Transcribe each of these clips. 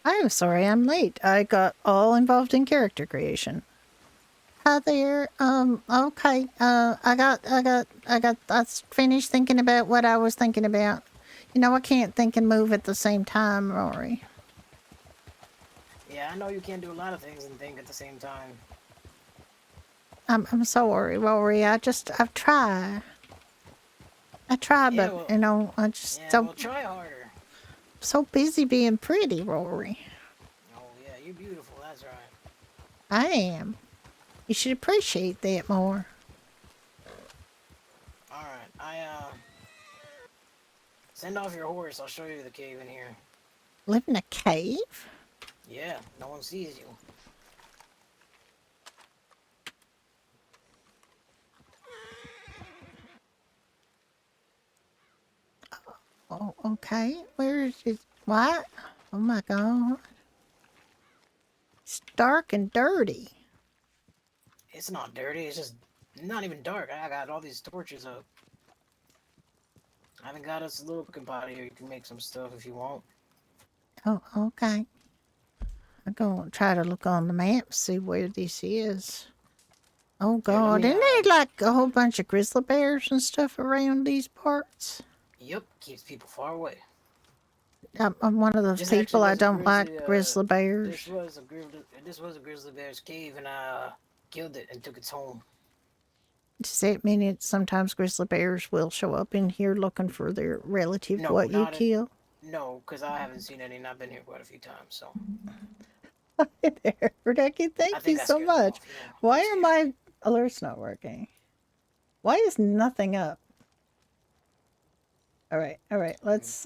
I am sorry I'm late. I got all involved in character creation. Hi there. Okay. I finished thinking about what I was thinking about. You know, I can't think and move at the same time, Rory. Yeah, I know you can't do a lot of things and think at the same time. I'm sorry, Rory. I've tried. I try, Yeah, but well, you know, I just yeah, so well, try harder. so busy being pretty, Rory. Oh, yeah, you're beautiful, that's right. I am. You should appreciate that more. Alright, send off your horse, I'll show you the cave in here. Live in a cave? Yeah, no one sees you. Oh, okay. Where is it? What? Oh my god. It's dark and dirty. It's not dirty, it's just not even dark. I got all these torches up. I even got us a little cooking pot here. You can make some stuff if you want. Oh, okay. I'm going to try to look on the map, see where this is. Oh Here, let god, me, isn't there like a whole bunch of grizzly bears and stuff around these parts? Yep, keeps people far away. I'm one of those This actually people I was a don't like grizzly, grizzly bears. this was a grizzly bear's cave and I, killed it and took its home. Does that mean it sometimes grizzly bears will show up in here looking for their relative No, what you not in, kill? no, because I haven't seen any and I've been here quite a few times, so. There, Rebecca, I thank you think I so scared them much. off, you know, Why too are scared. my alerts not working? Why is nothing up? All right. What's,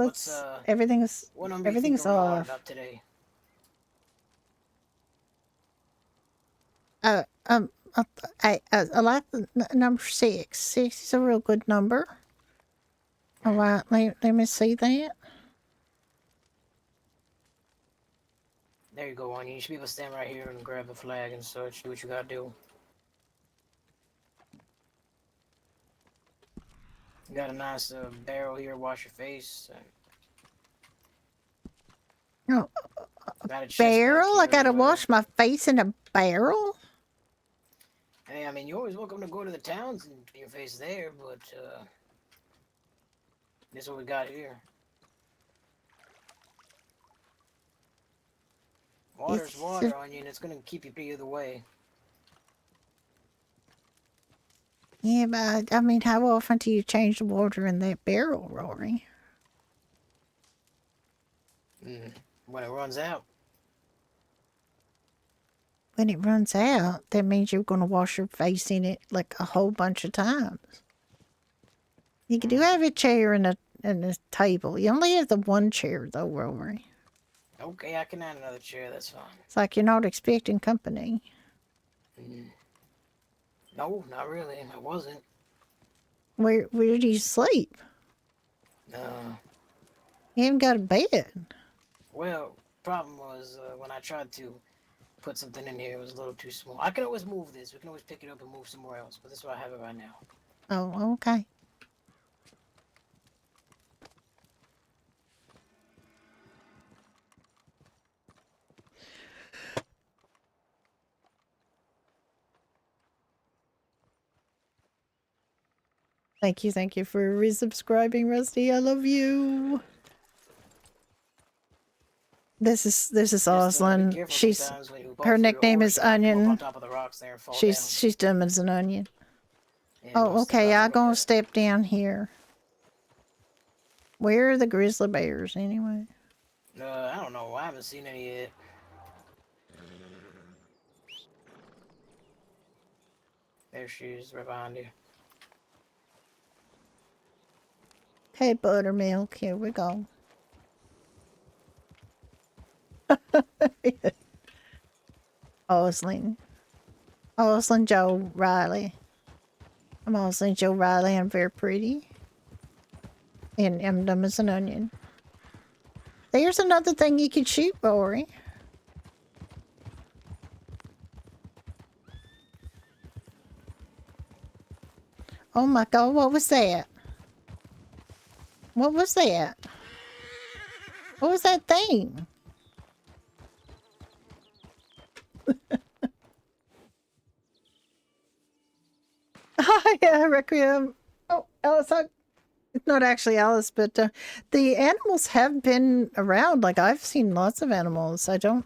what number you think Everything's I'm gonna wind off. up today? Uh, um, uh, I like the number six. Six is a real good number. All right, let me see that. There you go, Onion. You should be able to stand right here and grab a flag and such. Do what you gotta do. You got a nice barrel here. Wash your face. And Oh, got a chest back barrel? I here as gotta well. wash my face in a barrel? Hey, I mean, you're always welcome to go to the towns and get your face there, but this is what we got here. Water's It's water, Onion. It's gonna keep you either way. yeah, but I mean, how often do you change the water in that barrel, Rory? Mm. When it runs out. When it runs out, that means you're gonna wash your face in it like a whole bunch of times. You do Mm. have a chair and a table. You only have the one chair though, Rory. Okay, I can add another chair. That's fine. It's like you're not expecting company. Mm. No, not really. I wasn't. Where do you sleep? Uh, You haven't got a bed. well, problem was when I tried to put something in here, it was a little too small. I can always move this. We can always pick it up and move somewhere else, but this is where I have it right now. Oh, okay. Thank you for resubscribing, Rusty. I love you. This is Just be Oslin. careful sometimes when you go Her for your nickname horse, is you might come up on Onion. top of the rocks there and fall down. She's dumb as an onion. Yeah, Oh, most of the okay. time they're I'm like gonna that. step down here. Where are the grizzly bears anyway? I don't know. I haven't seen any yet. There she is, right behind you. Hey, buttermilk. Here we go. Oslin. Oslin Joe Riley. I'm Oslin Joe Riley. I'm very pretty. And I'm dumb as an onion. There's another thing you could shoot, Rory. Oh my god, what was that? What was that? What was that thing? Yeah, Requiem. Oh, Alice, it's not actually Alice, but the animals have been around. Like I've seen lots of animals. I don't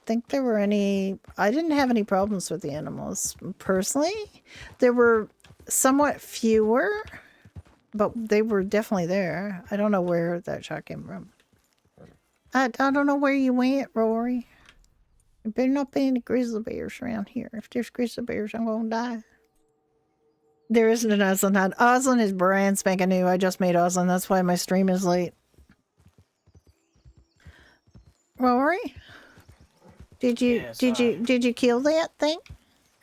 think there were any. I didn't have any problems with the animals personally. There were somewhat fewer, but they were definitely there. I don't know where that shot came from. I don't know where you went, Rory. There better not be any grizzly bears around here. If there's grizzly bears, I'm gonna die. There isn't an Oslin hunt. Oslin is brand spanking new. I just made Oslin. That's why my stream is late. Rory, Yes, did you kill that thing?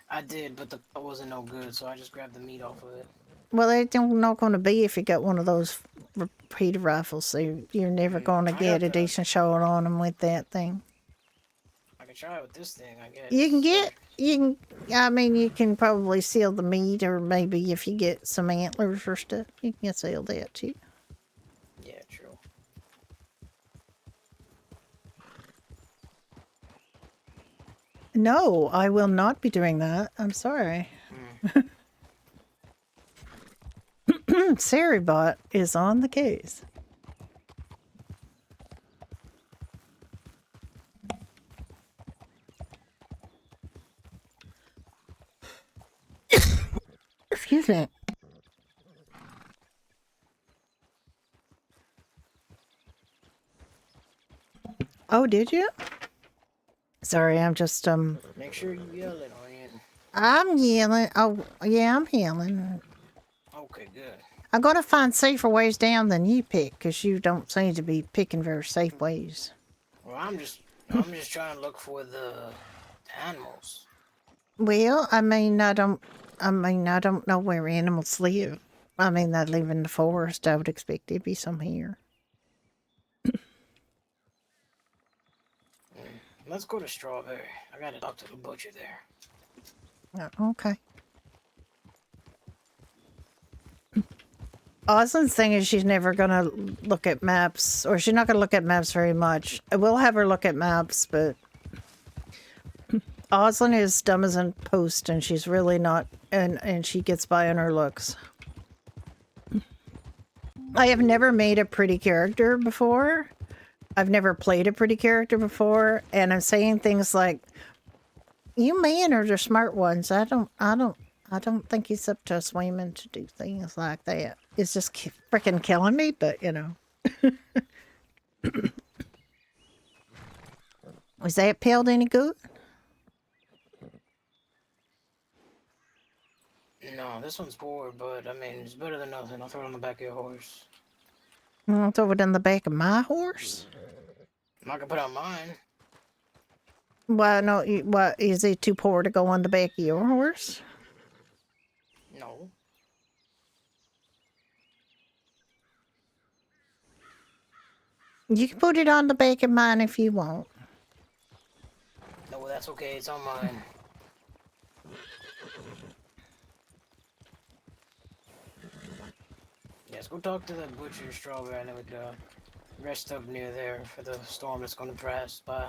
I did, but the cut wasn't no good, so I just grabbed the meat off of it. Well, it's not going to be if you got one of those repeater rifles. So you're never going to get a decent shot on them with that thing. I can try it with this thing, I guess. I mean, you can probably seal the meat, or maybe if you get some antlers or stuff, you can seal that too. Yeah, true. No, I will not be doing that. I'm sorry. Saribot is on the case. Excuse me. Oh, did you? Sorry, I'm just Make sure you yell it, Onion. I'm yelling. Oh, yeah, I'm yelling. Okay, good. I'm gonna find safer ways down than you pick, because you don't seem to be picking very safe ways. Well, I'm just trying to look for the animals. Well, I mean, I don't know where animals live. I mean, they live in the forest. I would expect there'd be some here. Let's go to Strawberry. I gotta talk to the butcher there. Okay. Austin's thing is she's never gonna look at maps, or she's not gonna look at maps very much. I will have her look at maps, but Oslin is dumb as a post, and she's really not, and she gets by on her looks. I have never made a pretty character before. I've never played a pretty character before, and I'm saying things like, "You men are the smart ones. I don't think it's up to us women to do things like that." It's just freaking killing me, but you know. Was that pelled any good? No, this one's poor, but I mean, it's better than nothing. I'll throw it on the back of your horse. I'll throw it in the back of my horse. I'm not gonna put on mine. Why no? What is it too poor to go on the back of your horse? No. You can put it on the back of mine if you want. No, that's okay. It's on mine. Yes, go talk to the butcher, Strawberry, and then we could rest up near there for the storm that's gonna pass by.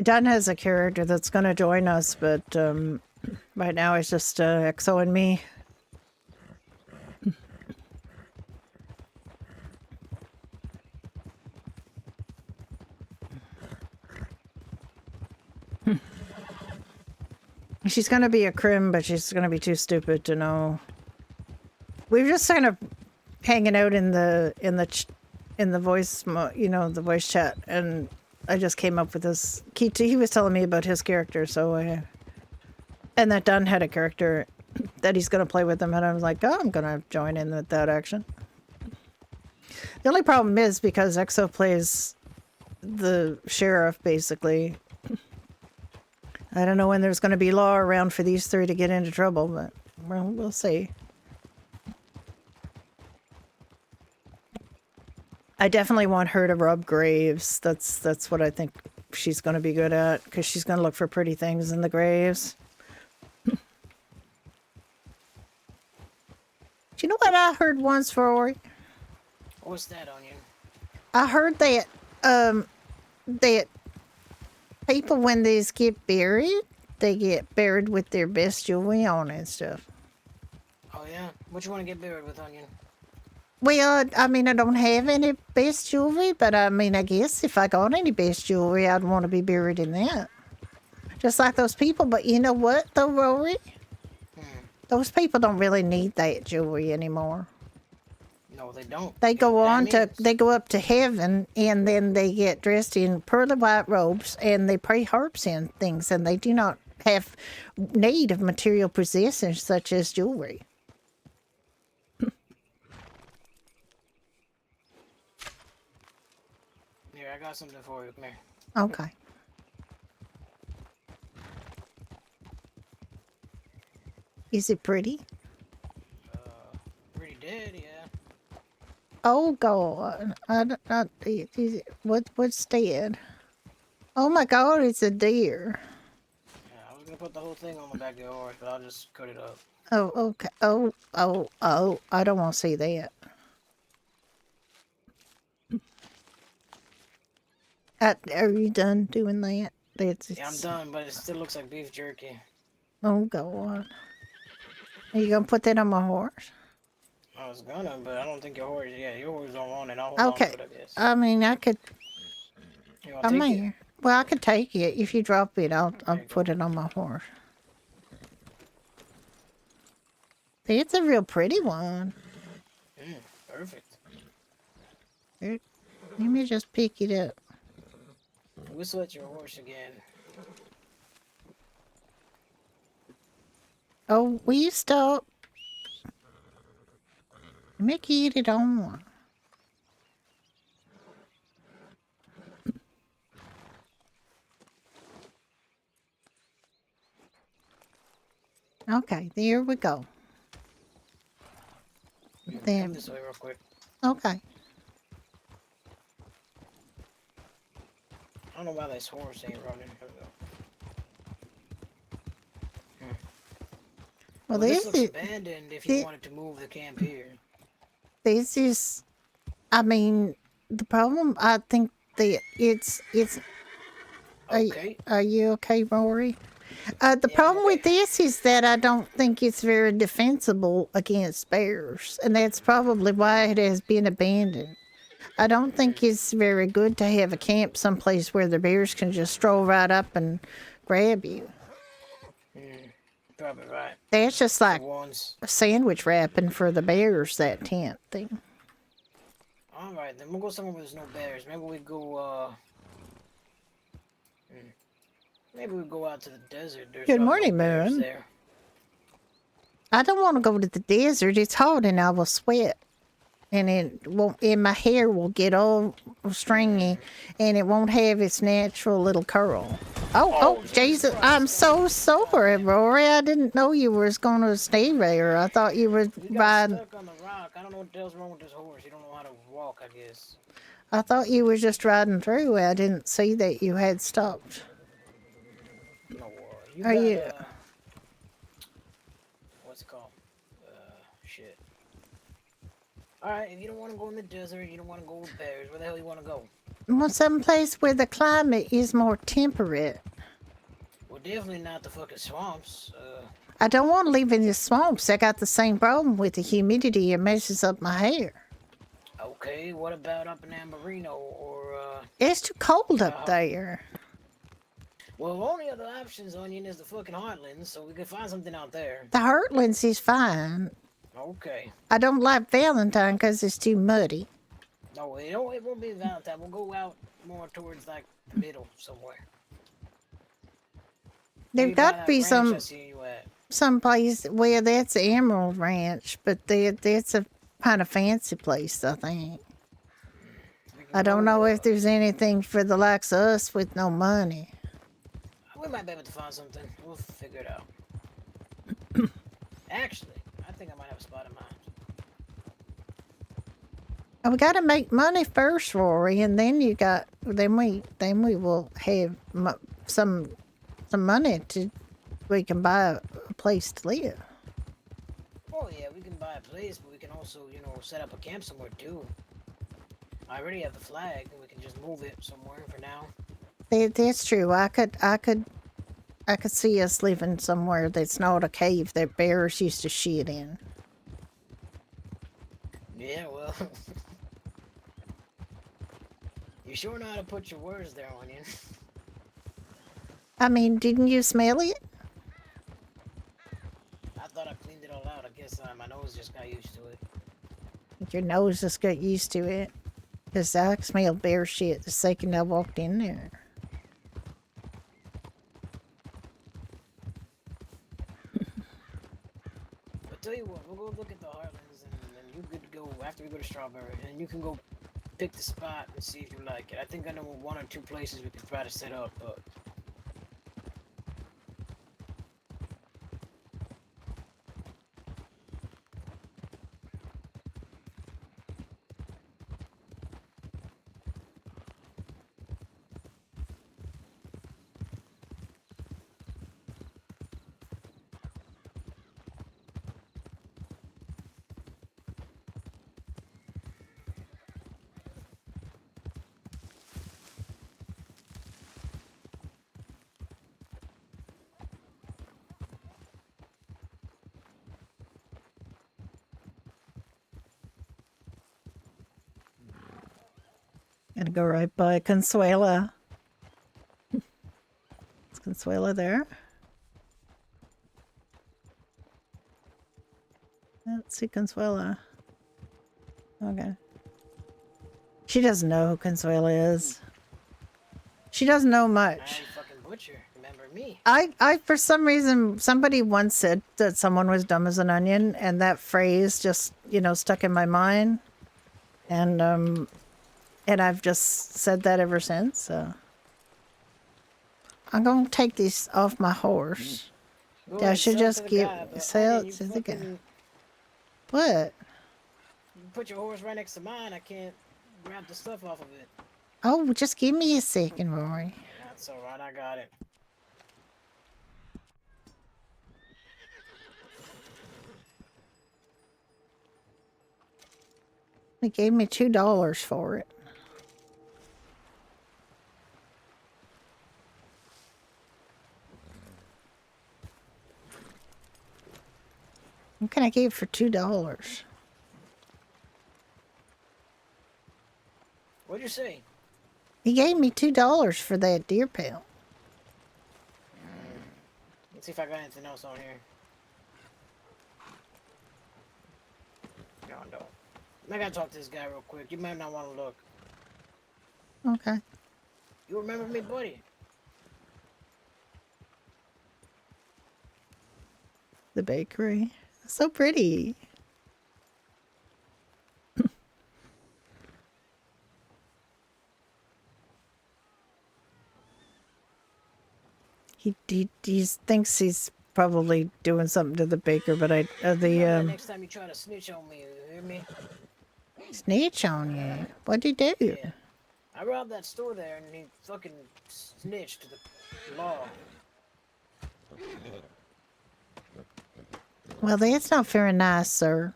Dunn has a character that's going to join us, but right now it's just Exo and me. She's going to be a crim, but she's going to be too stupid to know. We've just kind of hanging out in the voice, the voice chat, and I just came up with this. He was telling me about his character, so and that Dunn had a character that he's going to play with him, and I was like, oh, I'm going to join in with that action. The only problem is because Exo plays the sheriff, basically. I don't know when there's going to be law around for these three to get into trouble, but well, we'll see. I definitely want her to rub graves. That's what I think she's going to be good at, because she's going to look for pretty things in the graves. Do you know what I heard once, Rory? What's that, Onion? I heard that People, when these get buried, they get buried with their best jewelry on and stuff. Oh yeah? What you want to get buried with, Onion? Well, I mean, I don't have any best jewelry, but I mean, I guess if I got any best jewelry, I'd want to be buried in that. Just like those people. But you know what, though, Rory? Hmm. Those people don't really need that jewelry anymore. No, they don't. They You know go what that on to, means? they go up to heaven, and then they get dressed in pearly white robes, and they play harps and things, and they do not have need of material possessions such as jewelry. Here, I got something for you. Come here. Okay. Is it pretty? Pretty dead, yeah. Oh God! What's dead? Oh my God! It's a deer. Yeah, I was gonna put the whole thing on the back of your horse, but I'll just cut it up. Oh, okay. Oh! I don't want to see that. Are you done doing that? Yeah, I'm done, but it still looks like beef jerky. Oh God! Are you gonna put that on my horse? I was gonna, but I don't think your horse. Yeah, your horse don't want it. I'll hold on to Okay. it, I guess. I mean, I could. You wanna Come take it? here. Well, I could take it. If you drop it, I'll There you put go. it on my horse. It's a real pretty one. Perfect. Let me just pick it up. Whistle at your horse again. Oh, will you stop? Let me get it on. Okay, there we go. There. Come this way real quick. Okay. I don't know why this horse ain't running. Here we go. Well, Well, this this looks is abandoned if you wanted to move the camp here. this is. I mean, the problem. I think that it's. Okay. Are you okay, Rory? The Yeah, I'm problem okay. with this is that I don't think it's very defensible against bears, and that's probably why it has been abandoned. I don't think it's very good to have a camp someplace where the bears can just stroll right up and grab you. Probably right. That's just For like once. a sandwich wrapping for the bears, that tent thing. Alright, then we'll go somewhere where there's no bears. Maybe we go, maybe we go out to the desert. There's Good probably no morning, bears Moon. there. I don't want to go to the desert. It's hot and I will sweat. And and my hair will get all stringy and it won't have its natural little curl. Oh, Jesus. Christ. I'm so sorry, Rory. I didn't know you was going to stay there. I thought you were We got riding. stuck on the rock. I don't know what the hell's wrong with this horse. You don't know how to walk, I guess. I thought you were just riding through. I didn't see that you had stopped. No, you Are got, you? what's it called? Shit. Alright, if you don't want to go in the desert, you don't want to go with bears, where the hell you want to go? Well, someplace where the climate is more temperate. Well, definitely not the fucking swamps. I don't want to live in the swamps. I got the same problem with the humidity. It messes up my hair. Okay, what about up in Amberino or, It's too cold up there. well, the only other options, Onion, is the fucking Heartlands, so we could find something out there. The Heartlands is fine. Okay. I don't like Valentine because it's too muddy. No, it won't be Valentine. We'll go out more towards, like, the middle somewhere. There Maybe by got to that be ranch I see you at. some place. Well, that's Emerald Ranch, but that's a kind of fancy place, I think. We can I don't go, know if there's anything for the likes of us with no money. we might be able to find something. We'll figure it out. Actually, I think I might have a spot in mind. We got to make money first, Rory, and then then we will have some money we can buy a place to live. Oh yeah, we can buy a place, but we can also, set up a camp somewhere too. I already have the flag, and we can just move it somewhere for now. That's true. I could see us living somewhere that's not a cave that bears used to shit in. Yeah, well, you sure know how to put your words there, Onion. I mean, didn't you smell it? I thought I cleaned it all out. I guess my nose just got used to it. Your nose just got used to it. Because I smelled bear shit the second I walked in there. But tell you what, we'll go look at the Heartlands, and you good to go after we go to Strawberry, and you can go pick the spot and see if you like it. I think I know one or two places we can try to set up, but Gonna go right by Consuela. Is Consuela there? Let's see Consuela. Okay. She doesn't know who Consuela is. She doesn't know much. I fucking butcher. Remember me? I for some reason somebody once said that someone was dumb as an onion, and that phrase just stuck in my mind, and I've just said that ever since. So I'm gonna take these off my horse. Go I ahead, should sell just to the give guy, but sell Onion, it you to the guy. fucking What? you put your horse right next to mine. I can't grab the stuff off of it. Oh, just give me a second, Rory. That's alright, I got it. They gave me $2 for it. What can I get for $2? What'd you say? He gave me $2 for that deer pelt. Let's see if I got anything else on here. No. I gotta talk to this guy real quick. You might not want to look. Okay. You remember me, buddy? The bakery. So pretty. He thinks he's probably doing something to the baker, but Next time you try to snitch on me, you hear me? snitch on you. What'd he do? Yeah. I robbed that store there and he fucking snitched to the law. Well, that's not very nice, sir.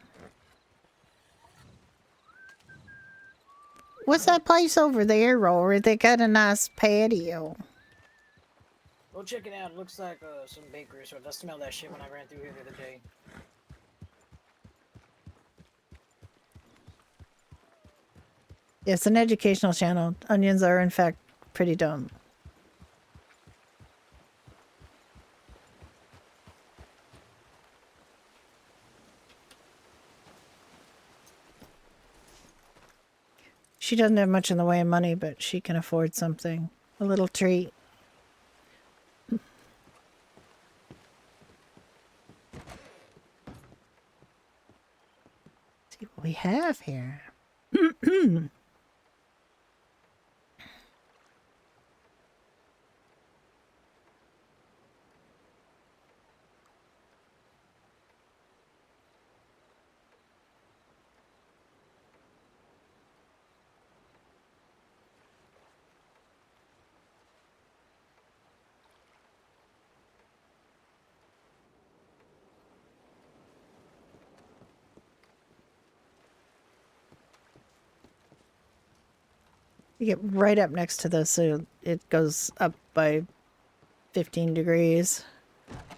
What's that place over there, Rory? They got a nice patio. Go check it out. It looks like some bakery sort. I smelled that shit when I ran through here the other day. It's an educational channel. Onions are, in fact, pretty dumb. She doesn't have much in the way of money, but she can afford something. A little treat. See what we have here. You get right up next to this, so it goes up by 15 degrees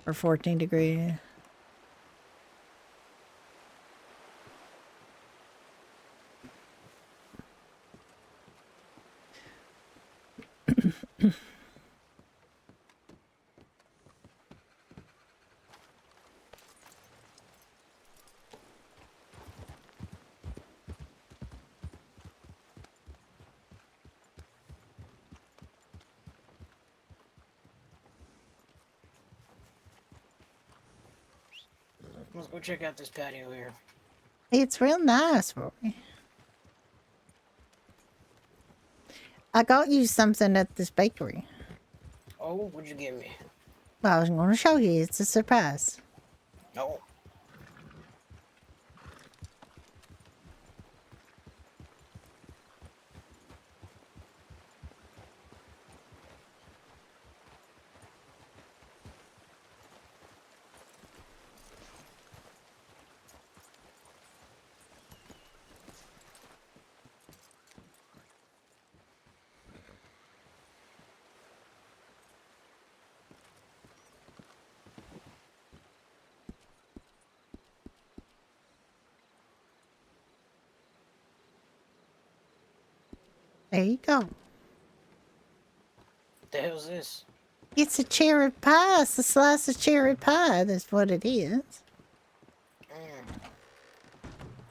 or 14 degrees. Let's go check out this patio here. It's real nice for me. I got you something at this bakery. Oh, what'd you give me? Well, I was going to show you. It's a surprise. Oh. There you go. What the hell's this? It's a cherry pie. It's a slice of cherry pie. That's what it is.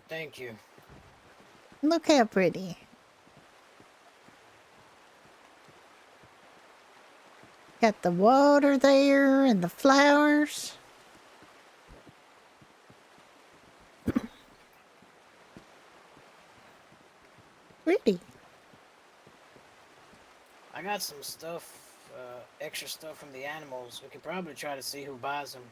Thank you. Look how pretty. Got the water there and the flowers. Pretty. I got some stuff, extra stuff from the animals. We could probably try to see who buys them.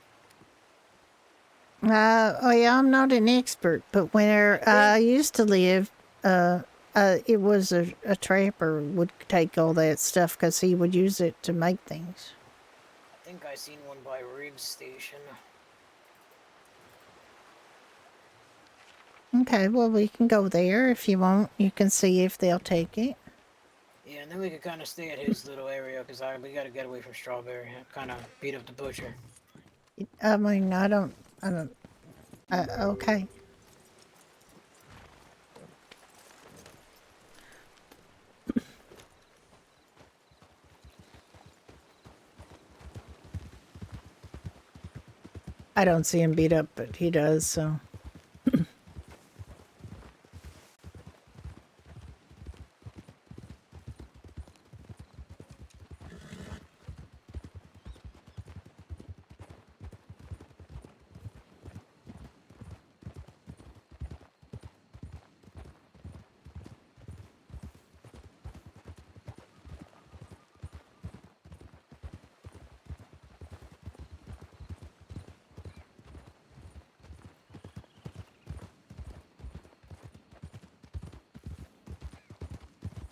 Oh yeah, I'm not an expert, but where I used to live, it was a trapper would take all that stuff because he would use it to make things. I think I seen one by Riggs Station. Okay, well we can go there if you want. You can see if they'll take it. Yeah, and then we could kind of stay at his little area because we got to get away from Strawberry. Kind of beat up the butcher. I mean, I don't. Okay. I don't see him beat up, but he does, so.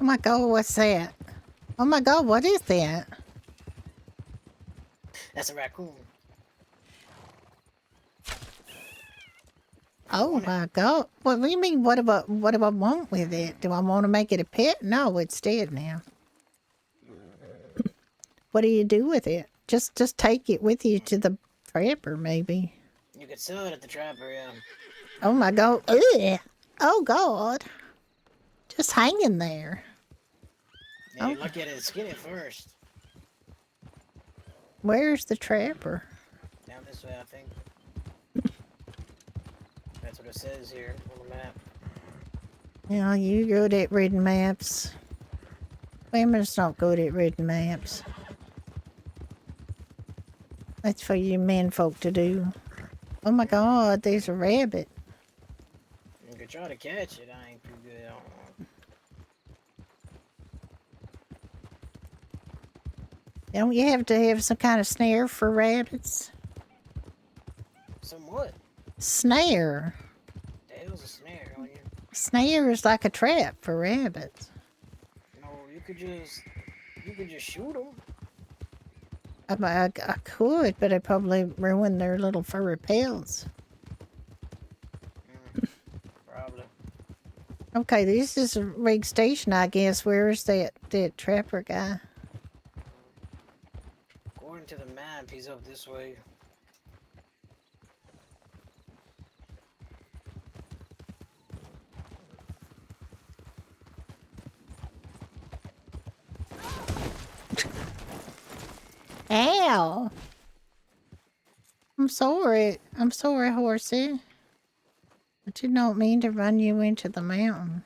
Oh my god, what's that? Oh my god, what is that? That's a raccoon. Oh my god. What do you mean, what do I want with it? Do I want to make it a pet? No, it's dead now. What do you do with it? Just take it with you to the trapper, maybe. You could sell it at the trapper, yeah. Oh my god. Ugh. Oh god. Just hanging there. Yeah, you're lucky I didn't skin it first. Where's the trapper? Down this way, I think. That's what it says here on the map. Yeah, you good at reading maps. Women's not good at reading maps. That's for you men folk to do. Oh my god, there's a rabbit. You could try to catch it, I ain't too good. I don't know. Don't you have to have some kind of snare for rabbits? Somewhat. Snare. The hell's a snare on you? Snare is like a trap for rabbits. No, you could just shoot them. I could, but I'd probably ruin their little furry pelts. Probably. Okay, this is a rig station, I guess. Where is that trapper guy? According to the map, he's up this way. Ow! I'm sorry. I'm sorry, horsey. I did not mean to run you into the mountain.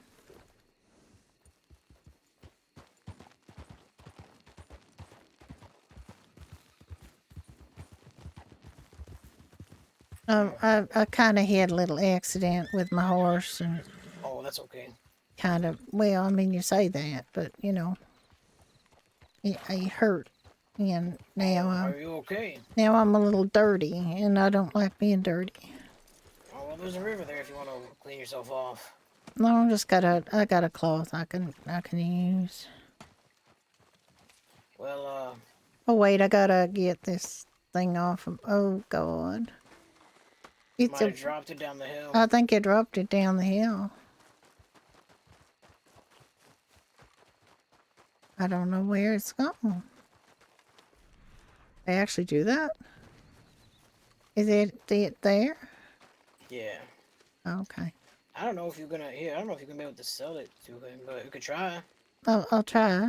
I kind of had a little accident with my horse and Oh, that's okay. kind of, well, I mean, you say that, but, you know, I hurt. And now, Are you okay? now I'm a little dirty, and I don't like being dirty. Oh, well, there's a river there if you want to clean yourself off. No, I got a cloth I can use. Well, Oh wait, I gotta get this thing off of, oh God. might have dropped it down the hill. I think I dropped it down the hill. I don't know where it's gone. They actually do that? Is it there? Yeah. Okay. I don't know if you're gonna. Yeah, I don't know if you're gonna be able to sell it to him, but we could try. I'll try.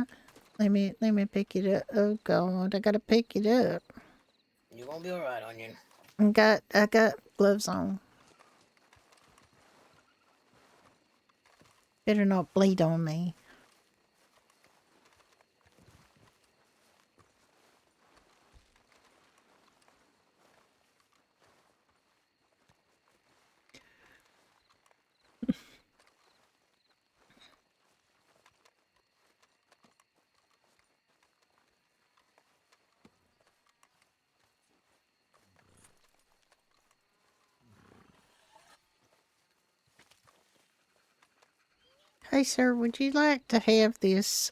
Let me pick it up. Oh God, I gotta pick it up. You're gonna be alright, Onion. I got gloves on. Better not bleed on me. Hey sir, would you like to have this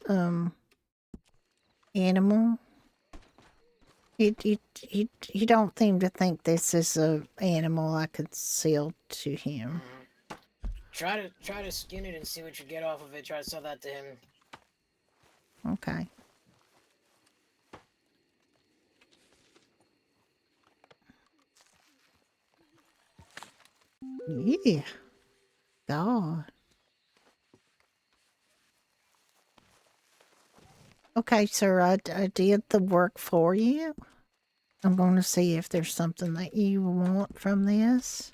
animal? You don't seem to think this is a animal I could sell to him. Try to skin it and see what you get off of it. Try to sell that to him. Okay. Yeah. God. Okay, sir, I did the work for you. I'm going to see if there's something that you want from this.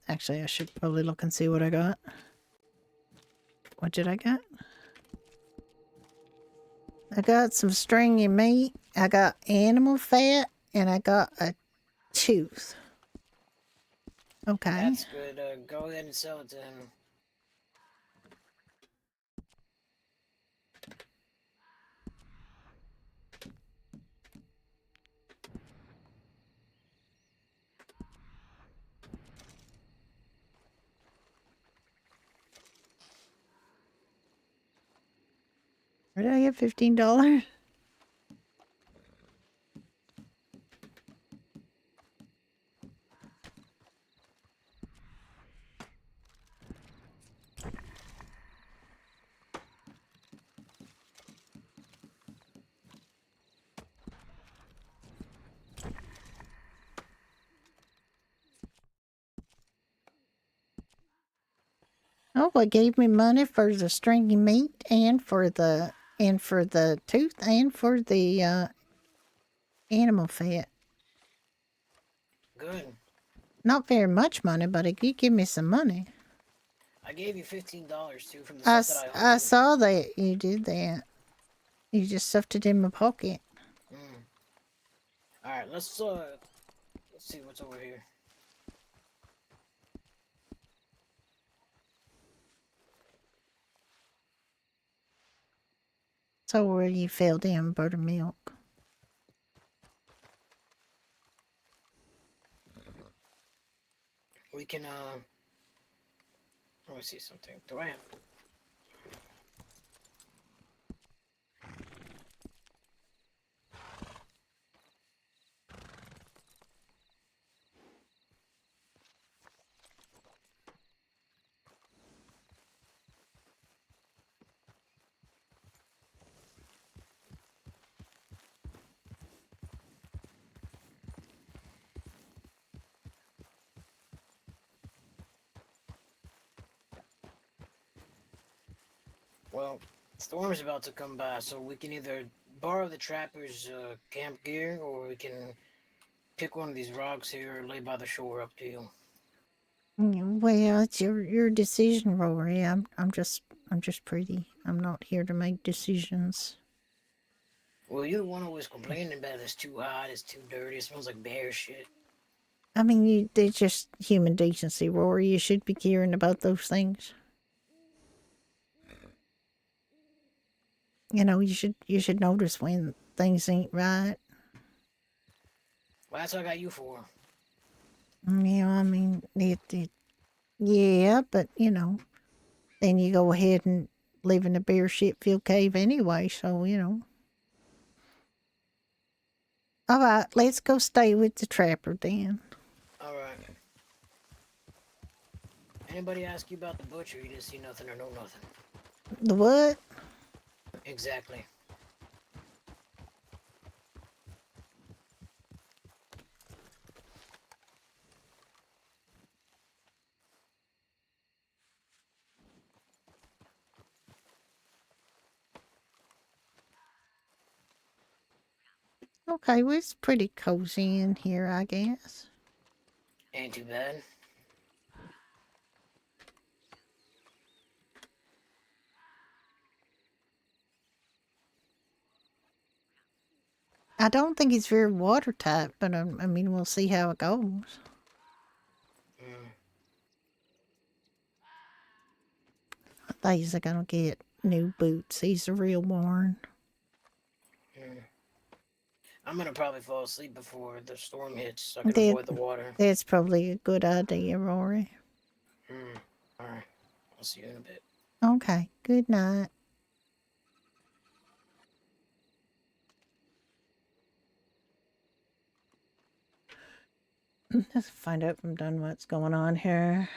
Actually, I should probably look and see what I got. What did I get? I got some stringy meat. I got animal fat, and I got a tooth. Okay. That's good. Go ahead and sell it to him. Where did I get $15? Oh, it gave me money for the stringy meat and for the tooth and for the animal fat. Good. Not very much money, but it did give me some money. I gave you $15 too from the stuff that I hunted. I saw that you did that. You just stuffed it in my pocket. All right, let's see what's over here. So where you fell down buttermilk. We can let me see something. Do I have? Well, storm's about to come by, so we can either borrow the trapper's camp gear, or we can pick one of these rocks here or lay by the shore. Up to you. Well, it's your decision, Rory. I'm just pretty. I'm not here to make decisions. Well, you're the one who was complaining about it's too hot, it's too dirty, it smells like bear shit. I mean, they're just human decency, Rory. You should be caring about those things. You should notice when things ain't right. Well, that's what I got you for. I mean, yeah, but then you go ahead and live in a bear shit filled cave anyway, so. All right, let's go stay with the trapper then. All right. Anybody ask you about the butcher? You didn't see nothing or know nothing. The what? Exactly. Okay, well, it's pretty cozy in here, I guess. Ain't too bad. I don't think it's very watertight, but I mean, we'll see how it goes. Mm. These are gonna get new boots. These are real worn. Mm. I'm gonna probably fall asleep before the storm hits so I can That, avoid the water. that's probably a good idea, Rory. Mm. Alright. I'll see you in a bit. Okay, good night. Let's find out if I'm done what's going on here.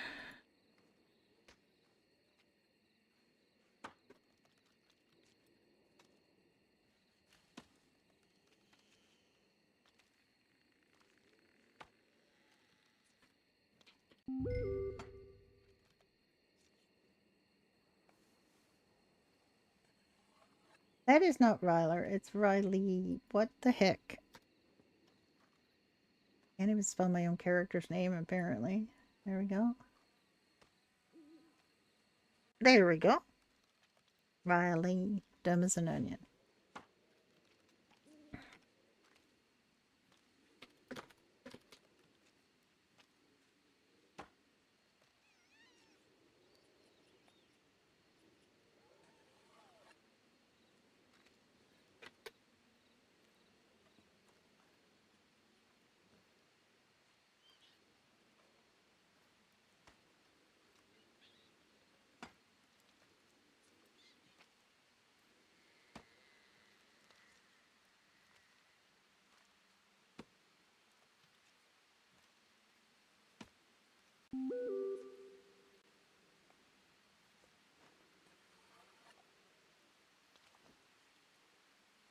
That is not Ryler, it's Riley. What the heck? Can't even spell my own character's name, apparently. There we go. There we go. Riley, dumb as an onion.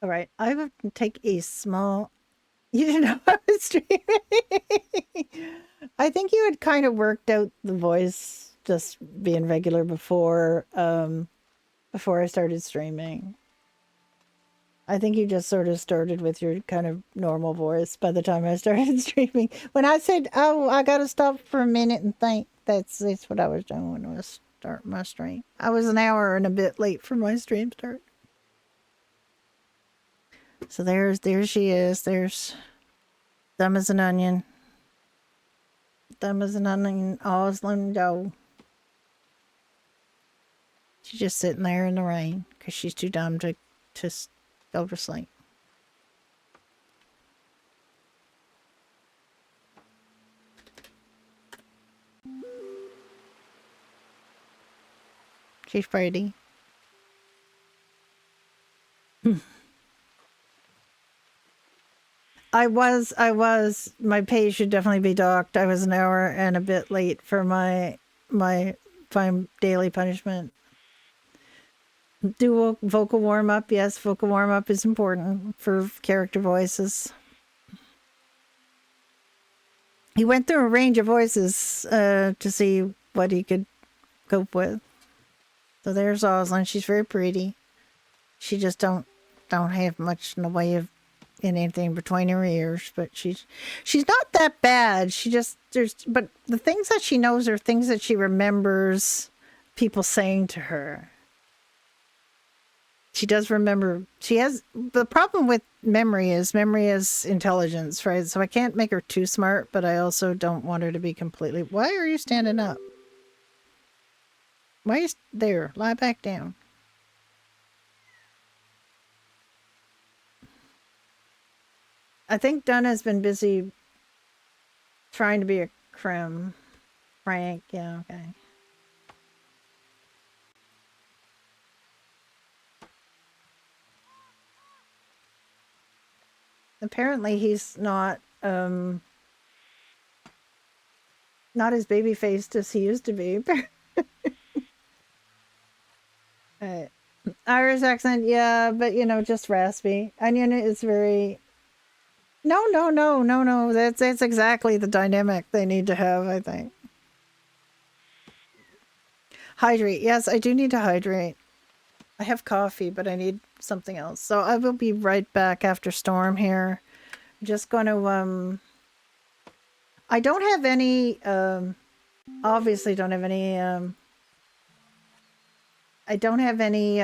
All right, I will take a small. You didn't know I was streaming. I think you had kind of worked out the voice just being regular before I started streaming. I think you just sort of started with your kind of normal voice by the time I started streaming. When I said, "Oh, I gotta stop for a minute and think," that's what I was doing when I was starting my stream. I was an hour and a bit late for my stream start. So there she is. There's dumb as an onion. Dumb as an onion, Oslin Joe. She's just sitting there in the rain because she's too dumb to go to sleep. She's pretty. My pay should definitely be docked. I was an hour and a bit late for my daily punishment. Do vocal warm up. Yes, vocal warm up is important for character voices. He went through a range of voices to see what he could cope with. So there's Oslin. She's very pretty. She just don't have much in the way of anything between her ears, but she's not that bad. She just but the things that she knows are things that she remembers people saying to her. She does remember. She has the problem with memory is intelligence, right? So I can't make her too smart, but I also don't want her to be completely. Why are you standing up? Why are you there? Lie back down. I think Donna's been busy trying to be a creme. Frank, yeah, okay. Apparently he's not as baby faced as he used to be. Irish accent, yeah, but just raspy. Onion is very no. That's exactly the dynamic they need to have, I think. Hydrate. Yes, I do need to hydrate. I have coffee, but I need something else. So I will be right back after Storm here. I'm just going to I don't have any obviously don't have any I don't have any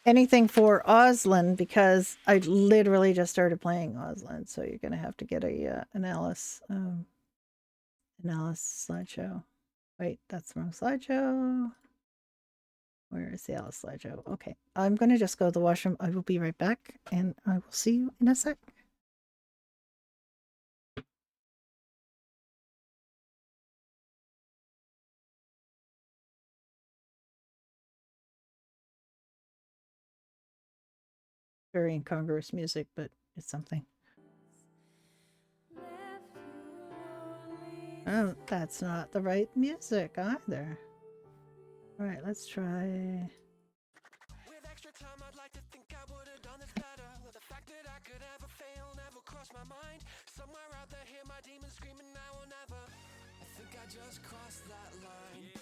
anything for Oslin because I literally just started playing Oslin, so you're gonna have to get a an Alice slideshow. Wait, that's the wrong slideshow. Where is the Alice slideshow? Okay, I'm gonna just go to the washroom. I will be right back, and I will see you in a sec. Very incongruous music, but it's something. Oh, that's not the right music either. All right, let's try. With extra time, I'd like to think I would have done this better. The fact that I could ever fail never crossed my mind. Somewhere out there, hear my demons screaming now or never. I think I just crossed that line.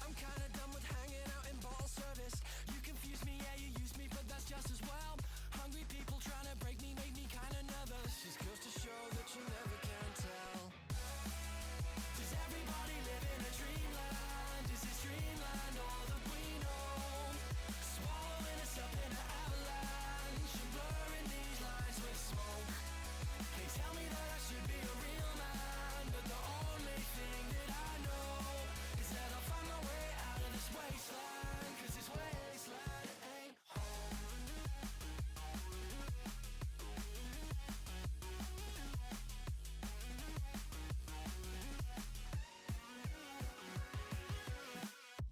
I'm kinda done with hanging out in bottle service. You confuse me, yeah, you use me, but that's just as well. Hungry people trying to break me make me kinda nervous. Just goes to show that you never can tell. Does everybody live in a dreamland? Is this dreamland all that we know? Swallowing us up in an avalanche and blurring these lines with smoke. They tell me that I should be a real man, but the only thing that I know is that I'll find my way out of this wasteland, 'cause this wasteland ain't home.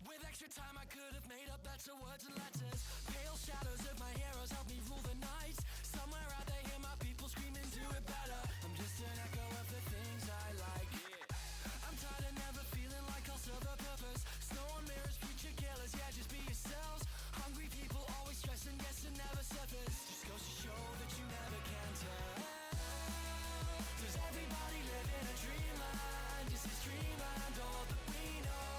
With extra time I could have made up better words and letters. Pale shadows of my heroes help me rule the night. Somewhere out there hear my people screaming, do it better. I'm just an echo of the things I like. I'm tired of never feeling like I'll serve a purpose. Snow on mirrors, future killers, yeah, just be yourselves. Hungry people always stressing, yes, and never surface. Just goes to show that you never can tell. Does everybody live in a dreamland? Is this dreamland all that we know?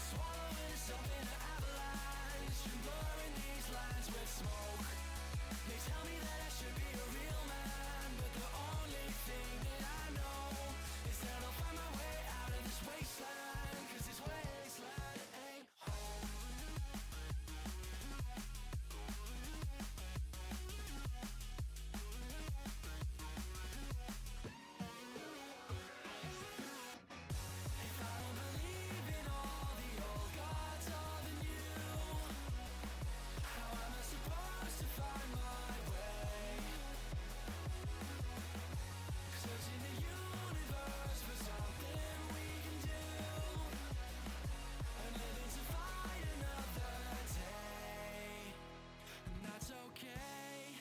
Swallowing us up in an avalanche and blurring these lines with smoke. They tell me that I should be a real man, but the only thing that I know is that I'll find my way out of this wasteland, 'cause this wasteland ain't home. If I don't believe in all the old gods or the new, how am I supposed to find my way? Searching the universe for something we can do, and living to fight another day. And that's okay.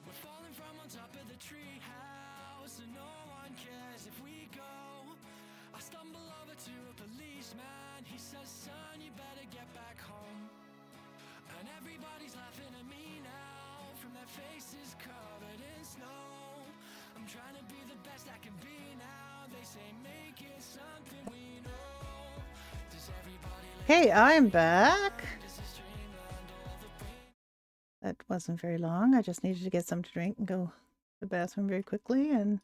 We're falling from on top of the tree house, and no one cares if we go. I stumble over to a policeman. He says, son, you better get back home. And everybody's laughing at me now, from their faces covered in snow. I'm trying to be the best I can be now. They say make it something we know. Hey, I'm back. That wasn't very long. I just needed to get something to drink and go to the bathroom very quickly. And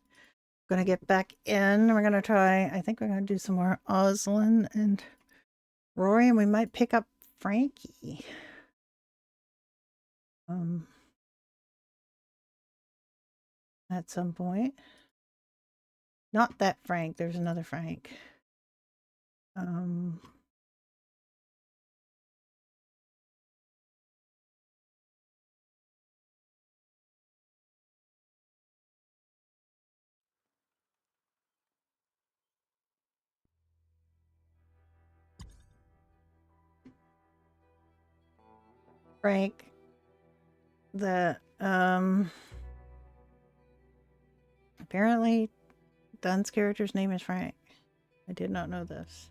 gonna get back in. We're gonna try, I think we're gonna do some more Oslin and Rory, and we might pick up Frankie. At some point. Not that Frank, there's another Frank. Frank, the apparently Dunn's character's name is Frank. I did not know this.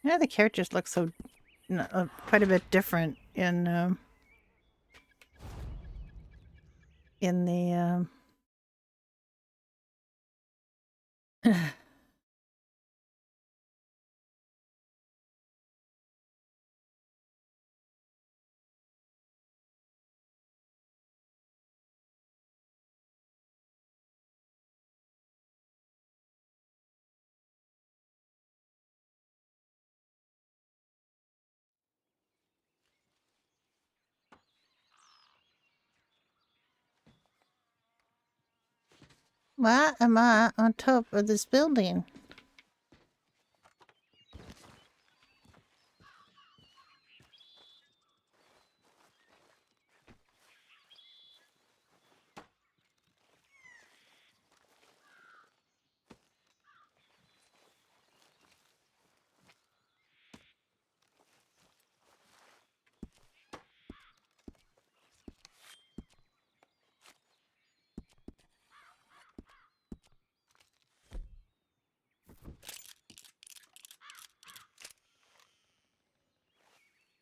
Yeah, the characters look so quite a bit different in the why am I on top of this building?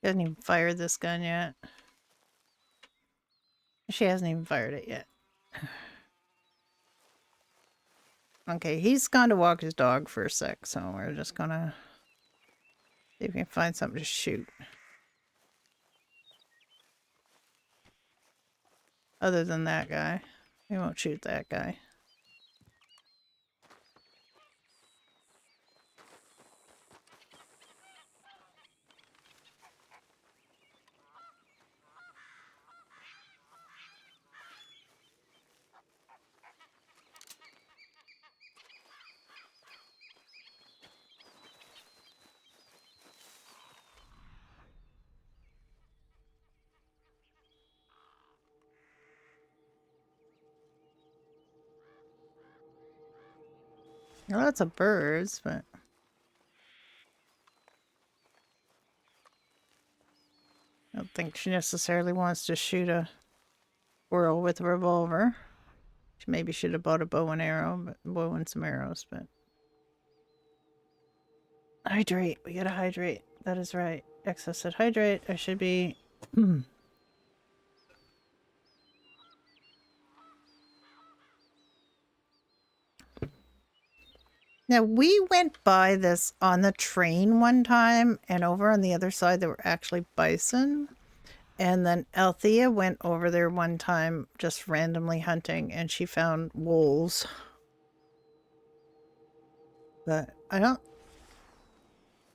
Hasn't even fired this gun yet. She hasn't even fired it yet. Okay, he's gone to walk his dog for a sec, so we're just gonna see if we can find something to shoot. Other than that guy. We won't shoot that guy. Lots of birds, but I don't think she necessarily wants to shoot a squirrel with a revolver. She maybe should have bought a bow and some arrows, but hydrate. We gotta hydrate. That is right. Excess said hydrate. I should be. Now, we went by this on the train one time, and over on the other side, there were actually bison. And then Althea went over there one time just randomly hunting, and she found wolves. But I don't...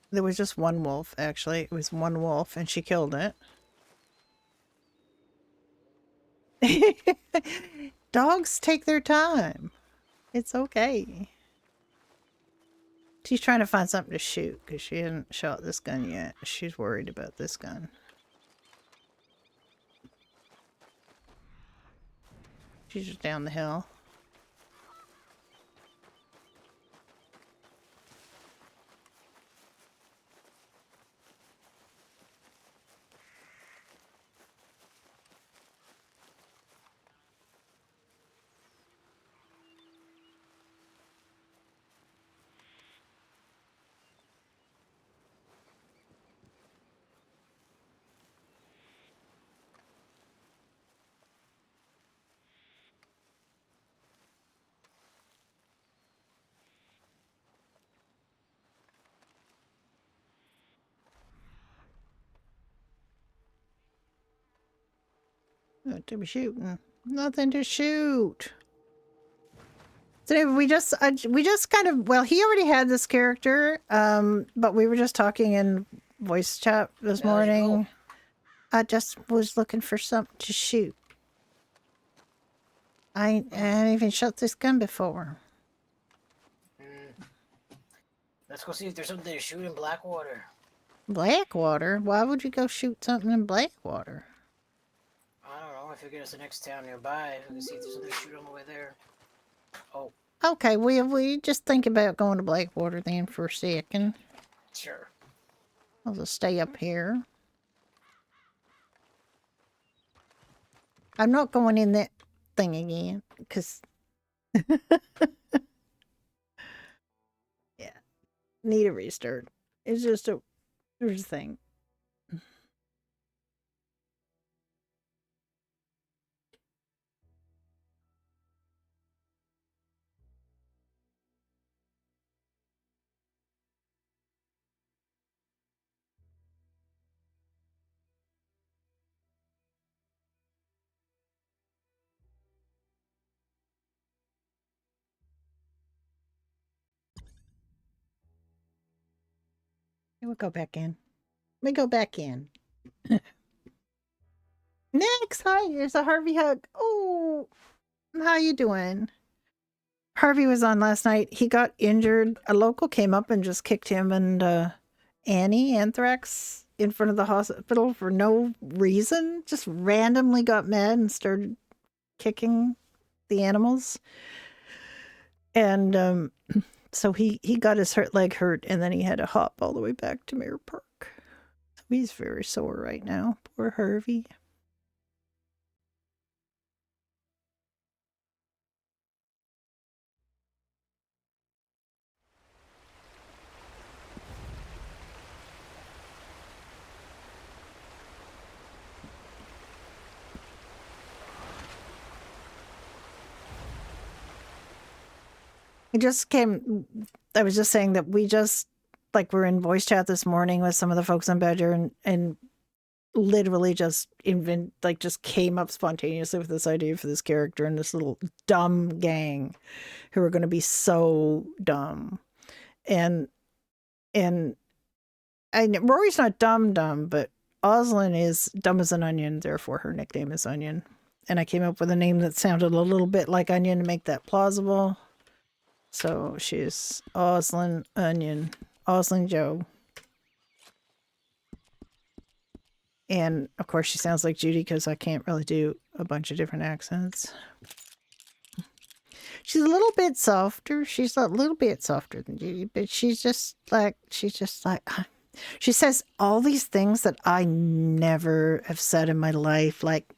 There was just one wolf, actually. It was one wolf, and she killed it. Dogs take their time. It's okay. She's trying to find something to shoot because she hasn't shot this gun yet. She's worried about this gun. She's just down the hill. What to be shooting? Nothing to shoot. So anyway, we just kind of, well, he already had this character, but we were just talking in voice chat this morning. I just was looking for something to shoot. I hadn't even shot this gun before. Let's go see if there's something to shoot in Blackwater. Blackwater? Why would you go shoot something in Blackwater? I don't know. I figured it's the next town nearby. We can see if there's something to shoot on the way there. Oh. Okay, we just think about going to Blackwater then for a second. Sure. I'll just stay up here. I'm not going in that thing again, because... yeah. Need a restart. It's just a... there's a thing. We'll go back in. We go back in. Next, hi, there's a Harvey hug. Oh, how you doing? Harvey was on last night. He got injured. A local came up and just kicked him and Annie Anthrax in front of the hospital for no reason. Just randomly got mad and started kicking the animals. And so he got his leg hurt, and then he had to hop all the way back to Mirror Park. So he's very sore right now. Poor Harvey. It just came, I was just saying that we just, like, we're in voice chat this morning with some of the folks on Badger and literally just just came up spontaneously with this idea for this character and this little dumb gang who are going to be so dumb. And Rory's not dumb, but Oslin is dumb as an onion, therefore her nickname is Onion. And I came up with a name that sounded a little bit like Onion to make that plausible. So she's Oslin Onion, Oslin Joe. And of course she sounds like Judy because I can't really do a bunch of different accents. She's a little bit softer. She's a little bit softer than Judy, but she's just like, she says all these things that I never have said in my life, like,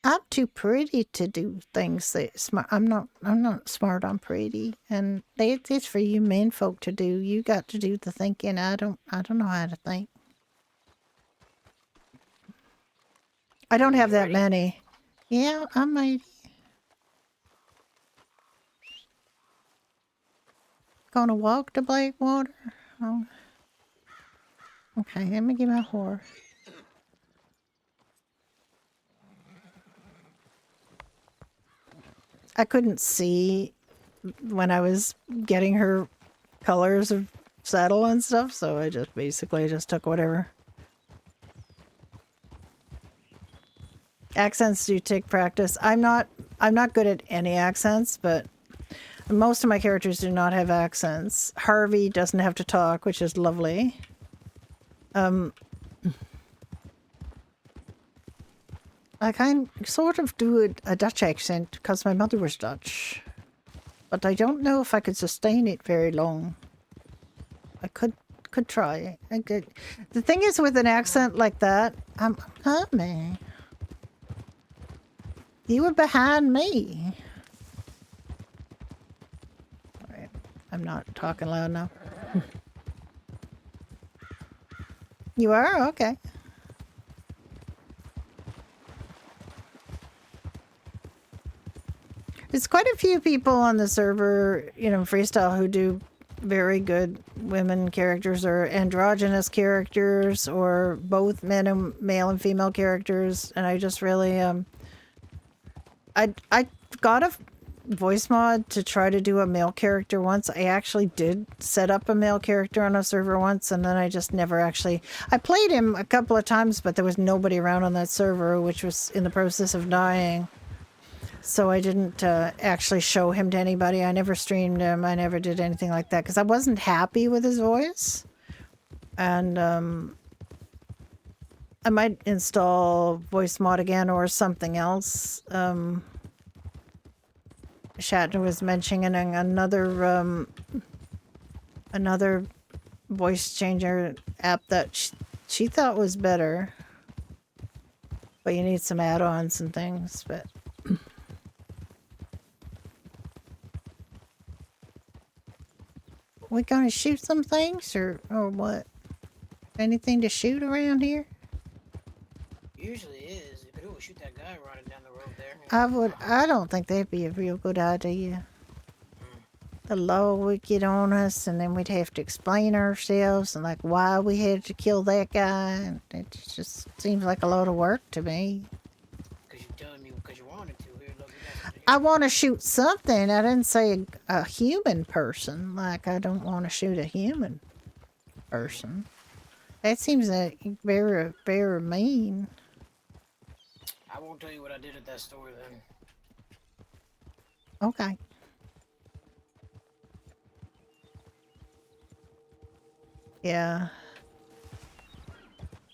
I'm too pretty to do things that smart. I'm not smart. I'm pretty, and it's for you men folk to do. You got to do the thinking. I don't know how to think. I don't have that many. Yeah, I'm ready. Gonna walk to Blackwater. Oh. Okay, let me get my horse. I couldn't see when I was getting her colors of saddle and stuff, so I just basically just took whatever. Accents do take practice. I'm not good at any accents, but most of my characters do not have accents. Harvey doesn't have to talk, which is lovely. I can sort of do a Dutch accent because my mother was Dutch. But I don't know if I could sustain it very long. I could try. I could. The thing is with an accent like that, huh, man? You were behind me. Alright, I'm not talking loud enough. You are? Okay. There's quite a few people on the server, you know, Freestyle, who do very good women characters or androgynous characters or both male and female characters, and I just really I got a voice mod to try to do a male character once. I actually did set up a male character on a server once, and then I just never actually... I played him a couple of times, but there was nobody around on that server, which was in the process of dying. So I didn't actually show him to anybody. I never streamed him. I never did anything like that because I wasn't happy with his voice. And I might install voice mod again or something else. Shatner was mentioning another voice changer app that she thought was better. But you need some add-ons and things, but... We gonna shoot some things or what? Anything to shoot around here? Usually is. You could always shoot that guy running down the road there. I don't think that'd be a real good idea. The law would get on us and then we'd have to explain ourselves and like why we had to kill that guy. And it just seems like a lot of work to me. Because you're telling me because you wanted to. Here, look, I want to shoot something. I didn't say a human person. Like, I don't want to shoot a human person. That seems like very, very mean. I won't tell you what I did at that store then. Okay. Yeah.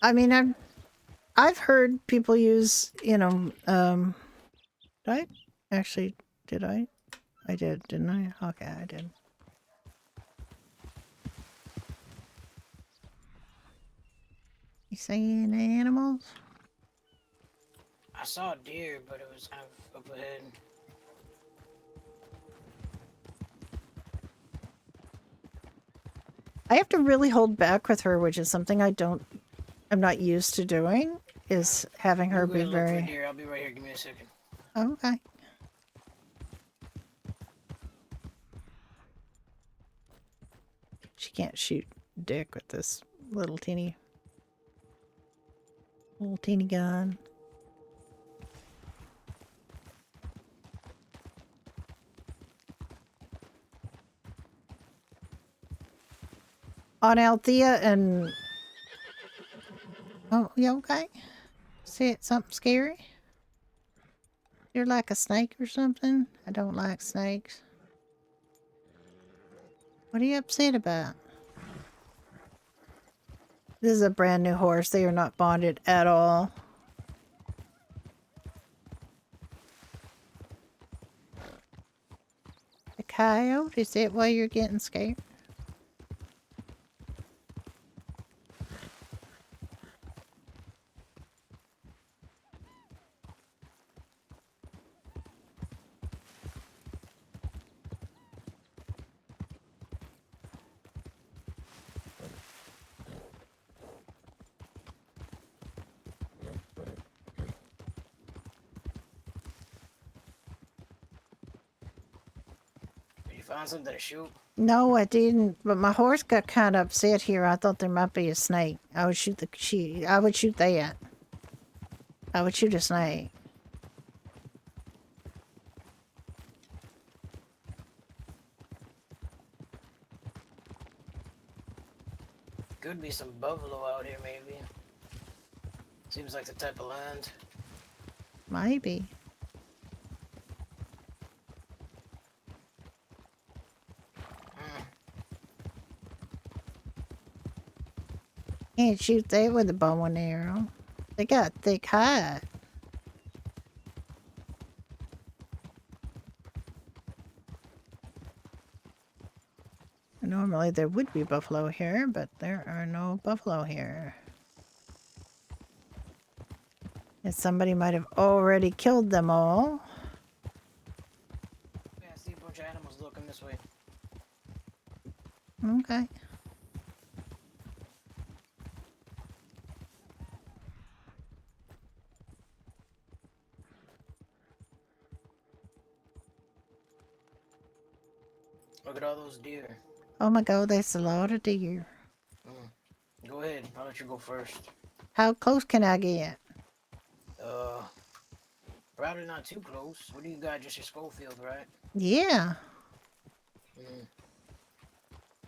I mean, I've heard people use, you know, did I? Actually, did I? I did, didn't I? Okay, I did. You saying animals? I saw a deer, but it was kind of up ahead. I have to really hold back with her, which is something I'm not used to doing, is having her be very... Deer. I'll be right here. Give me a second. Oh, okay. She can't shoot dick with this little teeny gun. On Althea and... Oh, you okay? See it something scary? You're like a snake or something? I don't like snakes. What are you upset about? This is a brand new horse. They are not bonded at all. A coyote? Is that why you're getting scared? Find something to shoot? No, I didn't. But my horse got kind of upset here. I thought there might be a snake. I would shoot I would shoot that. I would shoot a snake. Could be some buffalo out here, maybe. Seems like the type of land. Maybe. Can't shoot that with a bow and arrow. They got thick hide. Normally there would be buffalo here, but there are no buffalo here. And somebody might have already killed them all. Yeah, I see a bunch of animals looking this way. Okay. Look at all those deer. Oh my god, that's a lot of deer. Go ahead. I'll let you go first. How close can I get? Probably not too close. What do you got? Just your Schofield, right? Yeah.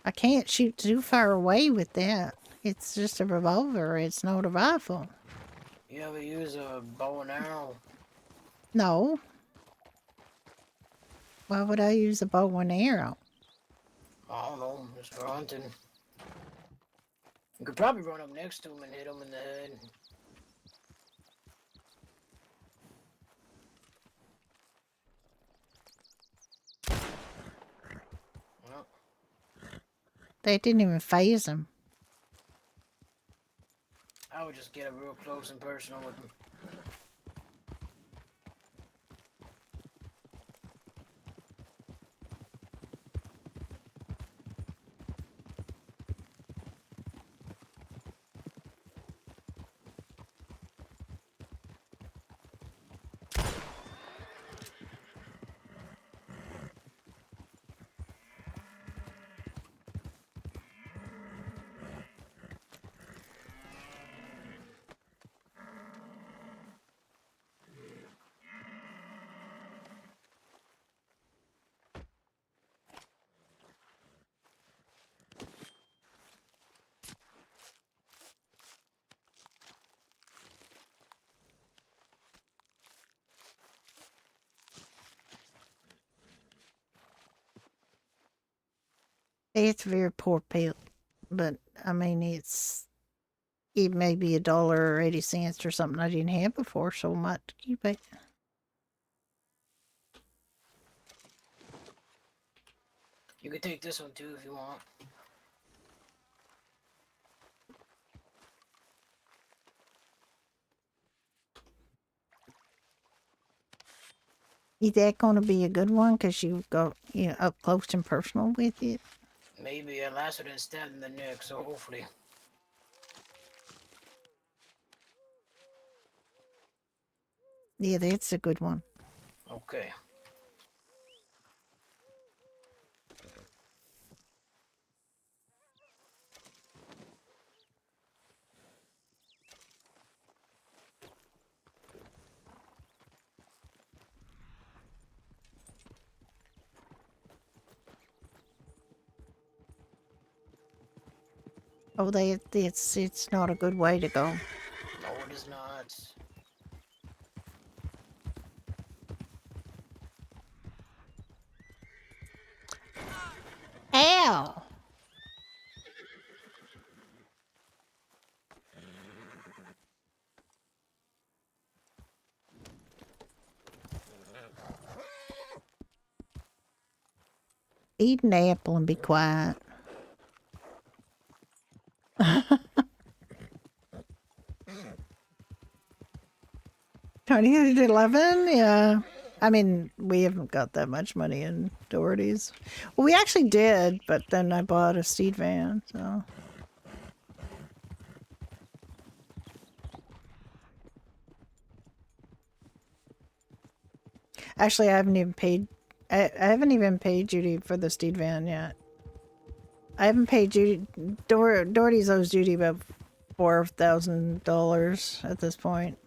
I can't shoot too far away with that. It's just a revolver. It's not a rifle. You ever use a bow and arrow? No. Why would I use a bow and arrow? I don't know. Just for hunting. You could probably run up next to him and hit him in the head. Well, They didn't even phase him. I would just get up real close and personal with him. It's very poor pelt, but I mean, it may be $1.80 or something I didn't have before, so I might keep it. You could take this one too if you want. Is that going to be a good one? Because you go, up close and personal with it. Maybe a lasso didn't stab in the neck, so hopefully. Yeah, that's a good one. Okay. Oh, it's not a good way to go. No, it is not. Ow! Eat an apple and be quiet. 2011, yeah. I mean, we haven't got that much money in Doherty's. Well, we actually did, but then I bought a steed van, so. Actually, I haven't even paid. I haven't even paid Judy for the steed van yet. I haven't paid Judy. Doherty's owes Judy about $4,000 at this point.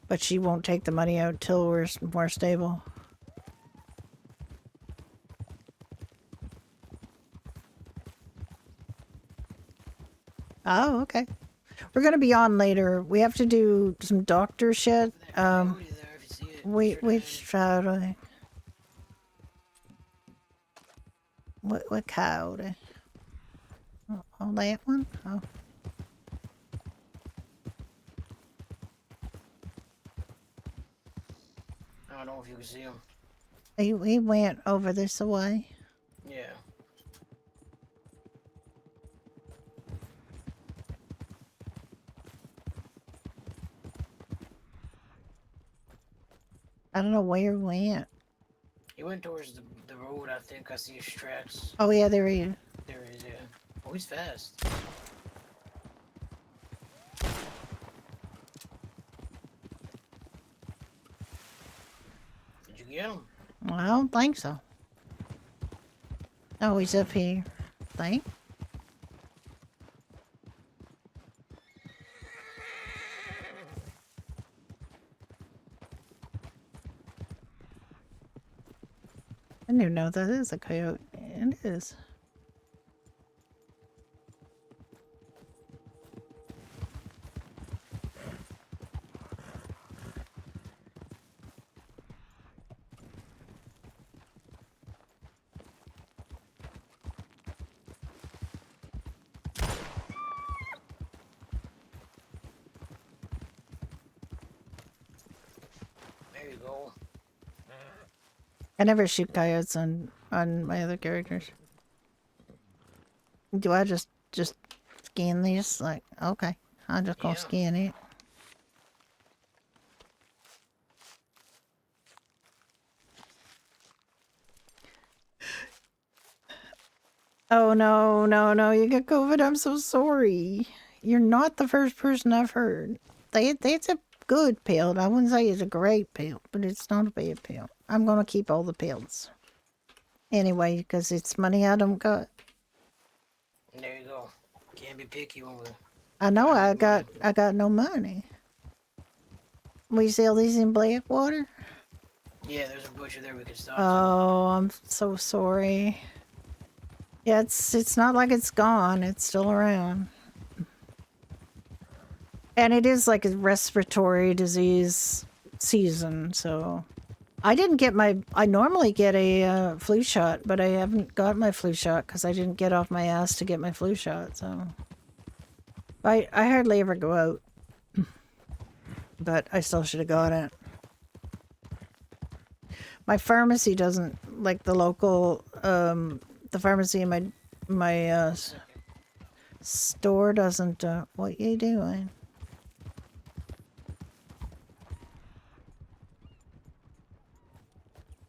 But she won't take the money out till we're more stable. Oh, okay. We're gonna be on later. We have to do some doctor shit. Coyote there if you see it. Which coyote? What coyote? Oh, that one? Oh. I don't know if you can see him. He went over this way. Yeah. I don't know where he went. He went towards the road, I think. I see his tracks. Oh, yeah, there he is. There he is, yeah. Oh, he's fast. Did you get him? Well, I don't think so. Oh, he's up here. Think? I didn't even know that is a coyote. It is. There you go. I never shoot coyotes on my other characters. Do I just scan these? Like, okay, I'm just gonna Yeah. scan it. Oh no, no, no! You got COVID. I'm so sorry. You're not the first person I've heard. It's a good pill. I wouldn't say it's a great pill, but it's not a bad pill. I'm gonna keep all the pills anyway because it's money I don't got. There you go. Can't be picky when we. I know Trying to make I got no money. We sell these in Blackwater. Yeah, there's a butcher there we can stop. Oh, I'm so sorry. Yeah, it's not like it's gone. It's still around. And it is like a respiratory disease season, so I didn't get I normally get a flu shot, but I haven't got my flu shot because I didn't get off my ass to get my flu shot, so I hardly ever go out. But I still should have got it. My pharmacy doesn't, like the local, the pharmacy in my store doesn't, what you doing?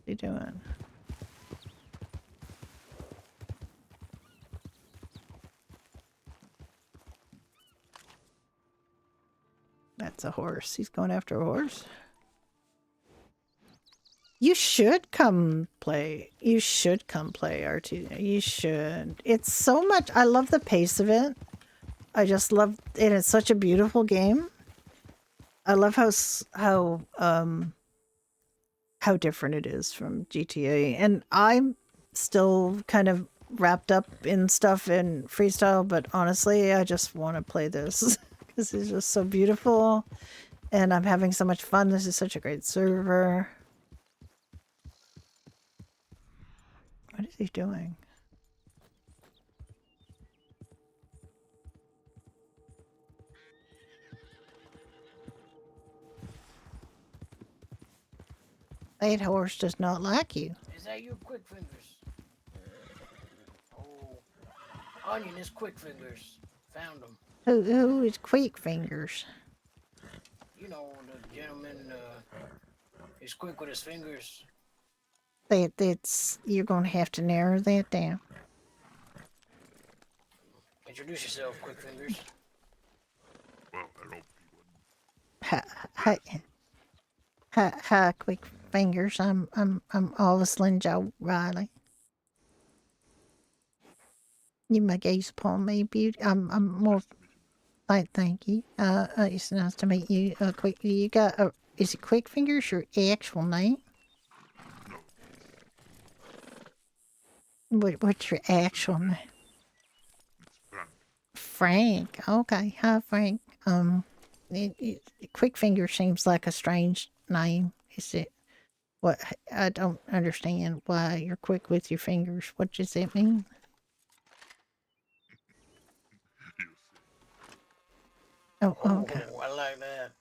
What you doing? That's a horse. He's going after a horse. You should come play. You should come play RT. You should. It's so much. I love the pace of it. I just love it. It's such a beautiful game. I love how different it is from GTA. And I'm still kind of wrapped up in stuff in Freestyle, but honestly, I just want to play this because it's just so beautiful. And I'm having so much fun. This is such a great server. What is he doing? That horse does not like you. Is that you, Quick Fingers? Oh, Onion is Quick Fingers. Found him. Who is Quick Fingers? You know, the gentleman is quick with his fingers. That's you're gonna have to narrow that down. Introduce yourself, Quick Fingers. Well, hello, people. Hi, Quick Fingers. I'm Olislin Joe Riley. You may gaze upon me, beauty. I'm more. Thank you. It's nice to meet you. Quick, you got is it Quick Fingers your actual name? What's your actual name? Frank. Frank. Okay. Hi, Frank. Quick Finger seems like a strange name. Is it? What? I don't understand why you're quick with your fingers. What does that mean? You see. Oh, Oh, okay. I like that.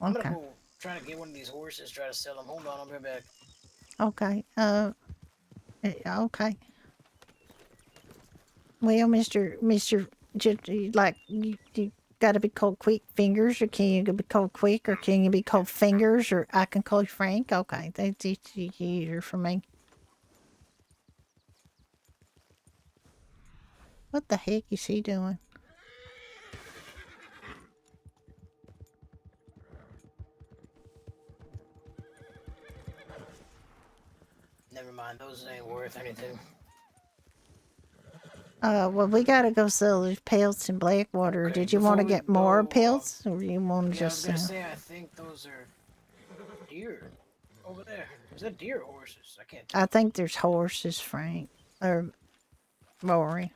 I'm gonna Okay. go try to get one of these horses, try to sell them. Hold on, I'll be right back. Okay. Okay. Well, Mister, like you got to be called Quick Fingers, or can you be called Quick, or can you be called Fingers, or I can call you Frank? Okay, that's easier for me. What the heck is he doing? Never mind, those ain't worth anything. Well, we gotta go sell these pelts in Blackwater. Okay, Did you want to before we get more go, pelts, or you want to yeah, I was just gonna say I think those are deer over there. Is that deer or horses? I can't tell. I think there's horses, Frank, or Rory.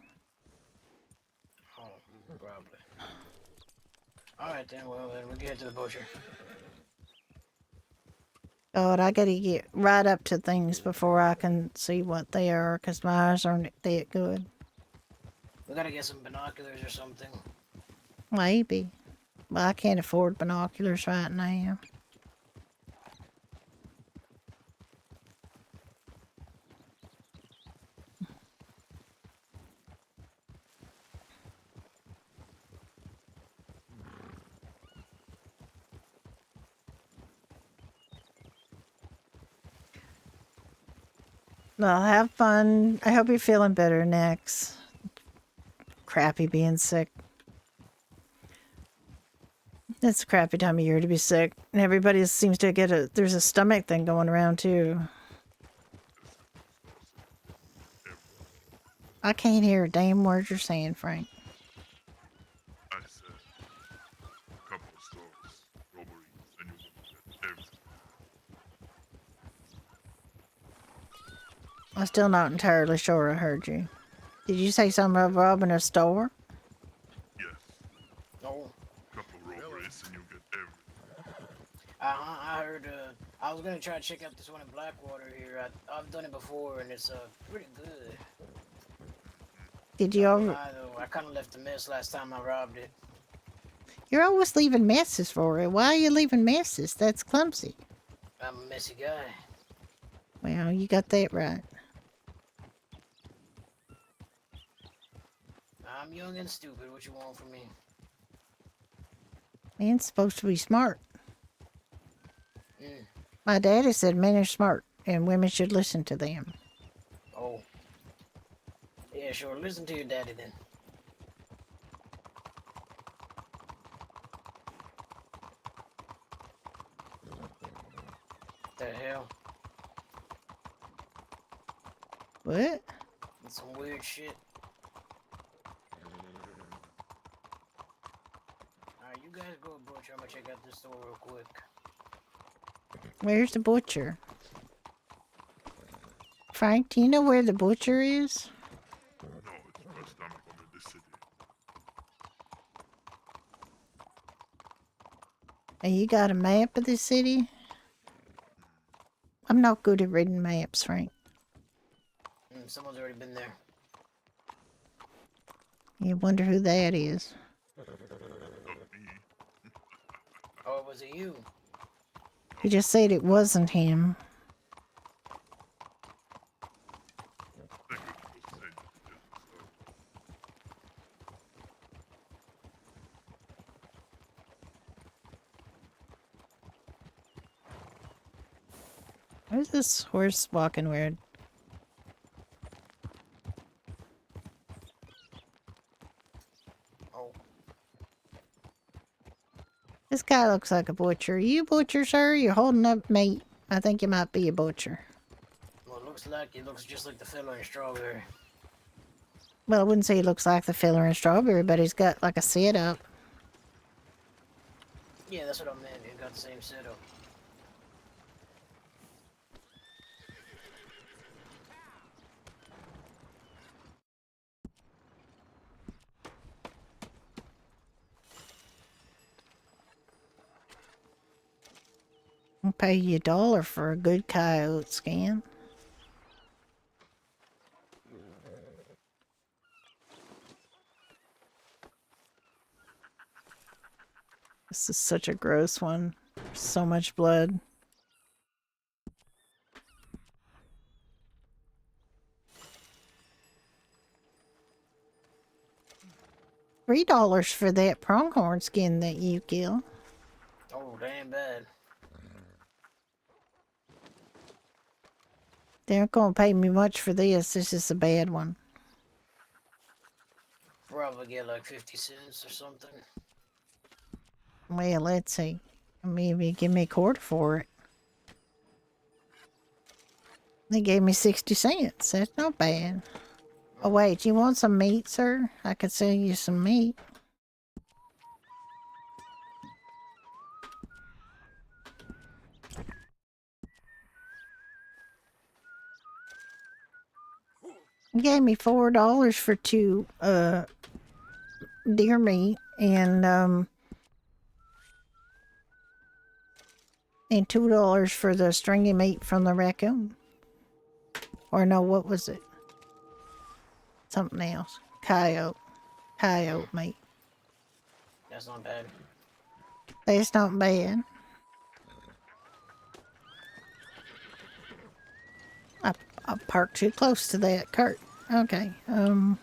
Oh, probably. All right then. Well, then we get to the butcher. God, I gotta get right up to things before I can see what they are, 'cause my eyes aren't that good. We gotta get some binoculars or something. Maybe. Well, I can't afford binoculars right now. Well, have fun. I hope you're feeling better next. Crappy being sick. It's a crappy time of year to be sick. And everybody seems to there's a stomach thing going around too. I can't hear a damn word you're saying, Frank. I said, couple of stores, robberies, and you're gonna get everything. I'm still not entirely sure I heard you. Did you say something about robbing a store? Yes, No. couple of robberies, and you get everything. I heard. I was gonna try to check out this one in Blackwater here. I've done it before, and it's pretty good. Did you Not gonna all... lie though, I kind of left a mess last time I robbed it. You're always leaving messes for it. Why are you leaving messes? That's clumsy. I'm a messy guy. Well, you got that right. I'm young and stupid. What you want from me? Man's supposed to be smart. Mm. My daddy said men are smart and women should listen to them. Oh. Yeah, sure. Listen to your daddy then. The hell? What? That's some weird shit. Alright, you guys go, butcher. I'm gonna check out this store real quick. Where's the butcher? Frank, do you know where the butcher is? No, it's the first time I come to this city. And you got a map of the city? I'm not good at reading maps, Frank. Someone's already been there. You wonder who that is. Not me. Oh, was it you? You just said it wasn't him. Thank you for saying that. Where's this horse walking weird? Oh. This guy looks like a butcher. Are you a butcher, sir? You're holding up meat. I think you might be a butcher. Well, it looks like it looks just like the fella in Strawberry. Well, I wouldn't say he looks like the filler in Strawberry, but he's got like a setup. Yeah, that's what I meant. It got the same setup. I'll pay you $1 for a good coyote skin. This is such a gross one. So much blood. $3 for that pronghorn skin that you killed. Oh, damn bad. They aren't gonna pay me much for this. This is a bad one. Probably get like 50 cents or something. Well, let's see. Maybe give me a quarter for it. They gave me 60 cents. That's not bad. Oh, wait. You want some meat, sir? I could sell you some meat. You gave me $4 for 2 deer meat and $2 for the stringy meat from the raccoon. Or no, what was it? Something else. Coyote meat. That's not bad. That's not bad. I parked too close to that cart. Okay. I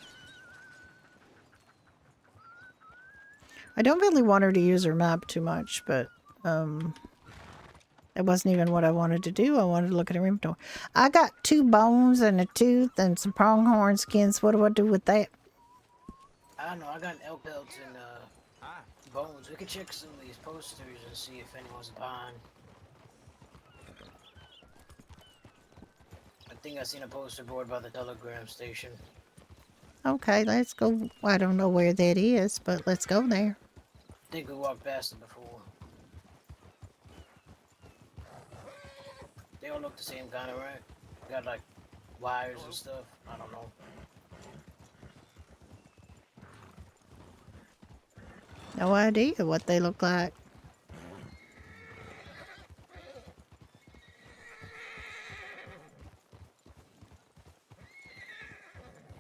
don't really want her to use her map too much, but that wasn't even what I wanted to do. I wanted to look at her inventory. I got 2 bones and a tooth and some pronghorn skins. What do I do with that? I don't know. I got elk pelts and bones. We could check some of these posters and see if anyone's buying. I think I seen a poster board by the telegram station. Okay, let's go. I don't know where that is, but let's go there. I think we walked past it before. They all look the same kind of, right? Got like wires and stuff. I don't know. No idea what they look like.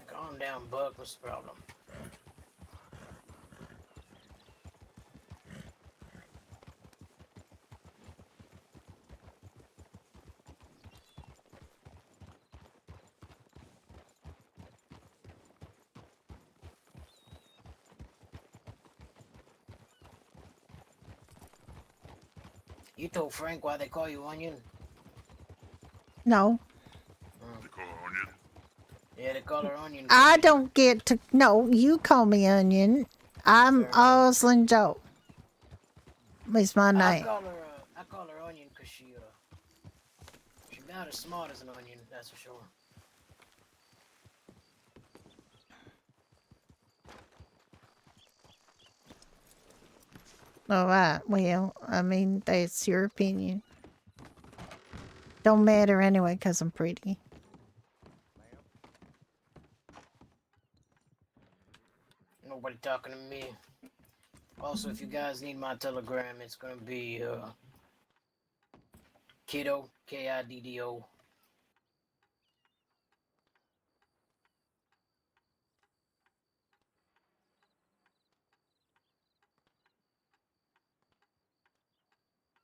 Calm down, Buck. What's the problem? You told Frank why they call you Onion? No, They call her onion. Yeah, they call her Onion. I don't get to. No, you call me Onion. I'm Oslin Joe. Is my name. I call her Onion because she's not as smart as an onion, that's for sure. All right. Well, I mean, that's your opinion. Don't matter anyway, because I'm pretty. Nobody talking to me. Also, if you guys need my telegram, it's gonna be Kiddo, Kiddo.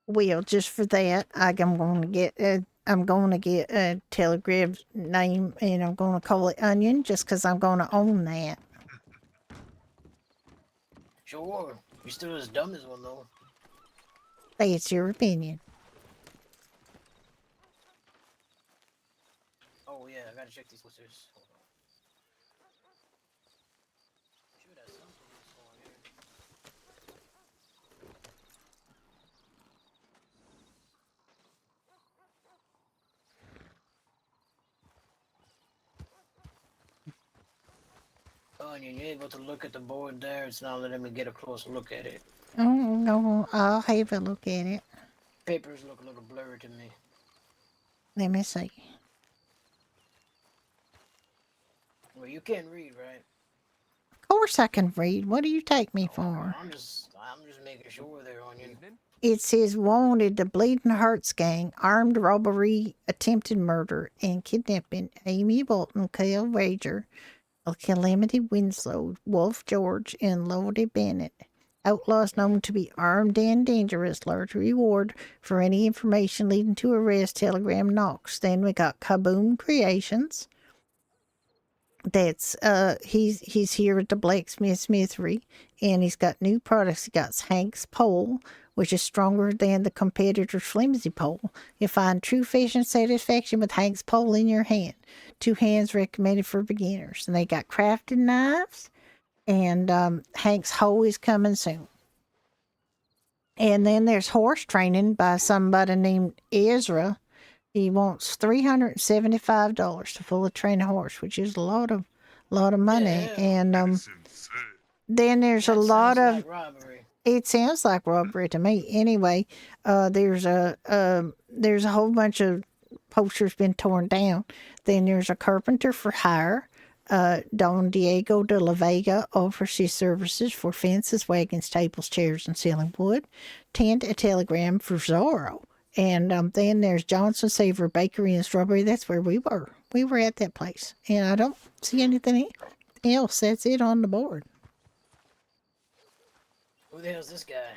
Well, just for that, I'm going to get a telegram name, and I'm going to call it Onion, just because I'm going to own that. Sure. You're still as dumb as one though. That's your opinion. Oh yeah, I gotta check these posters. Hold on. Should have something useful on here. Onion, you're able to look at the board there. It's not letting me get a close look at it. Oh, no, I'll have a look at it. Papers look a little blurry to me. Let me see. Well, you can't read, right? Of course I can read. What do you take me for? I'm just making sure there, Onion. It says wanted the Bleeding Hearts Gang, armed robbery, attempted murder, and kidnapping Amy Bolton, Kyle Wager, Calamity Winslow, Wolf George, and Lodi Bennett. Outlaws known to be armed and dangerous. Large reward for any information leading to arrest. Telegram Knox. Then we got Kaboom Creations. That's he's here at the Blacksmith Smithery, and he's got new products. He got Hank's pole, which is stronger than the competitor's flimsy pole. You'll find true fashion satisfaction with Hank's pole in your hand. 2 hands recommended for beginners. And they got crafted knives, and Hank's hoe is coming soon. And then there's horse training by somebody named Ezra. He wants $375 to fully train a horse, which is a lot of money. Yeah. And That's insane. then there's a That lot sounds of. like robbery. It sounds like robbery to me. Anyway, there's a whole bunch of posters been torn down. Then there's a carpenter for hire. Don Diego de la Vega offers his services for fences, wagons, tables, chairs, and selling wood. Tend a telegram for Zorro. And then there's Johnson Savor Bakery and Strawberry. That's where we were. We were at that place. And I don't see anything else. That's it on the board. Who the hell's this guy?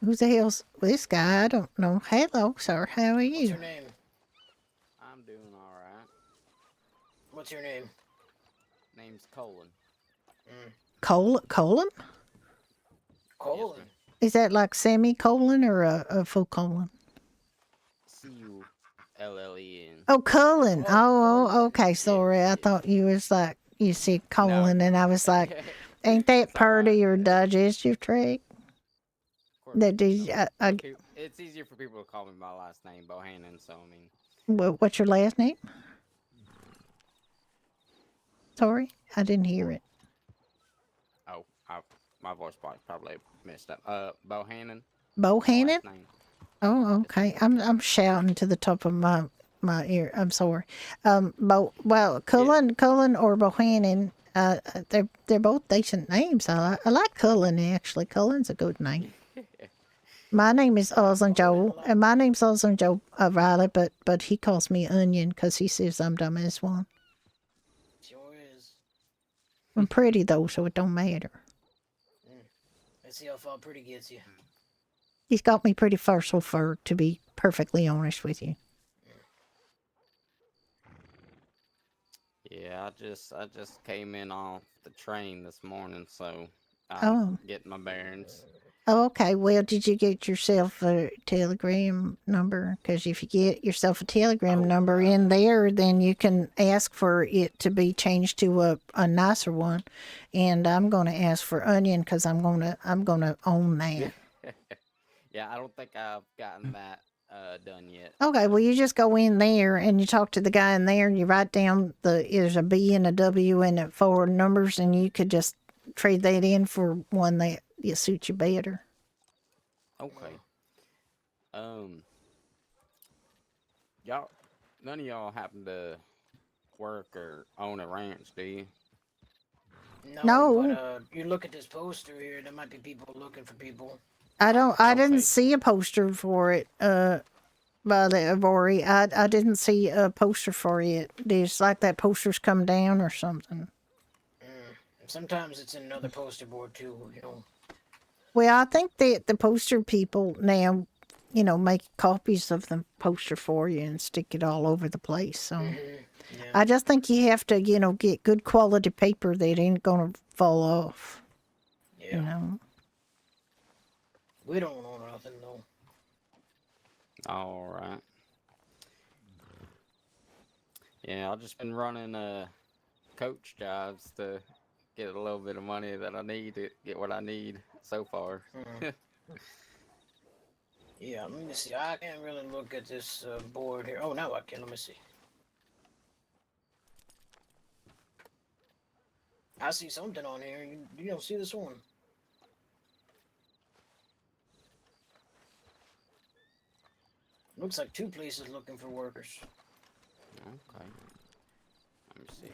Who the hell's this guy? I don't know. Hello, sir. How are What's you? your name? I'm doing alright. What's your name? Name's Colin. Colon? Colin. ma'am. Is that like semicolon or a full colon? Cullen. Oh, colon. Oh, Oh, okay. Sorry. I thought you was like, you said colon, and I was like, ain't that It's part of alright. your digestive tract? Of course, That is, it's easier for people to call me my last name, Bohannon, so I mean... what's your last name? Sorry, I didn't hear it. Oh, my voice box probably messed up. Bohannon. Bohannon? Last name. Oh, okay. I'm shouting to the top of my ear. I'm sorry. Cullen or Bohannon. They're both decent names. I like Cullen actually. Cullen's a good name. My name is Osland Joe, and my name's Osland Joe Riley, but he calls me Onion because he says I'm dumb as one. Sure is. I'm pretty though, so it don't matter. Let's see how far pretty gets you. He's got me pretty far so far, to be perfectly honest with you. Yeah, I just came in off the train this morning, so I'm getting my bearings. Oh, okay. Well, did you get yourself a telegram number? Because if you get yourself a telegram number in there, then you can ask for it to be changed to a nicer one. And I'm going to ask for Onion because I'm gonna own that. Yeah, I don't think I've gotten that done yet. Okay, well, you just go in there and you talk to the guy in there and you write down there's a B and a W and 4 numbers, and you could just trade that in for one that suits you better. Okay. Y'all, none of y'all happen to work or own a ranch, do you? No. But you look at this poster here. There might be people looking for people. I didn't Okay. see a poster for it, by the Avori. I didn't see a poster for it. There's like that poster's come down or something. Sometimes it's in another poster board too, you know. Well, I think that the poster people now, make copies of the poster for you and stick it all over the place. So Yeah. I just think you have to, get good quality paper that ain't gonna fall off. Yeah. We don't know nothing though. All right. Yeah, I've just been running coach jobs to get a little bit of money that I need to get what I need so far. Yeah, let me see. I can't really look at this board here. Oh, now I can. Let me see. I see something on here. You don't see this one. Looks like 2 places looking for workers. Okay. Let me see.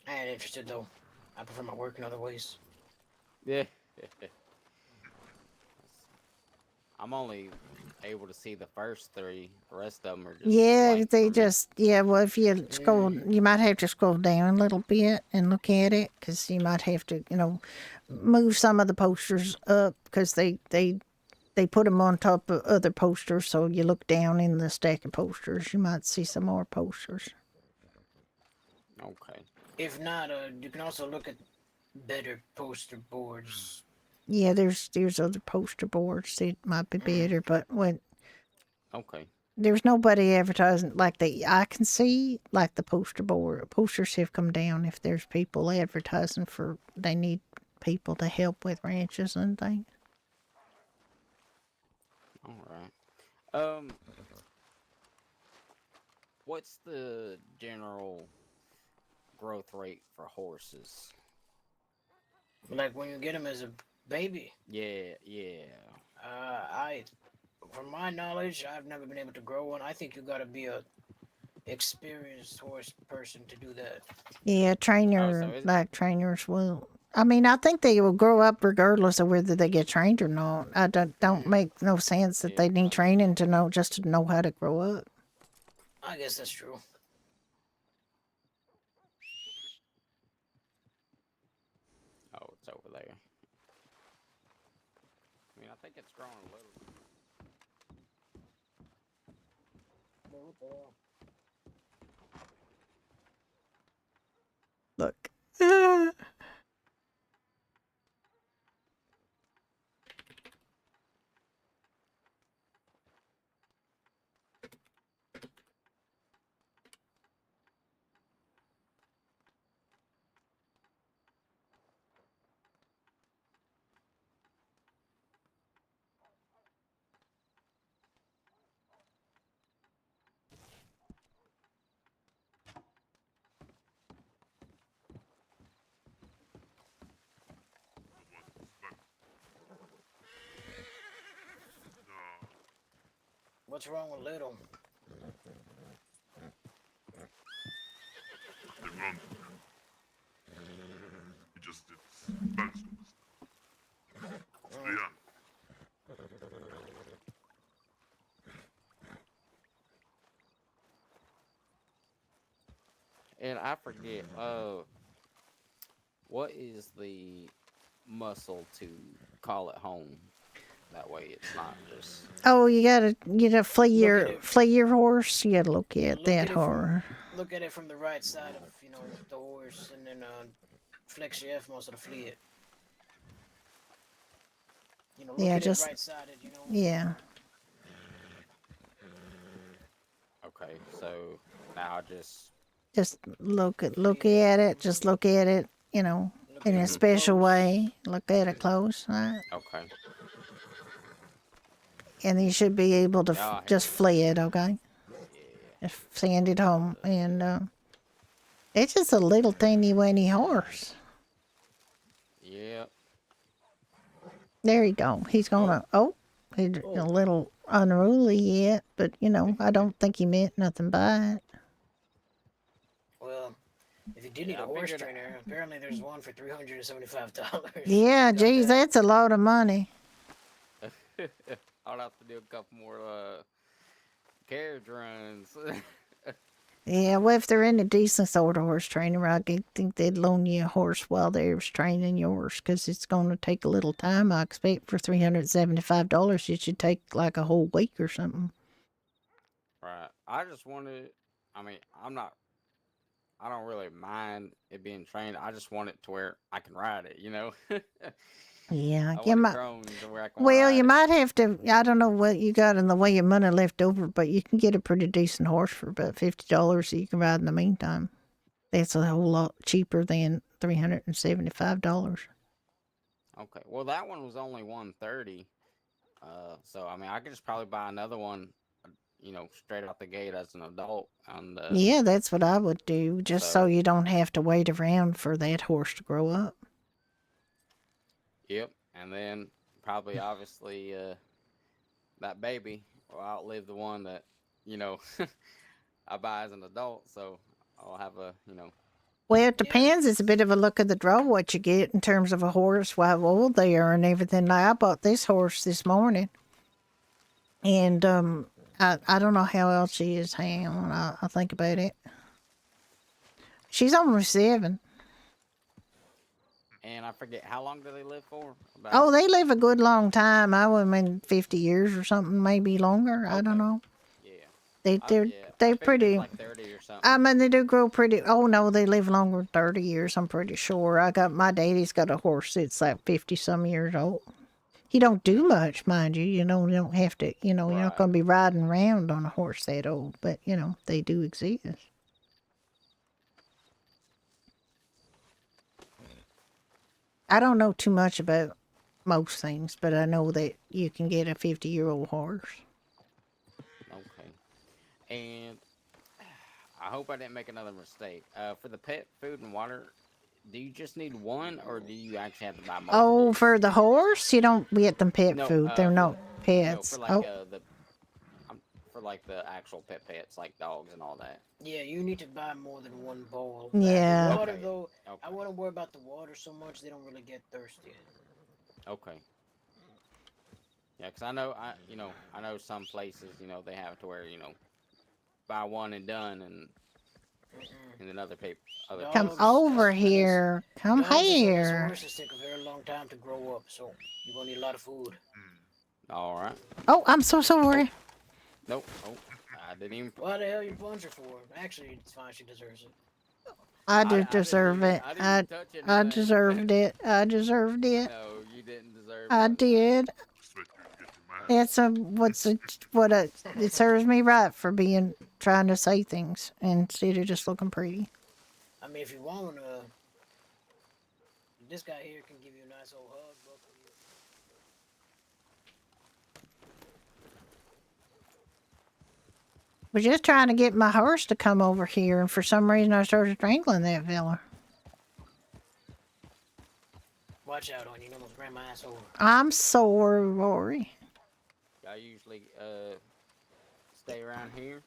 I ain't interested though. I prefer my work in other ways. Yeah. I'm only able to see the first three. The rest of them are just Yeah, blank they for me. just, yeah, well, if you scroll, Mm. you might have to scroll down a little bit and look at it because you might have to, move some of the posters up because they put them on top of other posters. So you look down in the stack of posters, you might see some more posters. Okay. If not, you can also look at better poster boards. Yeah, there's other poster boards that might be better, but when Okay. there's nobody advertising like I can see like the posters have come down if there's people advertising for they need people to help with ranches and things. All right. What's the general growth rate for horses? Like when you get them as a baby. Yeah, yeah. I, from my knowledge, I've never been able to grow one. I think you gotta be a experienced horse person to do that. Yeah, Oh, so is trainers will. I mean, I think they will grow up regardless of whether they get trained or not. I don't make no sense that yeah. they need training to know just to know how to grow up. I guess that's true. Oh, it's over there. I mean, I think it's growing a little. Look. But no, What's wrong with little? they run. He just did bells with this. So yeah, And I forget. What is the muscle to call it home? That way, it's not just. Oh, you gotta Look at it. flay your horse. You gotta look at Look that at it from horse. look at it from the right side of the horse, and then flex your F muscle to flee it. Look Yeah, at it just right sided. yeah. Okay, so now I just. Just look Flee it. at it. Just look at it. Look In at a it special close. way. Look at it close, right? Okay. And you should be able to Yeah, I hear just you. flay it. Okay, Yeah. just send it home, and it's just a little teeny weeny horse. Yeah. There you go. He's Oh. gonna. Oh, he's a Oh, little unruly yet, but I don't think he meant nothing by it. well, if you did need Yeah, a I horse figured. trainer, apparently there's one for $375. Yeah, You got geez, that? that's a lot of money. I'll have to do a couple more carriage runs. Yeah, well, if they're in a decent sort of horse trainer, think they'd loan you a horse while they was training yours, because it's going to take a little time. I expect for $375, it should take like a whole week or something. Right. I just wanted. I mean, I'm not. I don't really mind it being trained. I just want it to where I can ride it. Yeah, I you want it might. grown to where I can Well, you ride it. might have to. I don't know what you got in the way of money left over, but you can get a pretty decent horse for about $50 that you can ride in the meantime. That's a whole lot cheaper than $375. Okay. Well, that one was only 130. So I mean, I could just probably buy another one. Straight out the gate as an adult, and Yeah, that's what I would do, just so so you don't have to wait around for that horse to grow up. yep. And then probably obviously that baby will outlive the one that you know I buy as an adult. So I'll have a Well, it depends. It's a bit of a look of the draw what you get in terms of a horse, how old they are, and everything. Like I bought this horse this morning, and I don't know how old she is. Hang on, I'll think about it. She's almost 7. And I forget, how long do they live for? About, Oh, they live a good long time. I would mean 50 years or something, maybe longer. I don't Okay. know. yeah. They're Yeah. I they're figured it was pretty. like 30 or something. I mean, they do grow pretty. Oh no, they live longer than 30 years. I'm pretty sure. I got my daddy's got a horse that's like 50 some years old. He don't do much, mind you. You know, you don't have to. You know, you're not Right. going to be riding around on a horse that old. But you know, they do exist. I don't know too much about most things, but I know that you can get a 50-year-old horse. Okay. And I hope I didn't make another mistake. For the pet food and water, do you just need one, or do you actually have to buy multiple? Oh, for the horse, you don't get them pet No, food. They're not no, pets. for like Oh, for like the actual pets, like dogs and all that. Yeah, you need to buy more than one bowl. Yeah. The water, Okay. though, Okay. I wouldn't worry about the water so much. They don't really get thirsty. Okay. Yeah, because I know some places, they have to where, buy one and done, and then other come Dogs, over as well as here. Come dogs as well as here. horses take a very long time to grow up, so you're gonna need a lot of food. All right. Oh, I'm so sorry. Nope. Oh, I didn't even. What the hell you punch her for? Actually, it's fine. She deserves it. I I did didn't deserve even- it. I didn't I even touch I anything. deserved it. I deserved it. No, you didn't deserve I nothing. did. Just let you get your mind. It's it serves me right for being trying to say things instead of just looking pretty. I mean, if you want, this guy here can give you a nice old hug, both of you. Was just trying to get my horse to come over here, and for some reason I started strangling that fella. Watch out, on you almost ran my asshole. I'm sorry. I usually stay around here.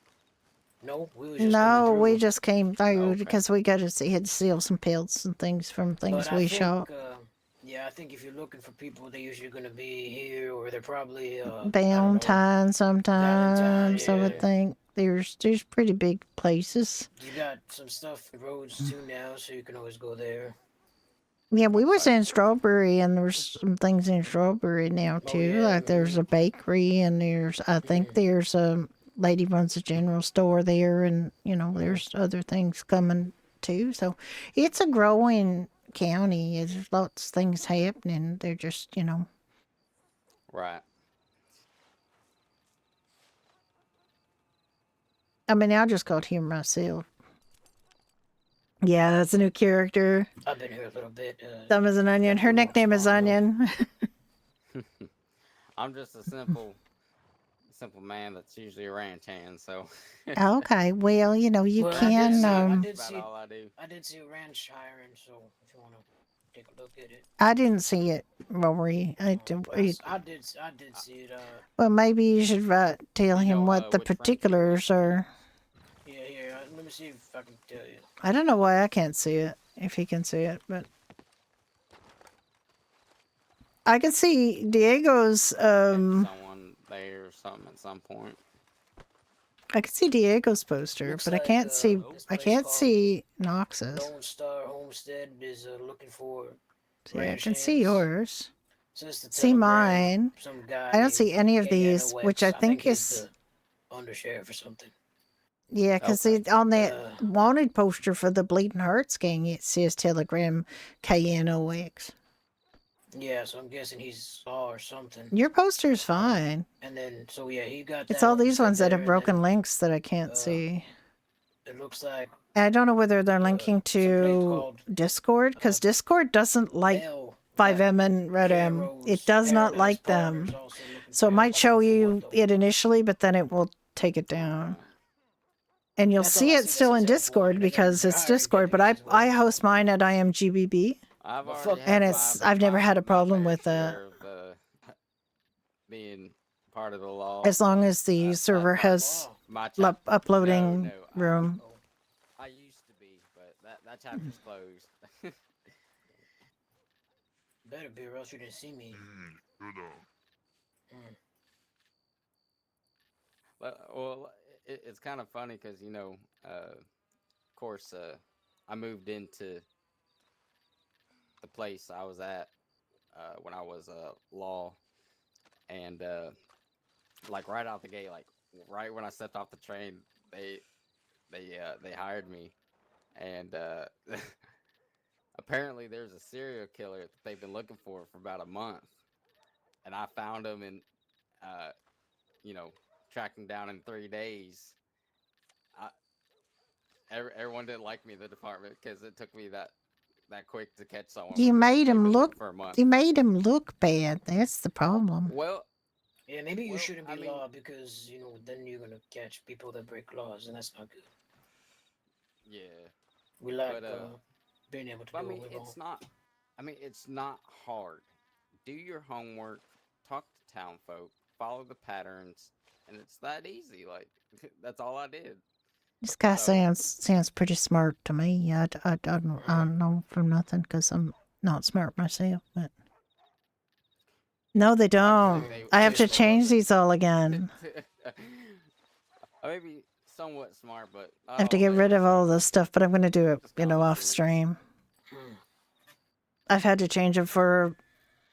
No, we was just No, coming we through. just came through Okay. because we got to see, had to steal some pelts and things from things But I we think, shot. yeah, I think if you're looking for people, they're usually gonna be here, or they're probably Valentine sometimes. I would yeah. think there's pretty big places. You got some stuff in roads too now, so you can always go there. Yeah, we was in Strawberry, and there's some things in Strawberry now Oh, too. yeah, Like there's a bakery, and I think there's a lady runs a general store there, and there's other things coming too. So it's a growing county. There's lots of things happening. They're just Right. I mean, I just got here myself. Yeah, that's a new character. I've been here a little bit. Dumb as an onion. Her nickname is Onion. I'm just a simple man that's usually a ranch hand, so. Okay, well, you Well, I can. did That's see, about all I do. I did see a ranch hiring, so if you want to take a look at it. I didn't see it, Rory. I did see it. Well, maybe you should tell You him know, what the which ranch it was. particulars are. Yeah, here, let me see if I can tell you. I don't know why I can't see it, if he can see it, but I can see Diego's. Someone there or something at some point. I can see Diego's poster, Looks but I like, can't see. this I place can't called see Knox's. Lone Star Homestead is looking for. See, I ranch can see hands. yours. Says the See Telegram, mine. Some guy I don't named see any of these, KNOX. which I think he's is. the undersheriff or something. Yeah, because Okay. on that wanted poster for the Bleeding Hearts gang, it says Telegram KNOX. Yeah, so I'm guessing he's Saw or something. Your poster's fine. And then, so yeah, he got. It's that all these homestead ones that there, have and broken then, links that I can't see. It looks like I don't know whether they're linking some place to called, Discord, because Discord doesn't like L, 5M and Red M. Carol's It does not Paradise like Partners them. also looking So it for might help. I show don't know for you what, though. it initially, but then it will take it down. And you'll That's all see I it see still that in says help Discord wanted, and then because they're it's hiring Discord, but deputies as well. I host mine at IMGBB. I've But already fuck had And that. it's I've never had a problem my with fair that. share of, being part of the law. As long as the That's server not has my uploading No, room. Oh, I used to be, but that chapter's closed. Better be, or else you didn't see me. True though. Mm. Well, it's kind of funny because of course, I moved into the place I was at when I was law, and like right out the gate, like right when I stepped off the train, they hired me, and apparently there's a serial killer that they've been looking for about a month, and I found him and uh, you know tracked him down in 3 days. I, everyone didn't like me in the department because it took me that quick to catch someone You when made they've him been looking look. for a month. You made him look bad. That's the problem. Well, Yeah, maybe you well, shouldn't be I mean, law because then you're gonna catch people that break laws, and that's not good. yeah, We like but being able to but I do what mean, we want. it's not. I mean, it's not hard. Do your homework, talk to town folk, follow the patterns, and it's that easy. Like that's all I did. This guy So, sounds pretty smart to me. I don't know for nothing because I'm not smart myself. But no, they I like to think don't. Mm, I have you're to smart. change these all again. I may be somewhat smart, but I not have to all get rid day. of all this stuff, but I'm going to do it, Just common off sense. stream. Mm. I've had to change it for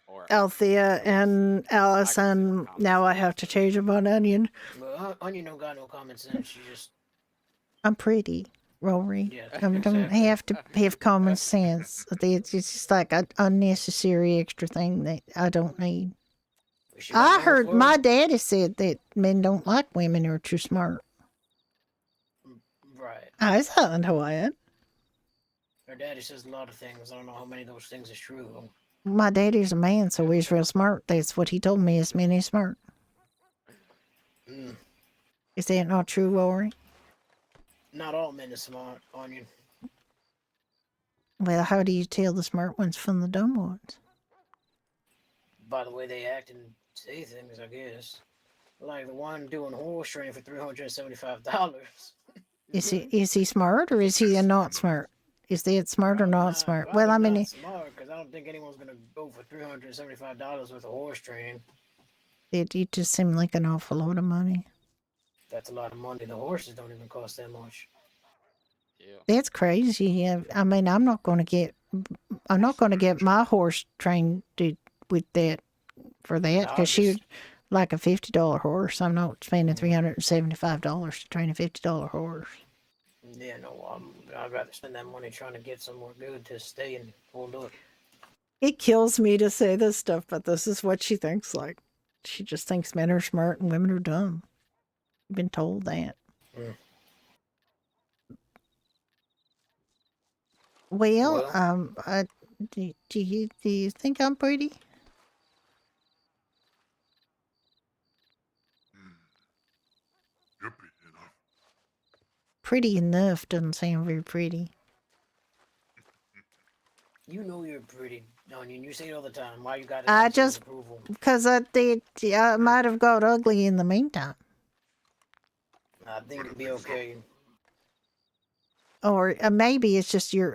Or Althea at least and I Alice, consider and common now I sense. have to change them on Onion. Well, Onion don't got no common sense. She just I'm pretty, Rory. yeah, I don't exactly. have to have common sense. It's just like an unnecessary extra thing that I don't need. She got I going heard for her. my daddy said that men don't like women who are too smart. Right. I sound Hawaiian. Her daddy says a lot of things. I don't know how many of those things is true. My daddy's a man, so he's real smart. That's what he told me is men is smart. Mm. Is that not true, Rory? Not all men are smart, Onion. Well, how do you tell the smart ones from the dumb ones? By the way they act and say things, I guess. Like the one doing horse training for $375. Is he smart or is he a not smart? Is that smart or not smart? Well, Probably I mean, not smart because I don't think anyone's gonna go for $375 worth of horse training. it just seemed like an awful lot of money. That's a lot of money. The horses don't even cost that much. Yeah. That's crazy. Yeah, I mean, I'm not going to get my horse trained with that for that Nah, because she just like a $50 horse. I'm not spending $375 to train a $50 horse. yeah, no. I'd rather spend that money trying to get somewhere good to stay and hold up. It kills me to say this stuff, but this is what she thinks. Like, she just thinks men are smart and women are dumb. I've been told that. Mm. Well, Well, do you think I'm pretty? You're pretty enough. Pretty enough doesn't sound very pretty. you know you're pretty, Onion. You say it all the time. Why you got I attitude just approval? because I might have got ugly in the meantime, I think it'd be okay. or maybe it's just you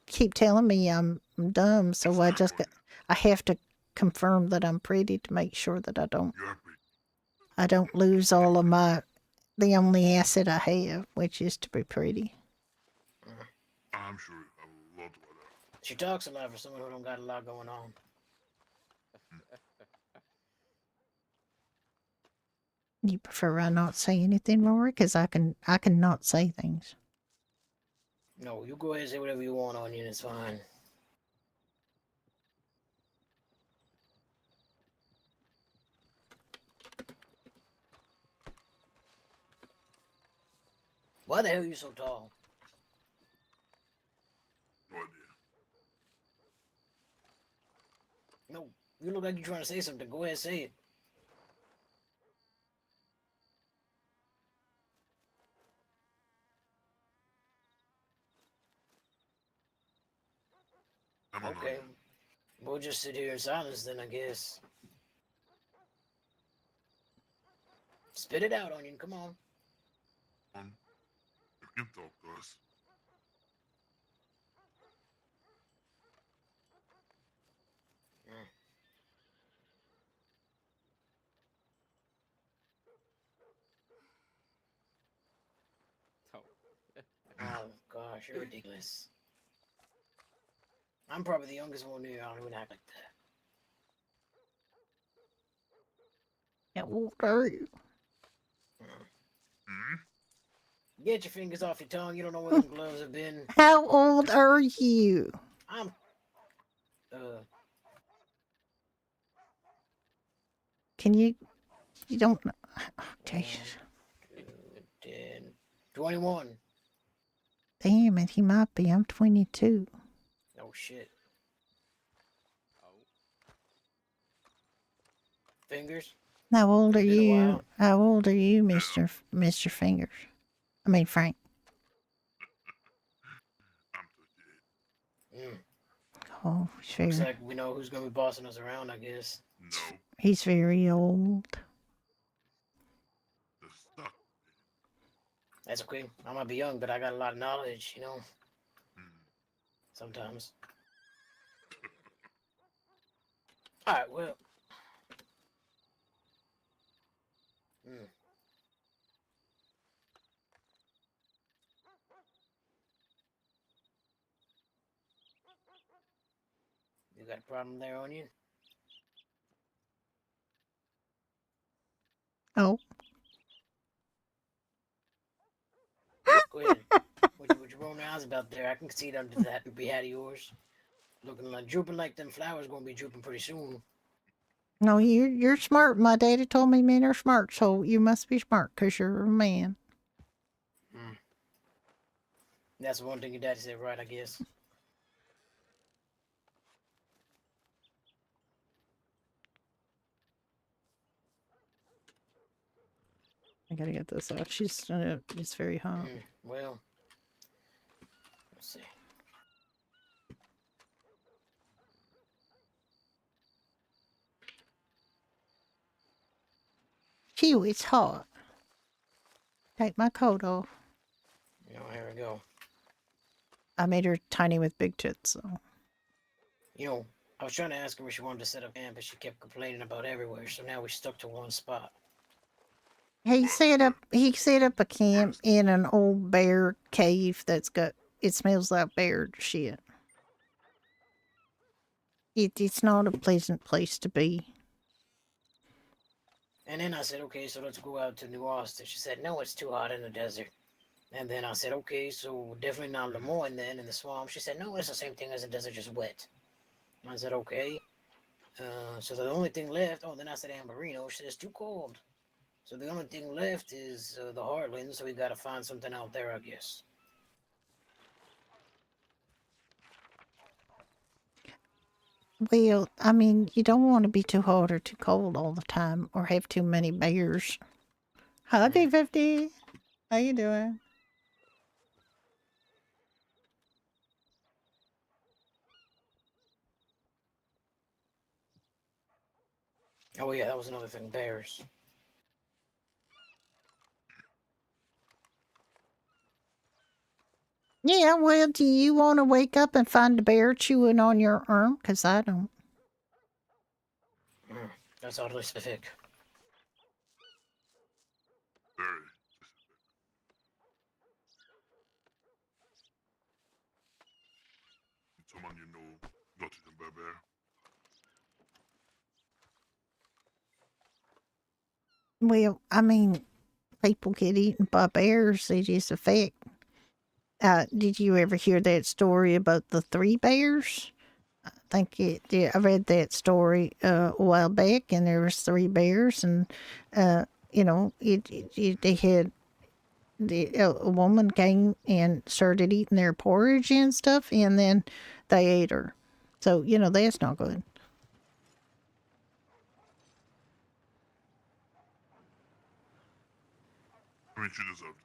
keep telling me I'm dumb, so I have to confirm that I'm pretty to make sure that You're pretty. I don't lose all of the only asset I have, which is to be pretty. I'm sure you have a lot of other. She talks a lot for someone who don't got a lot going on. You prefer I not say anything, Rory? Because I can not say things. No, you go ahead and say whatever you want, Onion. It's fine. Why the hell are you so tall? No idea. No, you look like you're trying to say something. Go ahead and say it. I'm an Okay. onion. We'll just sit here in silence then, I guess. Spit it out, Onion. Come on. You can talk to us. gosh, you're ridiculous. I'm probably the youngest one here. I don't even act like that. How old are you? Hmm? Get your fingers off your tongue. You don't know where them gloves have been. How old are you? I'm. Can you don't know. Oh, Jesus. 10, 21. Damn it, he might be. I'm 22. Oh shit. Oh, Fingers. How old are Been a you? while. How old are you, Mr. Fingers? I mean Frank. I'm 38. Mm. Oh, Looks sure. like we know who's gonna be bossing us around. I guess. No, He's very old. the stock. That's okay. I might be young, but I got a lot of knowledge. You know. Hmm. Sometimes. All right. Well. Mm. You got a problem there, Onion? Oh, Go ahead. What you rolling your eyes about there? I can see it under that big hat of yours. Looking like drooping like them flowers gonna be drooping pretty soon. no, you're smart. My daddy told me men are smart, so you must be smart 'cause you're a man. Mm. That's one thing your daddy said, right? I guess. I gotta get this off. It's very hot. Mm. Well, let's see. Phew, it's hot. Take my coat off. You know, here we go. I made her tiny with big tits, so. You know, I was trying to ask her where she wanted to set up camp, but she kept complaining about everywhere. So now we stuck to one spot. He set up a camp in an old bear cave that's got it smells like bear shit. It's not a pleasant place to be. And then I said, okay, so let's go out to New Austin. She said, no, it's too hot in the desert. And then I said, okay, so definitely not Lemoyne then in the swamp. She said, no, it's the same thing as the desert, just wet. And I said, okay. So the only thing left, oh, then I said Amberino. She said, it's too cold. So the only thing left is the Heartland, so we got to find something out there, I guess. Well, I mean, you don't want to be too hot or too cold all the time or have too many bears. Hi, D50. How you doing? Oh, yeah, that was another thing, bears. Yeah, well, do you want to wake up and find a bear chewing on your arm? Because I don't. That's oddly specific. Very. Someone you know got eaten by a bear. Well, I mean, people get eaten by bears. They just affect. Did you ever hear that story about the three bears? I think yeah, I read that story a while back, and there was three bears, and they had a woman came and started eating their porridge and stuff, and then they ate her. So that's not good. I mean, she deserved it.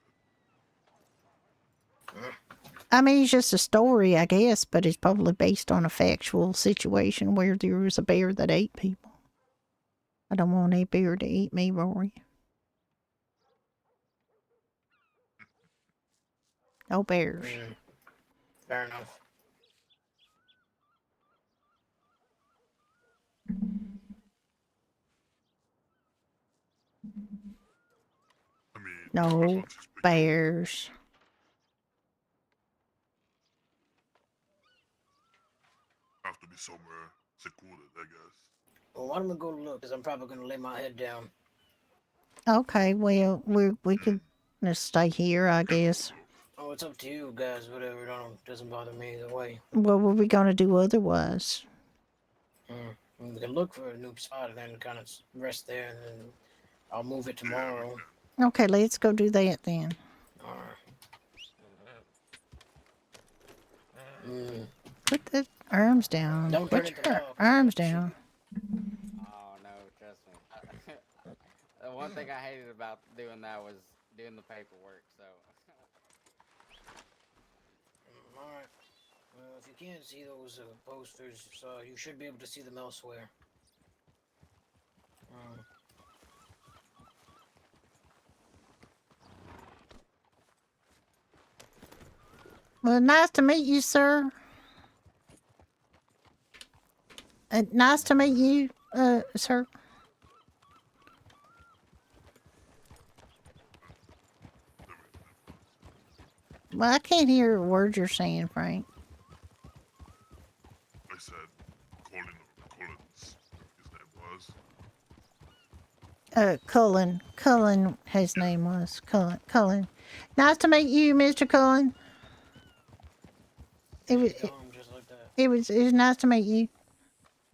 I mean, it's just a story, I guess, but it's probably based on a factual situation where there was a bear that ate people. I don't want a bear to eat me, Rory. No bears. Fair enough. I mean, No once she's picked up, bears. somewhere secluded, I guess. Well, why don't we go look? Because I'm probably going to lay my head down. Okay, well, we could just stay here, I guess. Oh, it's up to you guys. Whatever. Doesn't bother me either way. What were we gonna do otherwise? We can look for a new spot and then kind of rest there, and then I'll move it tomorrow. Okay, let's go do that then. All right. Put the arms down. Don't turn Put into your dog. arms down. Oh no, trust me. The one thing I hated about doing that was doing the paperwork. So. All right. Well, if you can't see those posters, so you should be able to see them elsewhere. Well, nice to meet you, sir. Nice to meet you, sir. Well, I can't hear a word you're saying, Frank. I said Collins, his name was. Cullen, his name was. Cullen. Nice to meet you, Mr. Cullen. It was nice to meet you.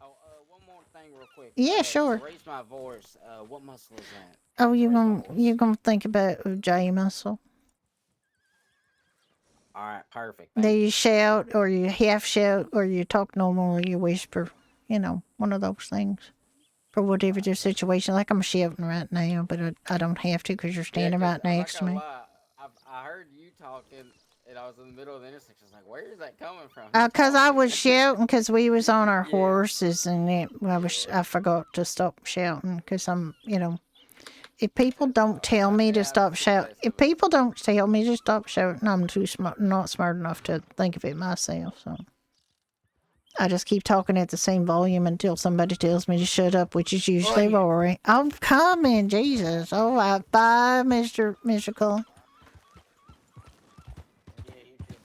Oh, one more thing, real quick. Yeah, sure. To raise my voice. What muscle is that? Oh, you're gonna think about J muscle. All right, perfect. Do you shout, or you half shout, or you talk normal, or you whisper? You know, one of those things. For whatever the situation. Like I'm shouting right now, but I don't have to because you're standing right next to me. I heard you talking, and I was in the middle of the intersection. I was like, where is that coming from? Because I was shouting because we was on our Yeah. horses, and I forgot to stop shouting because I'm, if people don't tell me to stop shouting, if people don't tell me to stop shouting, I'm not smart enough to think of it myself. So I just keep talking at the same volume until somebody tells me to shut up, which is usually Rory. I'm coming, Jesus! All right, bye, Mister Cullen. Yeah, you too.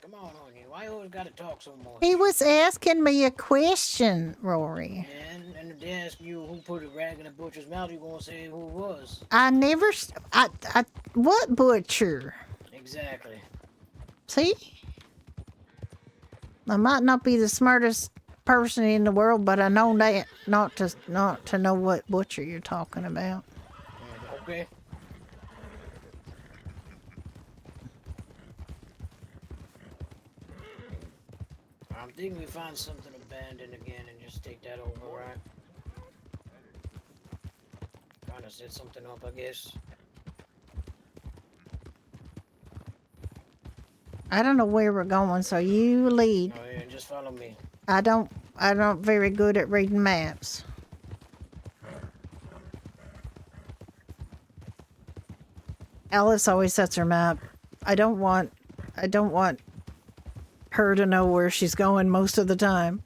Come on, Onion. Why you always gotta talk so much? He was asking me a question, Rory. And if they ask you who put a rag in a butcher's mouth, you gonna say who it was. What butcher? Exactly. See? I might not be the smartest person in the world, but I know that not to know what butcher you're talking about. Okay. I'm thinking we find something abandoned again and just take that over, right? Kind of set something up, I guess. I don't know where we're going, so you lead. Oh yeah, just follow me. I'm not very good at reading maps. Alice always sets her map. I don't want her to know where she's going most of the time.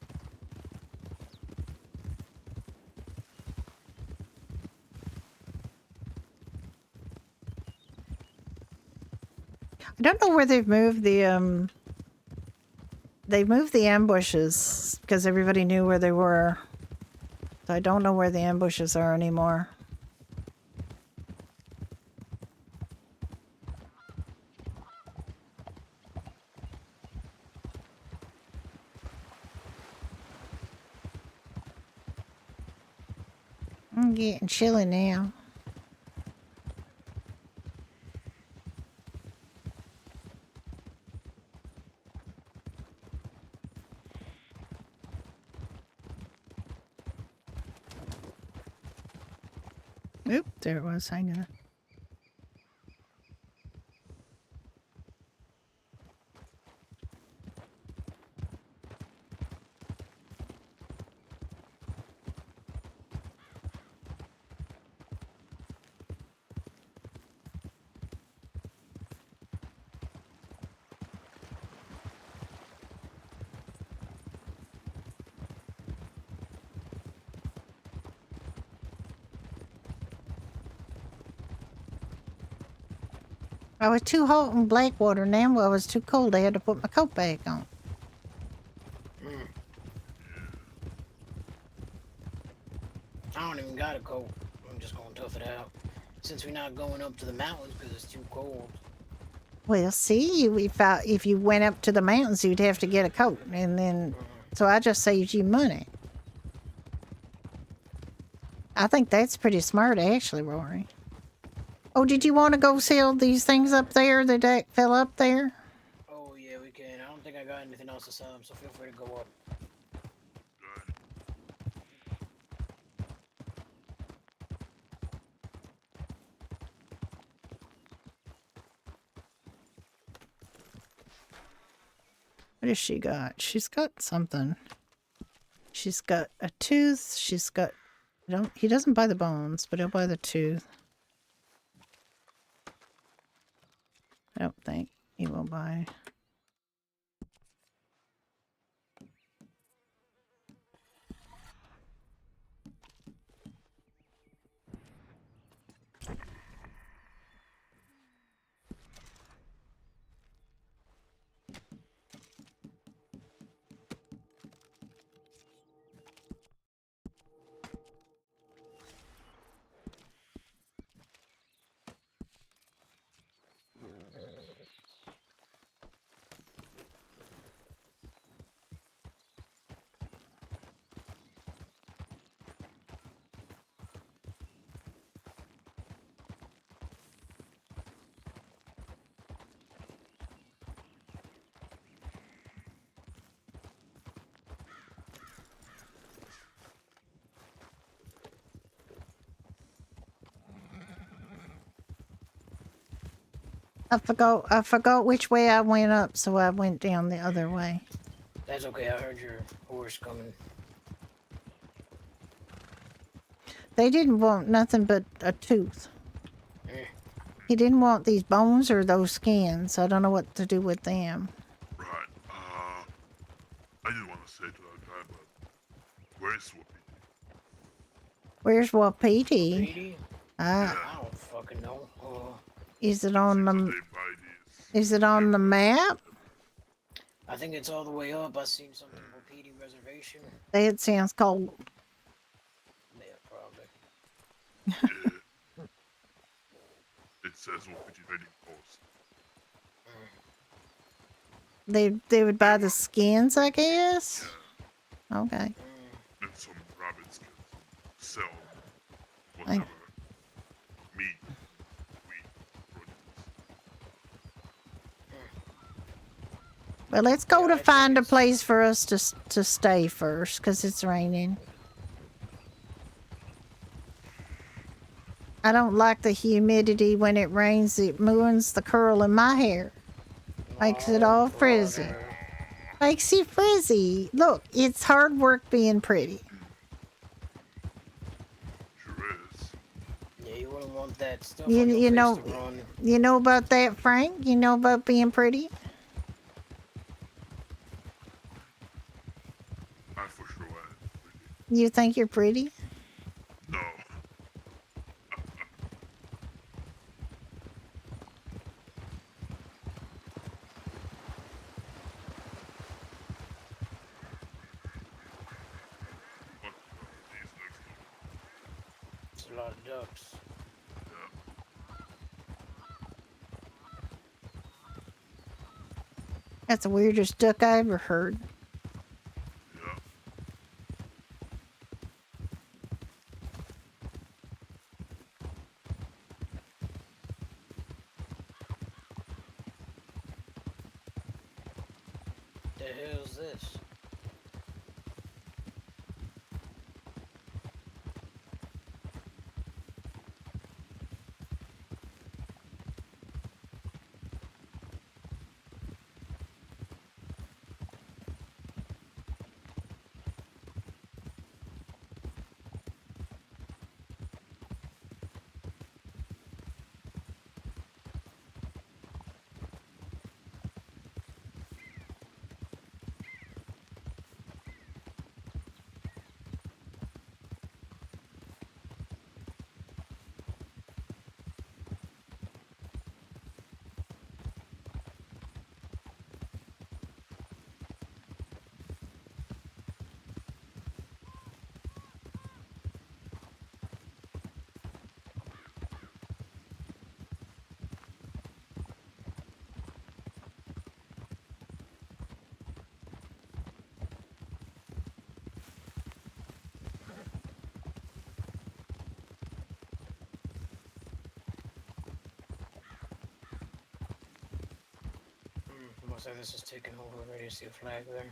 I don't know where they've moved the ambushes because everybody knew where they were. So I don't know where the ambushes are anymore. I'm getting chilly now. Oop, there it was. Hang on. I was too hot in Blackwater. Now I was too cold. I had to put my coat back on. Mm. I don't even got a coat. I'm just gonna tough it out. Since we're not going up to the mountains because it's too cold. Well, see, if you went up to the mountains, you'd have to get a coat, and then so I just saved you money. I think that's pretty smart, actually, Rory. Oh, did you want to go sell these things up there that fell up there? Oh yeah, we can. I don't think I got anything else to sell them, so feel free to go up. What has she got? She's got something. She's got a tooth. She's got. He doesn't buy the bones, but he'll buy the tooth. I don't think he will buy. I forgot which way I went up, so I went down the other way. That's okay. I heard your horse coming. They didn't want nothing but a tooth. Mm. He didn't want these bones or those skins. I don't know what to do with them. Right. I didn't want to say to that guy, but where's Wapiti? Where's Wapiti? Wapiti? Ah, I don't fucking know. is it on So the? they buy these. Is it on the map? I think it's all the way up. I seen something Wapiti reservation. That sounds cold. Yeah, probably. Yeah. It says Wapiti trading post. They would buy the skins, I guess. Yeah. Okay. And some rabbit skins. Sell I- whatever meat, wheat, produce. Well, let's go to find a place for us to stay first, because it's raining. I don't like the humidity when it rains. It ruins the curl in my hair. Makes it all frizzy. Makes you frizzy. Look, it's hard work being pretty. Sure is. Yeah, you wouldn't want that stuff You on your you face know to run. you know about that, Frank? You know about being pretty? I for sure am pretty. You think you're pretty? No. What these next to? It's a lot of ducks. Yeah. That's the weirdest duck I ever heard. Yeah. The hell's this? Looks like this is taking over already. I see a flag there.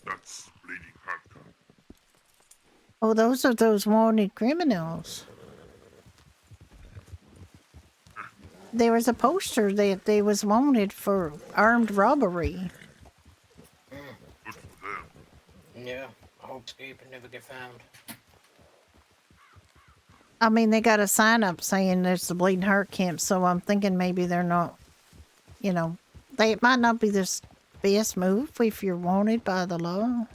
That's bleeding heart. Oh, those are those wanted criminals. There was a poster that they was wanted for armed robbery. Mm. Good for them. Yeah. I hope escape and never get found. I mean, they got a sign up saying there's the Bleeding Heart camp, so I'm thinking maybe they're not, you know, it might not be the best move if you're wanted by the law.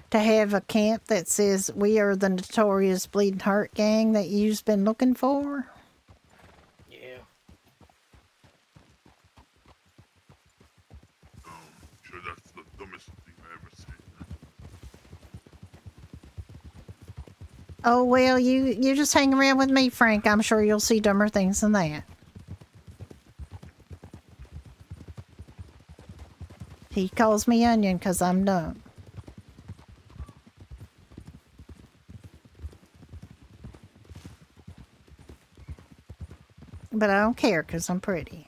To have a camp that says we are the notorious Bleeding Heart gang that you've been looking for. Yeah. Sure, that's the dumbest thing I ever seen. Oh well, you just hang around with me, Frank. I'm sure you'll see dumber things than that. He calls me onion because I'm dumb. But I don't care because I'm pretty.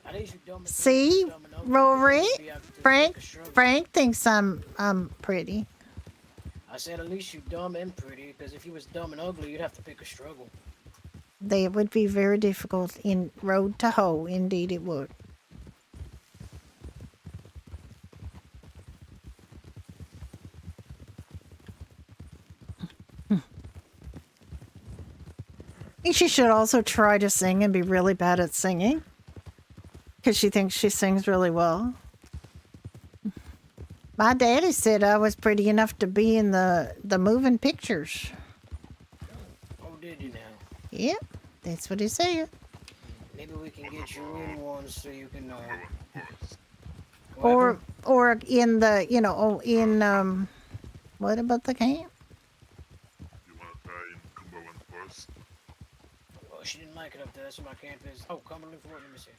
At least you dumb and See, dumb and ugly, Rory, because you'd be able to Frank, take a struggle. Frank thinks I'm pretty. I said at least you dumb and pretty, because if you was dumb and ugly, you'd have to pick a struggle. They would be very difficult in road to hoe. Indeed, it would. And she should also try to sing and be really bad at singing. Because she thinks she sings really well. My daddy said I was pretty enough to be in the moving pictures. Oh, did you now? Yep, that's what he said. Maybe we can get you in one so you can, Or in the, you know, in, what about the camp? You wanna try in Cumberland first? Oh, she didn't like it up there. That's where my camp is. Oh, Cumberland Fort. Let me see.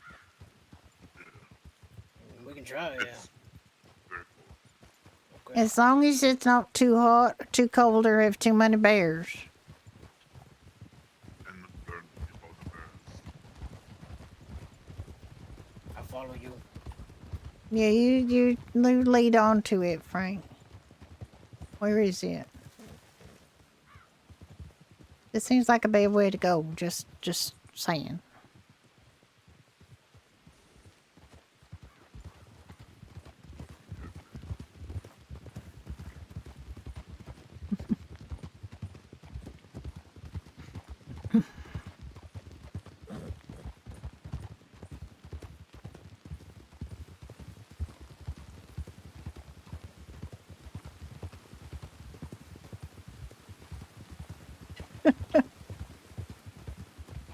We can try, yeah. It's very cool. Okay. As long as it's not too hot, too cold, or have too many bears. And learn about the bears. I'll follow you. Yeah, you lead on to it, Frank. Where is it? This seems like a bad way to go. Just saying.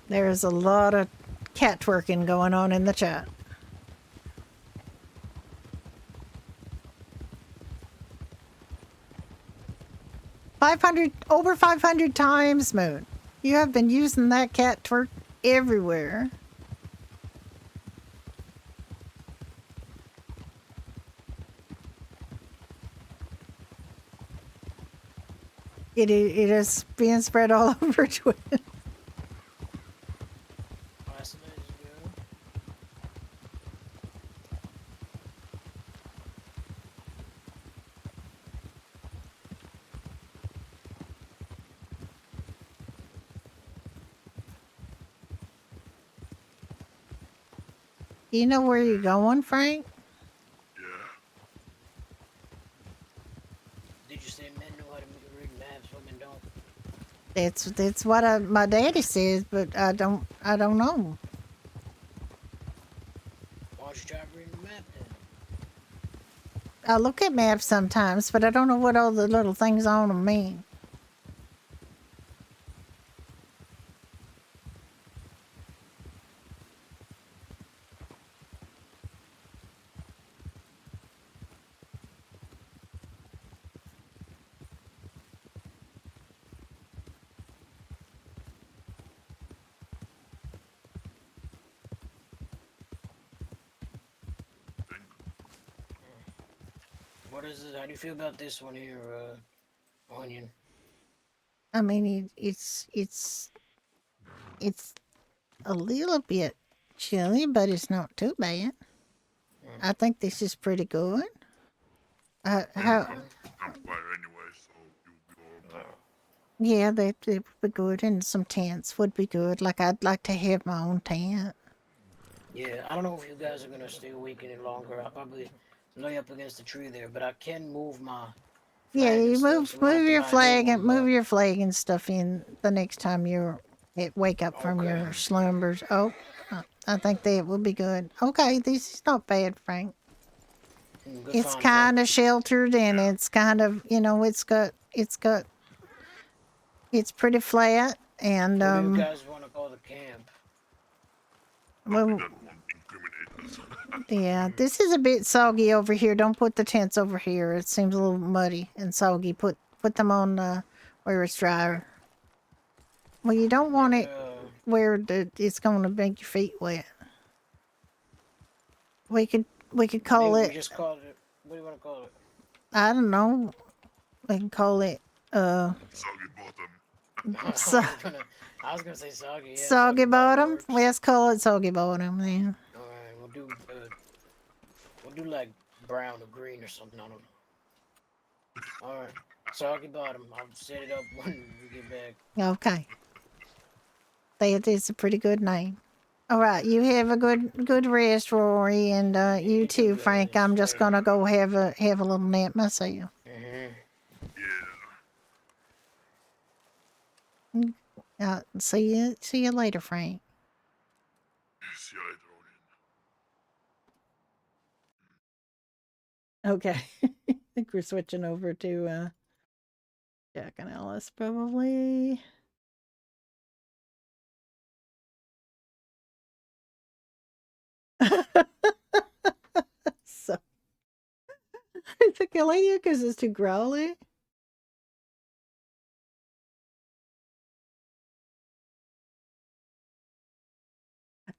There's a lot of cat twerking going on in the chat. 500, over 500 times, Moon. You have been using that cat twerk everywhere. It is being spread all over Twitter. You know where you're going, Frank? Yeah. Did you say men know how to read maps, women don't? That's what my daddy says, but I don't know. Why don't you try reading the map then? I look at maps sometimes, but I don't know what all the little things on them mean. What is it? How do you feel about this one here? onion. I mean, it's a little bit chilly, but it's not too bad. I think this is pretty good. How? Campfire anyway, so you'll be alright. Yeah, they would be good, and some tents would be good. Like I'd like to have my own tent. Yeah, I don't know if you guys are gonna stay awake any longer. I'll probably lay up against the tree there, but I can move my Yeah, flag and you stuff, so we don't have to lie low on move your flag and stuff in the next time you wake up from Okay. your slumbers. Oh, I think that will be good. Okay, this is not bad, Frank. Good It's find, Frank. kind of sheltered and it's kind of it's pretty flat and What do you guys want to call the camp? well, That won't incriminate us. yeah, this is a bit soggy over here. Don't put the tents over here. It seems a little muddy and soggy. Put them on where it's drier. Well, you don't want it where it's going to make your feet wet. We could call Maybe it. we just call it. What do you want to call it? I don't know. We can call it Soggy bottom. so, I was gonna say soggy. Yeah, soggy bottom. works. Let's call it soggy bottom then. All right, we'll do like brown or green or something. I don't know. All right, soggy bottom. I'll set it up when we get back. Okay. That is a pretty good name. All right, you have a good rest, Rory, and you too, Frank. I'm just gonna go have a little nap myself. Mm-hmm. Yeah. See you later, Frank. See you later, Odin. Okay. I think we're switching over to Jack and Alice probably. So is it killing you because it's too growly?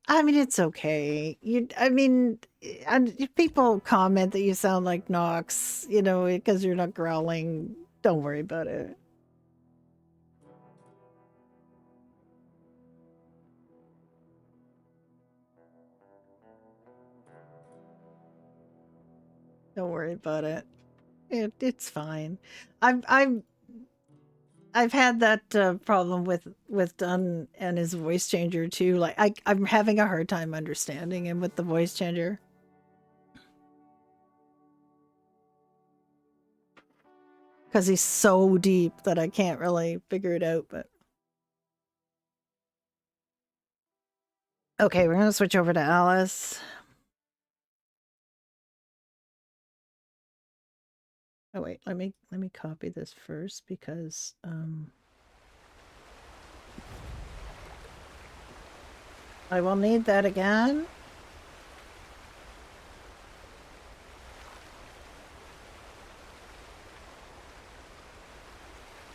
I mean, it's okay. People comment that you sound like Nox, because you're not growling. Don't worry about it. Don't worry about it. It's fine. I've had that problem with Dunn and his voice changer too. Like I'm having a hard time understanding him with the voice changer. Because he's so deep that I can't really figure it out, but okay, we're gonna switch over to Alice. Oh wait, let me copy this first because I will need that again.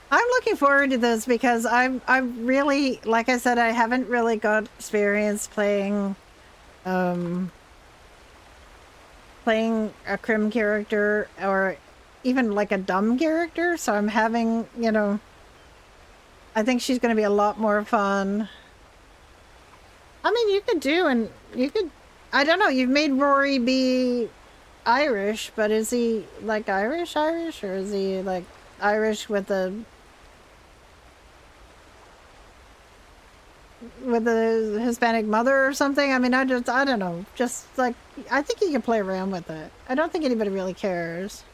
I'm looking forward to this because I'm really, like I said, I haven't really got experience playing playing a crim character or even like a dumb character, so I'm having, I think she's going to be a lot more fun. I mean, I don't know, you've made Rory be Irish, but is he like Irish, or is he like Irish with a Hispanic mother or something? I mean, I don't know. Just like, I think you can play around with it. I don't think anybody really cares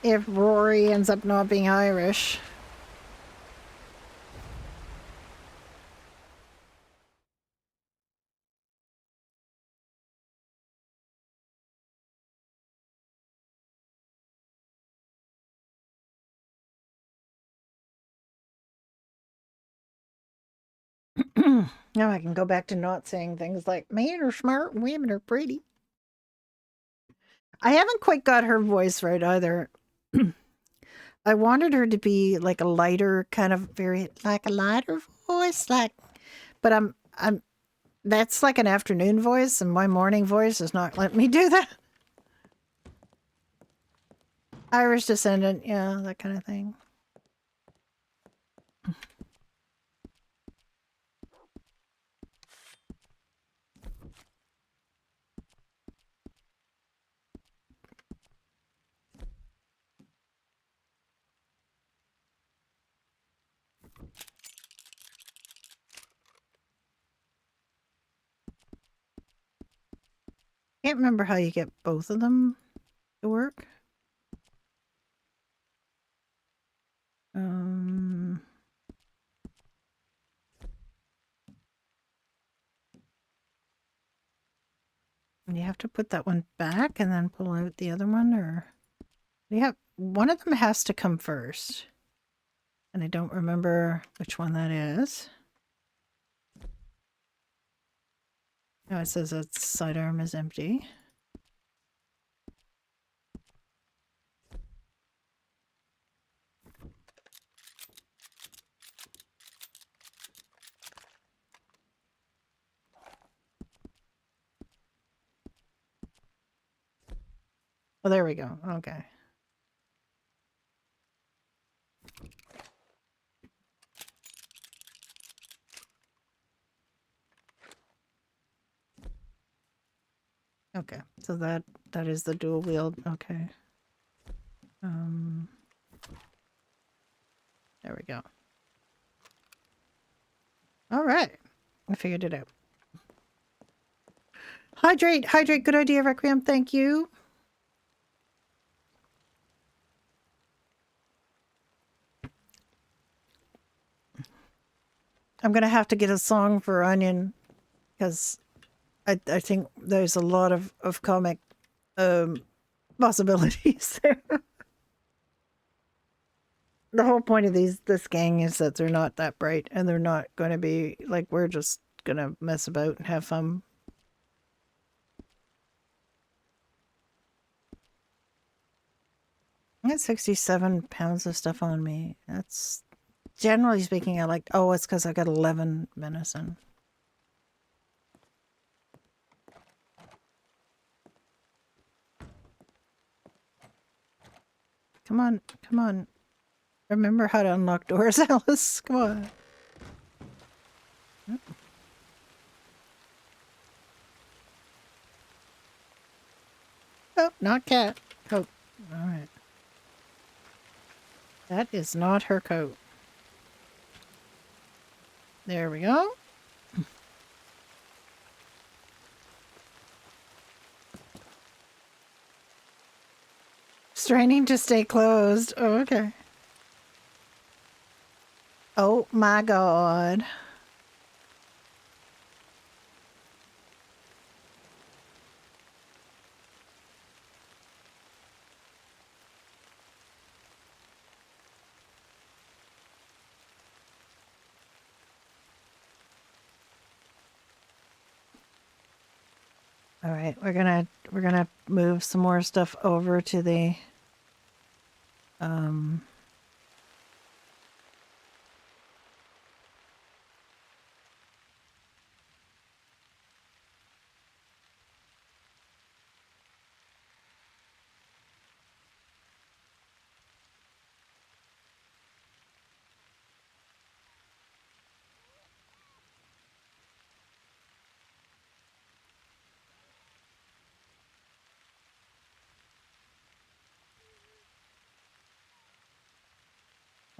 if Rory ends up not being Irish. Now I can go back to not saying things like men are smart and women are pretty. I haven't quite got her voice right either. I wanted her to be like a lighter, kind of like a lighter voice, but I'm that's like an afternoon voice, and my morning voice is not letting me do that. Irish descendant, yeah, that kind of thing. Can't remember how you get both of them to work. You have to put that one back and then pull out the other one, or you have one of them has to come first. And I don't remember which one that is. No, it says its sidearm is empty. Oh, there we go. Okay. Okay, so that is the dual wield. Okay. There we go. All right, I figured it out. Hydrate, hydrate. Good idea, Requiem. Thank you. I'm gonna have to get a song for Onion because I think there's a lot of comic possibilities there. The whole point of this gang is that they're not that bright and they're not going to be like, we're just gonna mess about and have fun. I got 67 pounds of stuff on me. That's generally speaking. I like. Oh, it's because I got 11 venison. Come on, come on. Remember how to unlock doors, Alice. Come on. Oh, not cat. Coat. All right. That is not her coat. There we go. Straining to stay closed. Oh, okay. Oh my god. All right, we're gonna move some more stuff over to the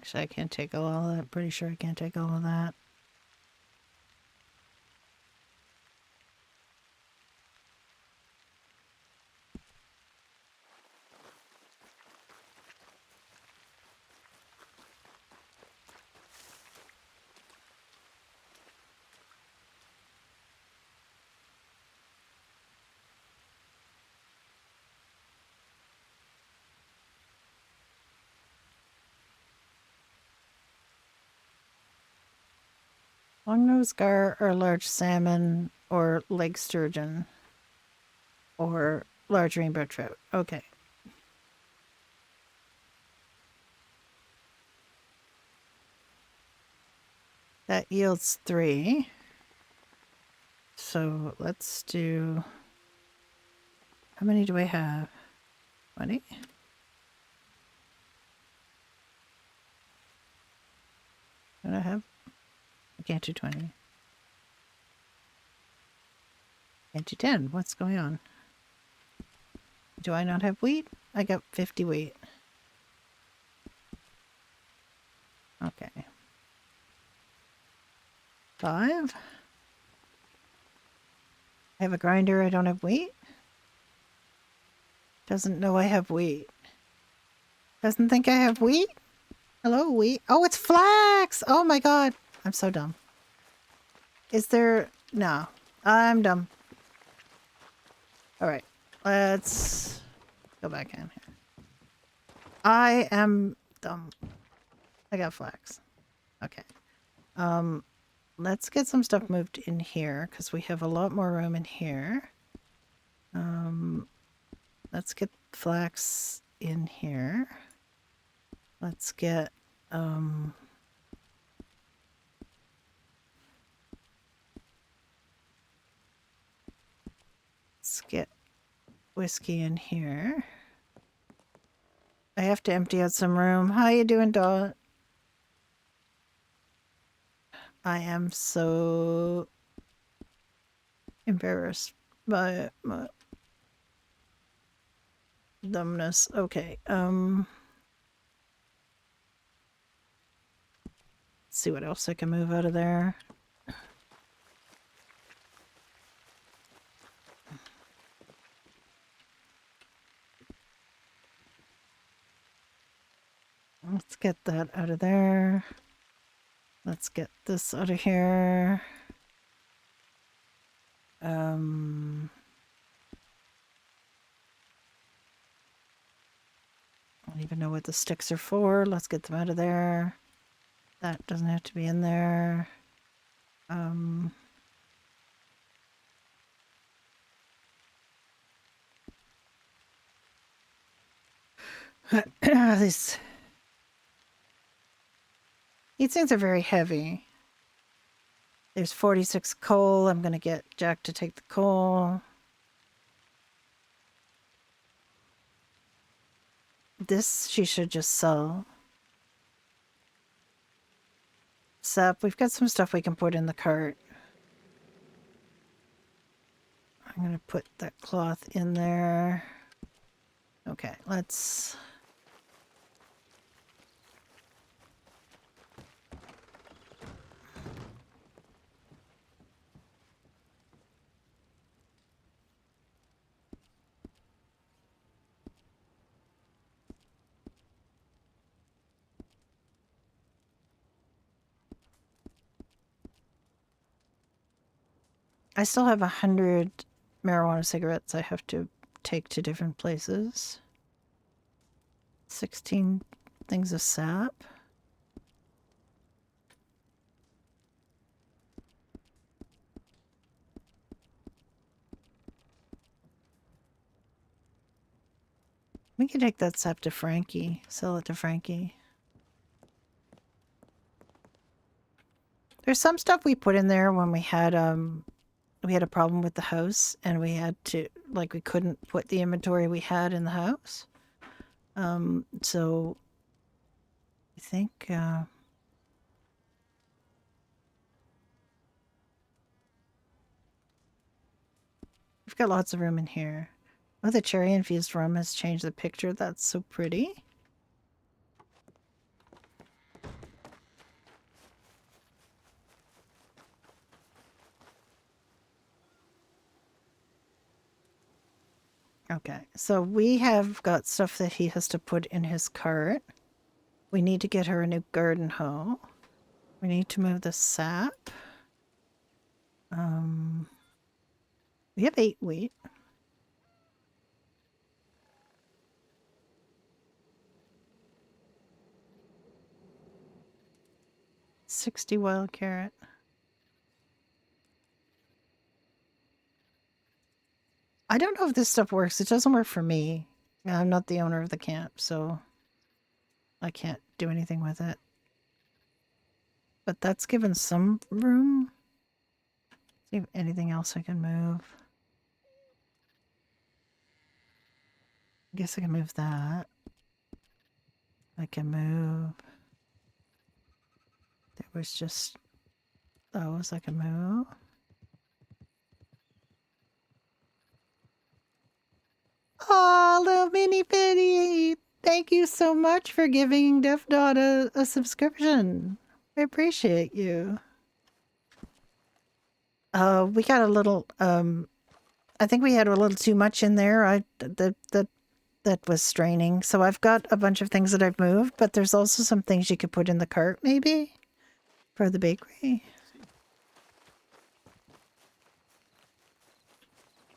Actually, I can't take all of that. Pretty sure I can't take all of that. Longnose gar or large salmon or lake sturgeon or large rainbow trout. Okay. That yields 3. So let's do... How many do I have? 20? What do I have? I can't do 20. Can't do 10. What's going on? Do I not have wheat? I got 50 wheat. Okay. 5. I have a grinder. I don't have wheat. Doesn't know I have wheat. Doesn't think I have wheat? Hello, wheat. Oh, it's flax! Oh my god. I'm so dumb. Is there... No. I'm dumb. Alright. Let's go back in here. I am dumb. I got flax. Okay. Let's get some stuff moved in here because we have a lot more room in here. Let's get flax in here. Let's get let's get whiskey in here. I have to empty out some room. How you doing, Dot? I am so embarrassed by my dumbness. Okay. Let's see what else I can move out of there. Let's get that out of there. Let's get this out of here. I don't even know what the sticks are for. Let's get them out of there. That doesn't have to be in there. These things are very heavy. There's 46 coal. I'm going to get Jack to take the coal. This she should just sell. Sap, we've got some stuff we can put in the cart. I'm going to put that cloth in there. Okay, let's... I still have 100 marijuana cigarettes I have to take to different places. 16 things of sap. We can take that sap to Frankie. Sell it to Frankie. There's some stuff we put in there when we had a problem with the house and we had to, like, we couldn't put the inventory we had in the house. So I think we've got lots of room in here. Oh, the cherry infused rum has changed the picture. That's so pretty. Okay, so we have got stuff that he has to put in his cart. We need to get her a new garden hoe. We need to move the sap. We have 8 wheat. $60 wild carrot. I don't know if this stuff works. It doesn't work for me. I'm not the owner of the camp, so I can't do anything with it. But that's given some room. See if anything else I can move. I guess I can move that. I can move. There was just those I can move. Oh, little mini bitty. Thank you so much for giving Deaf Dot a subscription. I appreciate you. We got a little, I think we had a little too much in there. That was straining. So I've got a bunch of things that I've moved, but there's also some things you could put in the cart maybe for the bakery.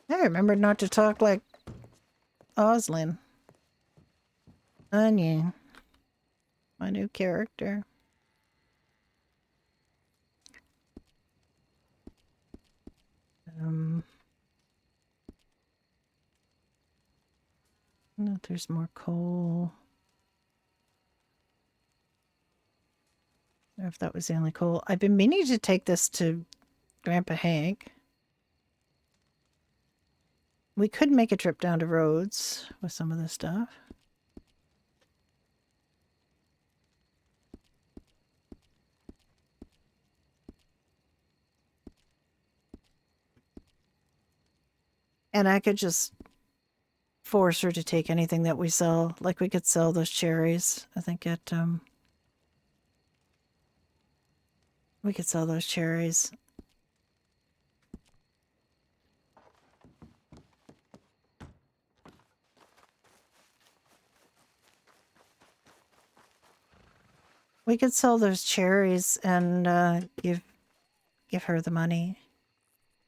I remembered not to talk like Oslin. Onion. My new character. No, there's more coal. I don't know if that was the only coal. I've been meaning to take this to Grandpa Hank. We could make a trip down to Rhodes with some of this stuff. And I could just force her to take anything that we sell. Like we could sell those cherries. I think at we could sell those cherries. We could sell those cherries and give her the money.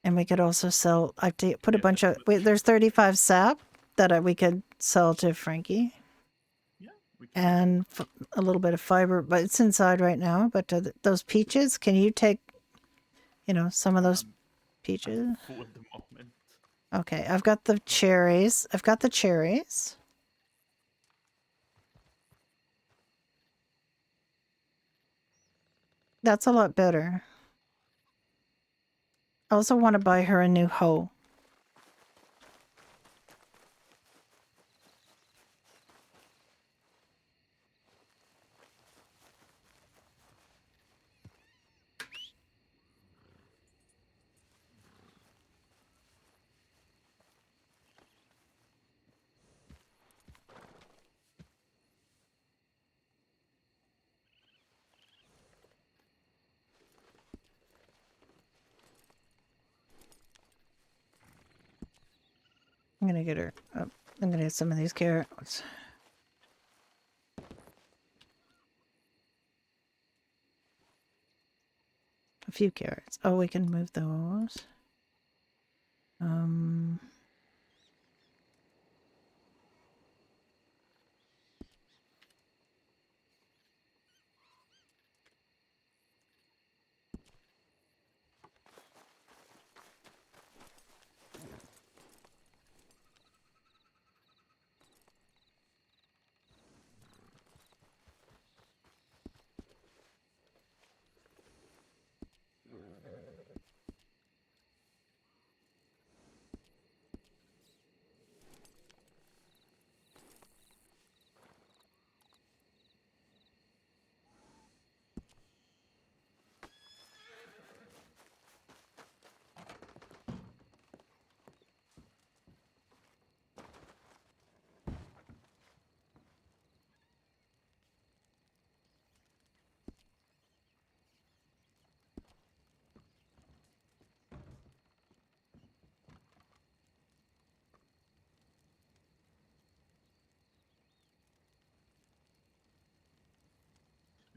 And we could also sell. I've put a bunch of. Wait, there's 35 sap that we could sell to Frankie. Yeah, we can. And a little bit of fiber, but it's inside right now. But those peaches, can you take, some of those peaches? Full at the moment. Okay, I've got the cherries. That's a lot better. I also want to buy her a new hoe. I'm gonna get her. I'm gonna get some of these carrots. A few carrots. Oh, we can move those.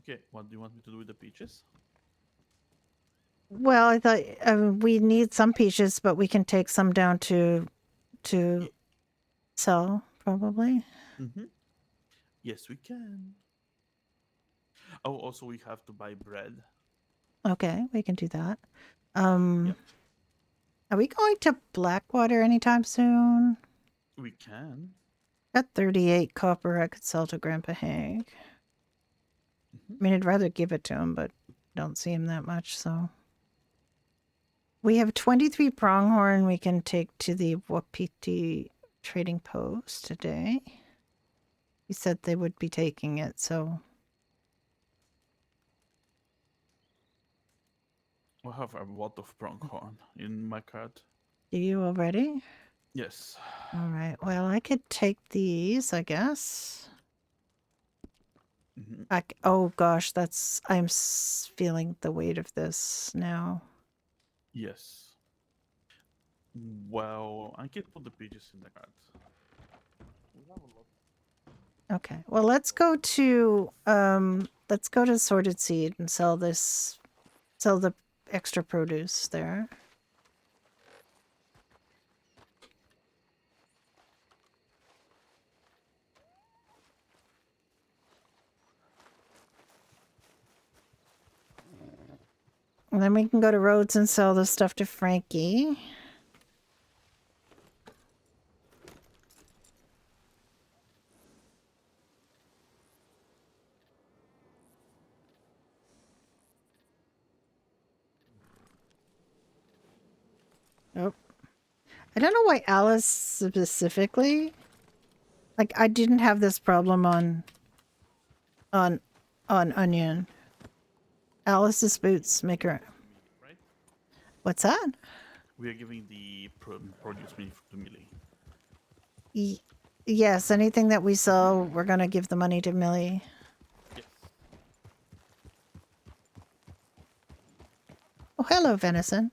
Okay, what do you want me to do with the peaches? Well, I thought we need some peaches, but we can take some down to sell probably. Mm-hmm. Yes, we can. Oh, also we have to buy bread. Okay, we can do that. Yep. Are we going to Blackwater anytime soon? We can. Got 38 copper I could sell to Grandpa Hank. Mm-hmm. I mean, I'd rather give it to him, but don't see him that much, so. We have 23 pronghorn we can take to the Wapiti trading post today. He said they would be taking it, so. I have a lot of pronghorn in my cart. Do you already? Yes. All right. Well, I could take these, I guess. Mhm. Oh gosh, that's I'm feeling the weight of this now. Yes. Well, I can put the pages in the cart. We have a lot. Okay. Well, let's go to Sorted Seed and sell the extra produce there. And then we can go to Rhodes and sell the stuff to Frankie. Oh. I don't know why Alice specifically. Like I didn't have this problem on Onion. Alice's boots make her. Right? What's that? We are giving the produce money to Millie. Yes, anything that we sell, we're gonna give the money to Millie. Yes. Oh, hello, Venison.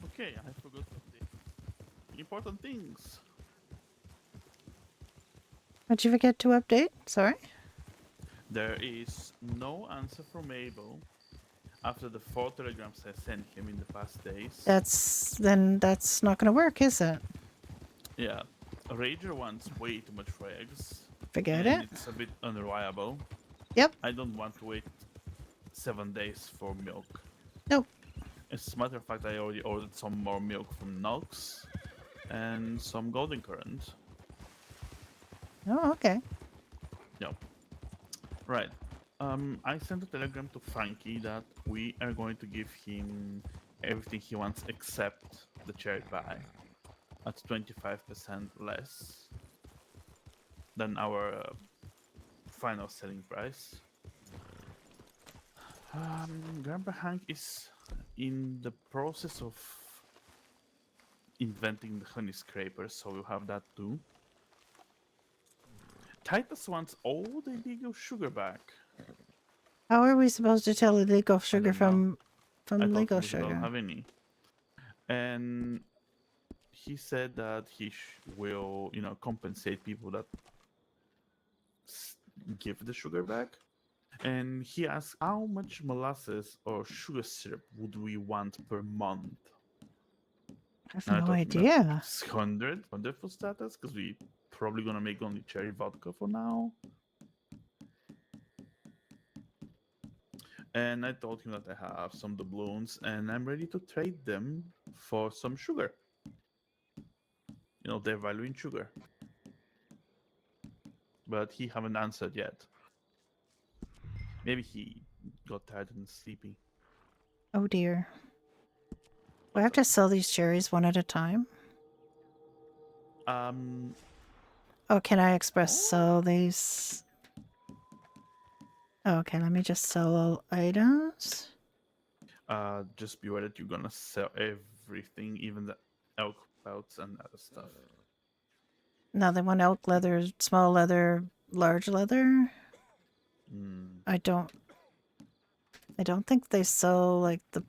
Okay, I forgot to update important things. What'd you forget to update? Sorry. There is no answer from Mabel after the 4 telegrams I sent him in the past days. That's not gonna work, is it? Yeah. Rager wants way too much for eggs. Forget And it. it's a bit unreliable. Yep. I don't want to wait 7 days for milk. Nope. As a matter of fact, I already ordered some more milk from Nox and some Golden Current. Oh, okay. Yep. Right. I sent a telegram to Frankie that we are going to give him everything he wants except the cherry pie at 25% less than our final selling price. Grandpa Hank is in the process of inventing the honey scraper, so we'll have that too. Titus wants all the illegal sugar back. How are we supposed to tell illegal I sugar don't know. from I told legal him we don't sugar? have any. And he said that he will, compensate people that give the sugar back. And he asked how much molasses or sugar syrup would we want per month. I have And I no told him that idea. it's 100 for status because we probably gonna make only cherry vodka for now. And I told him that I have some doubloons and I'm ready to trade them for some sugar. They're valuing sugar. But he haven't answered yet. Maybe he got tired and sleepy. Oh dear. Do I What's have up? to sell these cherries one at a time? Oh, can I express sell these? Okay, let me just sell all items. Just be aware that you're gonna sell everything, even the elk pelts and other stuff. Now they want elk leather, small leather, large leather. Mm. I don't think they sell like the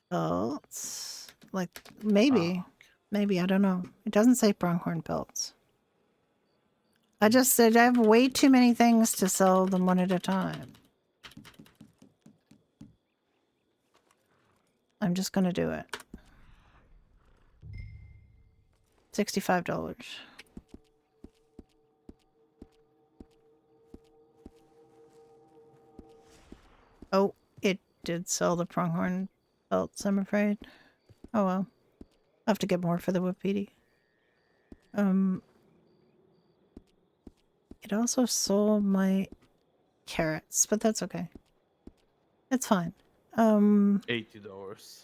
belts. Like maybe. Ah, Maybe, I don't know. It doesn't say pronghorn pelts. I just said I have way too many things to sell them one at a time. I'm just gonna do it. $65. did sell the pronghorn belts, I'm afraid. Oh well. I'll have to get more for the whoopity. It also sold my carrots, but that's okay. It's fine. $80.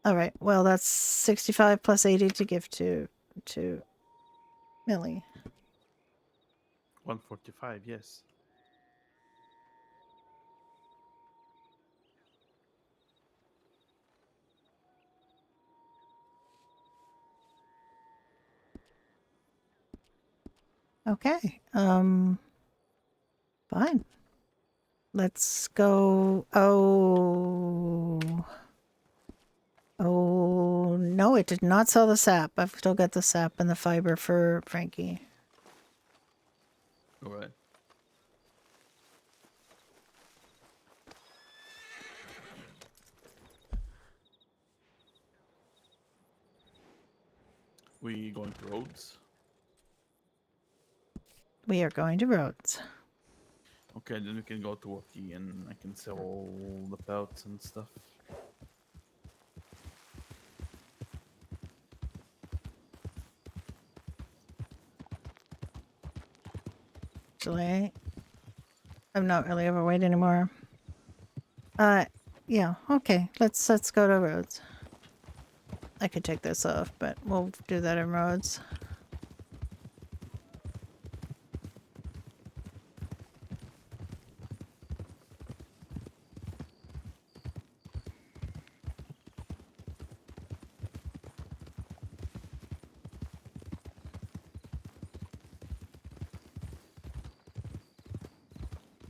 Alright, well that's 65 plus 80 to give to Millie. 145, yes. Okay. Fine. Let's go. Oh. Oh, no, it did not sell the sap. I've still got the sap and the fiber for Frankie. All right. We going to roads? We are going to Rhodes. Okay, then we can go to Waki and I can sell all the pelts and stuff. Actually, I'm not really overweight anymore. Yeah, okay. Let's go to Rhodes. I could take this off, but we'll do that in Rhodes.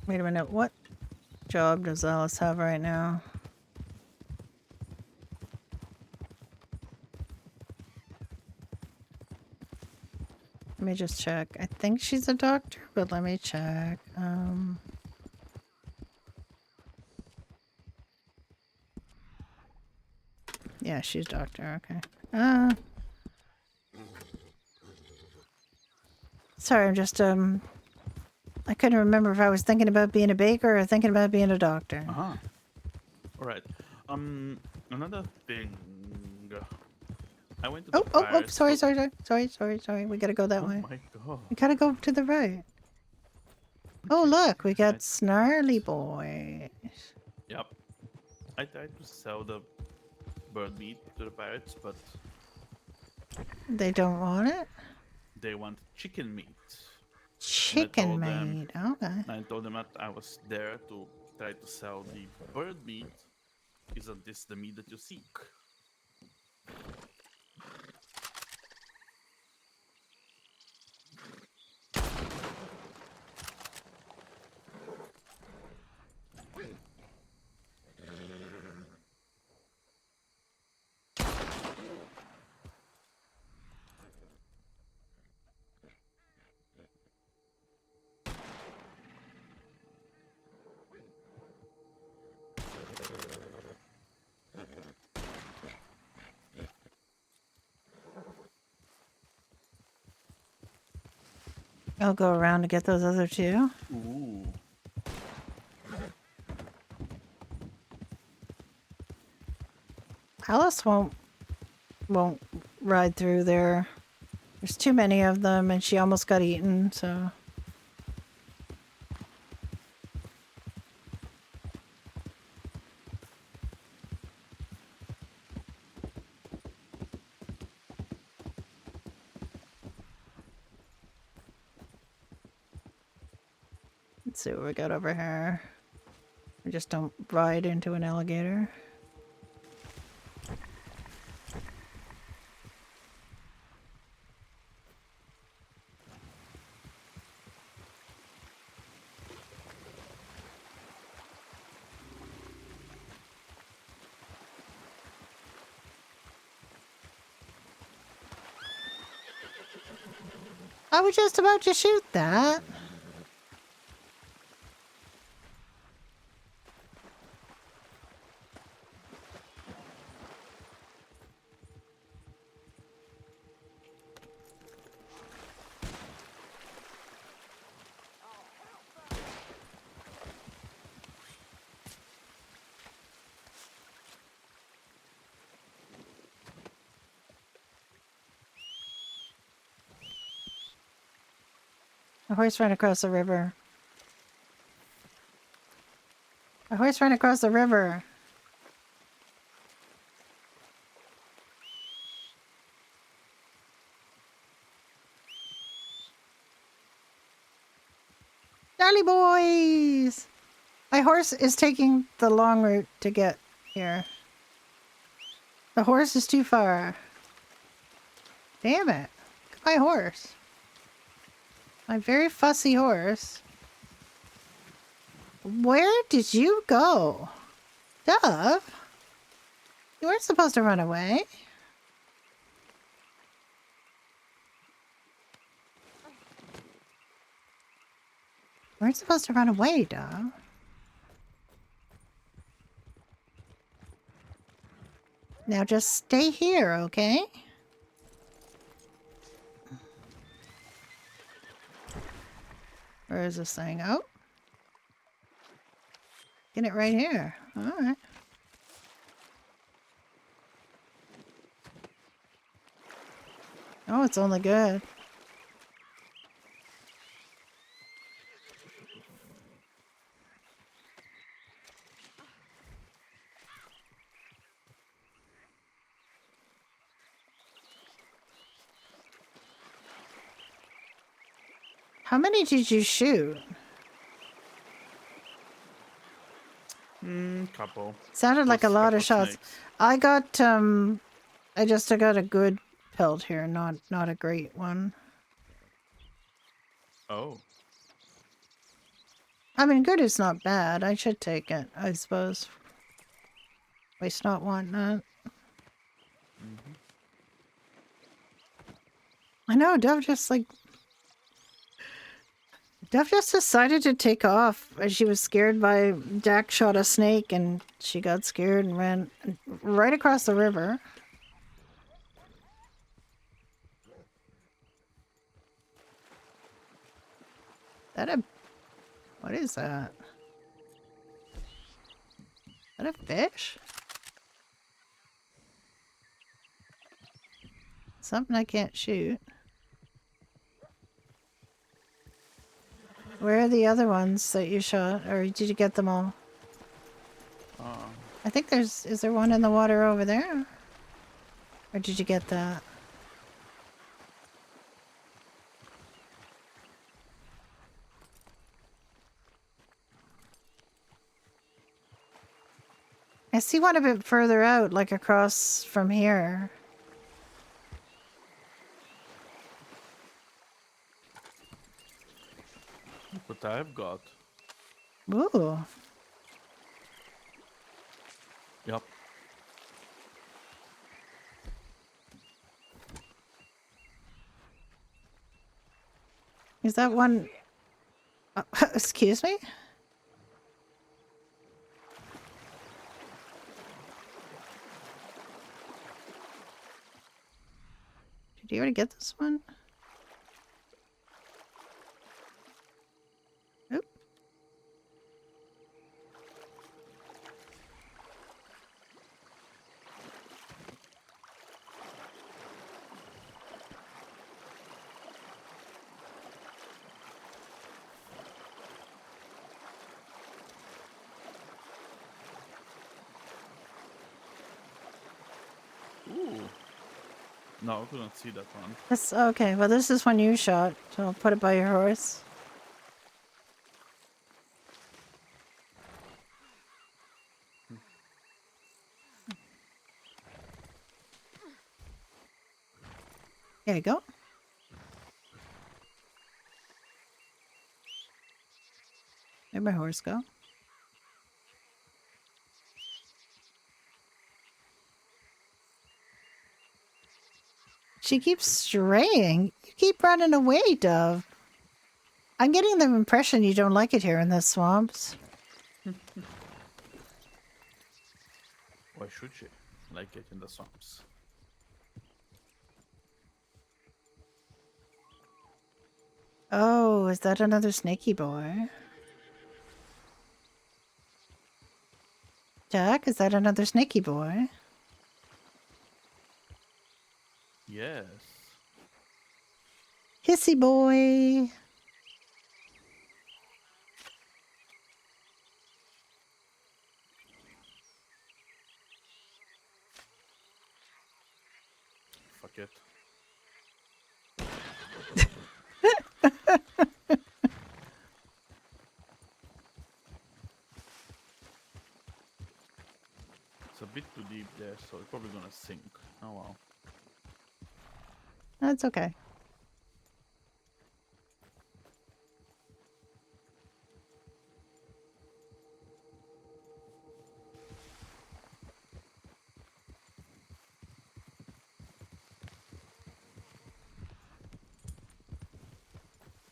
Wait a minute, what job does Alice have right now? Let me just check. I think she's a doctor, but let me check. Yeah, she's a doctor, okay. Sorry, I'm just, I couldn't remember if I was thinking about being a baker or thinking about being a doctor. Uh-huh. Alright. Another thing. I went to the Oh, pirates sorry. to- We gotta go that Oh way. my god. We gotta go to the right. Oh, look, we got Snarly Boy. Yep. I tried to sell the bird meat to the pirates, but They don't want it? they want chicken meat. Chicken told them- meat. Okay. I told them that I was there to try to sell the bird meat. Isn't this the meat that you seek? I'll go around to get those other two. Ooh. Alice won't ride through there. There's too many of them and she almost got eaten, so. Let's see what we got over here. We just don't ride into an alligator. I was just about to shoot that. A horse ran across the river. A horse ran across the river. Jolly boys! My horse is taking the long route to get here. The horse is too far. Damn it. Look at my horse. My very fussy horse. Where did you go? Dove? You weren't supposed to run away. You weren't supposed to run away, Dove. Now just stay here, okay? Where is this thing? Oh. Get it right here. Alright. Oh, it's only good. How many did you shoot? Couple. Sounded like a Plus lot couple of shots. snakes. I got I just got a good pelt here, not a great one. Oh. I mean, good is not bad. I should take it, I suppose. Waste not, want not. I know, Dove just decided to take off. She was scared by Jack shot a snake and she got scared and ran right across the river. What is that? Is that a fish? Something I can't shoot. Where are the other ones that you shot? Or did you get them all? I think is there one in the water over there? Or did you get that? I see one a bit further out, like across from here. But I've got. Ooh. Yep. Is that one... excuse me? Did you already get this one? Oop. Ooh. No, I couldn't see that one. This, okay, well this is one you shot, so I'll put it by your horse. There you go. Where'd my horse go? She keeps straying. You keep running away, Dove. I'm getting the impression you don't like it here in the swamps. Why should she like it in the swamps? Oh, is that another snaky boy? Jack, is that another snaky boy? Yes. Hissy boy. fuck it. It's a bit too deep there, so it's probably gonna sink. Oh well. That's okay.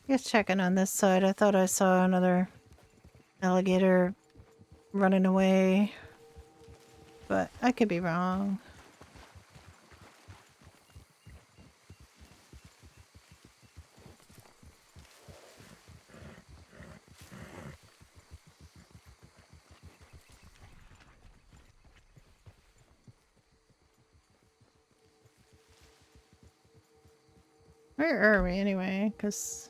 Just checking on this side. I thought I saw another alligator running away, but I could be wrong. Where are we anyway? Because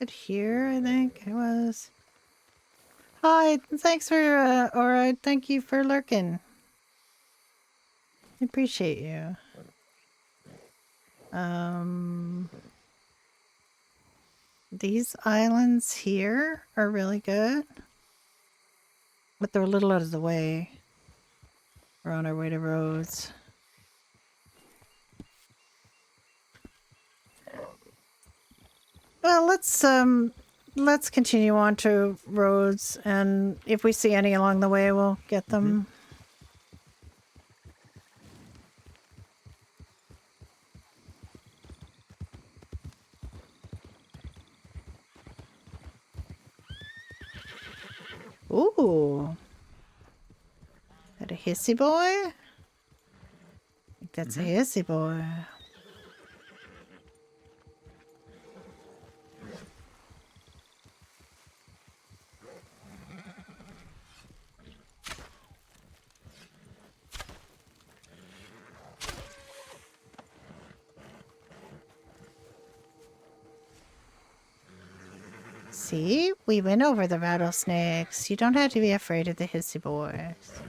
it here, I think it was. Hi, thanks for or thank you for lurking. I appreciate you. These islands here are really good, but they're a little out of the way. We're on our way to Rhodes. Well, let's continue on to Rhodes, and if we see any along the way, we'll get them. Ooh. That a hissy boy? I think that's a hissy boy. See? We went over the rattlesnakes. You don't have to be afraid of the hissy boys.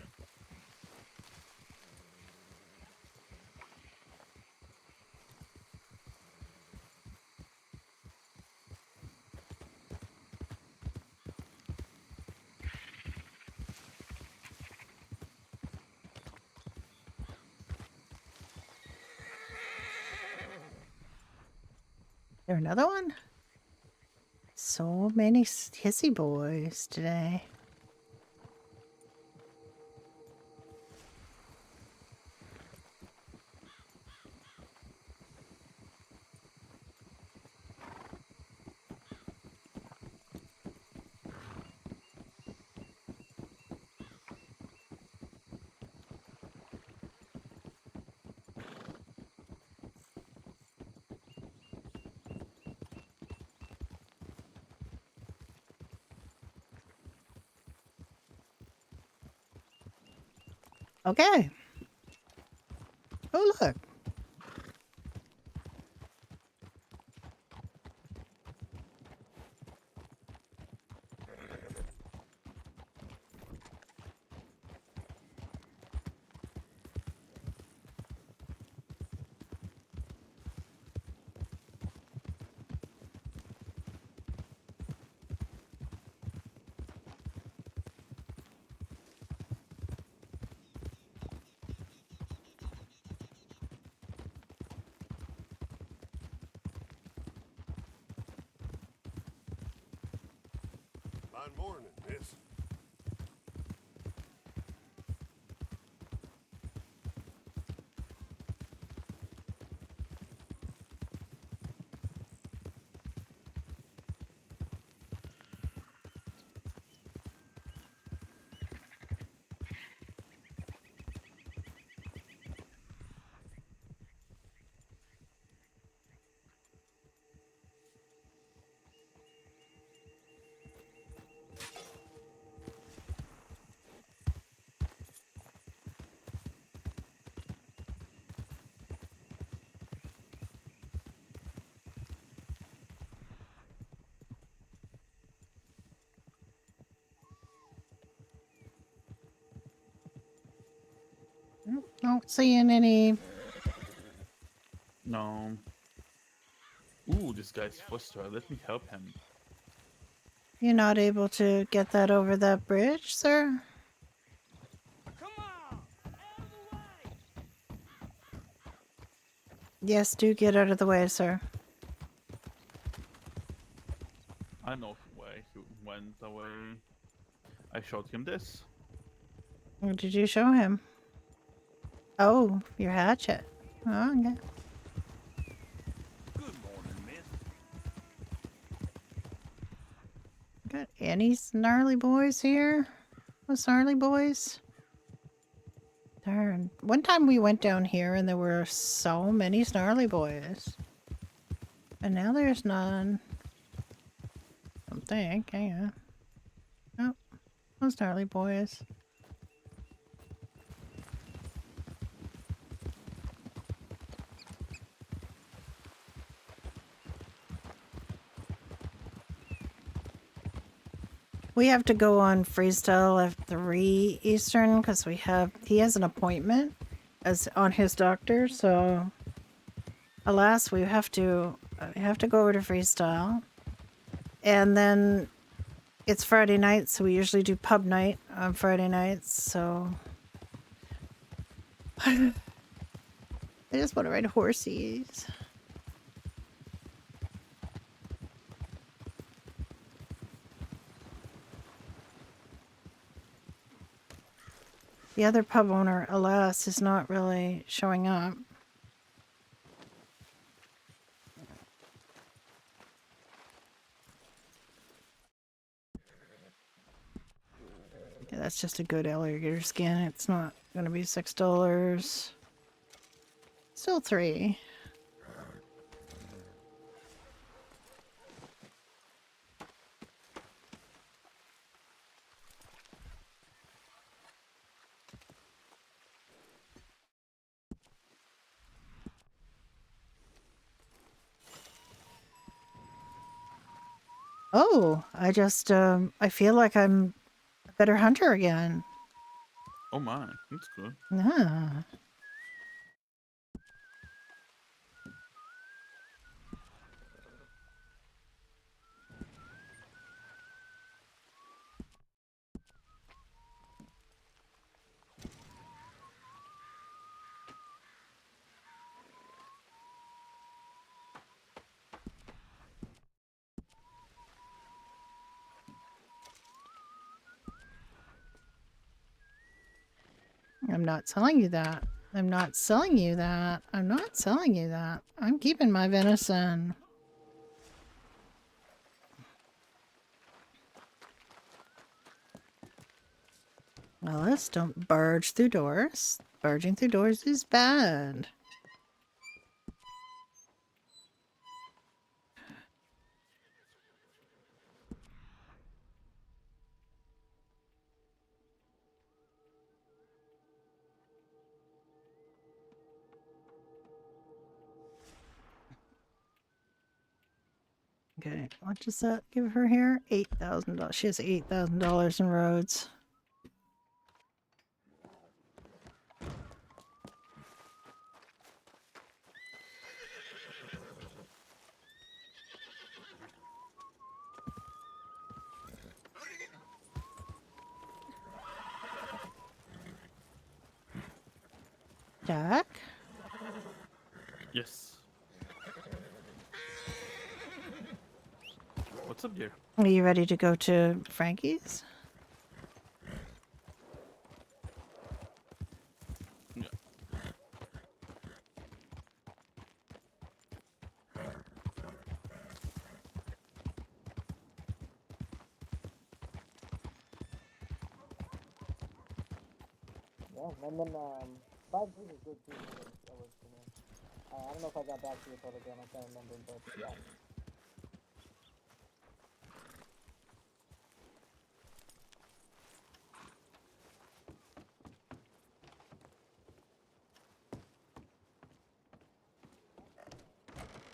There another one? So many hissy boys today. Okay. Oh, look. Fine morning, miss. Don't seeing any. No. Ooh, this guy's frustrated. Let me help him. You're not able to get that over that bridge, sir? Yes, do get out of the way, sir. I know why he went away. I showed him this. What did you show him? Oh, your hatchet. Oh, okay. Good morning, miss. Got any snarly boys here? No snarly boys? Darn. One time we went down here and there were so many snarly boys. And now there's none. I don't think, yeah. Oh, no snarly boys. We have to go on Freestyle at 3 Eastern because he has an appointment as on his doctor, so alas, we have to go over to Freestyle. And then it's Friday night, so we usually do pub night on Friday nights, so I just want to ride horsies. The other pub owner, alas, is not really showing up. Yeah, that's just a good alligator skin. It's not going to be $6. Still 3. Oh, I feel like I'm a better hunter again. Oh my, that's good. Yeah. I'm not telling you that. I'm not selling you that. I'm not selling you that. I'm keeping my venison. Alice, don't barge through doors. Barging through doors is bad. Okay, what does that give her here? $8,000. She has $8,000 in roads. Jack? Yes. What's up, dear? Are you ready to go to Frankie's? Yeah. Yeah, and then 5G is good too. So that works for me. I don't know if I got back to your Telegram. I can't remember, but yeah.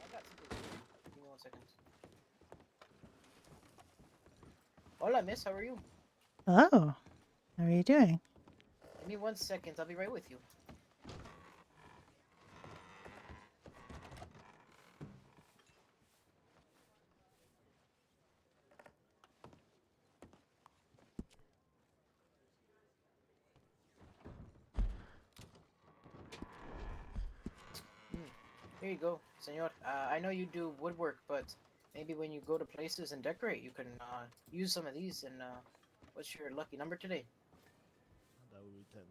I got something for you. Give me 1 second. Hola, miss. How are you? Oh, how are you doing? Give me 1 second. I'll be right with you. Here you go, senor. I know you do woodwork, but maybe when you go to places and decorate, you can use some of these. And what's your lucky number today? That would be 10,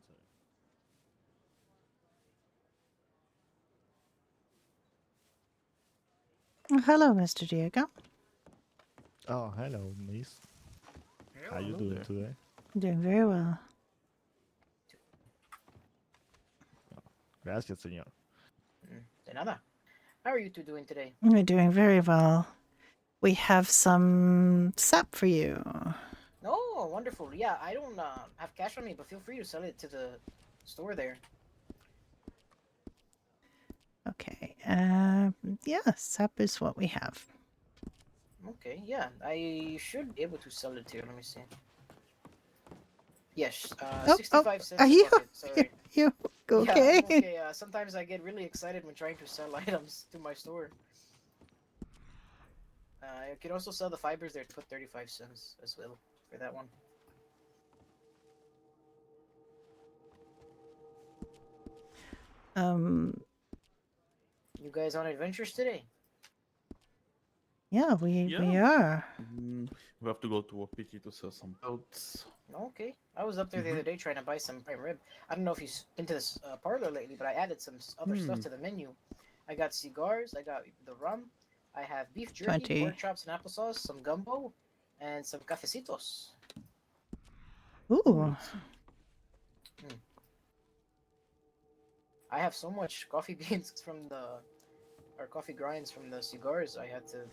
sir. Hello, Mr. Diego. Oh, hello, miss. How you Hello doing there. today? Doing very well. Gracias, señor. De nada. How are you two doing today? We're doing very well. We have some sap for you. Oh, wonderful. Yeah, I don't have cash on me, but feel free to sell it to the store there. Okay. Yeah, sap is what we have. Okay, yeah, I should be able to sell it to you. Let me see. Yes, 65 cents Are a you, bucket. Sorry. you Yeah, okay? I'm okay. Sometimes I get really excited when trying to sell items to my store. I can also sell the fibers there to put 35 cents as well for that one. Um, You guys on adventures today? yeah, we Yeah. are. We have to go to Wapiti to sell some boats. Okay. I was up there the other day trying to buy some prime rib. I don't know if you've been to this parlor lately, but I added some other stuff to the menu. I got cigars, I got the rum, I have beef jerky, 20. pork chops and applesauce, some gumbo, and some cafecitos. Ooh. I have so much coffee beans from or coffee grinds from the cigars. I had to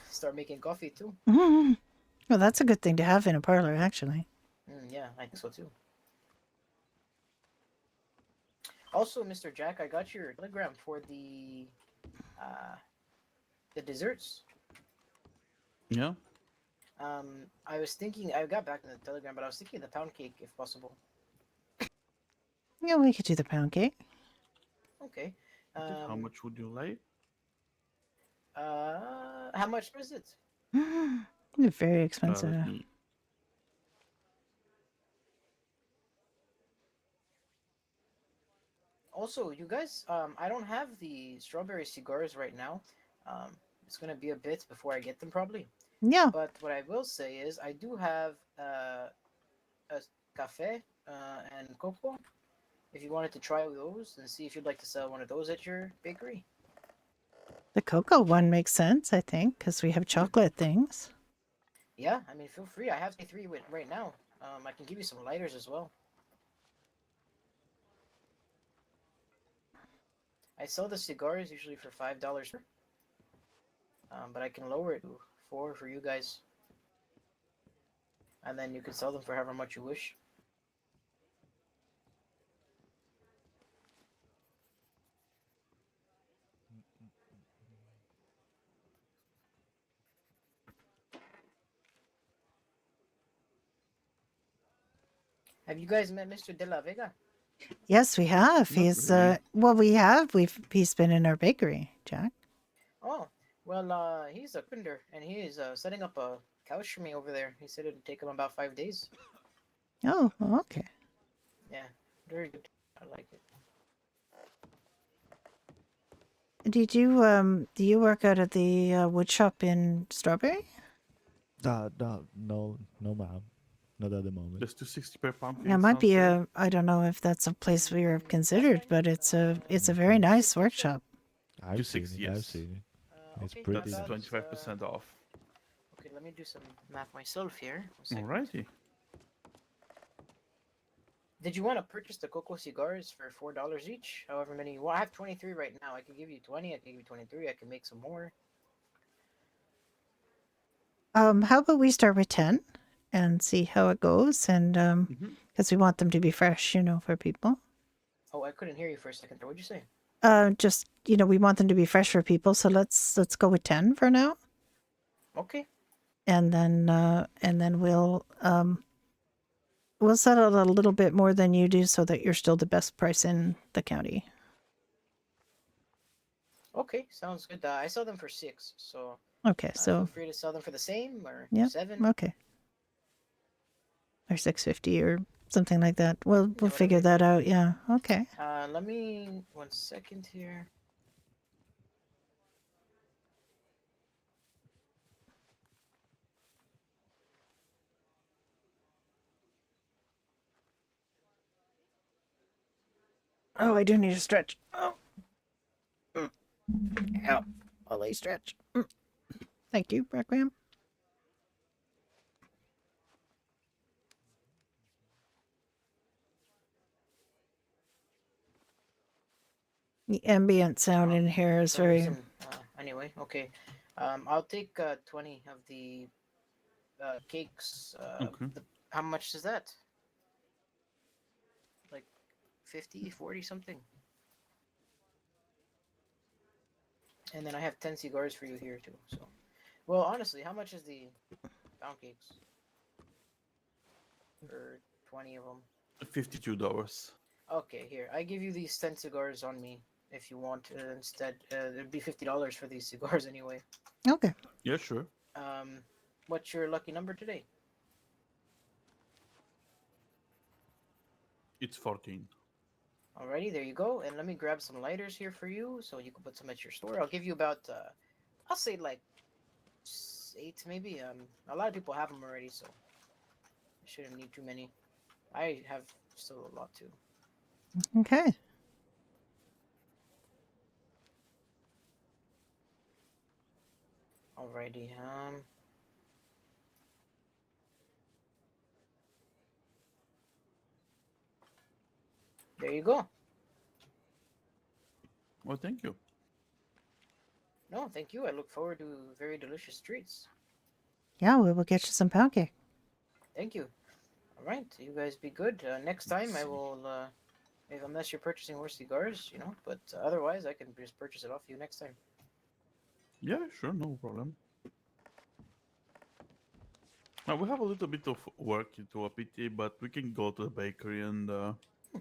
start making coffee too. Mm. Well, that's a good thing to have in a parlor, actually. Yeah, I think so too. Also, Mr. Jack, I got your telegram for the desserts. Yeah. I was thinking I got back in the telegram, but I was thinking the pound cake if possible. Yeah, we could do the pound cake. Okay. How much would you like? How much is it? They're very expensive. Let me... Also, you guys, I don't have the strawberry cigars right now. It's gonna be a bit before I get them probably. Yeah. But what I will say is I do have a cafe and cocoa. If you wanted to try those and see if you'd like to sell one of those at your bakery. The cocoa one makes sense, I think, because we have chocolate things. Yeah, I mean, feel free. I have three with right now. I can give you some lighters as well. I sell the cigars usually for $5 per. But I can lower it to 4 for you guys. And then you can sell them for however much you wish. Have you guys met Mr. De La Vega? Yes, we have. Not He's really. well, we have. He's been in our bakery, Jack. Oh, well, he's a carpenter, and he is setting up a couch for me over there. He said it'd take him about 5 days. Oh, okay. Yeah, very good. I like it. Do you work out at the wood shop in Strawberry? No, ma'am. Not at the moment. Just 260 per pumpkin. Yeah, it might sounds be good. I don't know if that's a place we have considered, but it's a very nice workshop. I've seen 260, it. I've yes. seen it. It's Okay, pretty That's nice. 25% off. Okay, let me do some math myself here. 1 second. Alrighty. Did you want to purchase the cocoa cigars for $4 each? However many. Well, I have 23 right now. I can give you 20. I can give you 23. I can make some more. How about we start with 10 and see how it goes, and Mhm. because we want them to be fresh, for people. Oh, I couldn't hear you for a second there. What'd you say? Just we want them to be fresh for people, so let's go with 10 for now, Okay. and then we'll settle a little bit more than you do, so that you're still the best price in the county. Okay, sounds good. I sell them for 6, so Okay, feel so free to sell them for the same or yeah, 7. okay, or 650 or something like that. We'll whatever figure you that prefer. out. Yeah, okay. Let me 1 second here. Oh, I do need to stretch. Oh. Ow. Ollie, stretch. Thank you, Requiem. The ambient sound in here is some very... reason, anyway, okay. I'll take 20 of the cakes. Okay. How much is that? Like 50, 40 something. And then I have 10 cigars for you here too. So, well, honestly, how much is the pound cakes? For 20 of them. $52. Okay, here. I give you these 10 cigars on me if you want. Instead, it'd be $50 for these cigars anyway. Okay. Yeah, sure. What's your lucky number today? It's 14. Alrighty, there you go. And let me grab some lighters here for you so you can put some at your store. I'll give you about, I'll say like 8 maybe. A lot of people have them already, so I shouldn't need too many. I have still a lot too. Okay. Alrighty, there you go. Well, thank you. No, thank you. I look forward to very delicious treats. Yeah, we will get you some pound cake. Thank you. All right, you guys be good. Next time I See. will, if, unless you're purchasing more cigars, but otherwise I can just purchase it off you next time. Yeah, sure, no problem. We have a little bit of work to a PT, but we can go to the bakery and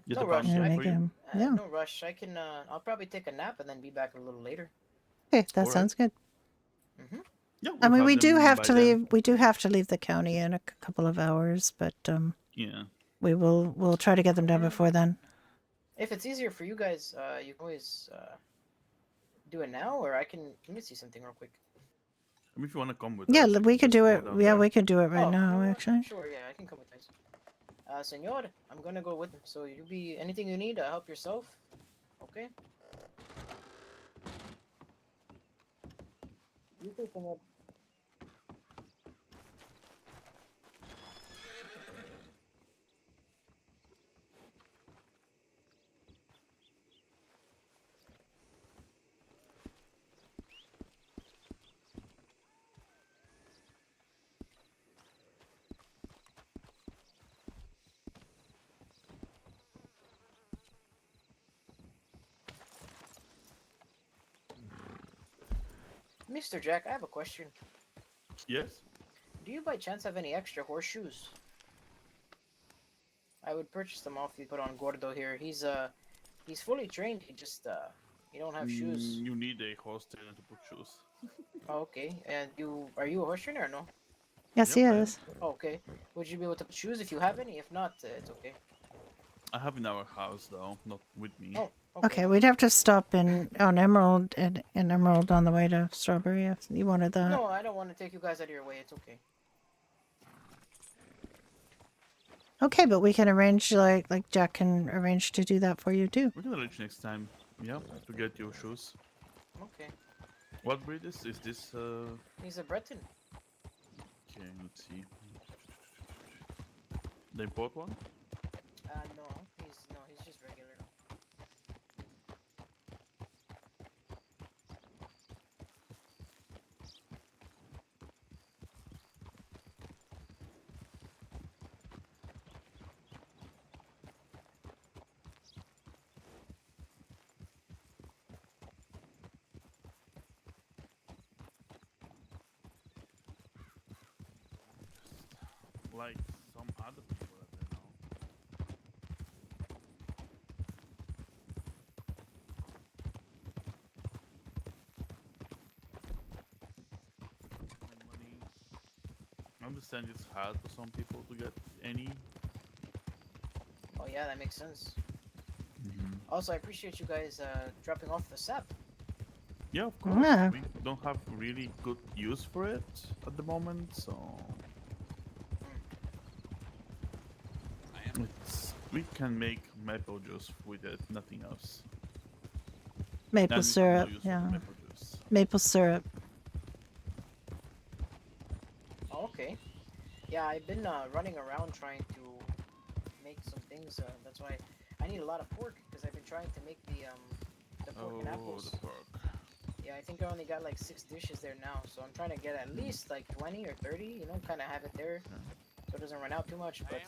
get No a rush. pound Yeah, cake make for you. him. Yeah. No rush. I can. I'll probably take a nap and then be back a little later. Okay, that Alright. sounds good. Mm-hmm. Yeah, I we'll mean, have we do them have by to then. leave. We do have to leave the county in a couple of hours, but Yeah. we'll try to get them done before then. If it's easier for you guys, you can always do it now, or I can. Let me see something real quick. I mean, if you want to come with Yeah, us, we could just do go it. down Yeah, there. we could do it right Oh, you now, know what? actually. Sure, yeah, I can come with you. Senor, I'm gonna go with him. So you be anything you need, help yourself. Okay. You too, senor. Mr. Jack, I have a question. Yes. Do you by chance have any extra horseshoes? I would purchase them off you. Put on Gordo here. He's fully trained. He don't have shoes. You need a horse trainer to put shoes. Oh, okay. And are you a horse trainer or no? Yes, he Yep, I am. is. Oh, okay. Would you be able to put shoes if you have any? If not, it's okay. I have in our house though, not with me. Oh, Okay, we'd have to stop on Emerald in Emerald on the way to Strawberry if you wanted that. No, I don't want to take you guys out of your way. It's okay. Okay, but we can arrange like Jack can arrange to do that for you too. We can arrange next time. Yeah, to get your shoes. Okay. What breed is this? He's a Breton. Okay, let's see. The import one? No, he's just regular. Like some other people that I know. Money. I understand it's hard for some people to get any. Oh yeah, that makes sense. Also, I appreciate you guys dropping off the sap. Yeah, of course. Yeah. We don't have really good use for it at the moment, so it's We can make maple juice with it, nothing else. Maple And syrup, no use for the yeah. maple juice. Maple syrup. Oh, okay. Yeah, I've been running around trying to make some things. That's why I need a lot of pork because I've been trying to make the pork and Oh, apples. the pork. Yeah, I think I only got like 6 dishes there now, so I'm trying to get at least like 20 or 30. You know, kind of have it there so it doesn't run out too much. But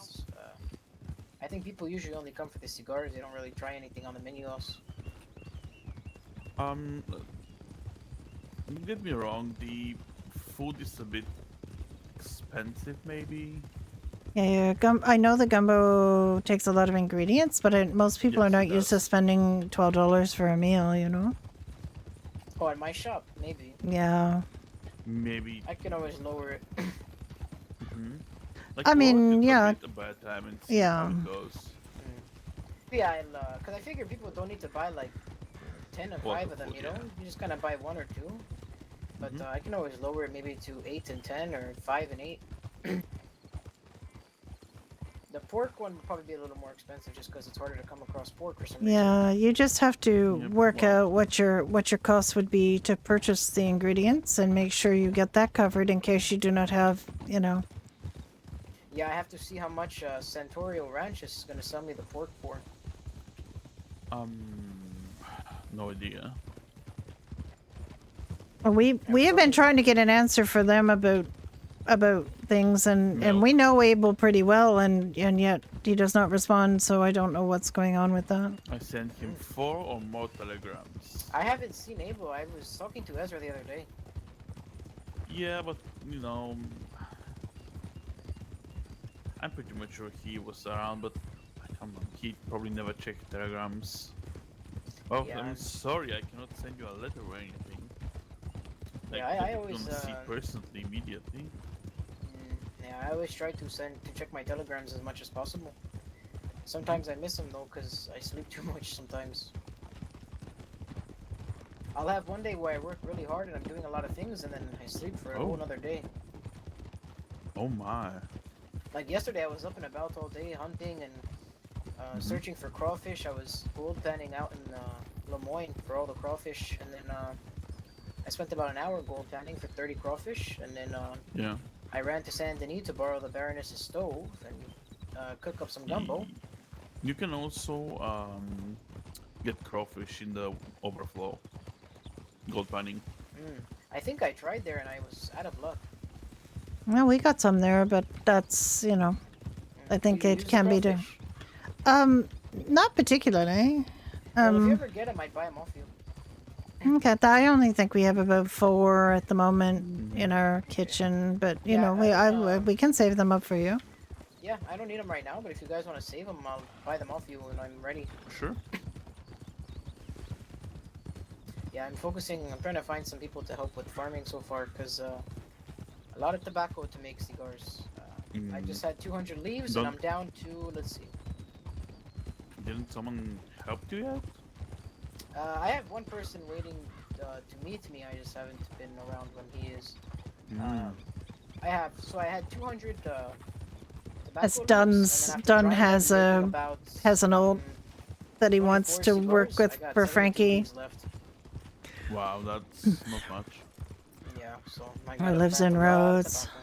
I think people usually only come for the cigars. They don't really try anything on the menu else. Don't get me wrong, the food is a bit expensive, maybe. Yeah, I know the gumbo takes a lot of ingredients, but most people Yes, are not it used to does. spending $12 for a meal, you know? Oh, at my shop, maybe. Yeah. Maybe. I can always lower it. Hmm. Like, I lower it mean, a yeah. bit by the time and see Yeah. how it goes. Yeah, cause I figure people don't need to buy like 10 or Lot 5 of of them. food, You know, yeah. you just kind of buy 1 or 2. But Mhm. I can always lower it maybe to 8 and 10 or 5 and 8. The pork one would probably be a little more expensive just because it's harder to come across pork for some reason. Yeah, you just have to Yep, work well- out what your cost would be to purchase the ingredients and make sure you get that covered in case you do not have, you know. Yeah, I have to see how much Santorio Ranch is going to sell me the pork for. No idea. We have been trying to get an answer for them about things and Milk. we know Abel pretty well and yet he does not respond, so I don't know what's going on with that. I sent him 4 or more telegrams. I haven't seen Abel. I was talking to Ezra the other day. Yeah, but you know, I'm pretty much sure he was around, but come on, he probably never checked telegrams. Oh, Yeah, I'm I'm- sorry, I cannot send you a letter or anything. Like, Yeah, I that you're always, gonna see personally immediately. Yeah, I always try to check my telegrams as much as possible. Sometimes I miss them though, cause I sleep too much sometimes. I'll have one day where I work really hard and I'm doing a lot of things, and then I sleep for a whole Oh. another day. Oh my. Like yesterday, I was up and about all day hunting and searching for crawfish. I was gold panning out in Lemoyne for all the crawfish, and then I spent about an hour gold panning for 30 crawfish, and then Yeah. I ran to Saint Denis to borrow the Baroness's stove and cook up some gumbo. You can also get crawfish in the overflow. Gold panning. I think I tried there and I was out of luck. Well, we got some there, but that's, you know, I think Do you it use the can be done. crawfish? Not particularly. Well, if you ever get them, I'd buy them off you. Okay, I only think we have about 4 at the moment in our kitchen, but you Yeah, know, we can save them up for you. Yeah, I don't need them right now, but if you guys want to save them, I'll buy them off you when I'm ready. Sure. Yeah, I'm trying to find some people to help with farming so far, because a lot of tobacco to make cigars. I just had 200 leaves, and Don't- I'm down to, let's see. Didn't someone help you yet? I have one person waiting to meet me, I just haven't been around when he is. I had 200 tobacco As leaves, Dunn's- and then after Dunn drying them, has making a- about, has an old that he 24 wants to work cigars, with I got for 72 Frankie. leaves left. Wow, that's not much. Yeah, so I Or gotta lives plant in a lot of Rhodes. tobacco.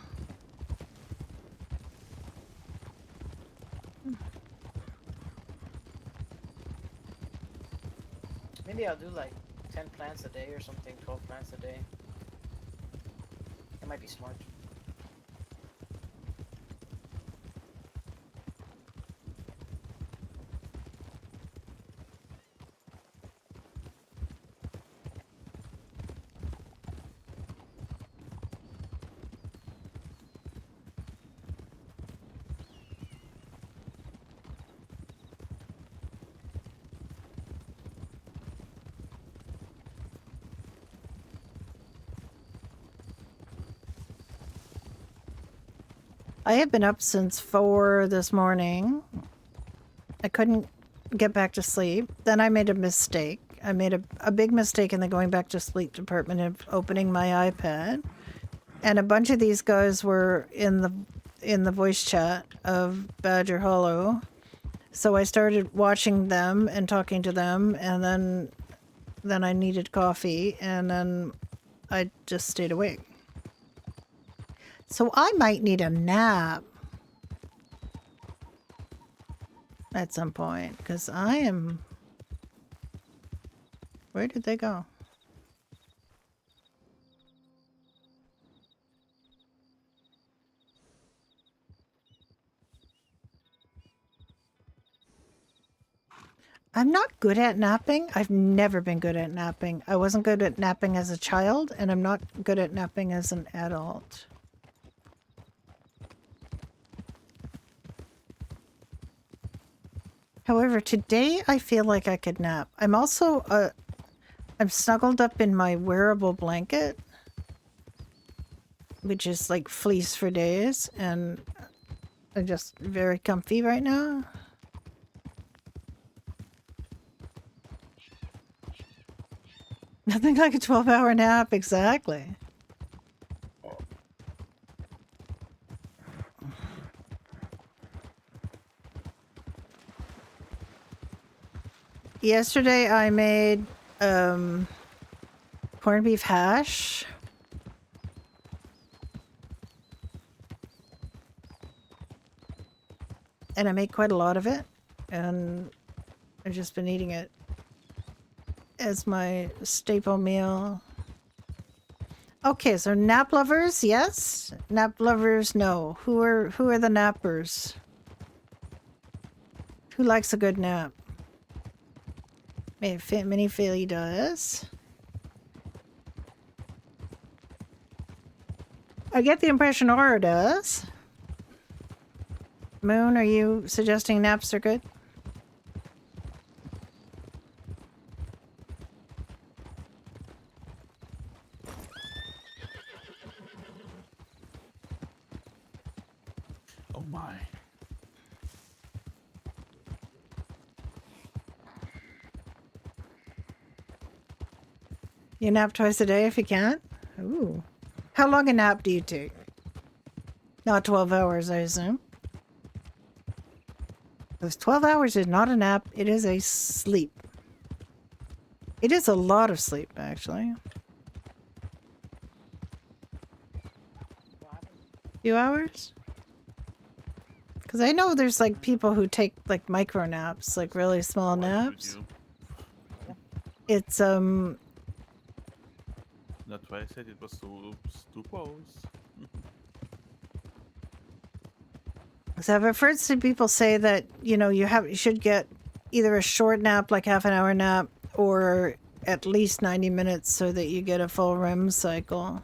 Maybe I'll do like 10 plants a day or something, 12 plants a day. That might be smart. I have been up since 4 this morning. I couldn't get back to sleep. Then I made a mistake. I made a big mistake in the going back to sleep department of opening my iPad. And a bunch of these guys were in the voice chat of Badger Hollow. So I started watching them and talking to them, and then I needed coffee, and then I just stayed awake. So I might need a nap at some point, because I am... Where did they go? I'm not good at napping. I've never been good at napping. I wasn't good at napping as a child, and I'm not good at napping as an adult. However, today I feel like I could nap. I'm also, I'm snuggled up in my wearable blanket, which is like fleece for days, and I'm just very comfy right now. Nothing like a 12-hour nap, exactly. Yesterday I made corned beef hash. And I made quite a lot of it, and I've just been eating it as my staple meal. Okay, so nap lovers, yes. Nap lovers, no. Who are the nappers? Who likes a good nap? Mini Philly does. I get the impression Aura does. Moon, are you suggesting naps are good? Oh my. You nap twice a day if you can? Ooh. How long a nap do you take? Not 12 hours, I assume. Because 12 hours is not a nap, it is a sleep. It is a lot of sleep, actually. Few hours? Because I know there's like people who take like micro naps, like really small Why would naps. you? It's That's why I said it was too close. So I've heard some people say that, you know, you should get either a short nap, like half an hour nap, or at least 90 minutes so that you get a full REM cycle.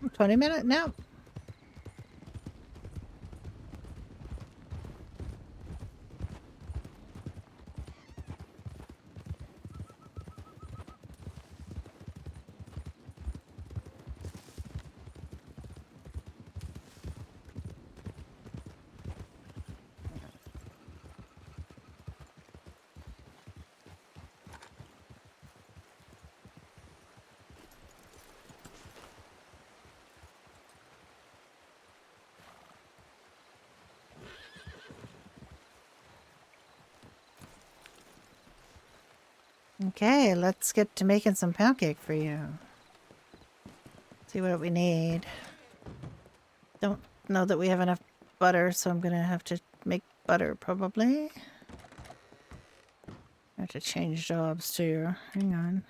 A 20-minute nap. Okay, let's get to making some pound cake for you. See what we need. Don't know that we have enough butter, so I'm gonna have to make butter probably. I have to change jobs too. Hang on.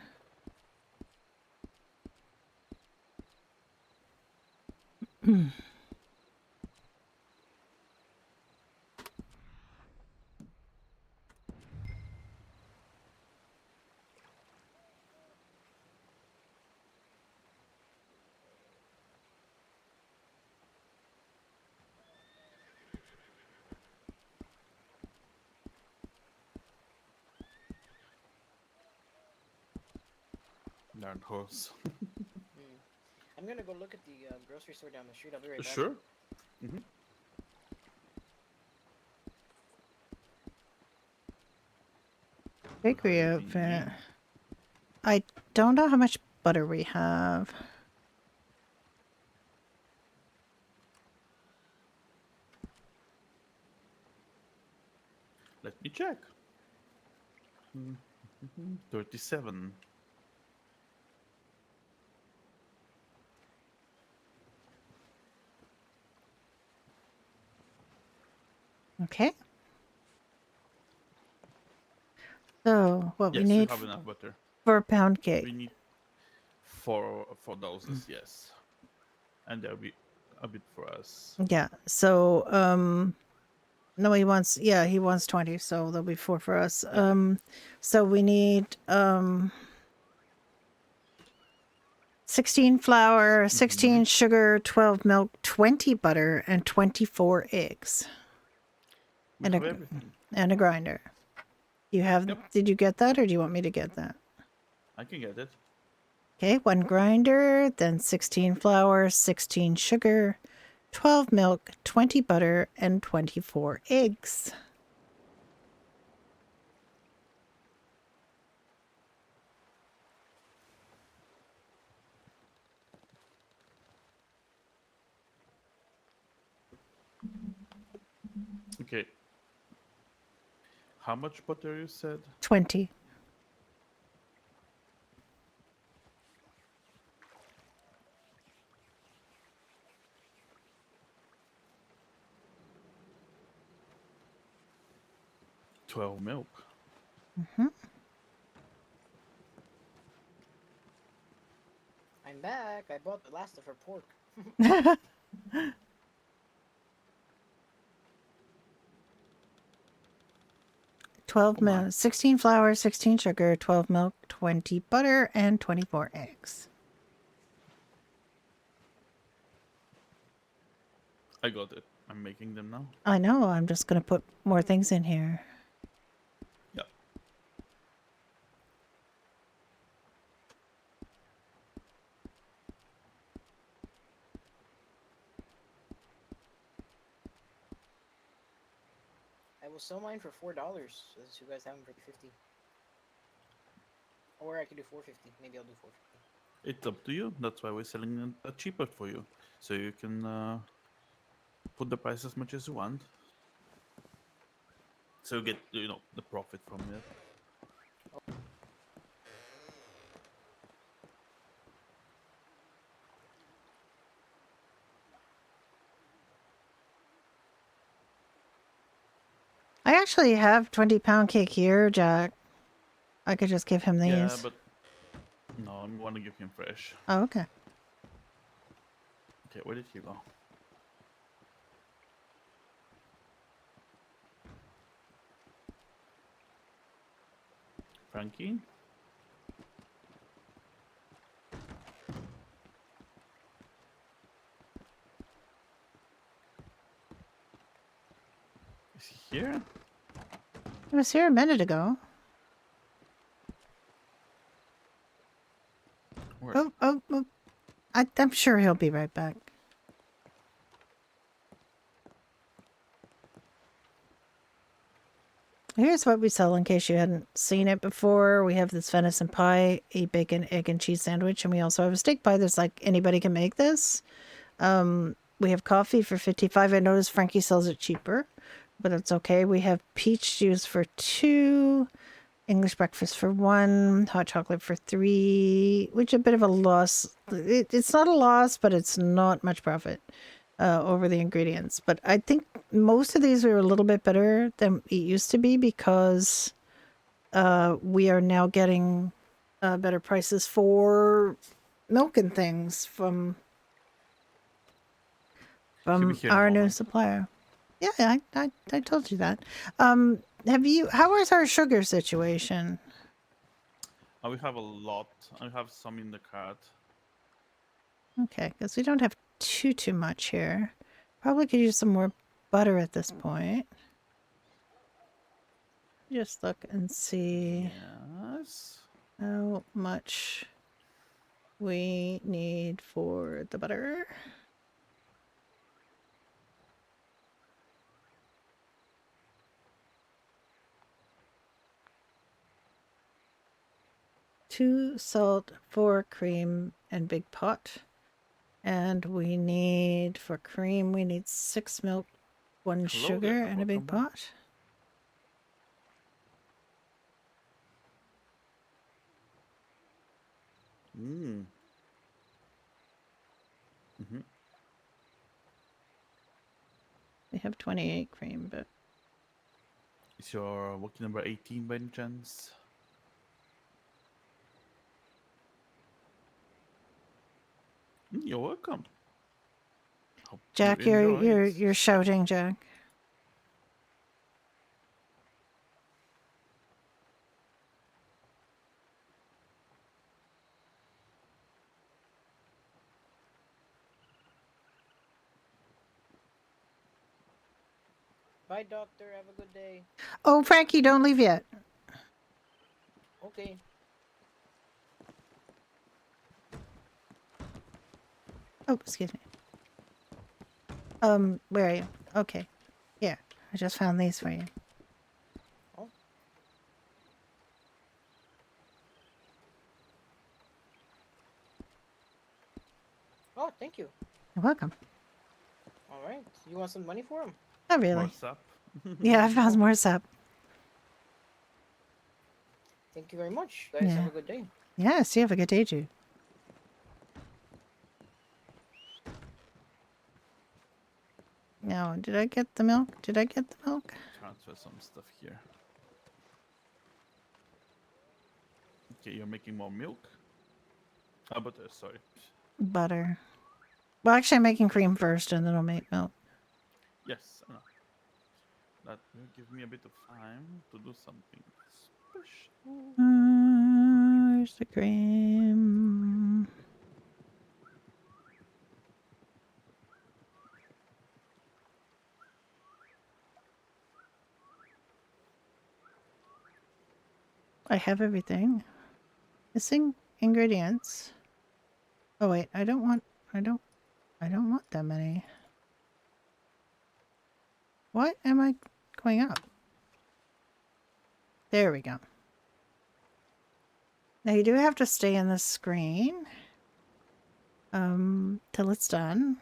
Darn horse. I'm gonna go look at the grocery store down the street. I'll be right back. Sure. Mm-hmm. Bakery outfit. I don't know how much butter we have. Let me check. 37. Okay. So what we Yes, we need have enough butter. for a pound cake? We need four doses, yes. And there'll be a bit for us. Yeah. So no, he wants 20, so there'll be 4 for us. Yeah. So we need 16 flour, 16 sugar, 12 milk, 20 butter, and 24 eggs. We And have a everything. and a grinder. You have Yep. Did you get that, or do you want me to get that? I can get it. Okay, 1 grinder, then 16 flour, 16 sugar, 12 milk, 20 butter, and 24 eggs. Okay. How much butter you said? 20. $12 milk. Mm-hmm. I'm back. I bought the last of her pork. 12 Oh my. milk, 16 flour, 16 sugar, 12 milk, 20 butter, and 24 eggs. I got it. I'm making them now. I know, I'm just going to put more things in here. Yeah. I will sell mine for $4, since you guys have them for 50. Or I could do 450. Maybe I'll do 450. It's up to you. That's why we're selling it cheaper for you. So you can put the price as much as you want. So you get, the profit from it. I actually have 20-pound cake here, Jack. I could just give him these. Yeah, but no, I want to give him fresh. Oh, okay. Okay, where did he go? Frankie? Is he here? He was here a minute ago. Where? Oh. I'm sure he'll be right back. Here's what we sell in case you hadn't seen it before. We have this venison pie, a bacon, egg, and cheese sandwich, and we also have a steak pie that's like anybody can make this. We have coffee for 55. I noticed Frankie sells it cheaper, but it's okay. We have peach juice for 2, English breakfast for 1, hot chocolate for 3, which is a bit of a loss. It's not a loss, but it's not much profit over the ingredients. But I think most of these are a little bit better than it used to be because we are now getting better prices for milk and things from He'll be here in a our new moment. supplier. Yeah, I told you that. How is our sugar situation? We have a lot. I have some in the cart. Okay, because we don't have too much here. Probably could use some more butter at this point. Just look and see Yes. how much we need for the butter. Two salt, 4 cream, and big pot. And we need, for cream, we need 6 milk, 1 Hello sugar, there, and a big welcome back. pot. Mm. Mm-hmm. We have 28 cream, but Is your walkie number 18 by any chance? You're welcome. Hope Jack, you enjoy it. you're shouting, Jack. Bye, doctor. Have a good day. Oh, Frankie, don't leave yet. Okay. Oh, excuse me. Where are you? Okay. Here. I just found these for you. Oh, thank you. You're welcome. All right. You want some money for him? Not really. What's up? Yeah, I found more stuff. Thank you very much. You guys Yeah. have a good day. Yes, you have a good day, Jude. Now, did I get the milk? Did I get the milk? Transfer some stuff here. Okay, you're making more milk? Butter, sorry. Butter. Well, actually, I'm making cream first, and then I'll make milk. Yes, I know. That will give me a bit of time to do something special. Where's the cream? I have everything. Missing ingredients. Oh wait, I don't want that many. What am I going up? There we go. Now you do have to stay in the screen. Till it's done.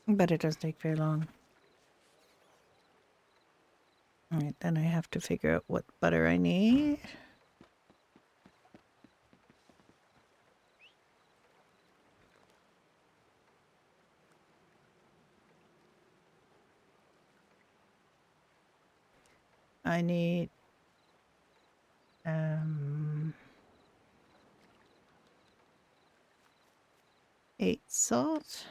But it doesn't take very long. Alright, then I have to figure out what butter I need. I need 8 salt.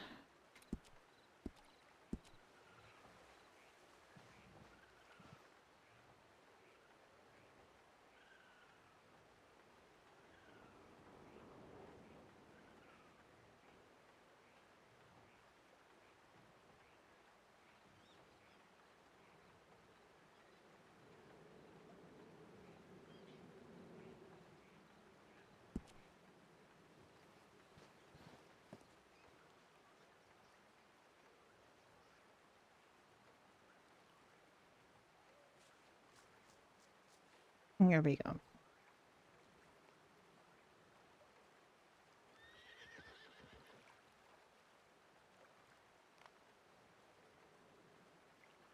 Here we go.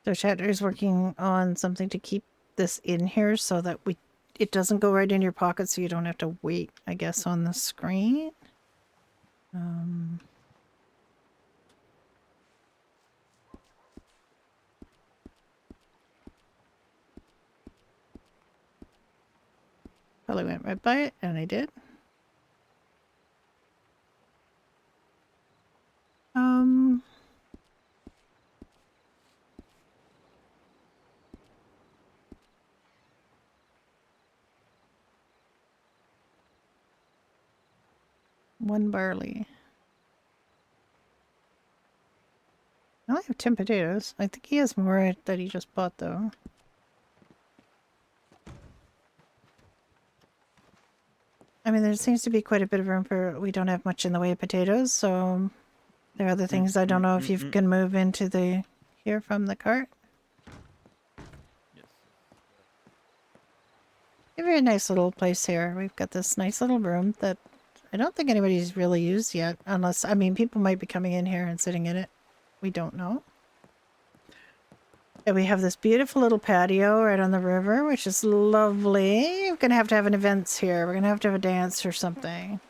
So Chatter's working on something to keep this in here so that it doesn't go right in your pocket, so you don't have to wait, I guess, on the screen. Probably went right by it, and I did. One barley. I only have 10 potatoes. I think he has more that he just bought, though. I mean, there seems to be quite a bit of room for... We don't have much in the way of potatoes, so... There are other things I don't know if you can move into the... Here from the cart. Yes. A very nice little place here. We've got this nice little room that I don't think anybody's really used yet. Unless, I mean, people might be coming in here and sitting in it. We don't know. And we have this beautiful little patio right on the river, which is lovely. We're gonna have to have an events here. We're gonna have to have a dance or something.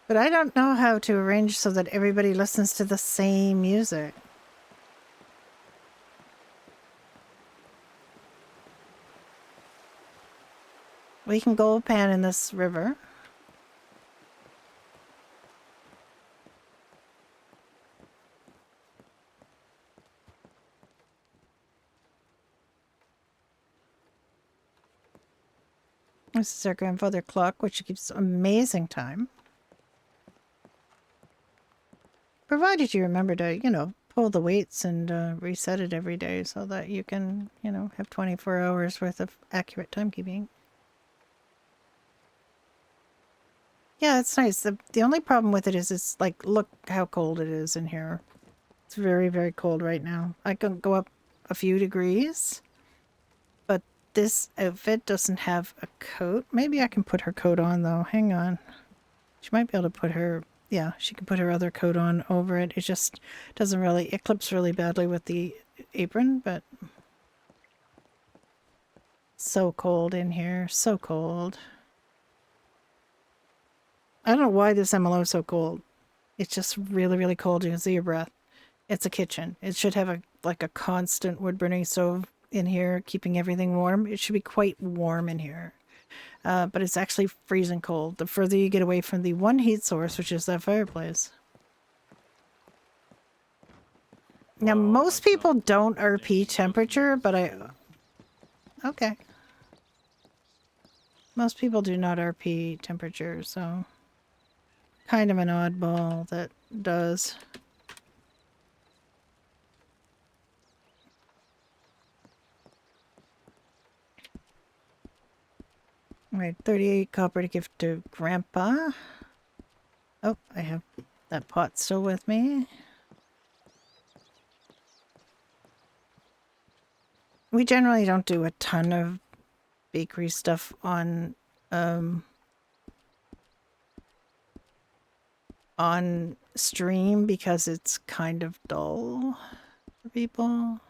But I don't know how to arrange so that everybody listens to the same music. We can gold pan in this river. This is our grandfather clock, which keeps amazing time. Provided you remember to, you know, pull the weights and reset it every day so that you can, you know, have 24 hours worth of accurate timekeeping. Yeah, it's nice. The only problem with it is it's like, look how cold it is in here. It's very, very cold right now. I can go up a few degrees, but this outfit doesn't have a coat. Maybe I can put her coat on though. Hang on. She might be able to put her, yeah, she can put her other coat on over it. It just doesn't really, it clips really badly with the apron, but so cold in here. So cold. I don't know why this MLO is so cold. It's just really, really cold. You can see your breath. It's a kitchen. It should have a like a constant wood burning stove in here, keeping everything warm. It should be quite warm in here. But it's actually freezing cold. The further you get away from the one heat source, which is that fireplace. Now, Well, most I people don't think RP temperature, but okay. Most people do not RP temperature, so kind of an oddball that does. Alright, 38 copper to give to Grandpa. Oh, I have that pot still with me. We generally don't do a ton of bakery stuff on stream because it's kind of dull for people.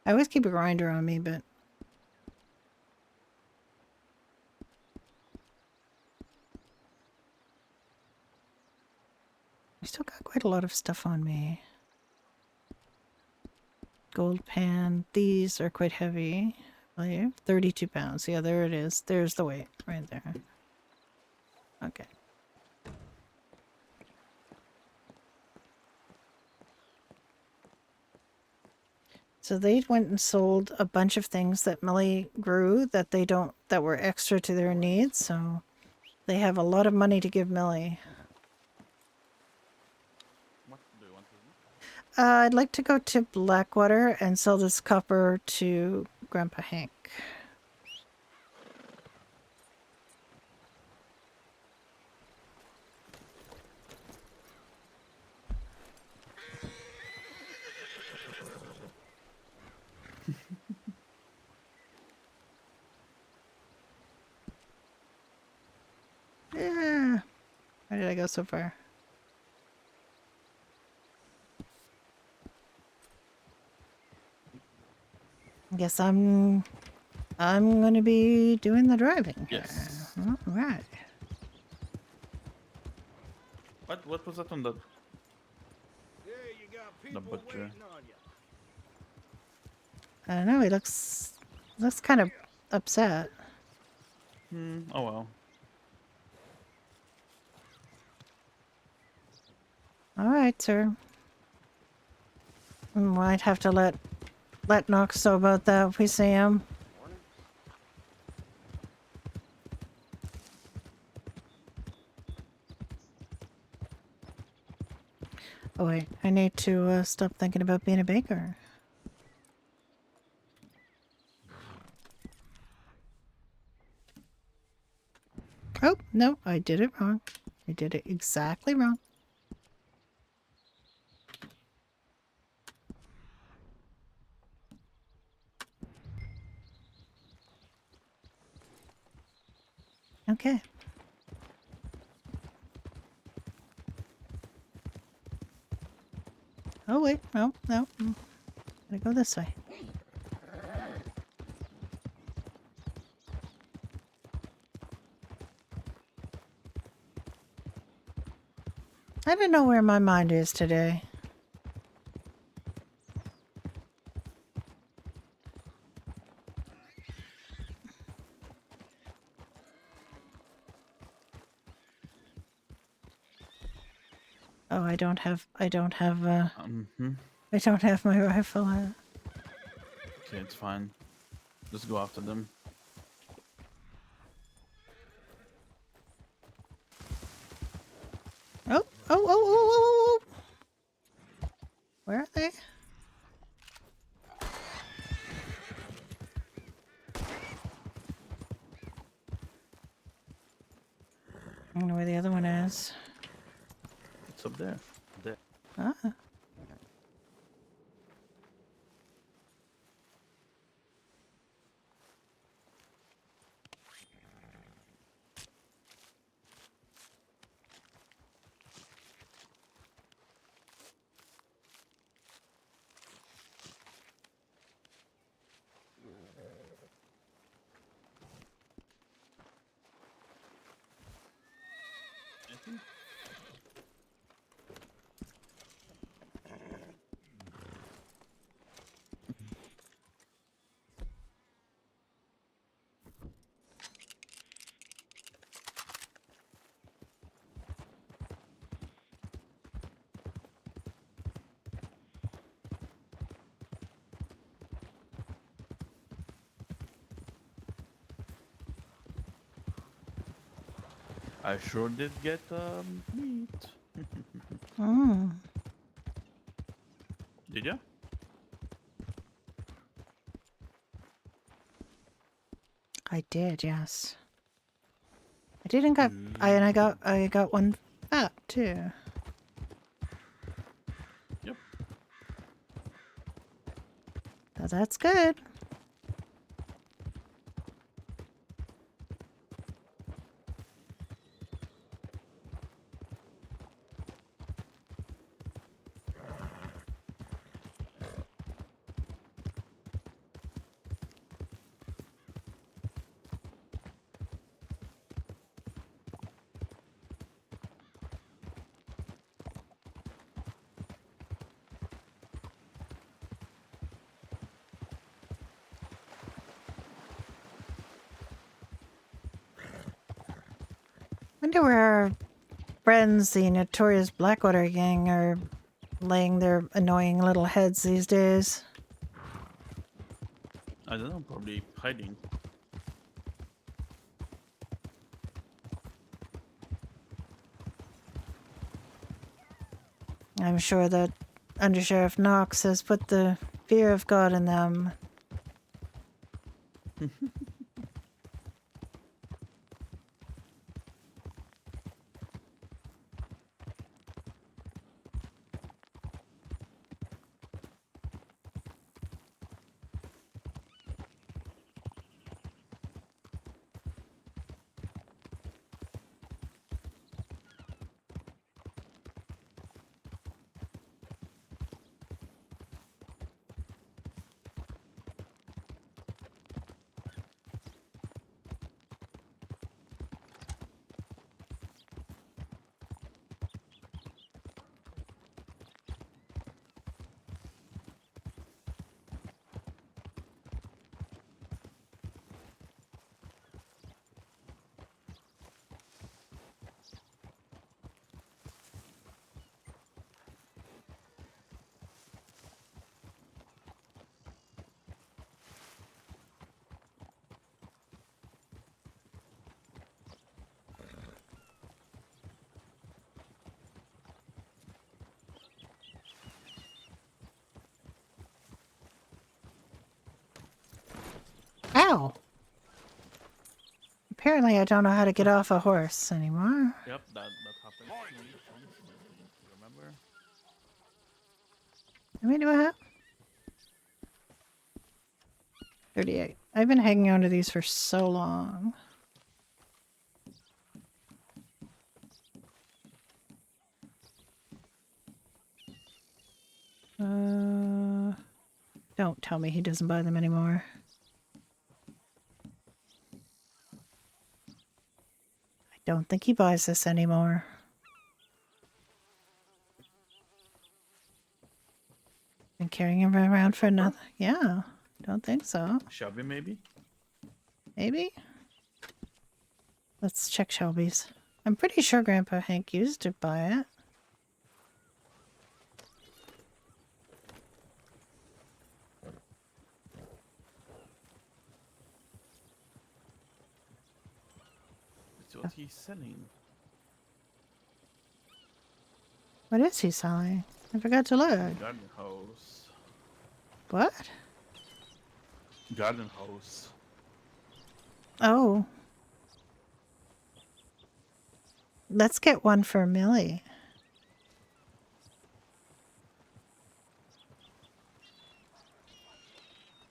I always keep a grinder on me, but I still got quite a lot of stuff on me. Gold pan. These are quite heavy. I believe 32 pounds. Yeah, there it is. There's the weight right there. Okay. So they went and sold a bunch of things that Millie grew that that were extra to their needs. So they have a lot of money to give Millie. What do you want to do? I'd like to go to Blackwater and sell this copper to Grandpa Hank. Yeah. Where did I go so far? I guess I'm gonna be doing the driving. Yes. All right. What was that on the Yeah, you got the people butcher? waiting on you. I don't know. He looks kind of upset. Oh well. All right, sir. We might have to let Knox know about that if we see him. Morning. Oh wait, I need to stop thinking about being a baker. Oh, no, I did it wrong. I did it exactly wrong. Okay. Oh, wait. No, no. Gotta go this way. I don't know where my mind is today. Oh, I don't have I don't have my rifle. Okay, it's fine. Just go after them. Oh. Where are they? I don't know where the other one is. It's up there. There. Ah. I think I sure did get meat. Mm. Did ya? I did, yes. I didn't got I got one fat too. Yep. So that's good. Wonder where our friends, the notorious Blackwater gang, are laying their annoying little heads these days. I don't know, probably hiding. I'm sure that Undersheriff Knox has put the fear of God in them. Ow! Apparently I don't know how to get off a horse anymore. Yep, that happened to me once. Remember? I mean, what? 38. I've been hanging on to these for so long. Don't tell me he doesn't buy them anymore. I don't think he buys this anymore. Been carrying him around for another. Yeah, don't think so. Shelby, maybe? Maybe? Let's check Shelby's. I'm pretty sure Grandpa Hank used to buy it. That's what he's selling. What is he selling? I forgot to look. Garden hose. What? Garden hose. Oh. Let's get one for Millie.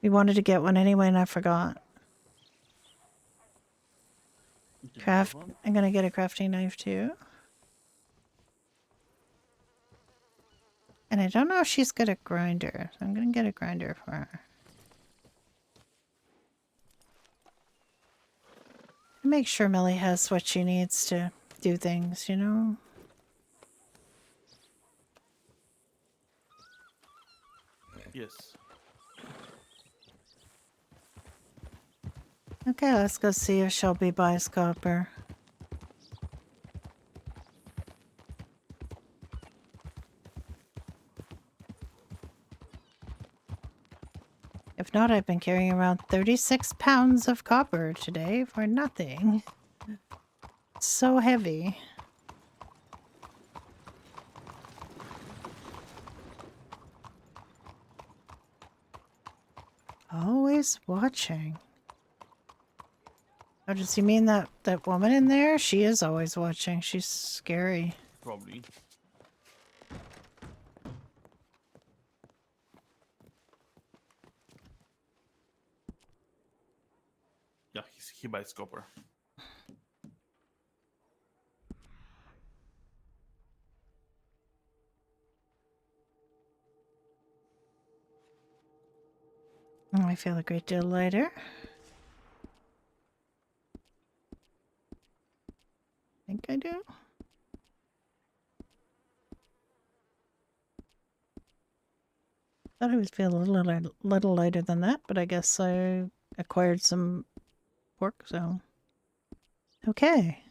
We wanted to get one anyway and I forgot. Okay, Craft. one. I'm gonna get a crafting knife too. And I don't know if she's good at grinder, so I'm gonna get a grinder for her. Make sure Millie has what she needs to do things, you know? Yes. Okay, let's go see if Shelby buys copper. If not, I've been carrying around 36 pounds of copper today for nothing. So heavy. Always watching. Oh, does he mean that woman in there? She is always watching. She's scary. Probably. Yeah, he buys copper. Oh, I feel a great deal lighter. I think I do. Thought I would feel a little lighter than that, but I guess I acquired some pork, so. Okay.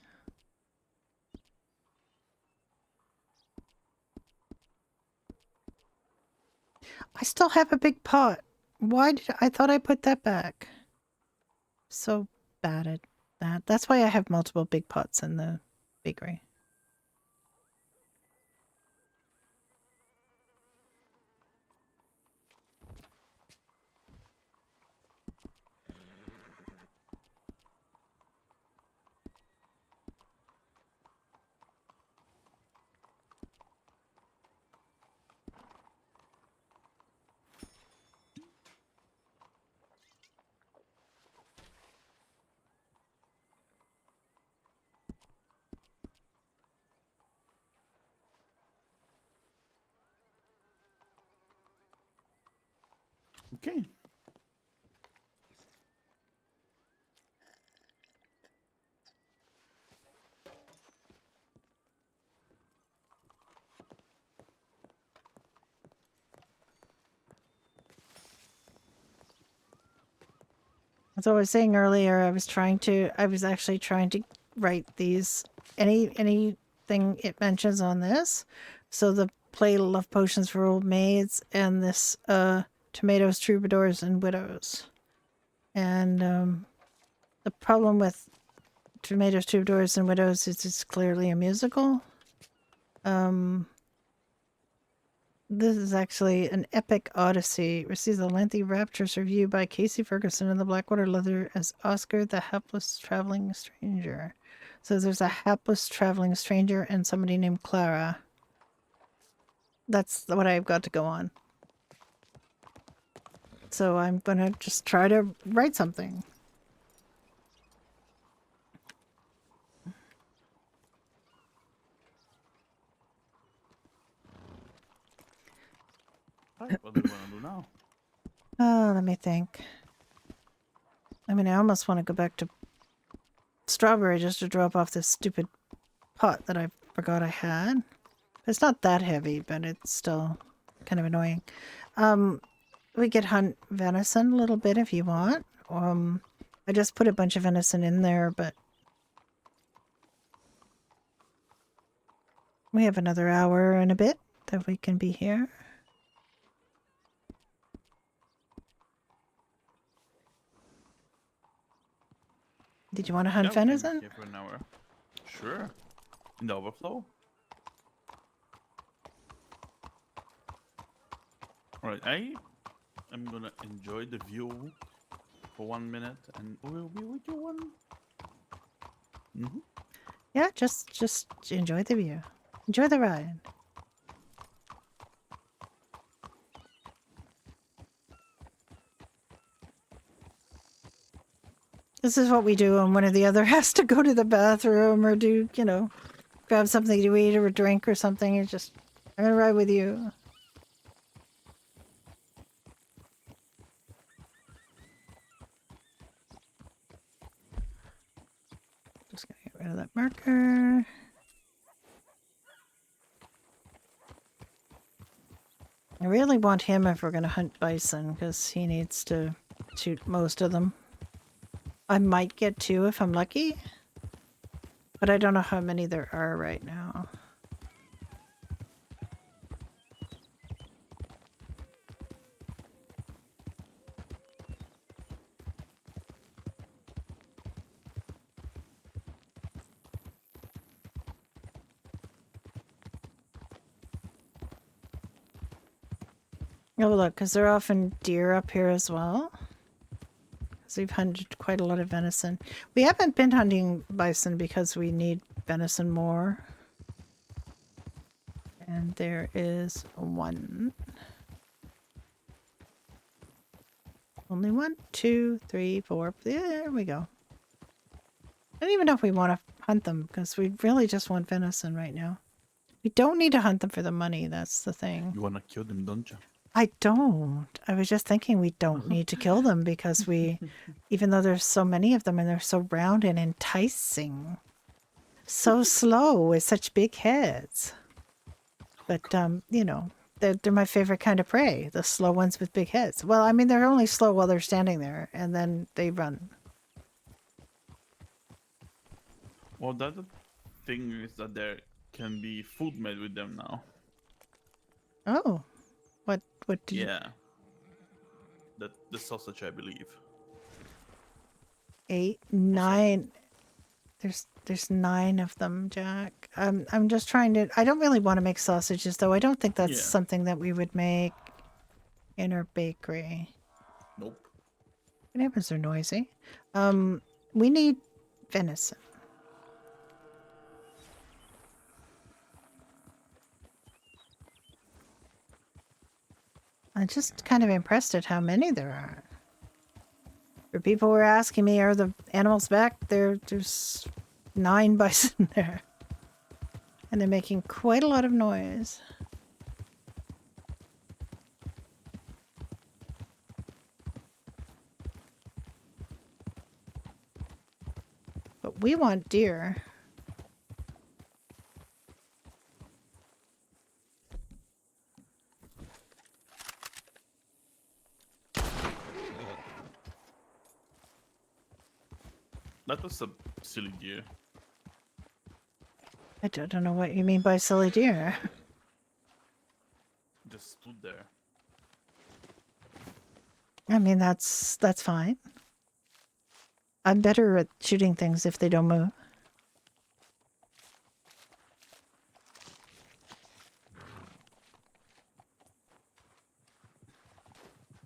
I still have a big pot. Why did I thought I put that back? So bad at that. That's why I have multiple big pots in the bakery. Okay. As I was saying earlier, I was actually trying to write these anything it mentions on this. So the play love potions for old maids and this tomatoes, troubadours, and widows. And the problem with tomatoes, troubadours, and widows is it's clearly a musical. This is actually an epic odyssey. Receives a lengthy rapturous review by Casey Ferguson in the Blackwater Leather as Oscar the Hapless Traveling Stranger. So there's a hapless traveling stranger and somebody named Clara. That's what I've got to go on. So I'm gonna just try to write something. Right, what do we want to do now? Oh, let me think. I mean, I almost want to go back to Strawberry just to drop off this stupid pot that I forgot I had. It's not that heavy, but it's still kind of annoying. We could hunt venison a little bit if you want. I just put a bunch of venison in there, but we have another hour and a bit that we can be here. Did you want to hunt Yeah, we can be venison? here for an hour. Sure. In the overflow. Alright, I am gonna enjoy the view for 1 minute and we'll be with you one. Yeah, just enjoy the view. Enjoy the ride. This is what we do when one or the other has to go to the bathroom or do, you know, grab something to eat or a drink or something. It's just, I'm gonna ride with you. Just gonna get rid of that marker. I really want him if we're gonna hunt bison because he needs to shoot most of them. I might get 2 if I'm lucky, but I don't know how many there are right now. Oh look, because there are often deer up here as well. Because we've hunted quite a lot of venison. We haven't been hunting bison because we need venison more. And there is 1. Only 1, 2, 3, 4. There we go. I don't even know if we want to hunt them because we really just want venison right now. We don't need to hunt them for the money. That's the thing. You wanna kill them, don't you? I don't. I was just thinking we don't need to kill them because we, even though there's so many of them and they're so round and enticing, so slow with such big heads. But, you know, they're my favorite kind of prey, the slow ones with big heads. Well, I mean, they're only slow while they're standing there and then they run. Well, the other thing is that there can be food made with them now. Oh, what did you... Yeah. The sausage, I believe. 8, 9. There's 9 of them, Jack. I'm just trying to... I don't really want to make sausages, though. I don't think that's Yeah. something that we would make in our bakery. Nope. What happens? They're noisy. We need venison. I'm just kind of impressed at how many there are. For people were asking me, are the animals back? There's 9 bison there. And they're making quite a lot of noise. But we want deer. That was a silly deer. I don't know what you mean by silly deer. Just stood there. I mean, that's fine. I'm better at shooting things if they don't move.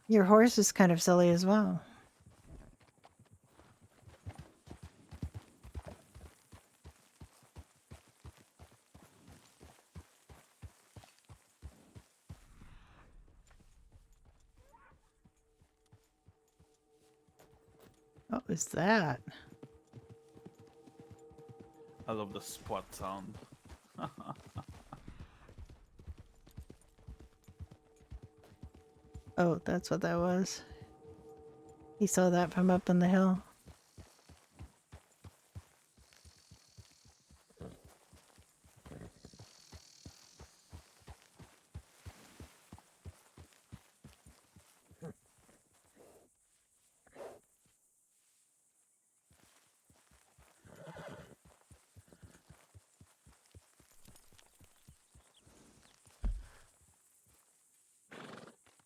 Your horse is kind of silly as well. What was that? I love the spot sound. Oh, that's what that was. He saw that from up on the hill.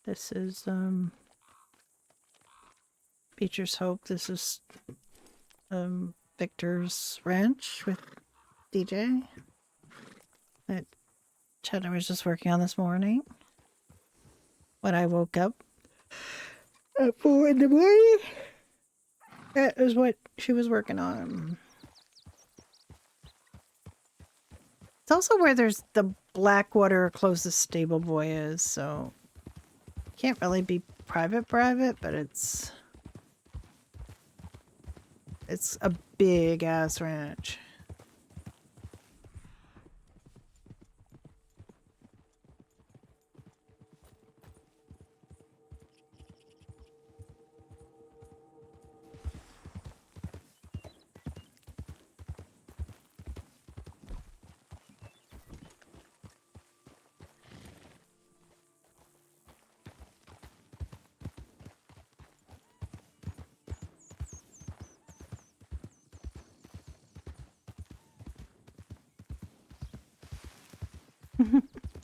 This is Beecher's Hope. This is Victor's ranch with DJ that Cheddar was just working on this morning. When I woke up at 4 in the morning, that is what she was working on. It's also where there's the Blackwater closest stable boy is, so can't really be private, but it's a big ass ranch.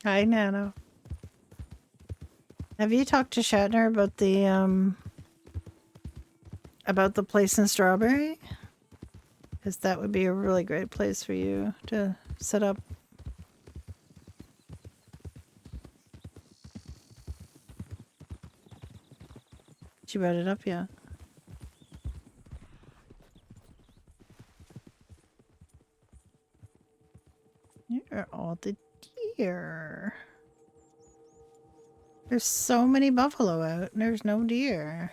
Hi, Nano. Have you talked to Shatner about the place in Strawberry? Because that would be a really great place for you to set up. She brought it up yet? Here are all the deer. There's so many buffalo out and there's no deer.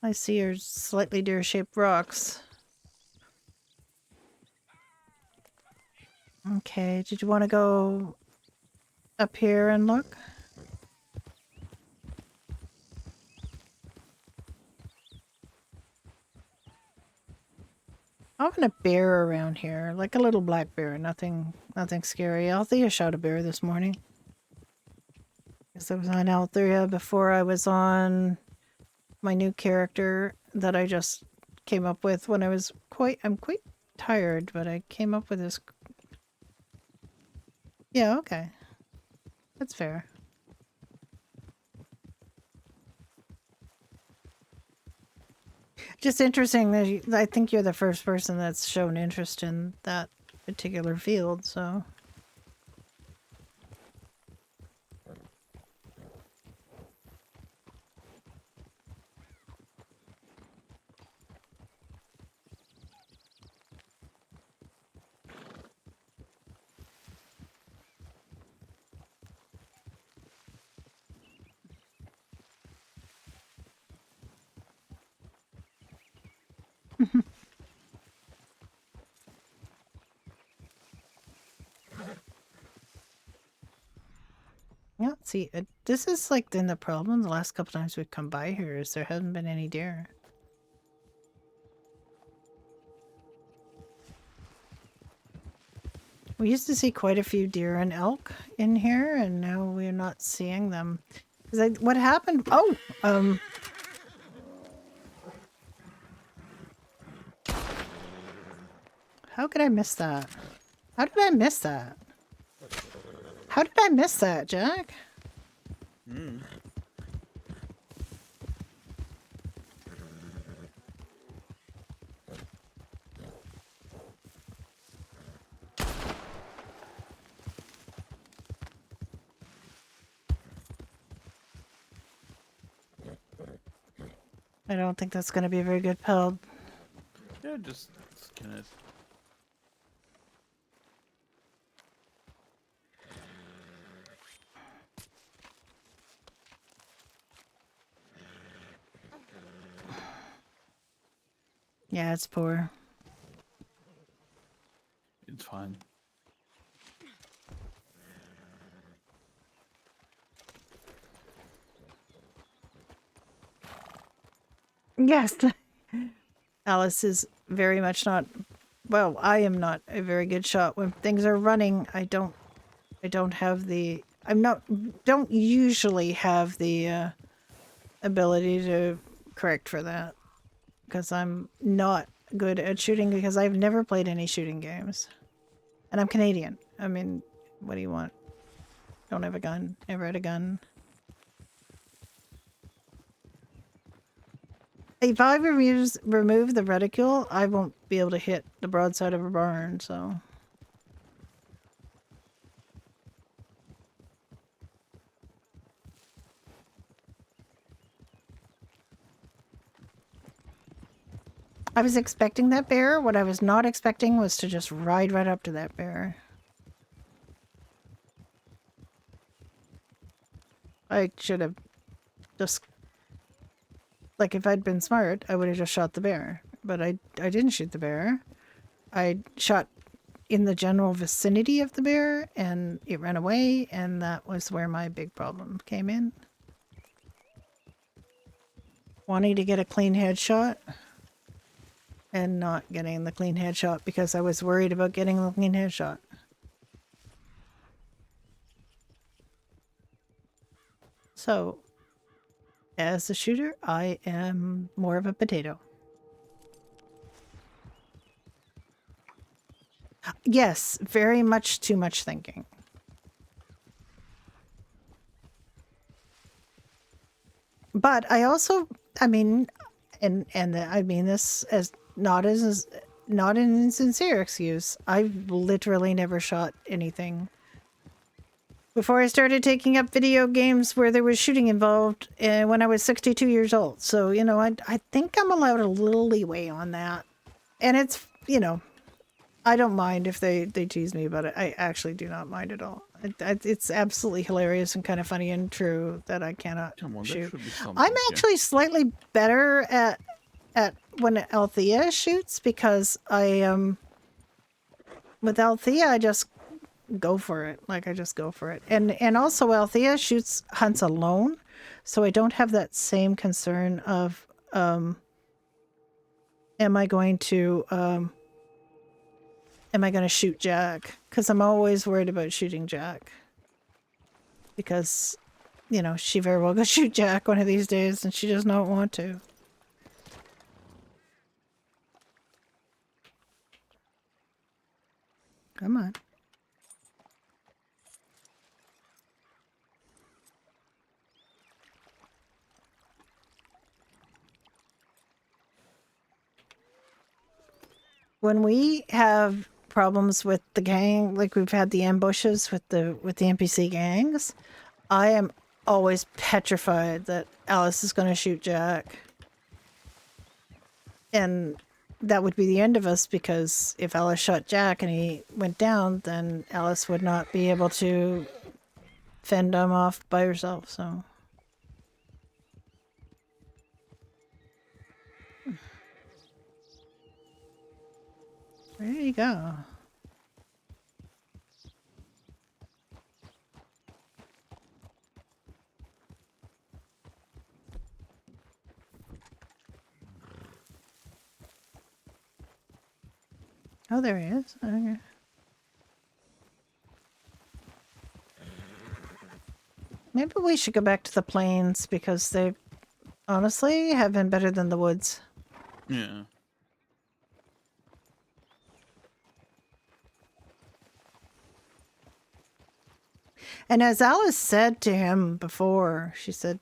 I see your slightly deer-shaped rocks. Okay, did you want to go up here and look? I found a bear around here, like a little black bear. Nothing scary. Althea shot a bear this morning. Because I was on Althea before I was on my new character that I just came up with when I'm quite tired, but I came up with this. Yeah, okay. That's fair. Just interesting that I think you're the first person that's shown interest in that particular field, so. Yeah, see, this is like been the problem the last couple times we've come by here is there hasn't been any deer. We used to see quite a few deer and elk in here, and now we're not seeing them. What happened? Oh, how could I miss that? How did I miss that? How did I miss that, Jack? I don't think that's going to be a very good pub. Yeah, just skin it. Yeah, it's poor. It's fine. Yes. Alice is very much not, well, I am not a very good shot. When things are running, I don't have the, don't usually have the ability to correct for that. Because I'm not good at shooting because I've never played any shooting games. And I'm Canadian. I mean, what do you want? Don't have a gun. Never had a gun. If I remove the reticule, I won't be able to hit the broadside of a barn, so... I was expecting that bear. What I was not expecting was to just ride right up to that bear. I should have just... Like, if I'd been smart, I would have just shot the bear. But I didn't shoot the bear. I shot in the general vicinity of the bear, and it ran away, and that was where my big problem came in. Wanting to get a clean headshot, and not getting the clean headshot because I was worried about getting the clean headshot. So, as a shooter, I am more of a potato. Yes, very much too much thinking. But I also, I mean, and I mean this as not an insincere excuse. I've literally never shot anything before I started taking up video games where there was shooting involved when I was 62 years old. So, you know, I think I'm allowed a little leeway on that. And it's, you know, I don't mind if they tease me about it. I actually do not mind at all. It's absolutely hilarious and kind of funny and true that I cannot shoot. I'm actually slightly better at when Althea shoots because with Althea I just go for it. Like I just go for it. And also Althea hunts alone, so I don't have that same concern of am I going to shoot Jack? Because I'm always worried about shooting Jack. Because, you know, she very well could shoot Jack one of these days and she does not want to. Come on. When we have problems with the gang, like we've had the ambushes with the NPC gangs, I am always petrified that Alice is going to shoot Jack. And that would be the end of us, because if Alice shot Jack and he went down, then Alice would not be able to fend him off by herself, so... There you go. Oh, there he is. Okay. Maybe we should go back to the plains because they honestly have been better than the woods. Yeah. And as Alice said to him before, she said,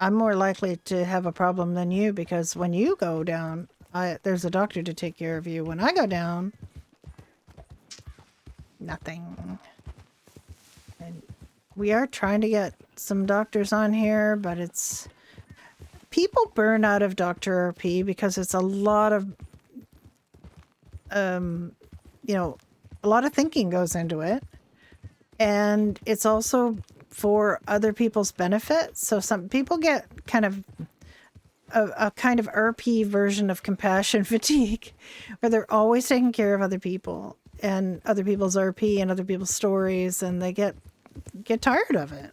I'm more likely to have a problem than you because when you go down, there's a doctor to take care of you. When I go down, nothing. And we are trying to get some doctors on here, but it's... People burn out of Dr. RP because it's a lot of, you know, a lot of thinking goes into it. And it's also for other people's benefit. So some people get kind of a kind of RP version of compassion fatigue, where they're always taking care of other people and other people's RP and other people's stories, and they get tired of it.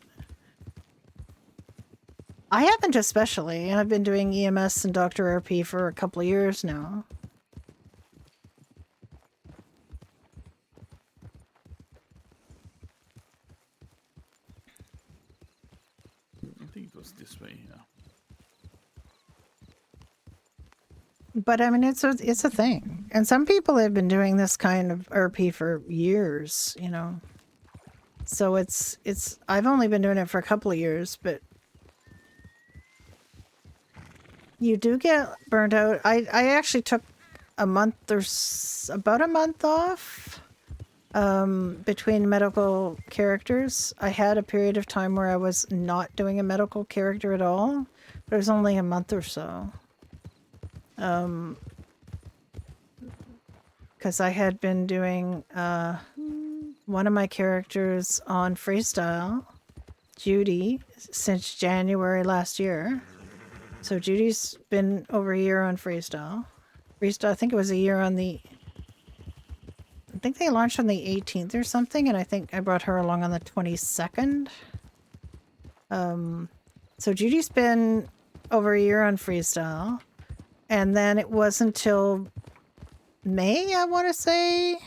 I haven't especially. I've been doing EMS and Dr. RP for a couple of years now. I think it was this way, yeah. But I mean, it's a thing, and some people have been doing this kind of RP for years, you know. So it's I've only been doing it for a couple of years, but you do get burnt out. I actually took a month or about a month off between medical characters. I had a period of time where I was not doing a medical character at all, but it was only a month or so. Because I had been doing one of my characters on Freestyle, Judy, since January last year. So Judy's been over a year on Freestyle. Freestyle, I think it was a year on the... I think they launched on the 18th or something, and I think I brought her along on the 22nd. So Judy's been over a year on Freestyle. And then it wasn't until May, I want to say,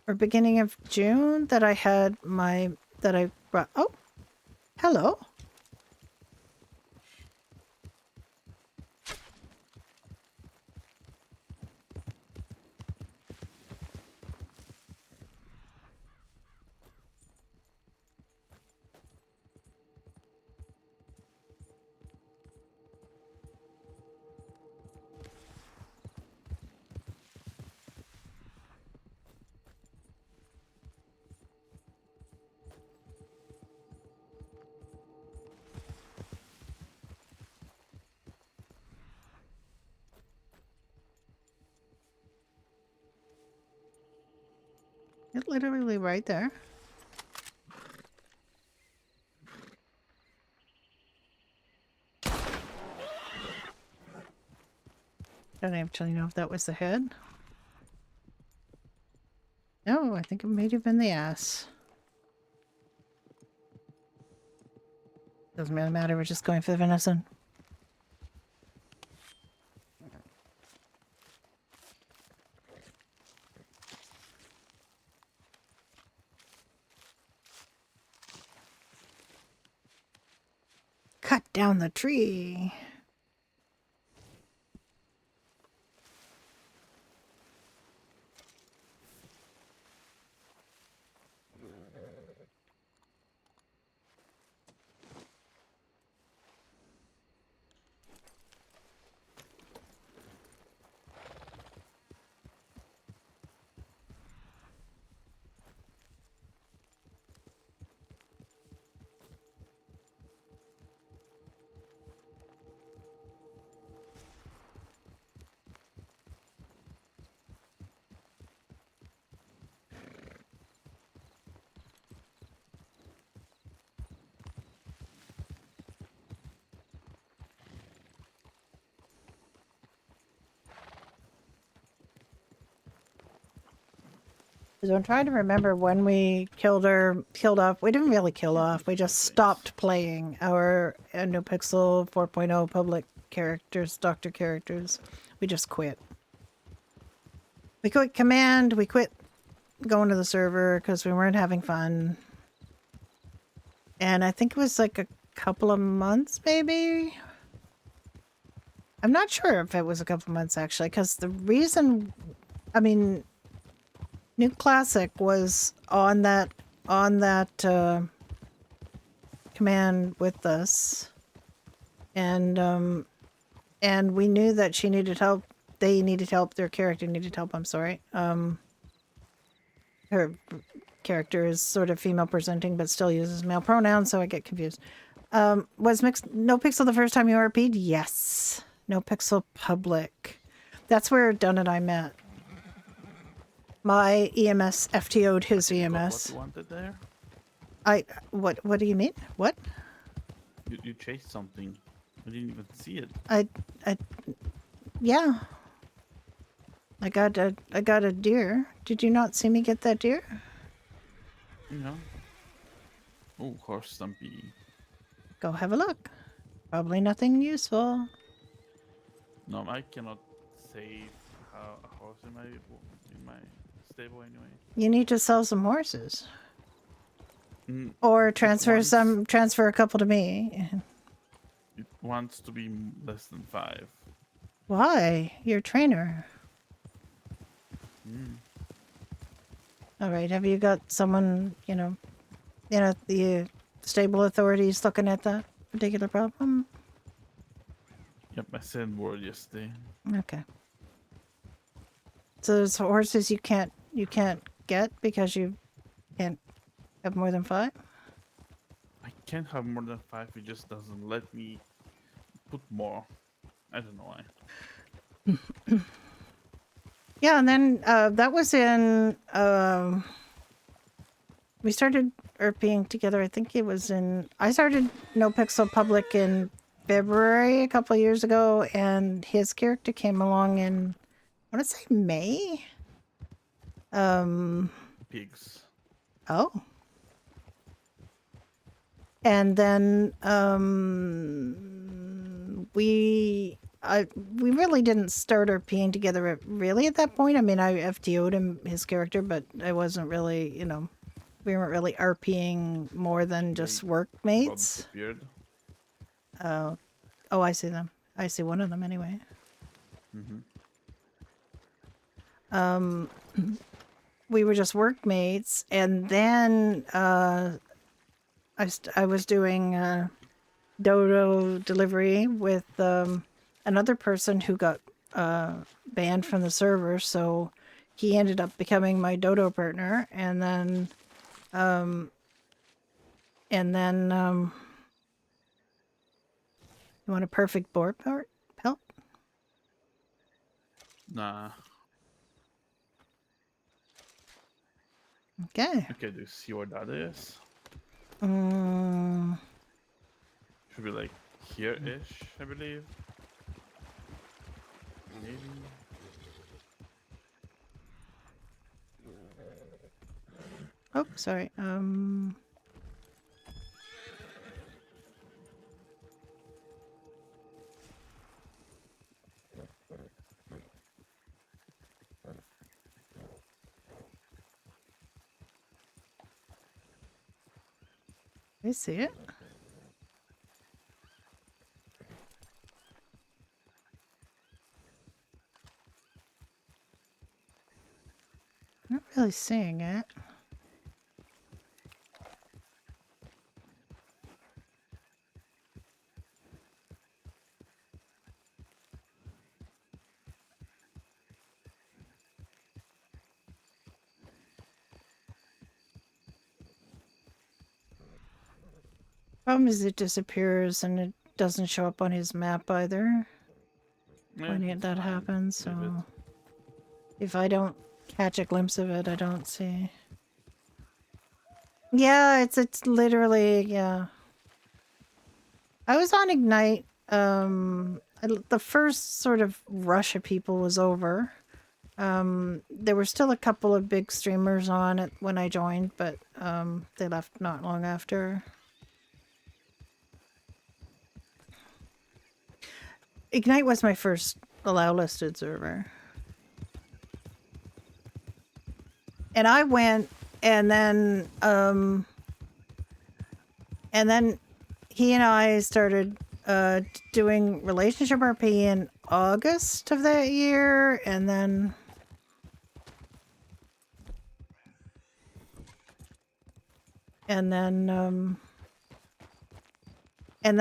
or beginning of June, that I had my, that I brought, oh, hello. It's literally right there. Don't actually know if that was the head. No, I think it may have been the ass. Doesn't really matter, we're just going for the venison. Cut down the tree. So I'm trying to remember when we killed off. We didn't really kill off. We just stopped playing our No Pixel 4.0 public characters, doctor characters. We just quit. We quit command. We quit going to the server because we weren't having fun. And I think it was like a couple of months, maybe. I'm not sure if it was a couple of months actually, because the reason, I mean, New Classic was on that command with us, and we knew that she needed help. They needed help. Their character needed help. I'm sorry. Her character is sort of female presenting, but still uses male pronouns, so I get confused. Was No Pixel the first time you RP'd? Yes. No Pixel Public. That's where Dunn and I met. My EMS FTO'd his EMS. What you wanted there? What do you mean? What? You chased something. I didn't even see it. Yeah. I got a deer. Did you not see me get that deer? You know. Oh, horse stampede. Go have a look. Probably nothing useful. No, I cannot save a horse in my stable anyway. You need to sell some horses. Mm, Or it transfer a couple to me. It wants to be less than 5. Why? You're a trainer. Mm. All right. Have you got someone, the stable authorities looking at that particular problem? Yep, I sent word yesterday. Okay. So there's horses you can't get because you can't have more than 5? I can't have more than 5. It just doesn't let me put more. I don't know why. Yeah, and then that was in we started ERPing together. I think it was I started No Pixel Public in February a couple of years ago, and his character came along in, I want to say May. Pigs. Oh. And then we really didn't start RPing together really at that point. I mean, I FTO'd him, his character, but I wasn't really, we weren't really RPing more than just workmates. Disappeared. Oh, I see them. I see one of them anyway. We were just workmates, and then I was doing dodo delivery with another person who got banned from the server, so he ended up becoming my dodo partner, and then you want a perfect boar pelt? Nah. Okay. Okay, do you see where that is? Should be like here-ish, I believe. Maybe. Oh, sorry. I see it. Not really seeing it. Problem is it disappears and it doesn't show up on his map either Yeah, when it's that fine. happens, Leave so if I don't catch a glimpse of it, I don't see. Yeah, it's literally, yeah. I was on Ignite, the first sort of rush of people was over. There were still a couple of big streamers on it when I joined, but they left not long after. Ignite was my first allow listed server. And I went, and then he and I started doing relationship RP in August of that year, and then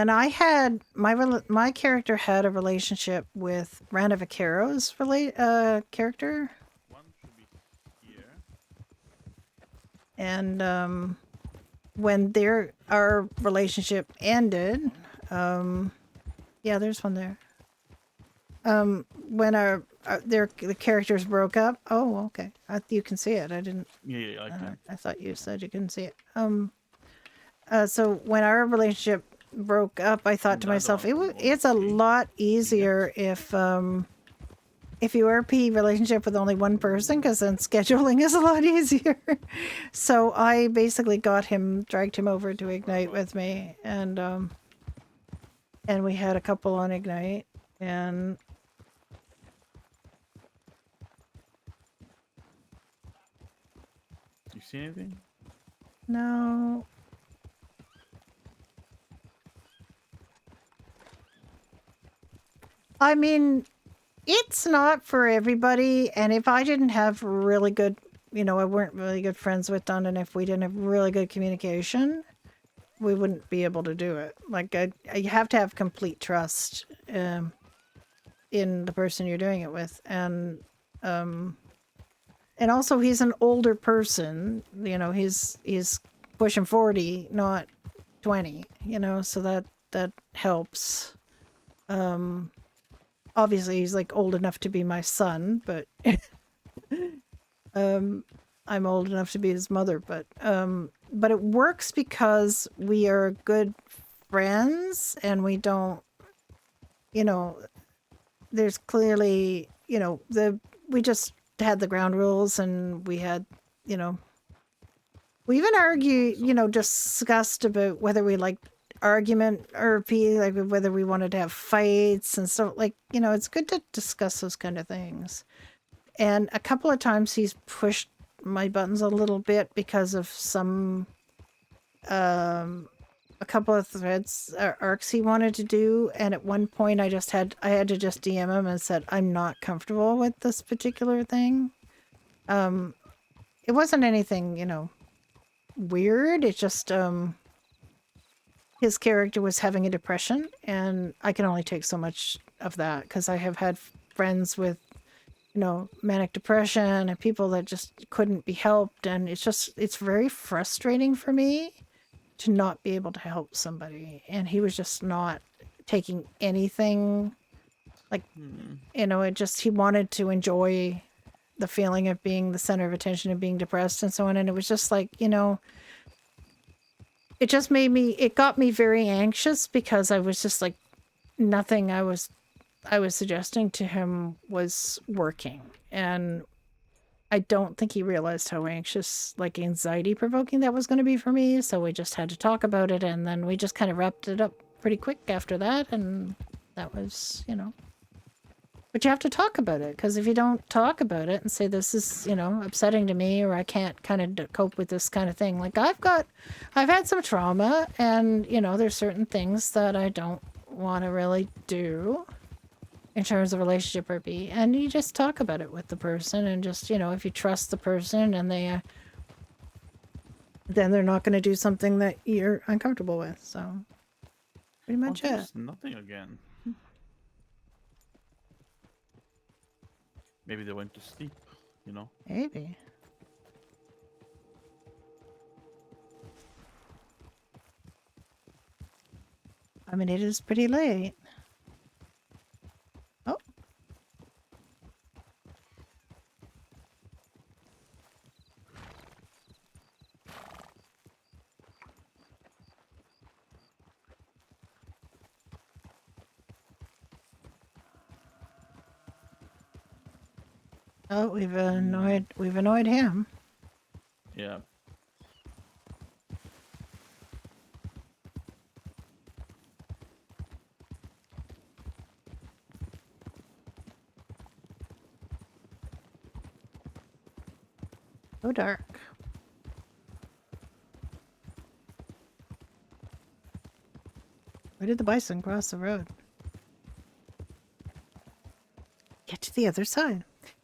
I had my character had a relationship with Rana Vaquero's character. One should be here. And when our relationship ended, yeah, there's one there. When the characters broke up. Oh, okay. You can see it. I didn't. Yeah, I can. I thought you said you couldn't see it. So when our relationship broke up, I thought to myself, it's a lot easier if you RP relationship with only one person, because then scheduling is a lot easier. So I basically dragged him over to Ignite with me, and and we had a couple on Ignite, and You see anything? no. I mean, it's not for everybody, and if I didn't have really good, I weren't really good friends with Don, and if we didn't have really good communication, we wouldn't be able to do it. Like, I have to have complete trust in the person you're doing it with, and also he's an older person. He's pushing 40, not 20. So that helps. Obviously he's like old enough to be my son, but I'm old enough to be his mother, but it works because we are good friends and we don't, there's clearly, we just had the ground rules, and we had, we even argued, discussed about whether we liked argument RP, like whether we wanted to have fights and stuff. Like, it's good to discuss those kind of things. And a couple of times he's pushed my buttons a little bit because of some a couple of threads or arcs he wanted to do, and at one point I had to just DM him and said I'm not comfortable with this particular thing. It wasn't anything, weird. It's just his character was having a depression, and I can only take so much of that because I have had friends with manic depression and people that just couldn't be helped, and it's very frustrating for me to not be able to help somebody. And he was just not taking anything, like he wanted to enjoy the feeling of being the center of attention and being depressed and so on. And it was just like, it got me very anxious because I was just like, nothing I was suggesting to him was working. And I don't think he realized how anxious, like anxiety provoking that was going to be for me. So we just had to talk about it, and then we just kind of wrapped it up pretty quick after that. And that was, but you have to talk about it, because if you don't talk about it and say this is, upsetting to me, or I can't kind of cope with this kind of thing. Like I've had some trauma, and, there's certain things that I don't want to really do in terms of relationship RP, and you just talk about it with the person, and just, if you trust the person and they, then they're not going to do something that you're uncomfortable with. So pretty much it. There's nothing again. Maybe they went to sleep, Maybe. I mean, it is pretty late. Oh. Oh, we've annoyed him. Yeah. So dark. Where did the bison cross the road? Get to the other side.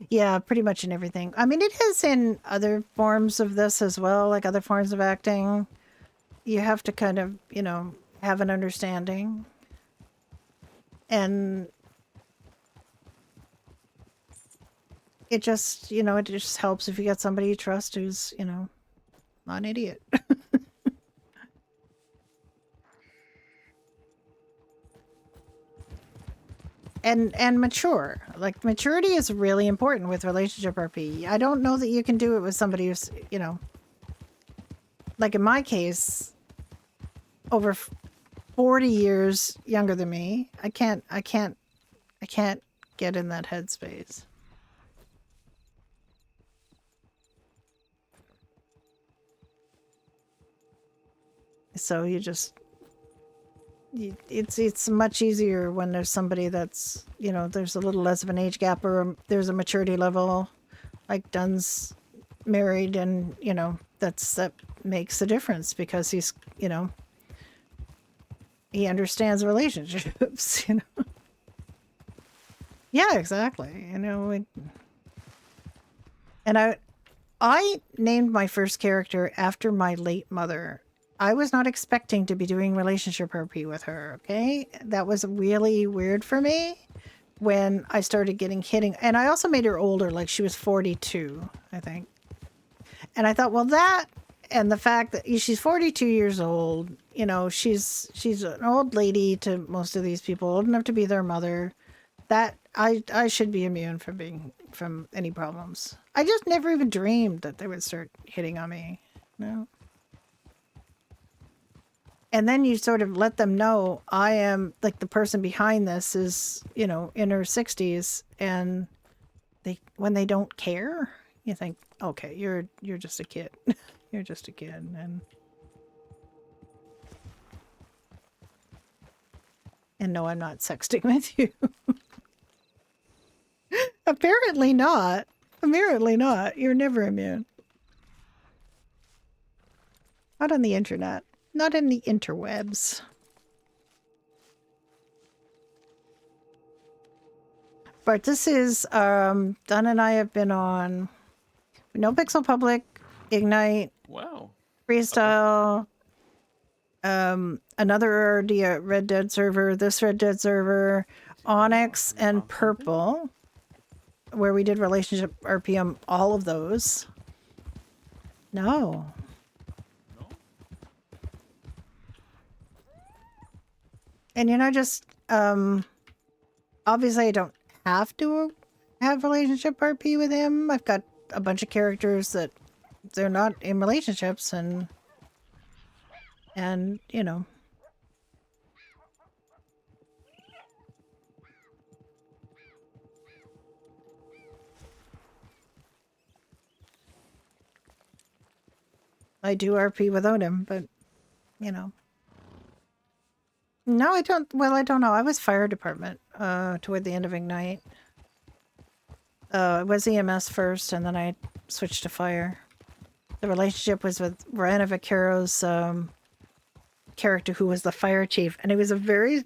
Yeah, pretty much in everything. I mean, it is in other forms of this as well, like other forms of acting. You have to kind of, have an understanding. And it just, it just helps if you get somebody you trust who's, not an idiot. and mature. Like, maturity is really important with relationship RP. I don't know that you can do it with somebody who's, like in my case, over 40 years younger than me. I can't get in that headspace. So you just, it's much easier when there's somebody that's, you know, there's a little less of an age gap, or there's a maturity level, like Dunn's married, and you know that makes a difference because he's, you know, he understands relationships. You know. Yeah, exactly. You know, and I named my first character after my late mother. I was not expecting to be doing relationship RP with her, okay? That was really weird for me when I started getting hitting. And I also made her older, like she was 42, I think. And I thought, well, that and the fact that she's 42 years old, you know, she's an old lady to most of these people, old enough to be their mother. That I should be immune from any problems. I just never even dreamed that they would start hitting on me. No. And then you sort of let them know I am like the person behind this is, you know, in her 60s, and when they don't care, you think, okay, you're just a kid. You're just a kid. And no, I'm not sexting with you. Apparently not. Apparently not. You're never immune. Not on the internet. Not in the interwebs. But this is, Dun and I have been on No Pixel Public, Ignite, Wow. Freestyle, another Red Dead server, this Red Dead server, Onyx, and Purple, where we did relationship RPM, all of those. No. No? And you know, just obviously I don't have to have relationship RP with him. I've got a bunch of characters that they're not in relationships, and you know. I do RP without him, but you know. No, I don't. Well, I don't know. I was fire department toward the end of Ignite. It was EMS first, and then I switched to fire. The relationship was with Rana Vaquero's character, who was the fire chief, and he was a very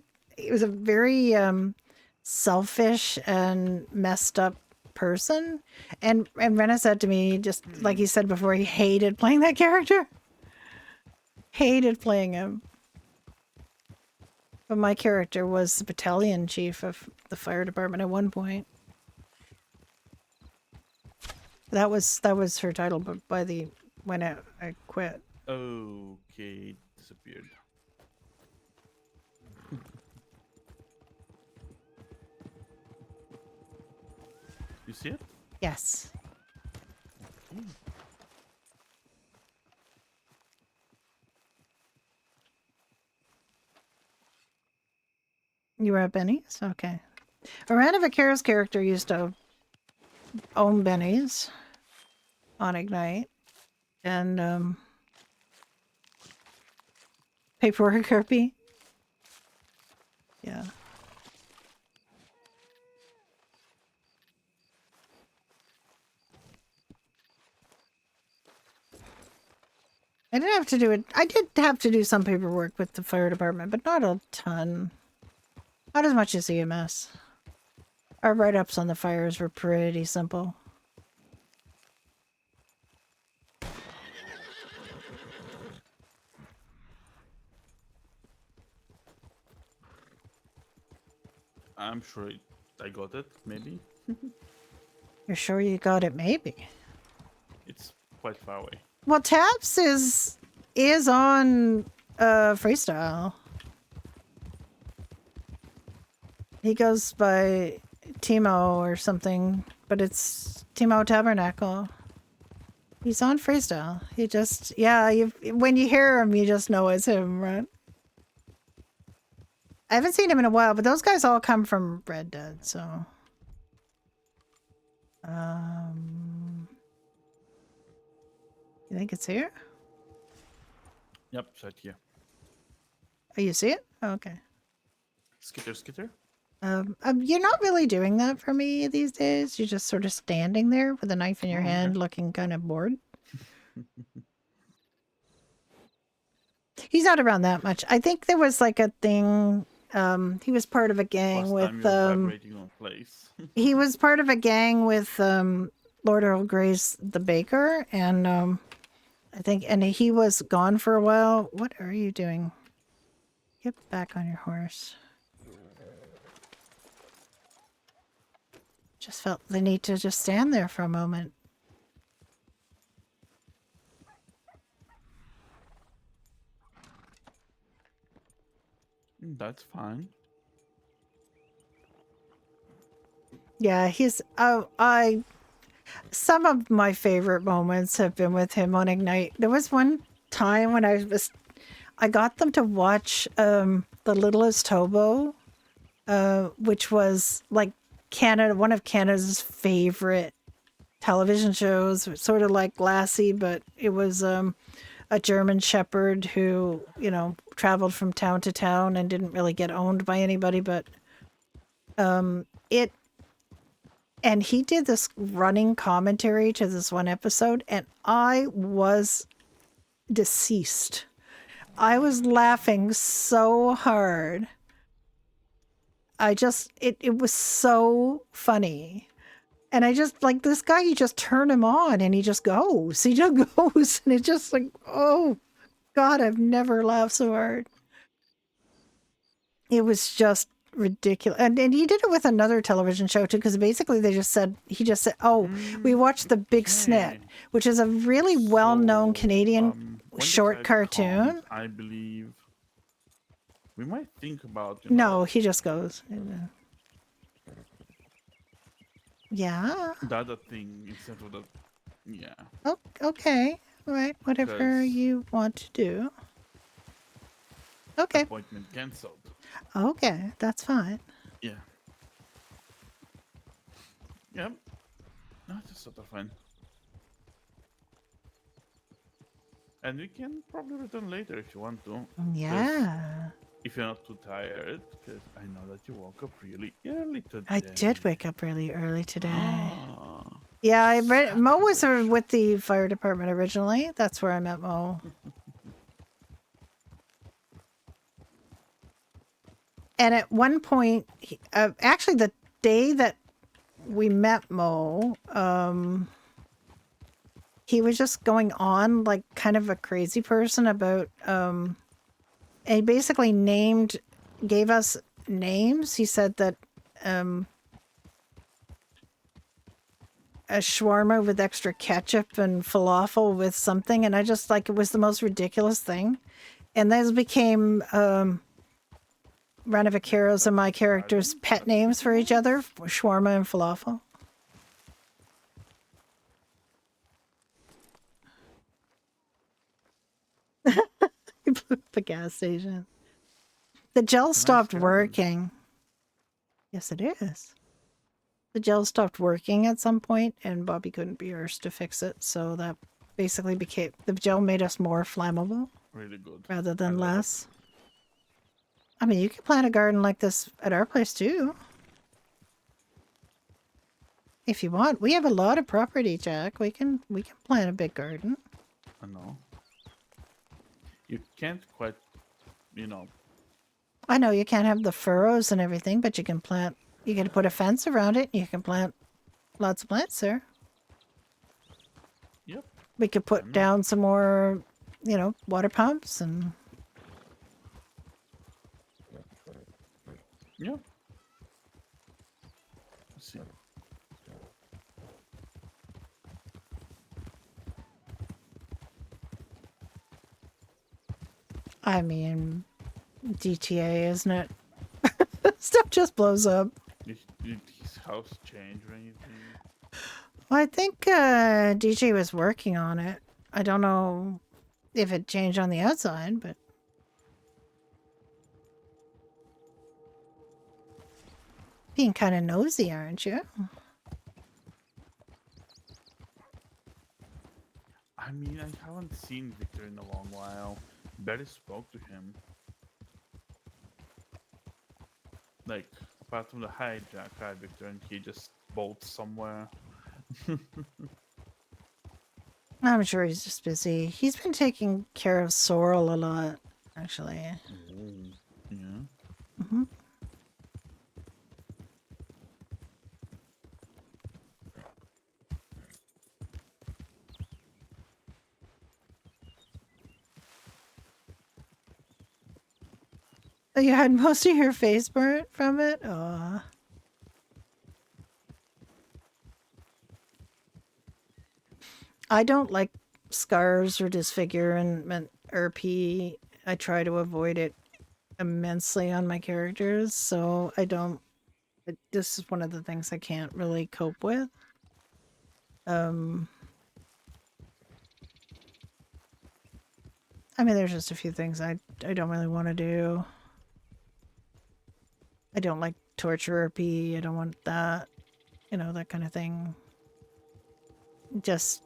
selfish and messed up person. And Rena said to me, just like he said before, he hated playing that character. Hated playing him. But my character was the battalion chief of the fire department at one point. That was her title, but when I quit. Okay, disappeared. You see it? Yes. Okay. You were at Benny's? Okay. Miranda Vaquero's character used to own Benny's on Ignite. And paperwork RP. Yeah. I didn't have to do it. I did have to do some paperwork with the fire department, but not a ton. Not as much as EMS. Our write-ups on the fires were pretty simple. I'm sure I got it, maybe. You're sure you got it? Maybe. It's quite far away. Well, Taps is on Freestyle. He goes by Timo or something, but it's Timo Tabernacle. He's on Freestyle. He just, yeah, when you hear him, you just know it's him, right? I haven't seen him in a while, but those guys all come from Red Dead, so. You think it's here? Yep, it's right here. Oh, you see it? Oh, okay. Skitter, skitter. You're not really doing that for me these days. You're just sort of standing there with a knife in your Oh, okay. hand, looking kind of bored. He's not around that much. I think there was like a thing. He was part of a gang Last time with. you were vibrating on place. He was part of a gang with Lord Earl Grey's the baker, and I think, and he was gone for a while. What are you doing? Get back on your horse. Just felt the need to just stand there for a moment. That's fine. Yeah, he's. Some of my favorite moments have been with him on Ignite. There was one time when I got them to watch The Littlest Hobo, which was like one of Canada's favorite television shows, sort of like Lassie, but it was a German shepherd who, traveled from town to town and didn't really get owned by anybody, but it and he did this running commentary to this one episode, and I was deceased. I was laughing so hard. It was so funny. And I just like this guy, you just turn him on and he just goes. He just goes. And it's just like, oh God, I've never laughed so hard. It was just ridiculous. And he did it with another television show too, because basically he just said, oh, we watched The Big Snit, Okay. which is a really well-known So, Canadian when the short time cartoon. comes, I believe we might think about. No, he just goes. Yeah. The other thing instead of the. Yeah. Oh, okay. All right. Whatever 'Cause- you want to do. Okay. Appointment cancelled. Okay. That's fine. Yeah. Yep. That's sort of fun. And we can probably return later if you want to. Yeah. If you're not too tired, because I know that you woke up really early today. I did wake up really early today. Ah, Yeah, Mo was with the fire department originally. That's where I met Mo. And at one point, actually, the day that we met Mo, he was just going on like kind of a crazy person about, and he basically gave us names. He said that a shawarma with extra ketchup and falafel with something, and I just like it was the most ridiculous thing. And those became Rana Vaquero's and my character's pet names for each other, shawarma and falafel. He blew up the gas station. The gel stopped gun. working. Yes, it is. The gel stopped working at some point, and Bobby couldn't be arsed to fix it, so that basically became the gel made us more flammable really good. rather I than love it. less. I mean, you could plant a garden like this at our place too. If you want. We have a lot of property, Jack. We can plant a big garden. I know. You can't quite, you know. I know you can't have the furrows and everything, but you can put a fence around it and you can plant lots of plants there. Yep. We could put down some more, water pumps and Yep. Let's see. I mean, GTA, isn't it? Stuff just blows up. Did his house change or anything? Well, I think DJ was working on it. I don't know if it changed on the outside, but being kind of nosy, aren't you? I mean, I haven't seen Victor in a long while. Barely spoke to him. Like, apart from the hijack, right, Victor, and he just bolts somewhere. I'm sure he's just busy. He's been taking care of Sorrel a lot, actually. Yeah. Hmm. Oh, you had most of your face burnt from it? Oh. I don't like scars or disfigurement or pee. I try to avoid it immensely on my characters, so I don't. This is one of the things I can't really cope with. I mean, there's just a few things I don't really want to do. I don't like torture or pee. I don't want that. You know, that kind of thing. Just,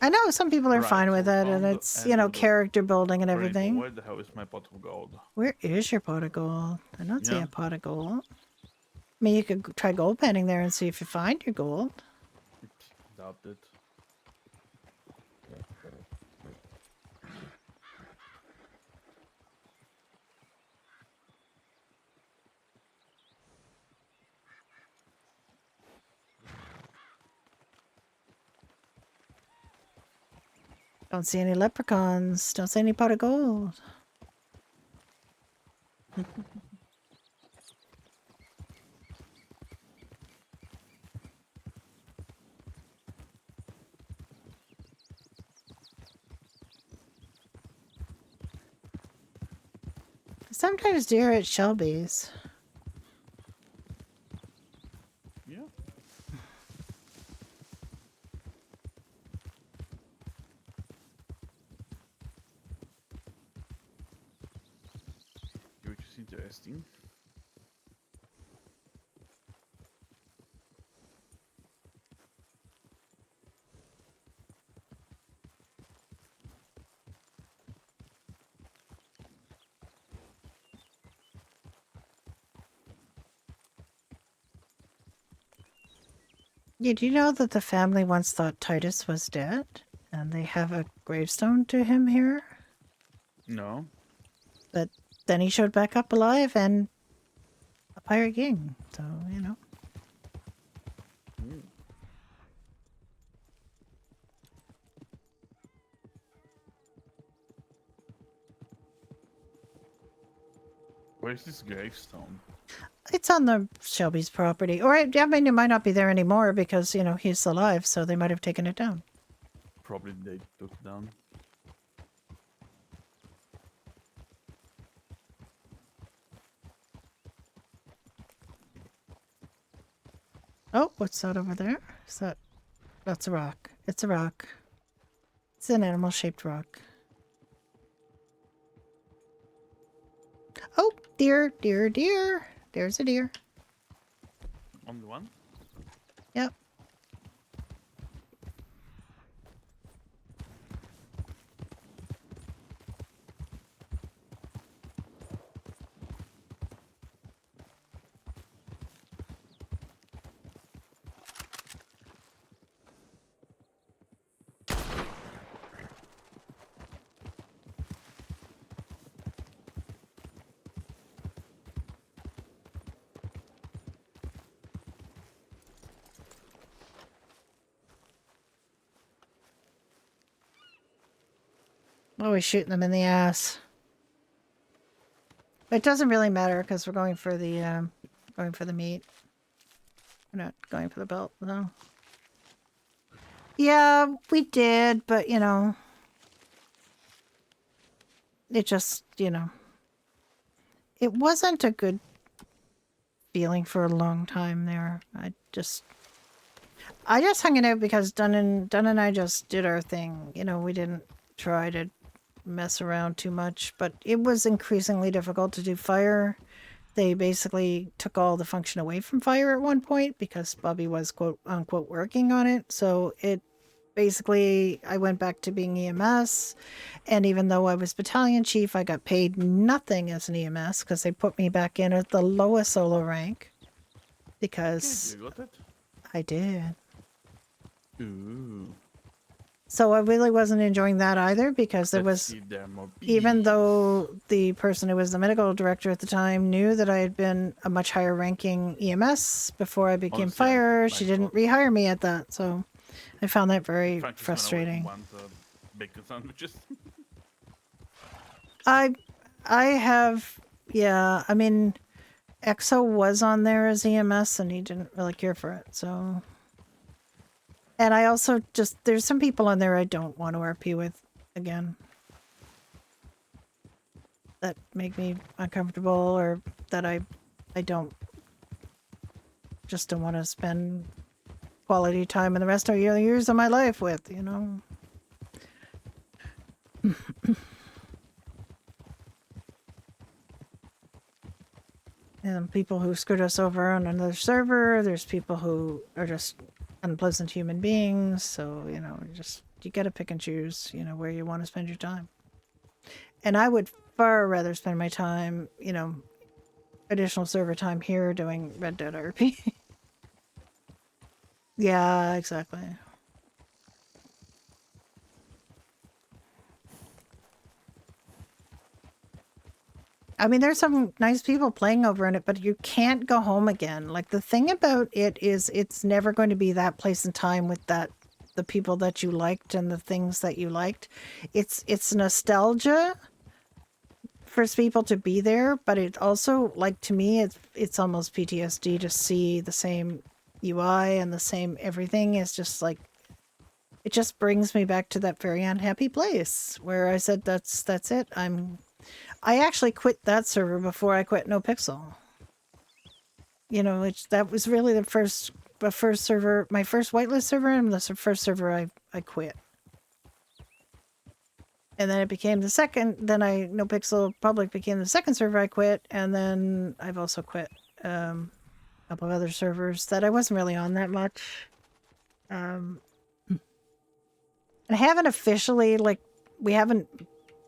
I know some people are Right, fine so with we it, and found the it's, end of the character building and rainbow. everything. Where the hell is my pot of gold? Where is your pot of gold? I don't see Yeah. a pot of gold. I mean, you could try gold panning there and see if you find your gold. Doubt it. Don't see any leprechauns. Don't see any pot of gold. Sometimes deer at Shelby's. Yeah. Which is interesting. Did you know that the family once thought Titus was dead? And they have a gravestone to him here? No. But then he showed back up alive and a pirate king. So, you know. Where's this gravestone? It's on the Shelby's property. Or, I mean, it might not be there anymore because, he's alive, so they might have taken it down. Probably they took it down. Oh, what's that over there? Is that... That's a rock. It's a rock. It's an animal-shaped rock. Oh, deer, deer, deer. There's a deer. On the one? Yep. Always shooting them in the ass. It doesn't really matter because we're going for the meat. We're not going for the belt, though. Yeah, we did, but it just, it wasn't a good feeling for a long time there. I just hung it out because Dunn and I just did our thing. We didn't try to mess around too much, but it was increasingly difficult to do fire. They basically took all the function away from fire at one point because Bobby was quote unquote working on it. So it basically I went back to being EMS, and even though I was battalion chief, I got paid nothing as an EMS because they put me back in at the lowest solo rank because You got it? I did. Ooh. So I really wasn't enjoying that either because there Let's was, see there more even bees. though the person who was the medical director at the time knew that I had been a much higher ranking EMS before I became Honestly, fire, I she didn't thought rehire me at that. So I found that very Frankie's gonna frustrating. want bacon sandwiches. I have, yeah, I mean, EXO was on there as EMS and he didn't really care for it. So, and I also just, there's some people on there I don't want to RP with again. That make me uncomfortable, or that I just don't want to spend quality time in the rest of the years of my life with, you know. And people who screwed us over on another server, there's people who are just unpleasant human beings, so, you know, you gotta pick and choose, you know, where you want to spend your time. And I would far rather spend my time, you know, additional server time here doing Red Dead RP. Yeah, exactly. I mean, there's some nice people playing over in it, but you can't go home again. Like, the thing about it is it's never going to be that place and time with the people that you liked and the things that you liked. It's nostalgia for people to be there, but it also, like, to me, it's almost PTSD to see the same UI and the same everything. Is just like, it just brings me back to that very unhappy place where I said, that's it. I actually quit that server before I quit NoPixel. You know, that was really the first server, my first whitelist server, and the first server I quit. And then it became the second, then NoPixel Public became the second server I quit, and then I've also quit a couple of other servers that I wasn't really on that much. I haven't officially, like, we haven't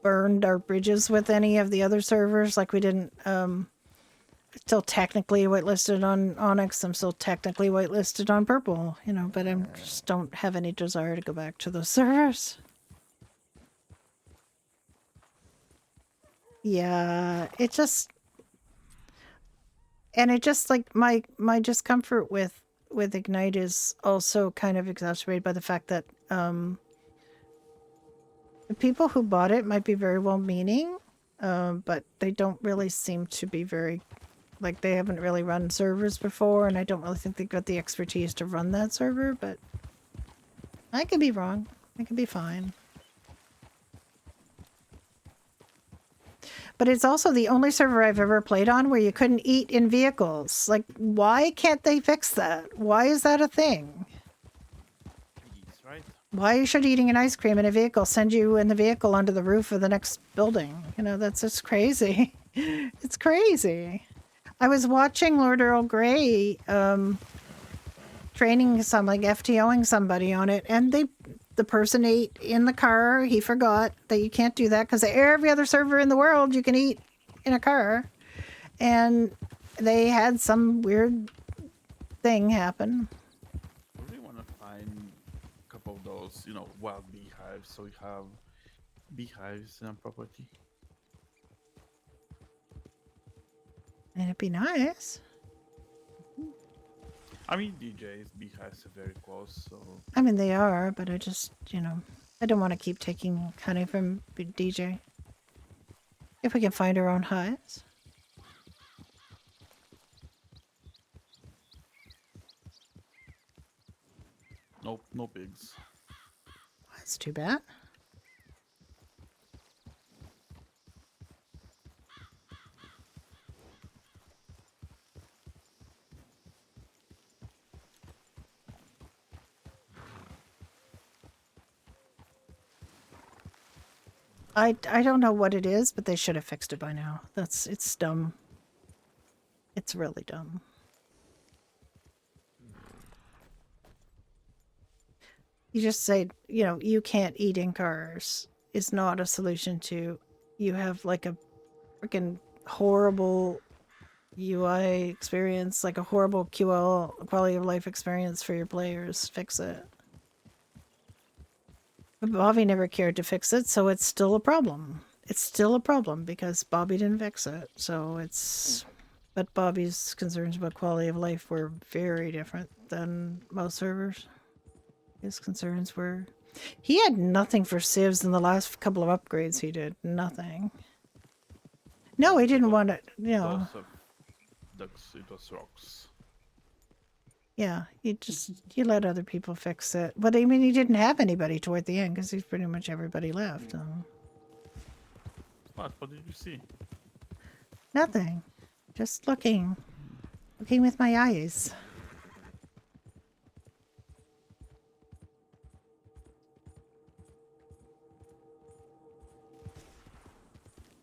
burned our bridges with any of the other servers. Like, we didn't, still technically whitelisted on Onyx. I'm still technically whitelisted on Purple, you know, but I just don't have any desire to go back to those servers. Yeah, it just like my discomfort with Ignite is also kind of exacerbated by the fact that the people who bought it might be very well meaning, but they don't really seem to be very, like, they haven't really run servers before, and I don't really think they've got the expertise to run that server, but I could be wrong. I could be fine. But it's also the only server I've ever played on where you couldn't eat in vehicles. Like, why can't they fix that? Why is that a thing? Bees, right? Why should eating an ice cream in a vehicle send you in the vehicle onto the roof of the next building? You know, that's just crazy. It's crazy. I was watching Lord Earl Grey training FTOing somebody on it, and the person ate in the car. He forgot that you can't do that because every other server in the world you can eat in a car, and they had some weird thing happen. I really want to find a couple of those, you know, wild beehives, so we have beehives in our property. And it'd be nice. I mean, DJ's beehives are very close, so I mean, they are, but I just, you know, I don't want to keep taking honey from DJ. If we can find our own hives. nope, no pigs. That's too bad. I don't know what it is, but they should have fixed it by now. It's dumb. It's really dumb. You just say, you know, you can't eat in cars is not a solution to you have like a freaking horrible UI experience, like a horrible QL, quality of life experience for your players. Fix it. But Bobby never cared to fix it, so it's still a problem. It's still a problem because Bobby didn't fix it. So it's... But Bobby's concerns about quality of life were very different than most servers. His concerns were... He had nothing for civs in the last couple of upgrades he did. Nothing. No, he didn't want it, you know. It was rocks. Yeah, you let other people fix it. But I mean, he didn't have anybody toward the end because he's pretty much everybody left. What did you see? Nothing. Just looking. Looking with my eyes.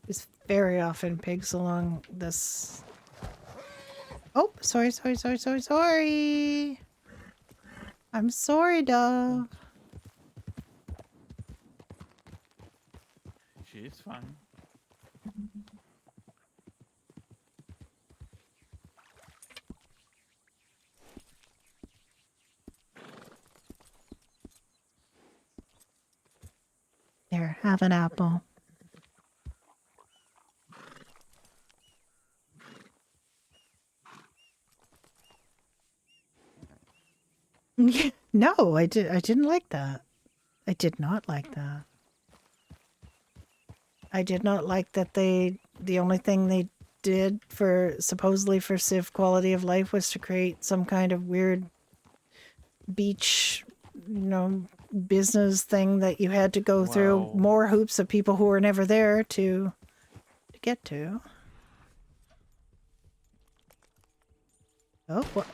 There's very often pigs along this... Oh, sorry. I'm sorry, dog. She is fine. Here, have an apple. No, I didn't like that. I did not like that. I did not like that the only thing they did for supposedly for Civ quality of life was to create some kind of weird beach, you know, business thing that you had to go through more hoops of people who were never there to get to. Oh, what?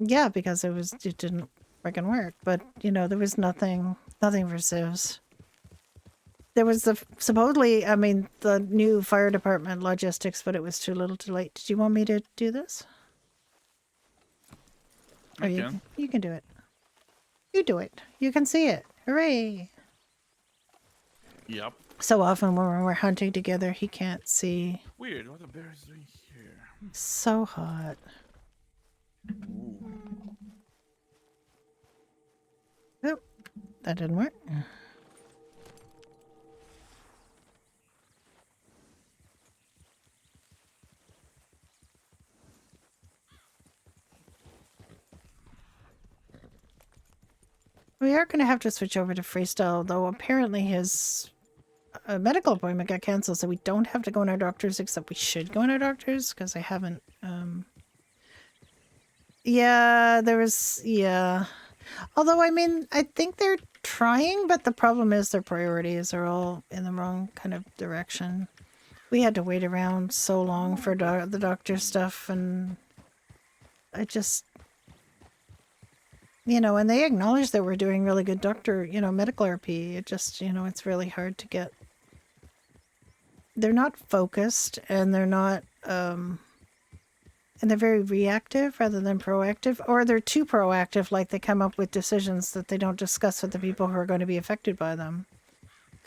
Yeah, because it didn't freaking work. But you know, there was nothing for civs. There was supposedly, I mean, the new fire department logistics, but it was too little, too late. Did you want me to do this? You can do it. You do it. You can see it. Hooray! Yep. So often when we're hunting together, he can't see. Weird. What the bear is doing here? So hot. Ooh. Oh, that didn't work. We are going to have to switch over to Freestyle, though apparently his medical appointment got cancelled, so we don't have to go in our doctors, except we should go in our doctors, because I haven't... Yeah, there was... Yeah. Although, I mean, I think they're trying, but the problem is their priorities are all in the wrong kind of direction. We had to wait around so long for the doctor stuff, and I just... You know, and they acknowledge that we're doing really good medical RP. It just, you know, it's really hard to get... They're not focused, and they're not, and they're very reactive rather than proactive, or they're too proactive, like they come up with decisions that they don't discuss with the people who are going to be affected by them.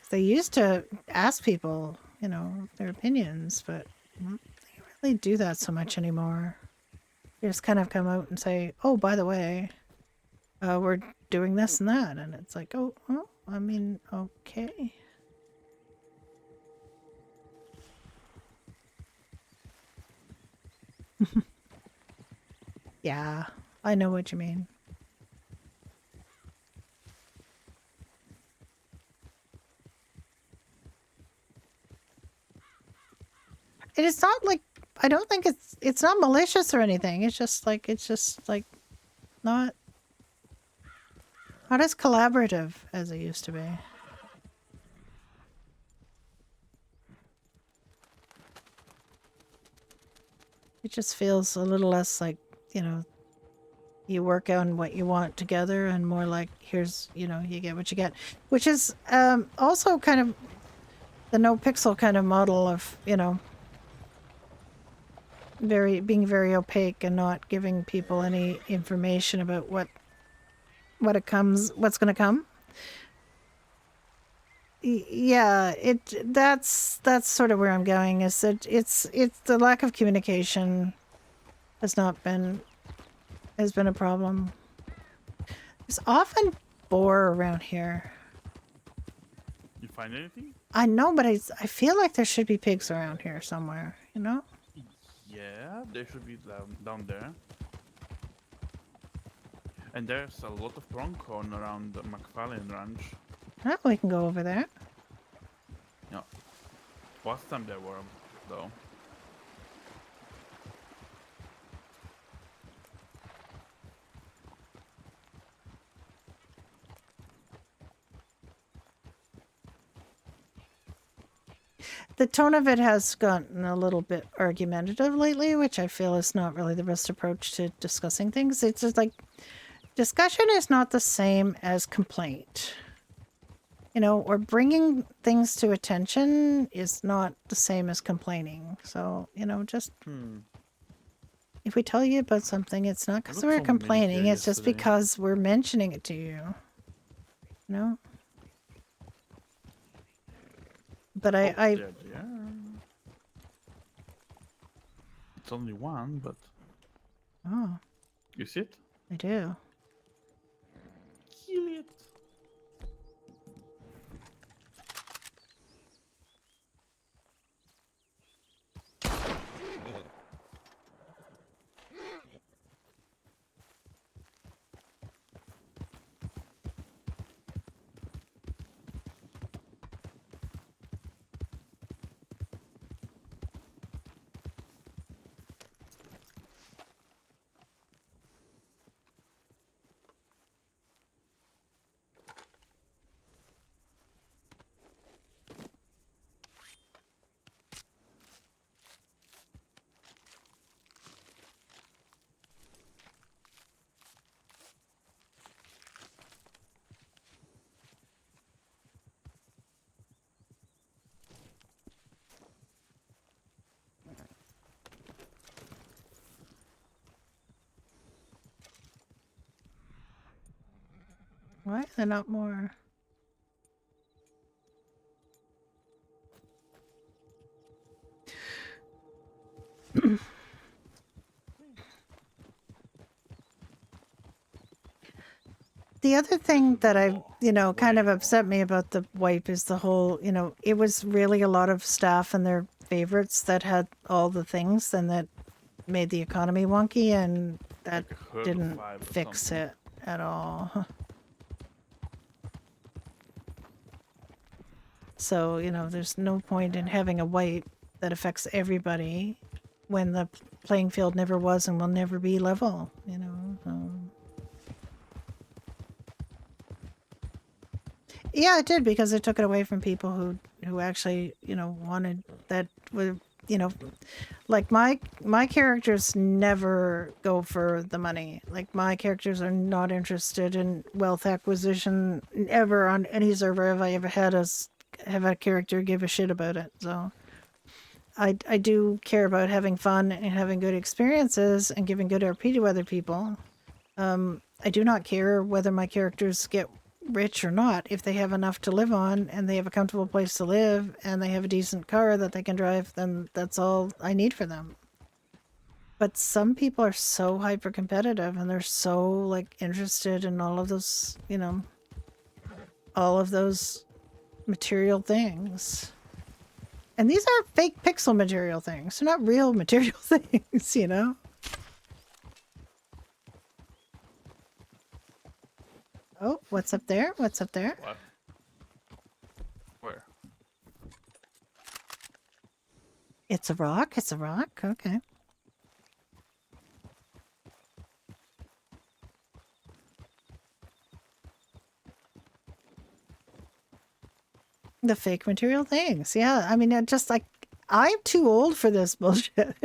They used to ask people, you know, their opinions, but they don't really do that so much anymore. They just kind of come out and say, oh, by the way... we're doing this and that, and it's like, oh, I mean, okay. Yeah, I know what you mean. And it's not like, I don't think it's not malicious or anything. It's just like not as collaborative as it used to be. It just feels a little less like, you know, you work on what you want together, and more like, here's, you know, you get what you get, which is also kind of the no pixel kind of model of, you know, being very opaque and not giving people any information about what's going to come. Yeah, that's sort of where I'm going, is that it's the lack of communication has been a problem. There's often boar around here. You find anything? I know, but I feel like there should be pigs around here somewhere, you know? Yeah, they should be down there. And there's a lot of pronghorn around the McFarlane Ranch. Oh, we can go over there. Yeah. Last time there were, though. The tone of it has gotten a little bit argumentative lately, which I feel is not really the best approach to discussing things. It's just like, discussion is not the same as complaint. You know, or bringing things to attention is not the same as complaining. So, you know, just if we tell you about something, it's not because got we're so many complaining, here it's just yesterday. because we're mentioning it to you. You know? But They're there. It's only one, but oh, you see it? I do. Kill it. Why are there not more? The other thing that kind of upset me about the wipe is the whole, it was really a lot of staff and their favorites that had all the things, and that made the economy wonky, and that Like a herd of didn't 5 or fix something. it at all. So, there's no point in having a wipe that affects everybody when the playing field never was and will never be level, Yeah, it did, because it took it away from people who actually, wanted that would, like my characters never go for the money. Like, my characters are not interested in wealth acquisition ever on any server. Have I ever had have a character give a shit about it? So I do care about having fun and having good experiences and giving good RP to other people. I do not care whether my characters get rich or not. If they have enough to live on and they have a comfortable place to live and they have a decent car that they can drive, then that's all I need for them. But some people are so hyper competitive, and they're so like interested in all of those, all of those material things. And these are fake pixel material things. They're not real material things, Oh, what's up there? What's up there? What? Where? It's a rock. It's a rock. Okay. The fake material things. Yeah. I mean, I'm too old for this bullshit.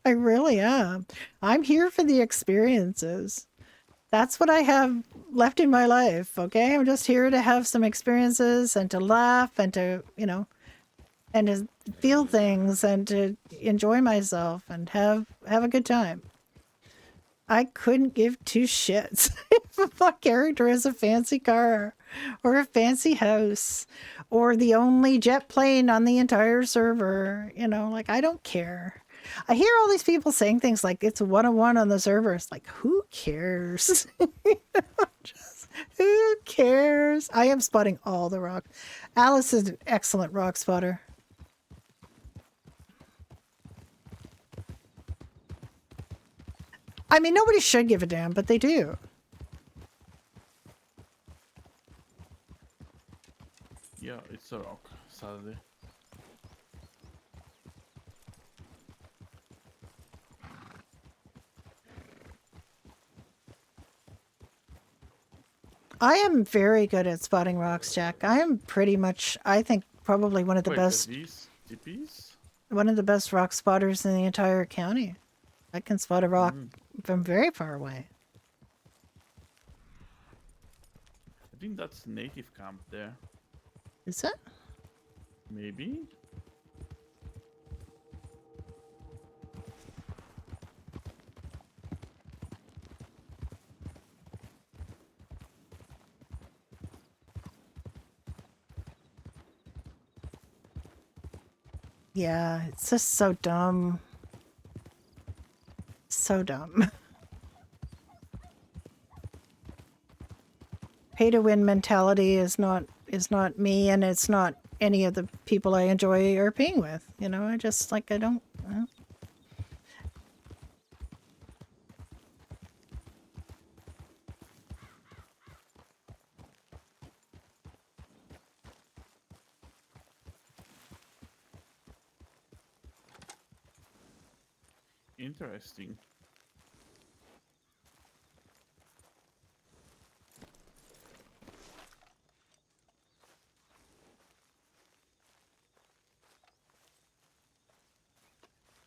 I really am. I'm here for the experiences. That's what I have left in my life, okay? I'm just here to have some experiences and to laugh and to, and to feel things and to enjoy myself and have a good time. I couldn't give two shits if my character has a fancy car or a fancy house or the only jet plane on the entire server. Like, I don't care. I hear all these people saying things like it's 1-on-1 on the server. It's like, who cares? Just, who cares? I am spotting all the rocks. Alice is an excellent rock spotter. I mean, nobody should give a damn, but they do. Yeah, it's a rock, sadly. I am very good at spotting rocks, Jack. I am pretty much, I think, probably one of the Wait, best, these TPs? one of the best rock spotters in the entire county. I can spot a rock from very far away. I think that's native camp there. Is it? Maybe? Yeah, it's just so dumb. So dumb. Pay to win mentality is not me, and it's not any of the people I enjoy RPing with. I just I don't. Interesting.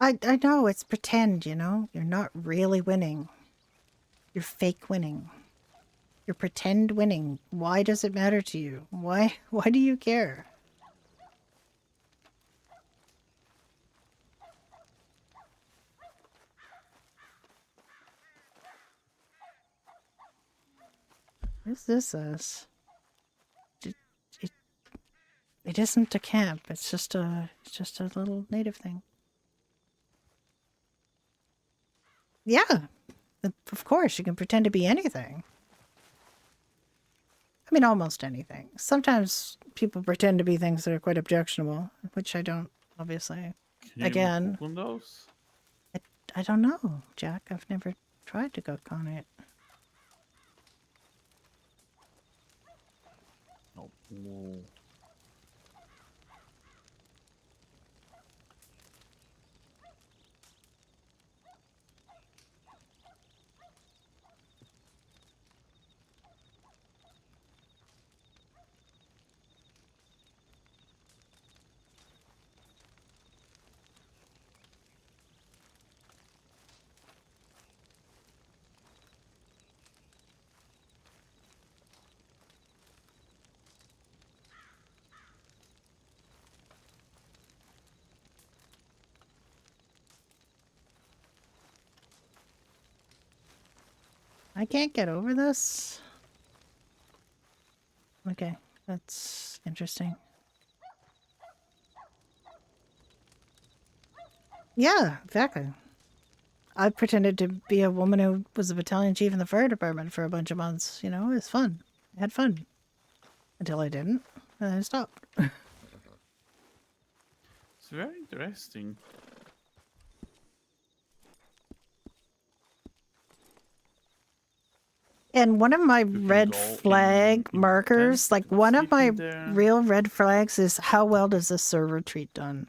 I know it's pretend. You're not really winning. You're fake winning. You're pretend winning. Why does it matter to you? Why do you care? What's this as? It isn't a camp. It's just a little native thing. Yeah, of course you can pretend to be anything. I mean, almost anything. Sometimes people pretend to be things that are quite objectionable, which I don't, obviously. Can you Again, cook on those? I don't know, Jack. I've never tried to cook on it. Oh. Whoa. I can't get over this. Okay, that's interesting. Yeah, exactly. I pretended to be a woman who was a battalion chief in the fire department for a bunch of months. It was fun. I had fun. Until I didn't. And I stopped. It's very interesting. And one of my can red go flag in markers, tent like and one of sleep my in there. real red flags is how well does this server treat done?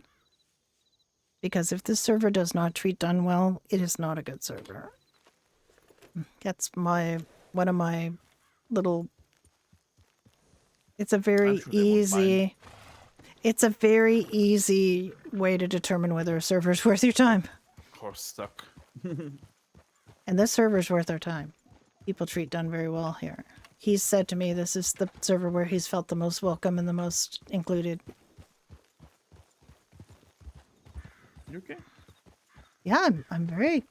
Because if this server does not treat done well, it is not a good server. That's one of my little. It's a very Actually, I wouldn't mind. it's a very easy way to determine whether a server is worth your time. Horse stuck. And this server is worth our time. people treat done very well here. He's said to me this is the server where he's felt the most welcome and the most included. You okay? Yeah, I'm very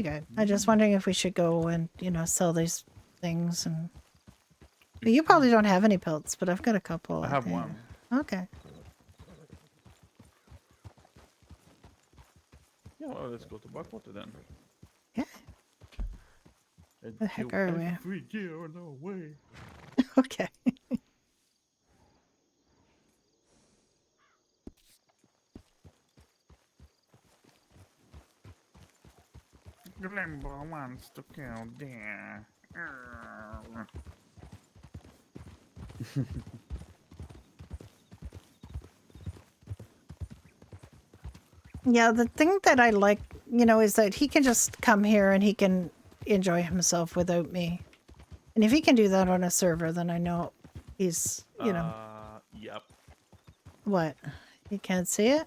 good. I'm just wondering if we should go and, you know, sell these things and you probably don't have any pelts, but I've got a couple. I have think. one. Okay. Yeah, well, let's go to Backwater then. Yeah. And The heck kill are we? every deer on our way. Okay. Glimbo wants to kill deer. Yeah, the thing that I like, you know, is that he can just come here and he can enjoy himself without me. And if he can do that on a server, then I know he's, you know, Yep. what? You can't see it?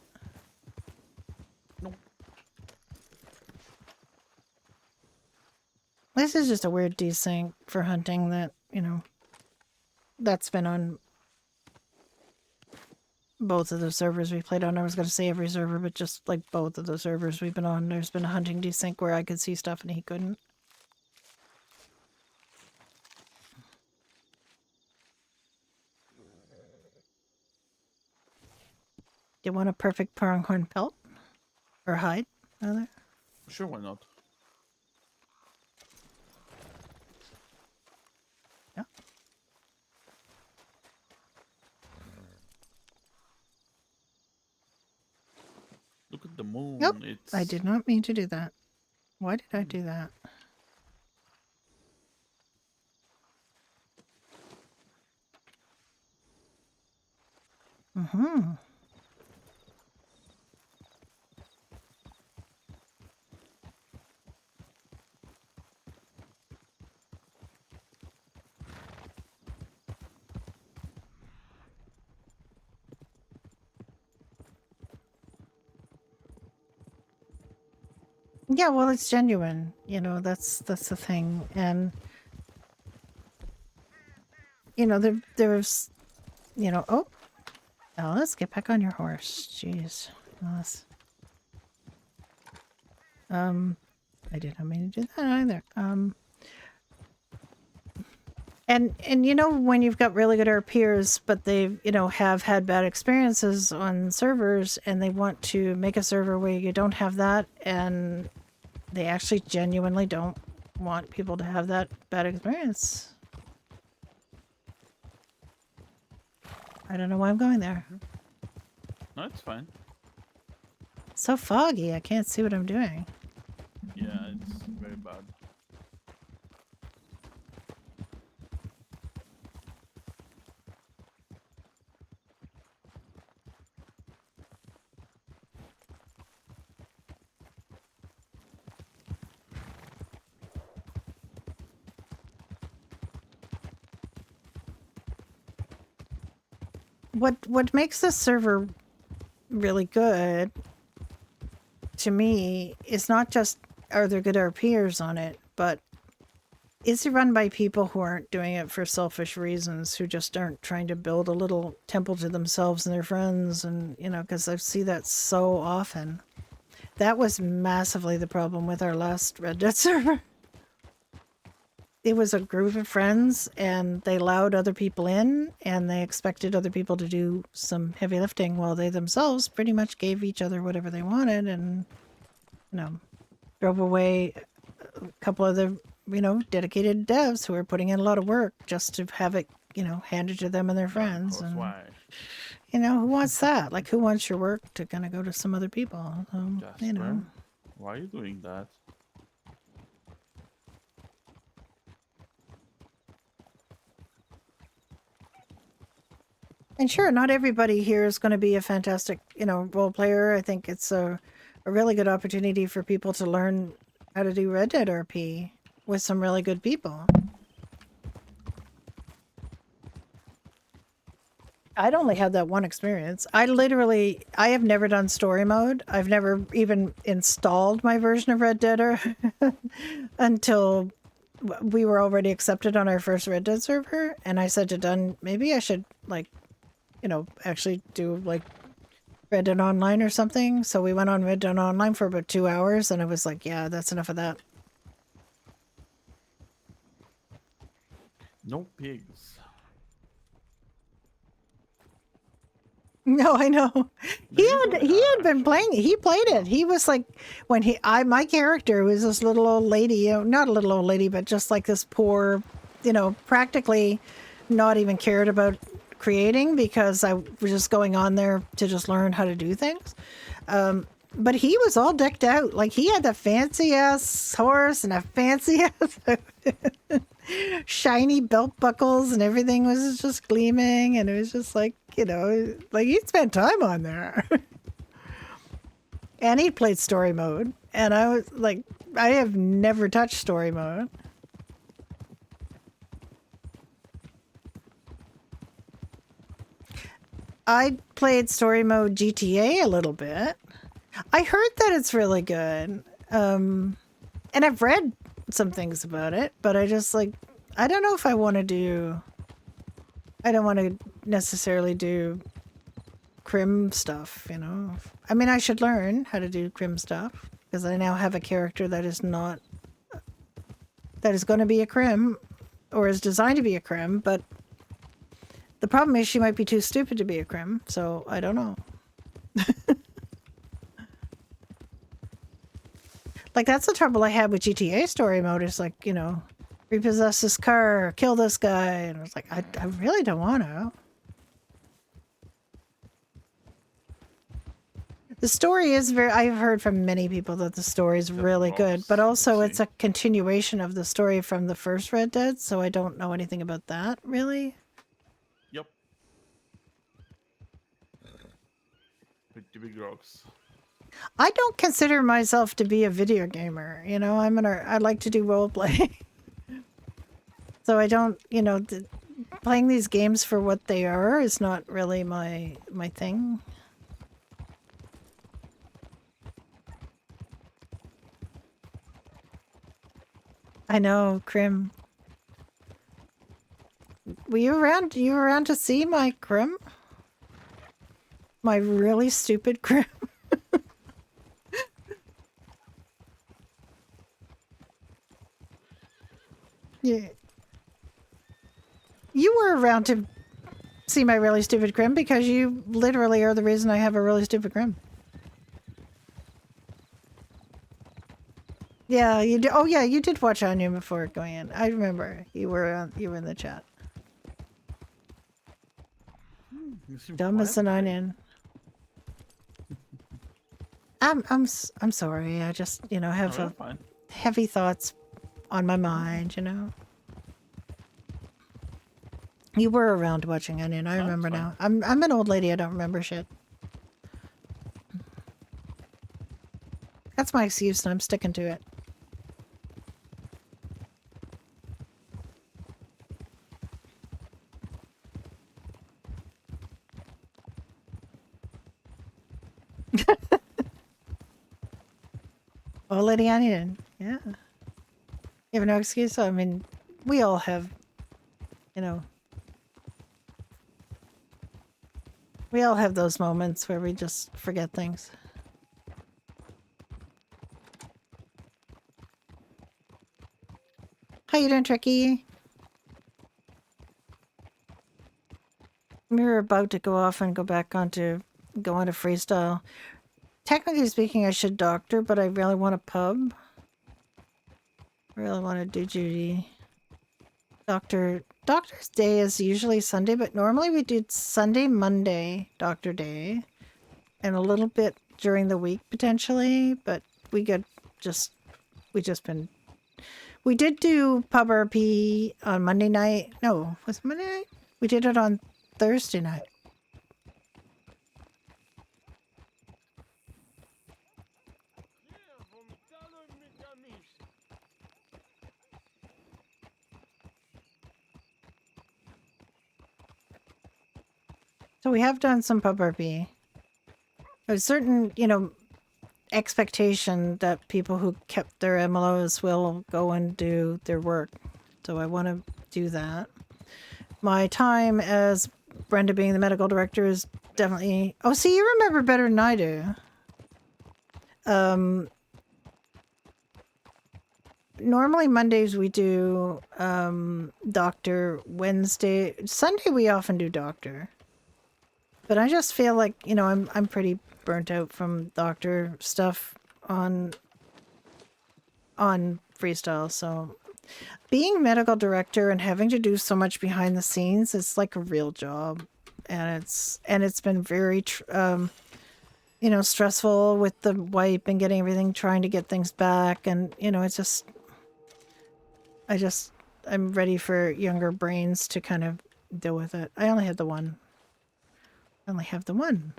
Nope. This is just a weird desync for hunting that, you know, that's been on both of the servers we played on. I was going to say every server, but just like both of the servers we've been on, there's been a hunting desync where I could see stuff and he couldn't. Do you want a perfect pronghorn pelt? Or hide, rather? Sure, why not? Yeah. Look at the moon. Nope. It's... I did not mean to do that. Why did I do that? Mm-hmm. Yeah, well, it's genuine. You know, that's the thing. And, you know, there's, you know, oh, Alice, get back on your horse. Jeez, Alice. I did not mean to do that either. And you know, when you've got really good RPers, but they, you know, have had bad experiences on servers and they want to make a server where you don't have that and they actually genuinely don't want people to have that bad experience. I don't know why I'm going there. No, it's fine. It's so foggy, I can't see what I'm doing. Yeah, it's very bad. What makes this server really good to me is not just are there good RPers on it, but is it run by people who aren't doing it for selfish reasons, who just aren't trying to build a little temple to themselves and their friends, and you know, because I see that so often. That was massively the problem with our last Red Dead server. It was a group of friends and they allowed other people in and they expected other people to do some heavy lifting while they themselves pretty much gave each other whatever they wanted and, you know, drove away a couple of the, you know, dedicated devs who were putting in a lot of work just to have it, you know, handed to them and their friends. Of course, And, why? you know, who wants that? Like, who wants your work to kind of go to some other people? You know. Jasper, why are you doing that? And sure, not everybody here is going to be a fantastic, you know, role player. I think it's a really good opportunity for people to learn how to do Red Dead RP with some really good people. I'd only had that one experience. I have never done story mode. I've never even installed my version of Red Dead until we were already accepted on our first Red Dead server, and I said to Dunn, maybe I should, like, you know, actually do, like, Red Dead Online or something. So we went on Red Dead Online for about 2 hours, and I was like, yeah, that's enough of that. No pigs. No, I know. There He had been actually. playing it. He played it. He was like, when my character was this little old lady, you know, not a little old lady, but just like this poor, you know, practically not even cared about creating, because I was just going on there to just learn how to do things. But he was all decked out. Like, he had the fancy ass horse and a fancy ass shiny belt buckles, and everything was just gleaming, and it was just like, you know, like, he spent time on there. And he played story mode, and I was like, I have never touched story mode. I played story mode GTA a little bit. I heard that it's really good. And I've read some things about it, but I just, like, I don't know if I want to do, I don't want to necessarily do crim stuff, you know. I mean, I should learn how to do crim stuff, because I now have a character that is not, that is going to be a crim, or is designed to be a crim, but the problem is she might be too stupid to be a crim, so I don't know. Like, that's the trouble I had with GTA story mode, is like, you know, repossess this car, or kill this guy, and I was like, I really don't want to. The story is very, I've heard from many people that the story is really good, but also it's a continuation of the story from the first Red Dead, so I don't know anything about that, really. Yep. Pretty big rocks. I don't consider myself to be a video gamer, you know. I like to do role play. So I don't, you know, playing these games for what they are is not really my thing. I know, Crim. Were you around? You were around to see my Crim? My really stupid Crim. Yeah. You were around to see my really stupid Crim, because you literally are the reason I have a really stupid Crim. Yeah, you did. Oh yeah, you did watch Onion before going in. I remember you were in the chat. You seem Dumb as quiet an today. onion. I'm sorry. I just, you know, No, have you're fine. heavy thoughts on my mind, you know. You were around watching Onion. I No, it's remember fine. now. I'm an old lady. I don't remember shit. That's my excuse, and I'm sticking to it. Old lady Onion. Yeah. You have no excuse. I mean, we all have, you know, we all have those moments where we just forget things. How you doing, Tricky? We were about to go off and go on to freestyle. Technically speaking, I should doctor, but I really want a pub. I really want to do Judy. Doctor's day is usually Sunday, but normally we do Sunday, Monday, doctor day, and a little bit during the week potentially, but we did do pub RP on Monday night. No, was it Monday night? We did it on Thursday night. So we have done some pub RP. There's certain, you know, expectation that people who kept their MLOs will go and do their work. So I want to do that. My time as Brenda being the medical director is definitely... Oh, see, you remember better than I do. Normally Mondays we do doctor. Wednesday, Sunday we often do doctor. But I just feel like, you know, I'm pretty burnt out from doctor stuff on Freestyle. So being medical director and having to do so much behind the scenes is like a real job, and it's been very you know, stressful with the wipe and getting everything, trying to get things back, and you know, it's just I'm ready for younger brains to kind of deal with it. I only had the one. I only have the one.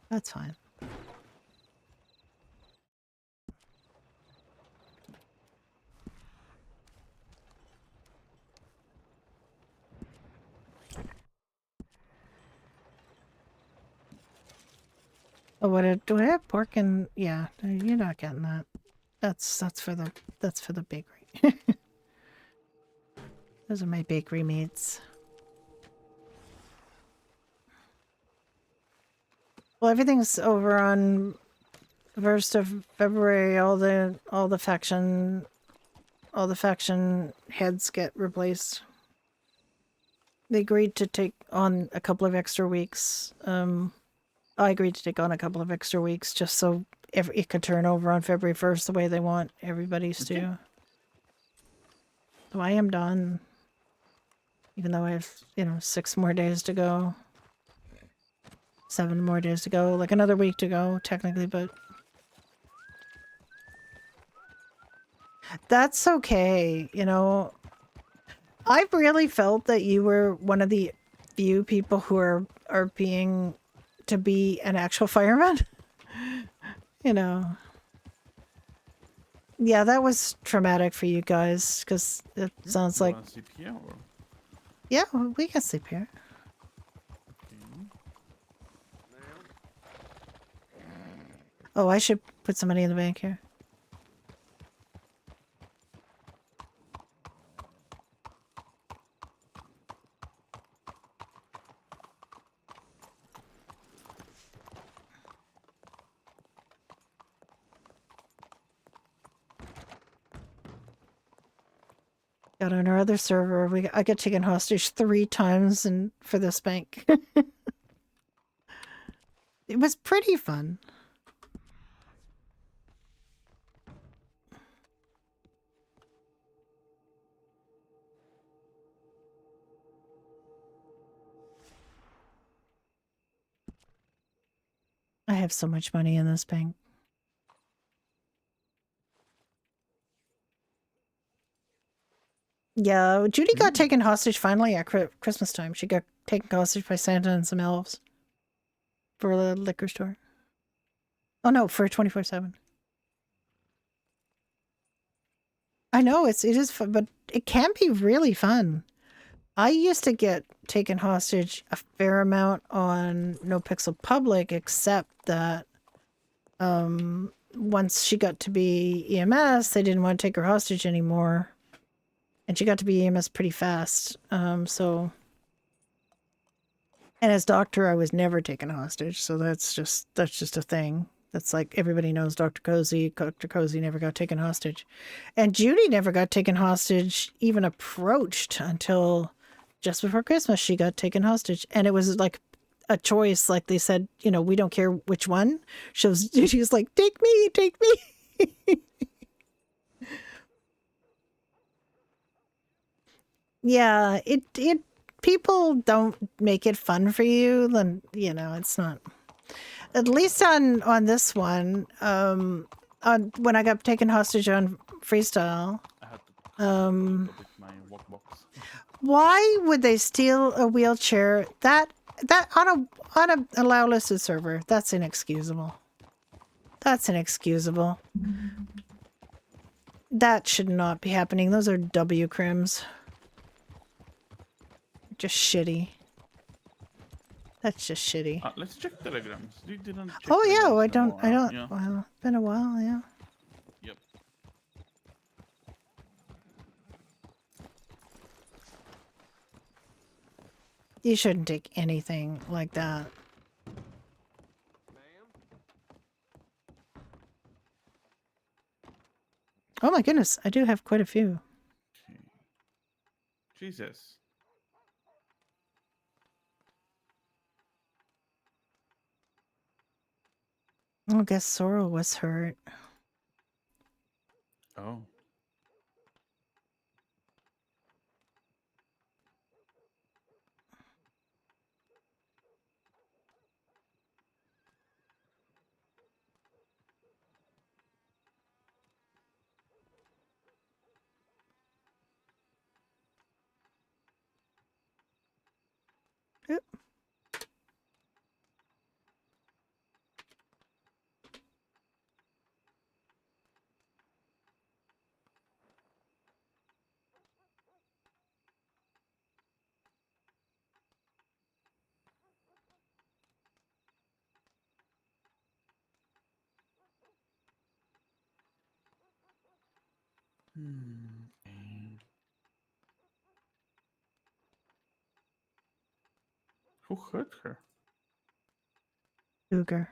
That's fine. Oh, do I have pork and... Yeah, you're not getting that. That's for the bakery. Those are my bakery meats. Well, everything's over on the 1st of February. All the faction heads get replaced. They agreed to take on a couple of extra weeks. I agreed to take on a couple of extra weeks just so it could turn over on February 1st the way they want everybody's to. So I am done. Even though I have, you know, 6 more days to go. 7 more days to go. Like another week to go, technically, but... That's okay, you know. I really felt that you were one of the few people who are being to be an actual fireman. You know. Yeah, that was traumatic for you guys, because it sounds like... Wanna sleep here, or? Yeah, we can sleep here. Oh, I should put some money in the bank here. Got on our other server, I got taken hostage 3 times for this bank. It was pretty fun. I have so much money in this bank. Yeah, Judy got taken hostage finally at Christmas time. She got taken hostage by Santa and some elves for the liquor store. Oh no, for 24/7. I know it is fun, but it can be really fun. I used to get taken hostage a fair amount on No Pixel Public, except that once she got to be EMS, they didn't want to take her hostage anymore. And she got to be EMS pretty fast. So... And as doctor, I was never taken hostage, so that's just a thing. That's like everybody knows Dr. Cozy. Dr. Cozy never got taken hostage. And Judy never got taken hostage, even approached, until just before Christmas she got taken hostage. And it was like a choice, like they said, you know, we don't care which one. She was like, take me, take me. Yeah, it people don't make it fun for you, then you know it's not. At least on this one, when I got taken hostage on Freestyle, I had to with my walk box. why would they steal a wheelchair that on a allow listed server? That's inexcusable. That's inexcusable. That should not be happening. Those are W crims. Just shitty. That's just shitty. Let's check telegrams. You didn't check Oh yeah, telegrams I in a don't. I while. don't. Yeah. Well, been a while. Yeah. Yep. You shouldn't take anything like that. Oh my goodness, I do have quite a few. Okay. Jesus. I guess Sorrel was hurt. Oh. Oop. Okay. Who hurt her? Cougar.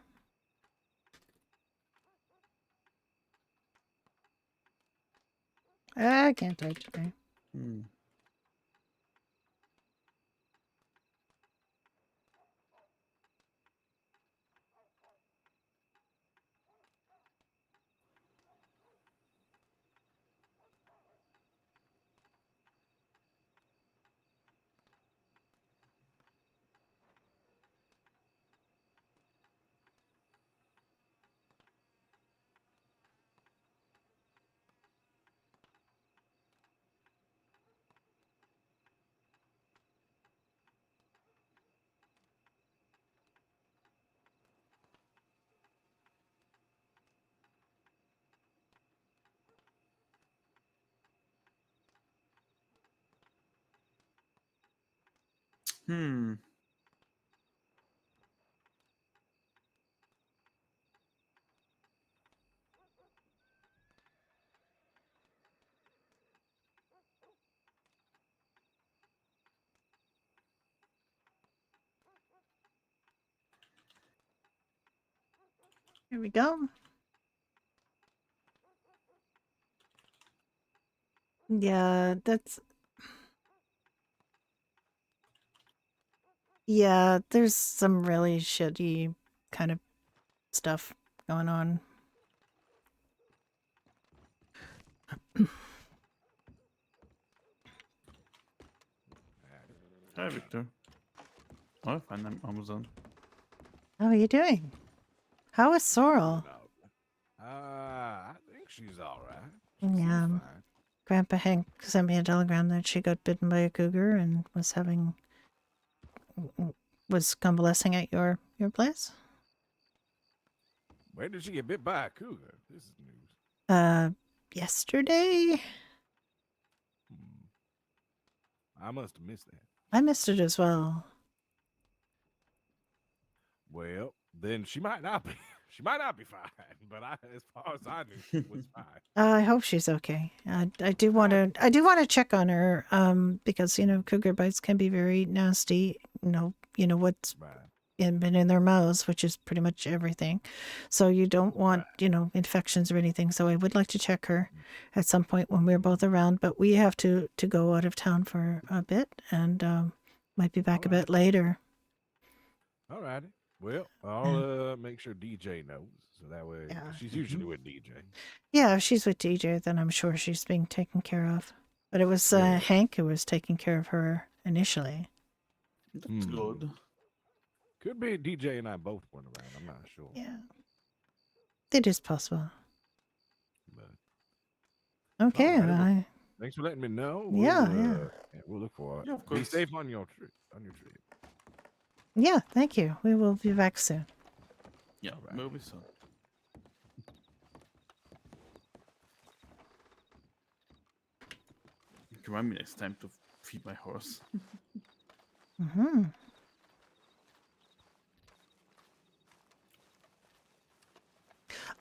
I can't type today. Hmm. Hmm. Here we go. Yeah, that's. Yeah, there's some really shitty kind of stuff going on. Hi, Victor. Oh, fine. I'm almost done. How are you doing? How is Sorrel? I think she's all right. Yeah, Fine. Grandpa Hank sent me a telegram that she got bitten by a cougar and was convalescing at your place. Where did she get bit by a cougar? This is news. Yesterday. I must have missed that. I missed it as well. Well, then she might not be. She might not be fine, but as far as I knew, she was fine. I hope she's okay. I do want to check on her because cougar bites can be very nasty. You know what's Right. been in their mouths, which is pretty much everything. So you don't want infections or anything. So I would like to check her at some point when we're both around. But we have to go out of town for a bit and might be back a bit later. All righty. Well, I'll make sure DJ knows so that way 'cause Yeah. she's usually with DJ. Yeah, if she's with DJ, then I'm sure she's being taken care of. But it was Yeah. Hank who was taking care of her initially. That's good. Could be DJ and I both went around. I'm not sure. Yeah. It is possible. But Okay. alrighty, well, thanks for letting me know. Yeah. We'll look for it. Yeah, of Be course. safe on your trip. Yeah, thank you. We will be back soon. Yeah, Alright. maybe so. Remind me next time to feed my horse. Mm-hmm.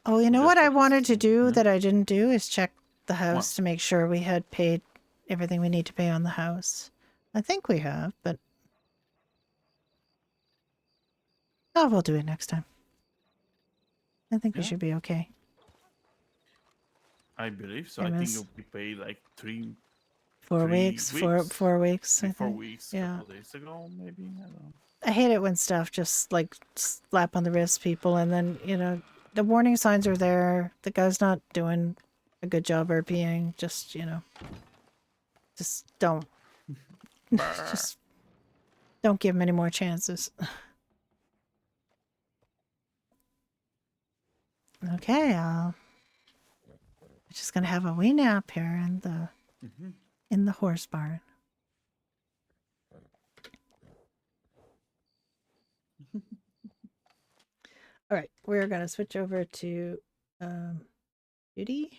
Oh, you know Just what I what- wanted to do Yeah. that I didn't do is check the house to make sure we had paid everything we need to pay on the house. I think we have, but we'll do it next time. I think we Yeah. should be okay. I believe so. It I think was- you'll be paid like 3 4 3 weeks, 4 weeks. I 4 think. weeks, Yeah. couple of days ago, maybe. I don't know. I hate it when stuff just like slap on the wrist people, and then the warning signs are there. The guy's not doing a good job RPing. Just just don't, just don't give him any more chances. Okay, I'm just gonna have a wee nap here Mhm. in the horse barn. All right, we're gonna switch over to Judy.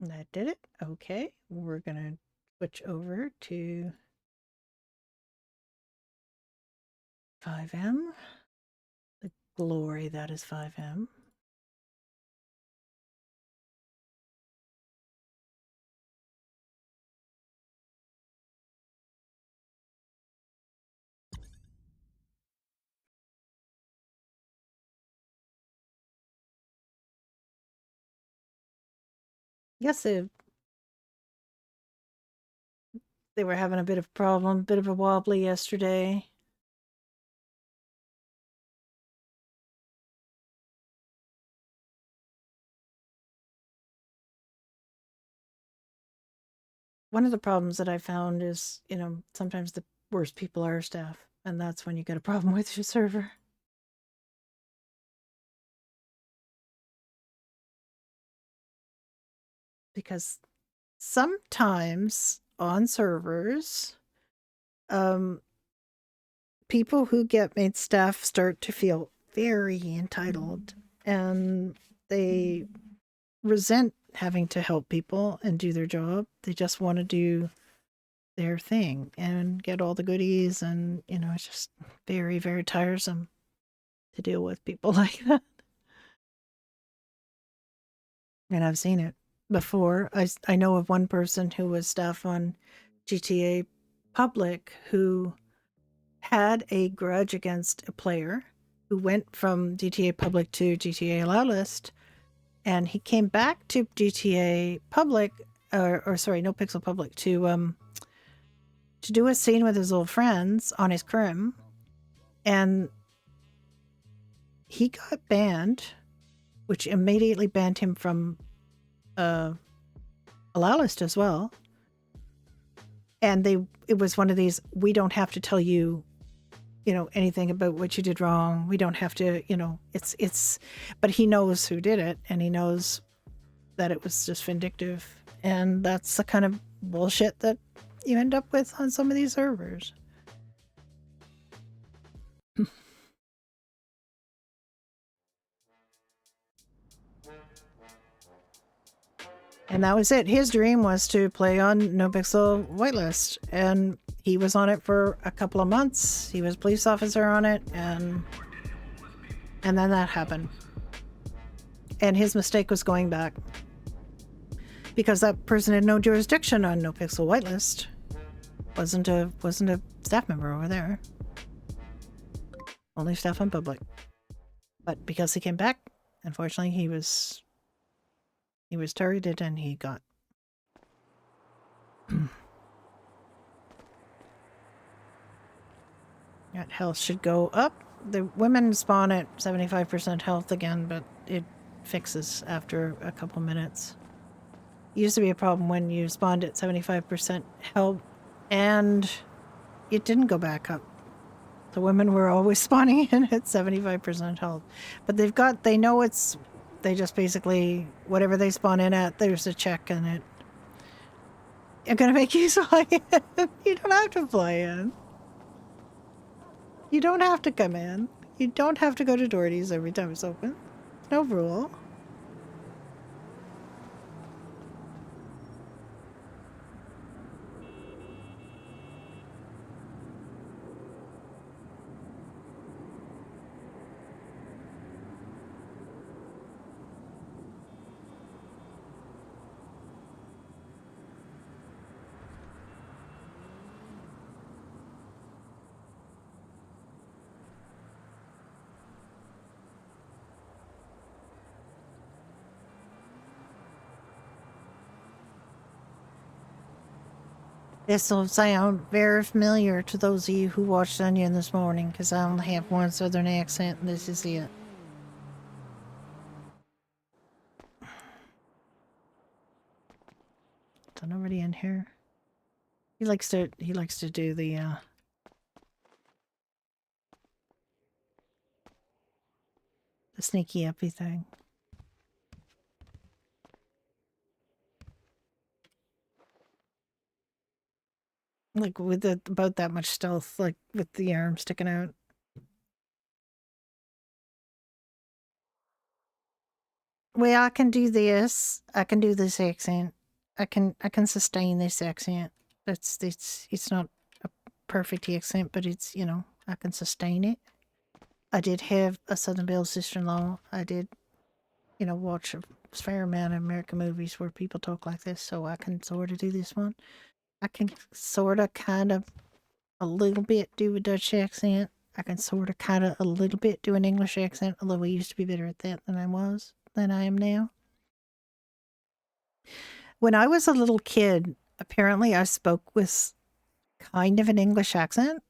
That did it. Okay, we're gonna switch over to 5M. The glory that is 5M. Yes, they were having a bit of a problem, bit of a wobbly yesterday. One of the problems that I found is, sometimes the worst people are staff, and that's when you get a problem with your server. Because sometimes on servers, people who get made staff start to feel very entitled, and they resent having to help people and do their job. They just want to do their thing and get all the goodies, and it's just very, very tiresome to deal with people like that. And I've seen it before. I know of one person who was staff on GTA Public who had a grudge against a player who went from GTA Public to GTA Allow List, and he came back to GTA Public, or sorry, No Pixel Public, to do a scene with his old friends on his crim, and he got banned, which immediately banned him from Allow List as well. And it was one of these, we don't have to tell you, anything about what you did wrong. We don't have to, but he knows who did it, and he knows that it was just vindictive. And that's the kind of bullshit that you end up with on some of these servers. And that was it. His dream was to play on No Pixel Whitelist, and he was on it for a couple of months. He was a police officer on it, and then that happened. And his mistake was going back, because that person had no jurisdiction on No Pixel Whitelist. Wasn't a staff member over there. Only staff on public. But because he came back, unfortunately, he was targeted, and he got that health should go up. The women spawn at 75% health again, but it fixes after a couple minutes. It used to be a problem when you spawned at 75% health and it didn't go back up. The women were always spawning in at 75% health. But they know they just basically, whatever they spawn in at, there's a check, and I'm gonna make you fly in. You don't have to fly in. You don't have to come in. You don't have to go to Doherty's every time it's open. No rule. This will sound very familiar to those of you who watched Onion this morning, because I only have one southern accent, and this is it. Is nobody in here? He likes to do the sneaky uppy thing. Like with about that much stealth, like with the arm sticking out. Well, I can do this. I can do this accent. I can sustain this accent. It's not a perfect accent, but it's, you know, I can sustain it. I did have a Southern Belle sister-in-law. I did, you know, watch a fair amount of American movies where people talk like this, so I can sort of do this one. I can sort of, kind of, a little bit do a Dutch accent. I can sort of, kind of, a little bit do an English accent, although I used to be better at that than I am now. When I was a little kid, apparently I spoke with kind of an English accent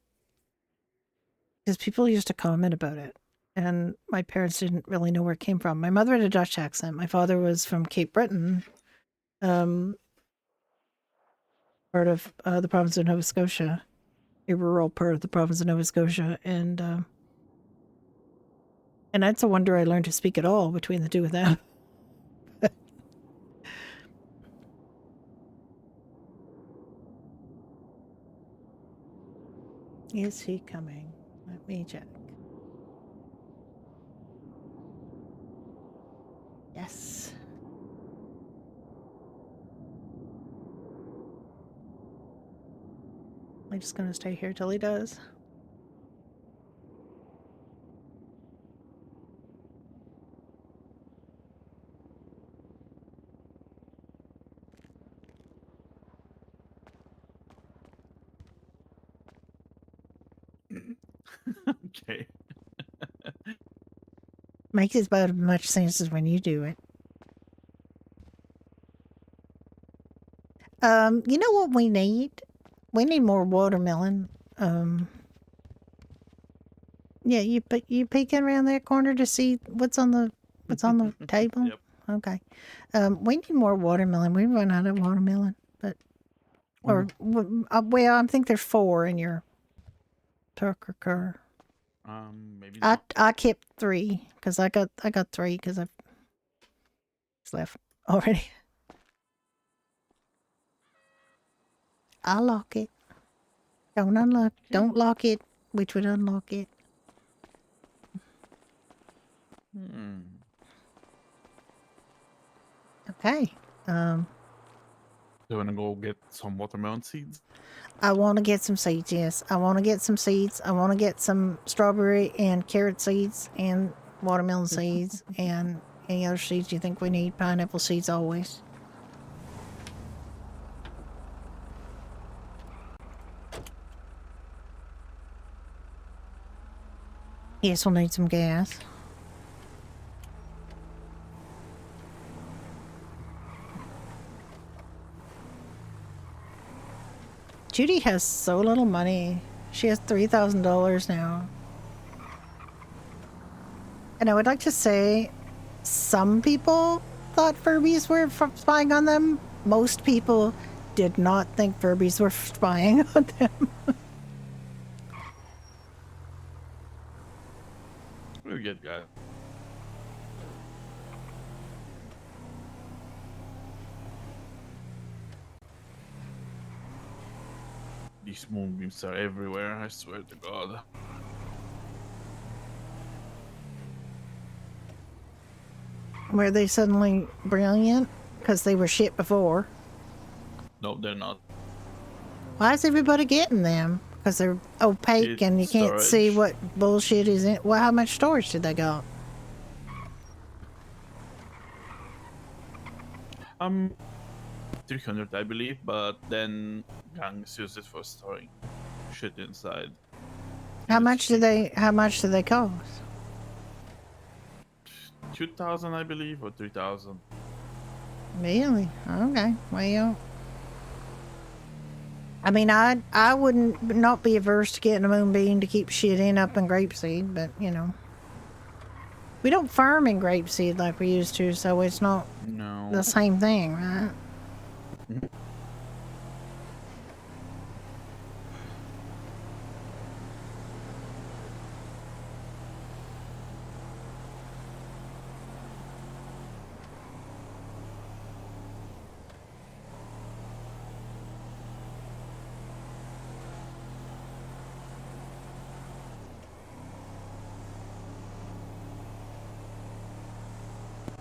because people used to comment about it. And my parents didn't really know where it came from. My mother had a Dutch accent. My father was from Cape Breton, part of the province of Nova Scotia, a rural part of the province of Nova Scotia. And that's a wonder I learned to speak at all between the two of them. Is he coming? Let me check. Yes. I'm just going to stay here till he does. Okay. Makes about as much sense as when you do it. You know what we need? We need more watermelon. Yeah, you peeking around that corner to see what's on the table? Yep. Okay. We need more watermelon. We run out of watermelon, but well, I think there's 4 in your turkey car. Maybe I not. kept 3 because I got 3 because I've left already. I'll lock it. Don't lock it, which would unlock it. Okay. Do you wanna go get some watermelon seeds? I want to get some seeds, yes. I want to get some seeds. I want to get some strawberry and carrot seeds and watermelon seeds and any other seeds you think we need. Pineapple seeds always. Yes, we'll need some gas. Judy has so little money. She has $3,000 now. And I would like to say some people thought Furbies were spying on them. Most people did not think Furbies were spying on them. We'll get guys. These moonbeams are everywhere, I swear to God. Were they suddenly brilliant? Because they were shit before. No, they're not. Why is everybody getting them? Because they're opaque It's and you can't see storage. what bullshit is in. Well, how much storage did they got? 300 I believe, but then gangs use it for storing shit inside. How It's much do cheap. they cost? 2,000 I believe, or 3,000. Really? Okay. Well, I mean, I wouldn't not be averse to getting a moonbeam to keep shit in up in grapeseed, but you know, we don't farm in grapeseed like we used to, so it's not No. the same thing, right?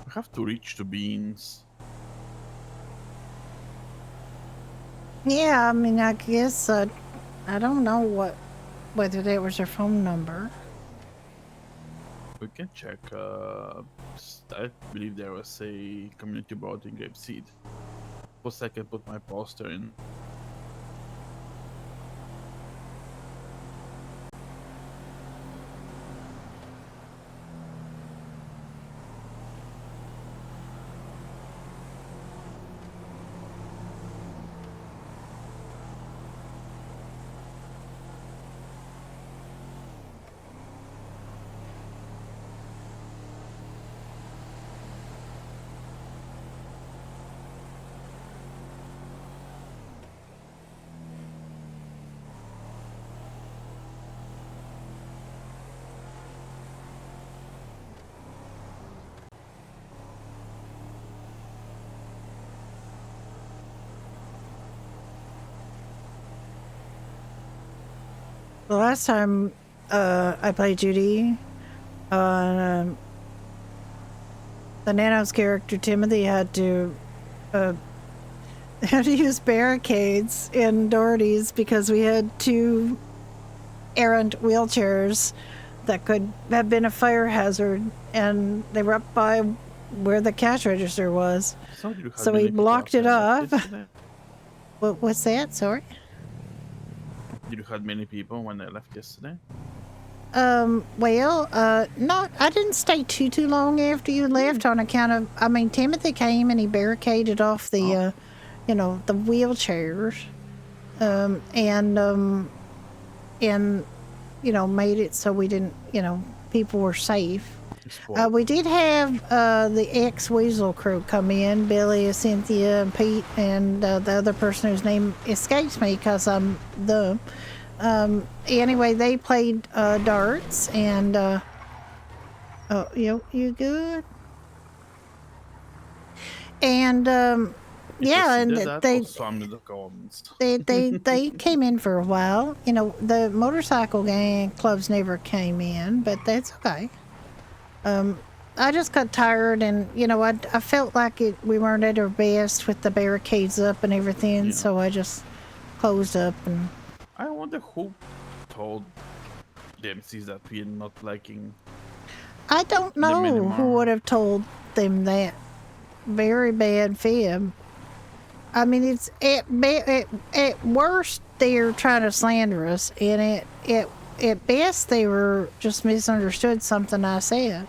We have to reach the beans. Yeah, I mean, I guess I don't know whether that was her phone number. We can check. I believe there was a community board in Grapeseed. Plus, I can put my poster in. The last time I played Judy, the Nano's character Timothy had to use barricades in Doherty's because we had two errant wheelchairs that could have been a fire hazard, and they were up by where the cash register was. So we blocked it off. What's that? Sorry. Did you have many people when I left yesterday? Well, not, I didn't stay too long after you left on account of, I mean, Timothy came and he barricaded off the, you know, the wheelchairs, and, you know, made it so we didn't, you know, people were safe. We did have, the ex-Weasel crew come in, Billy, Cynthia, and Pete, and, the other person whose name escapes me because I'm dumb. Anyway, they played darts, and oh, you good? And yeah, and they came in for a while. You know, the motorcycle gang clubs never came in, but that's okay. I just got tired, and you know, I felt like we weren't at our best with the barricades up and everything, so I just closed up. And I wonder who told the MCs that we're not liking. I don't know who would have told them that. Very bad fib. I mean, it's at worst they're trying to slander us, and at best they were just misunderstood something I said.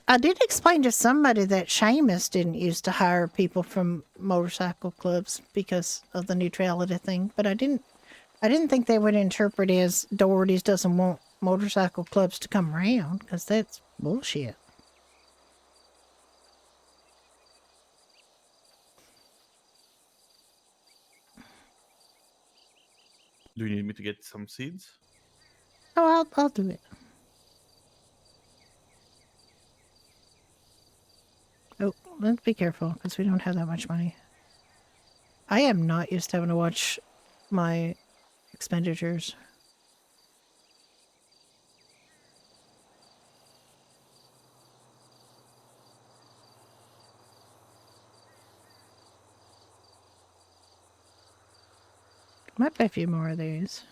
I did explain to somebody that Seamus didn't used to hire people from motorcycle clubs because of the neutrality thing, but I didn't think they would interpret it as Doherty's doesn't want motorcycle clubs to come around, because that's bullshit. Do you need me to get some seeds? Oh, I'll do it. Oh, let's be careful, because we don't have that much money. I am not used to having to watch my expenditures. Might buy a few more of these.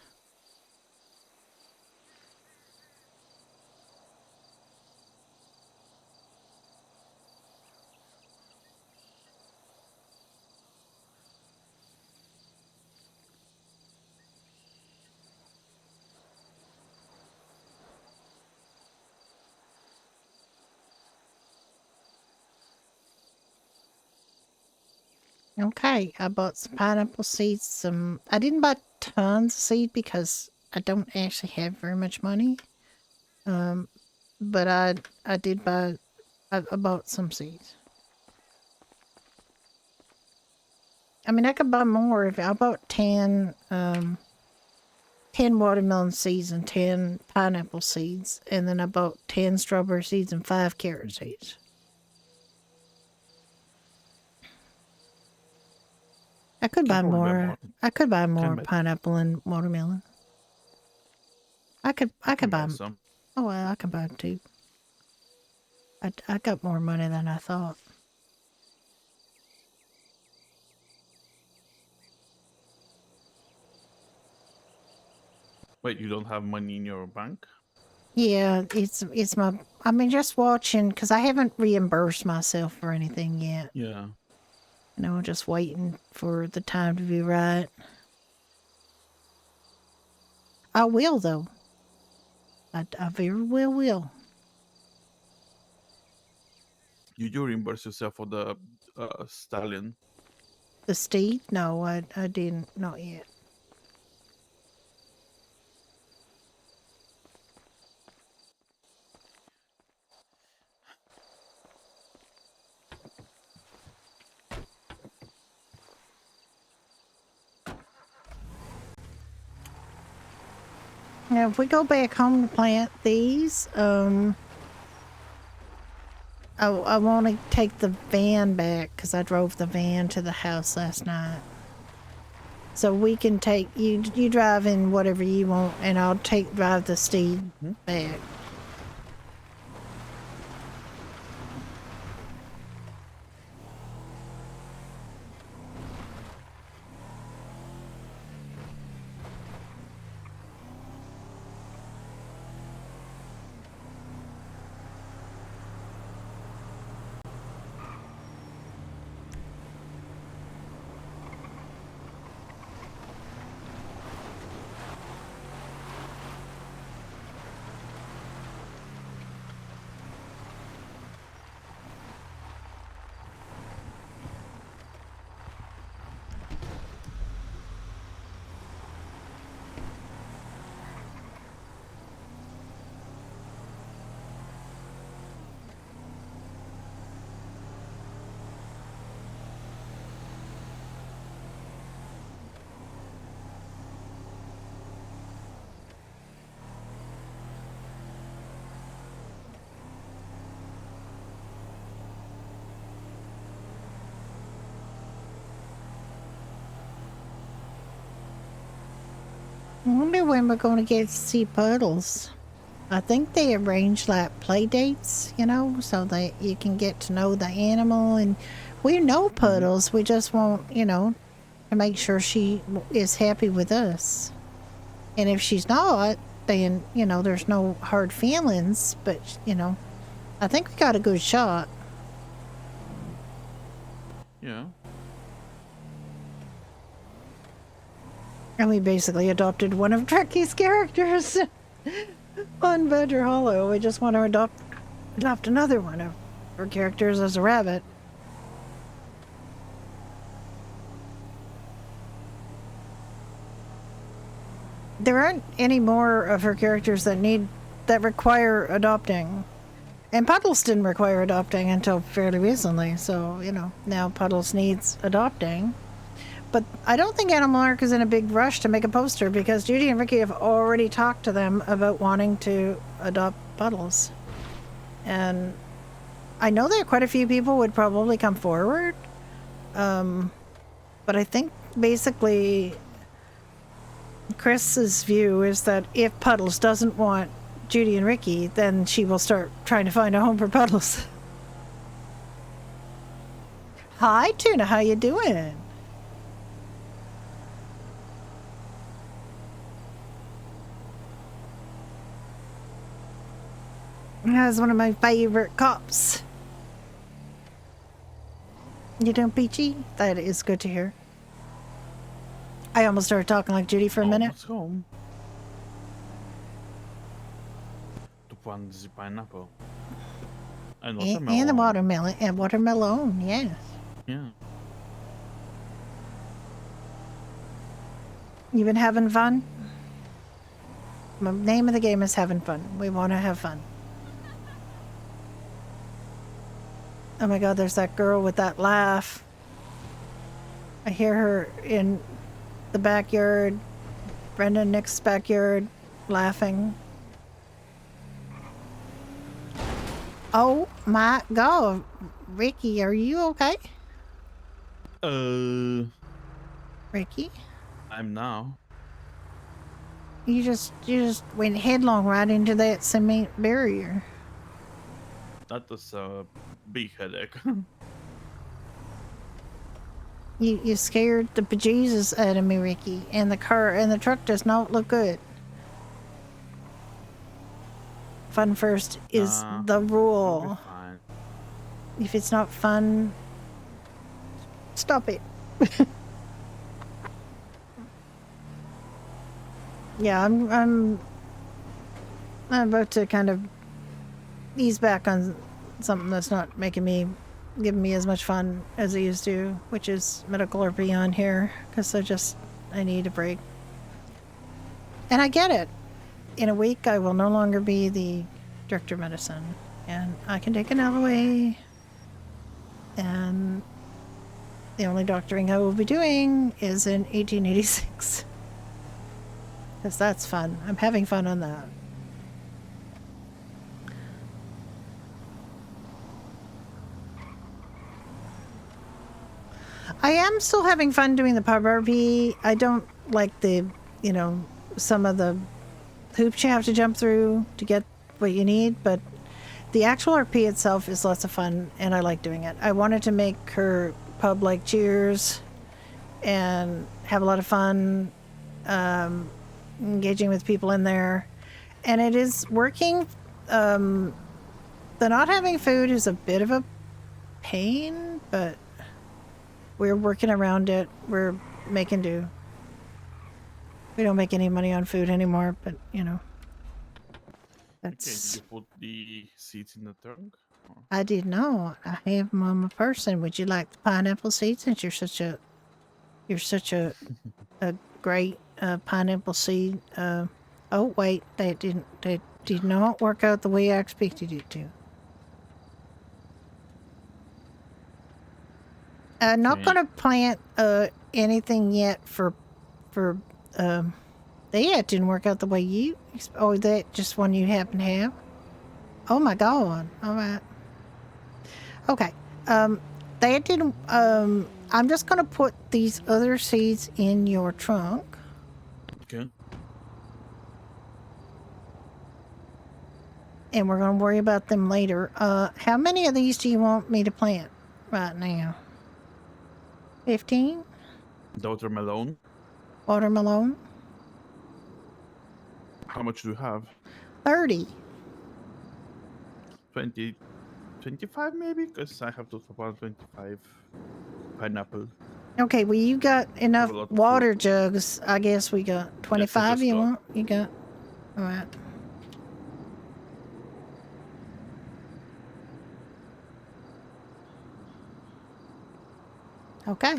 Okay, I bought some pineapple seeds. I didn't buy tons of seed because I don't actually have very much money. But I did buy. I bought some seeds. I mean, I could buy more if I bought 10 watermelon seeds and 10 pineapple seeds, and then I bought 10 strawberry seeds and 5 carrot seeds. I could buy Can probably buy more. more. I could buy more buy- pineapple and watermelon. I could Can buy. buy some. Oh well, I could buy 2. I got more money than I thought. Wait, you don't have money in your bank? Yeah, it's my. I mean, just watching because I haven't reimbursed myself for anything yet. Yeah. You know, just waiting for the time to be right. I will though. I very well will. You reimburse yourself for the stallion. The steed? No, I didn't. Not yet. Now, if we go back home to plant these, I want to take the van back because I drove the van to the house last night. So we can take you. You drive in whatever you want, and I'll drive the steed back. I wonder when we're going to get to see Puddles. I think they arrange like play dates, you know, so that you can get to know the animal. And we know Puddles. We just want, you know, to make sure she is happy with us. And if she's not, then, you know, there's no hard feelings. But, you know, I think we got a good shot. Yeah. And we basically adopted one of Trekky's characters on Badger Hollow. We just want to adopt another one of her characters as a rabbit. There aren't any more of her characters that require adopting. And Puddles didn't require adopting until fairly recently, so, you know, now Puddles needs adopting. But I don't think Animal Arc is in a big rush to make a poster because Judy and Ricky have already talked to them about wanting to adopt Puddles. And I know that quite a few people would probably come forward. But I think basically Chris's view is that if Puddles doesn't want Judy and Ricky, then she will start trying to find a home for Puddles. Hi, Tuna. How you doing? That's one of my favorite cops. You doing peachy? That is good to hear. I almost started talking like Judy for a minute. Almost home. To plant the pineapple. And And the watermelon. And watermelon, yes. Yeah. You been having fun? The name of the game is having fun. We want to have fun. Oh my god, there's that girl with that laugh. I hear her in the backyard, Brenda and Nick's backyard, laughing. Oh my god, Ricky, are you okay? Ricky? I'm now. You just went headlong right into that cement barrier. That was a big headache. You scared the bejesus out of me, Ricky, and the car and the truck does not look good. Fun first is Nah, the I'll be rule. fine. If it's not fun, stop it. Yeah, I'm about to kind of ease back on something that's not giving me as much fun as it used to, which is medical or beyond here, because I need a break. And I get it. In a week, I will no longer be the director of medicine, and I can take an LOA, and the only doctoring I will be doing is in 1886. Because that's fun. I'm having fun on that. I am still having fun doing the pub RP. I don't like some of the hoops you have to jump through to get what you need, but the actual RP itself is lots of fun, and I like doing it. I wanted to make her pub like Cheers and have a lot of fun engaging with people in there, and it is working. The not having food is a bit of a pain, but we're working around it. We're making do. We don't make any money on food anymore, but Okay, that's. did you put the seeds in the trunk? Or- I did not. I have them on my person. Would you like the pineapple seed since you're such a great pineapple seed? Oh wait, that did not work out the way I expected it to. Not Okay. gonna plant anything yet for that didn't work out the way you. Oh, that just one you happen to have. Oh my god. All right. Okay. That didn't. I'm just gonna put these other seeds in your trunk. Okay. And we're gonna worry about them later. How many of these do you want me to plant right now? 15? Watermelon. Watermelon? How much do you have? 30. 20, 25 maybe? Because I have to about 25 pineapple. Okay, well you got enough lot of water fruit. jugs. I guess we got 25 just you got. want? You got? Alright. Okay.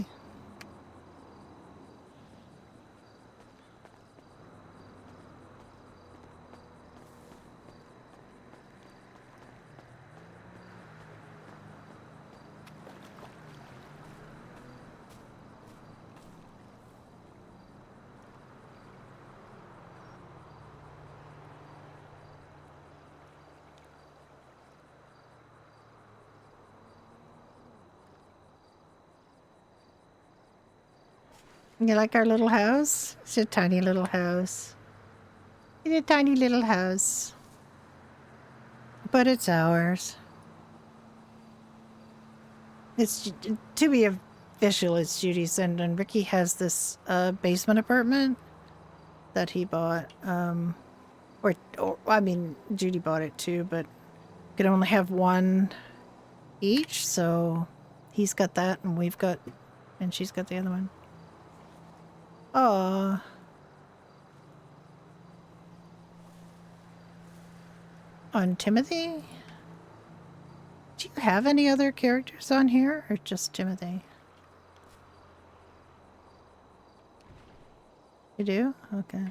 You like our little house? It's a tiny little house. It's a tiny little house. But it's ours. It's to be official, it's Judy's, and Ricky has this basement apartment that he bought. Or I mean, Judy bought it too, but could only have one each, so he's got that, and she's got the other one. Oh. On Timothy? Do you have any other characters on here, or just Timothy? You do? Okay.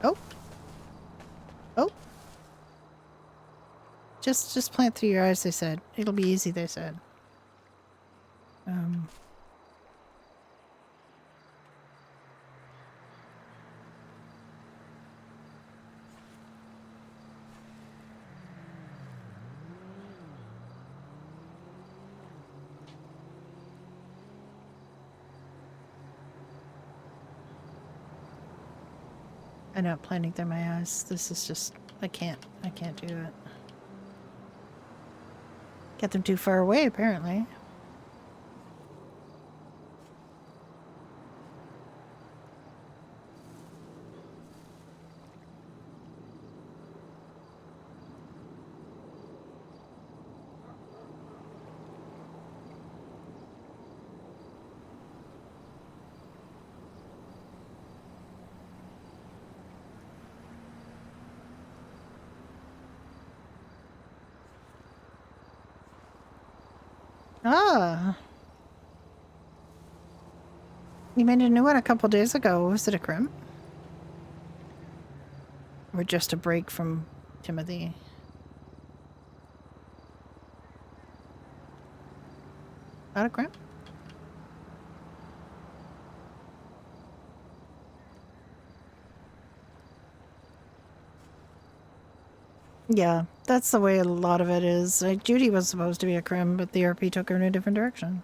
Oh. Oh. Just plant through your eyes, they said. It'll be easy, they said. I'm not planting through my eyes. This is just, I can't do it. Get them too far away, apparently. Ah. You made a new one a couple days ago. Was it a crimp? Or just a break from Timothy? Not a crimp? Yeah, that's the way a lot of it is. Judy was supposed to be a crim, but the RP took her in a different direction.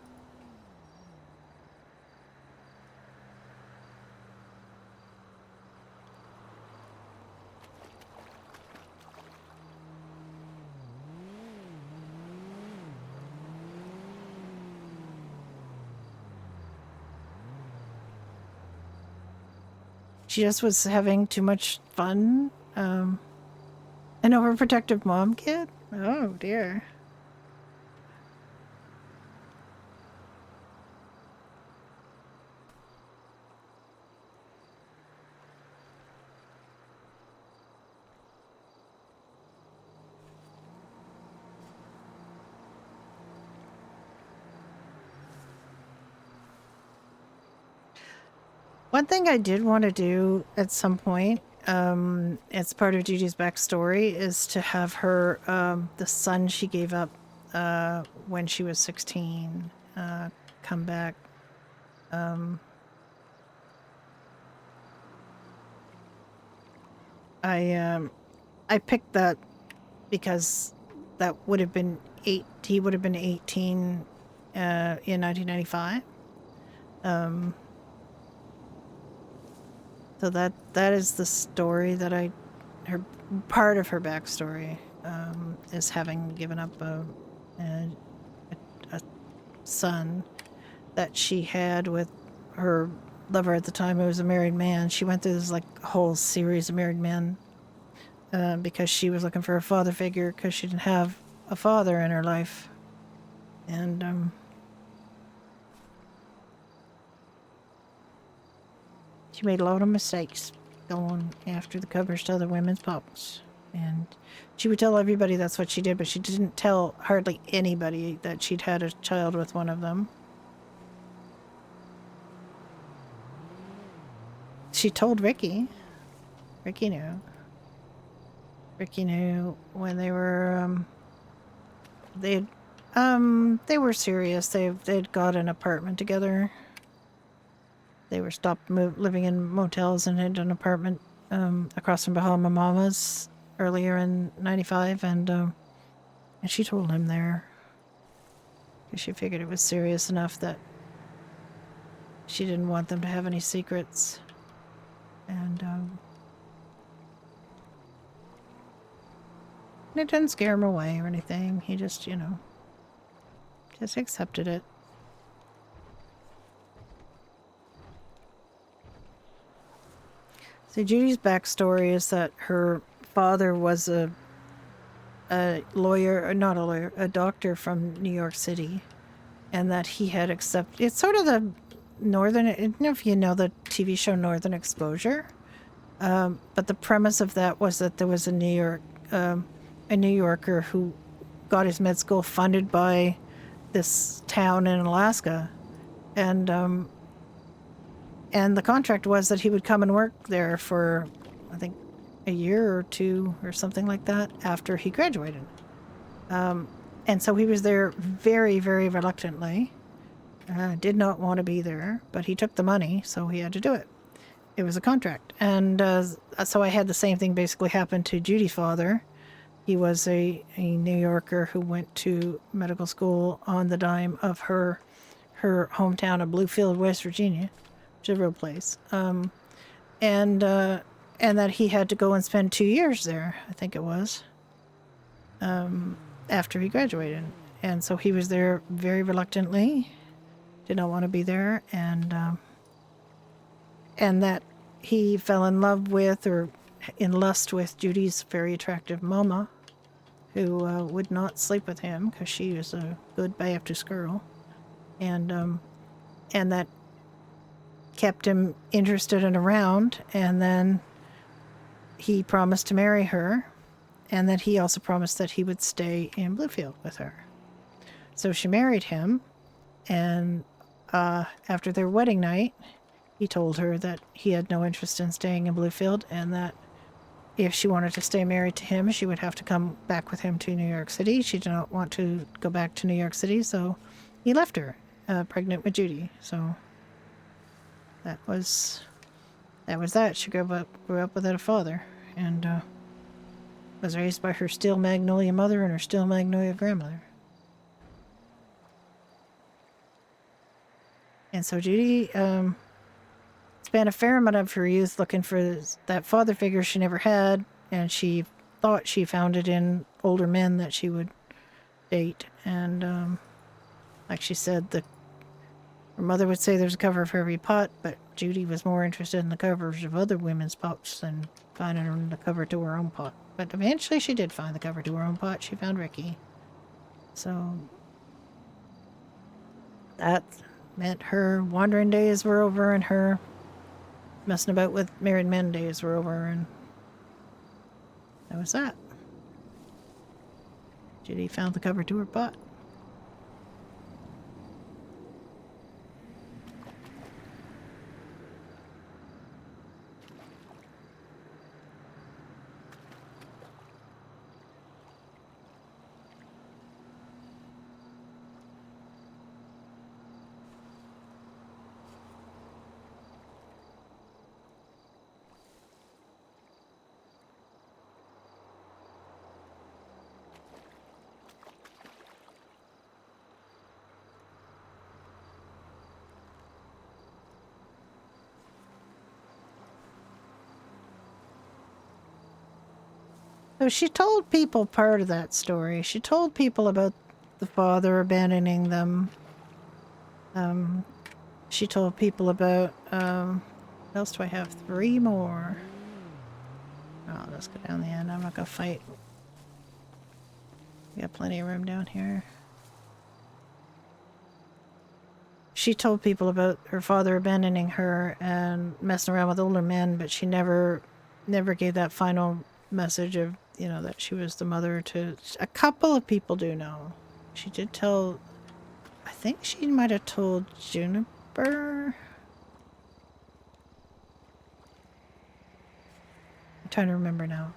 She just was having too much fun. An overprotective mom kid? Oh dear. One thing I did want to do at some point, as part of Judy's backstory, is to have her, the son she gave up when she was 16, come back. I picked that because that would have been he would have been 18 in 1995. So that is the story that her part of her backstory is having given up a son that she had with her lover at the time, who was a married man. She went through this like whole series of married men because she was looking for a father figure because she didn't have a father in her life, and she made a lot of mistakes going after the covers to other women's books. And she would tell everybody that's what she did, but she didn't tell hardly anybody that she'd had a child with one of them. She told Ricky. Ricky knew. Ricky knew when they were, they were serious. They'd got an apartment together. They were stopped living in motels and had an apartment across from Bahama Mama's earlier in '95, and she told him there because she figured it was serious enough that she didn't want them to have any secrets, and it didn't scare him away or anything. He just, just accepted it. So Judy's backstory is that her father was a lawyer, or not a lawyer, a doctor from New York City, and that he had accepted. It's sort of the Northern. I don't know if you know the TV show Northern Exposure, but the premise of that was that there was a New York a New Yorker who got his med school funded by this town in Alaska, and the contract was that he would come and work there for, I think, a year or two or something like that after he graduated. And so he was there very, very reluctantly. Did not want to be there, but he took the money, so he had to do it. It was a contract. And so I had the same thing basically happen to Judy's father. He was a New Yorker who went to medical school on the dime of her hometown of Bluefield, West Virginia, which is a real place. And that he had to go and spend 2 years there, I think it was, after he graduated. And so he was there very reluctantly, did not want to be there, and that he fell in love with, or in lust with, Judy's very attractive mama, who would not sleep with him because she was a good Baptist girl, and that kept him interested and around. And then he promised to marry her, and that he also promised that he would stay in Bluefield with her. So she married him, and after their wedding night, he told her that he had no interest in staying in Bluefield, and that if she wanted to stay married to him, she would have to come back with him to New York City. She did not want to go back to New York City, so he left her, pregnant with Judy. So that was that. She grew up without a father, and was raised by her steel magnolia mother and her steel magnolia grandmother. And so Judy spent a fair amount of her youth looking for that father figure she never had, and she thought she found it in older men that she would date. And like she said, her mother would say there's a cover for every pot, but Judy was more interested in the covers of other women's pots than finding the cover to her own pot. But eventually she did find the cover to her own pot. She found Ricky. So that meant her wandering days were over, and her messing about with married men days were over, and that was that. Judy found the cover to her pot. So she told people part of that story. She told people about the father abandoning them. She told people about, what else do I have? 3 more. Oh, let's go down the end. I'm not gonna fight. We got plenty of room down here. She told people about her father abandoning her and messing around with older men, but she never gave that final message of, that she was the mother to. A couple of people do know. She did tell, I think she might have told Juniper. I'm trying to remember now.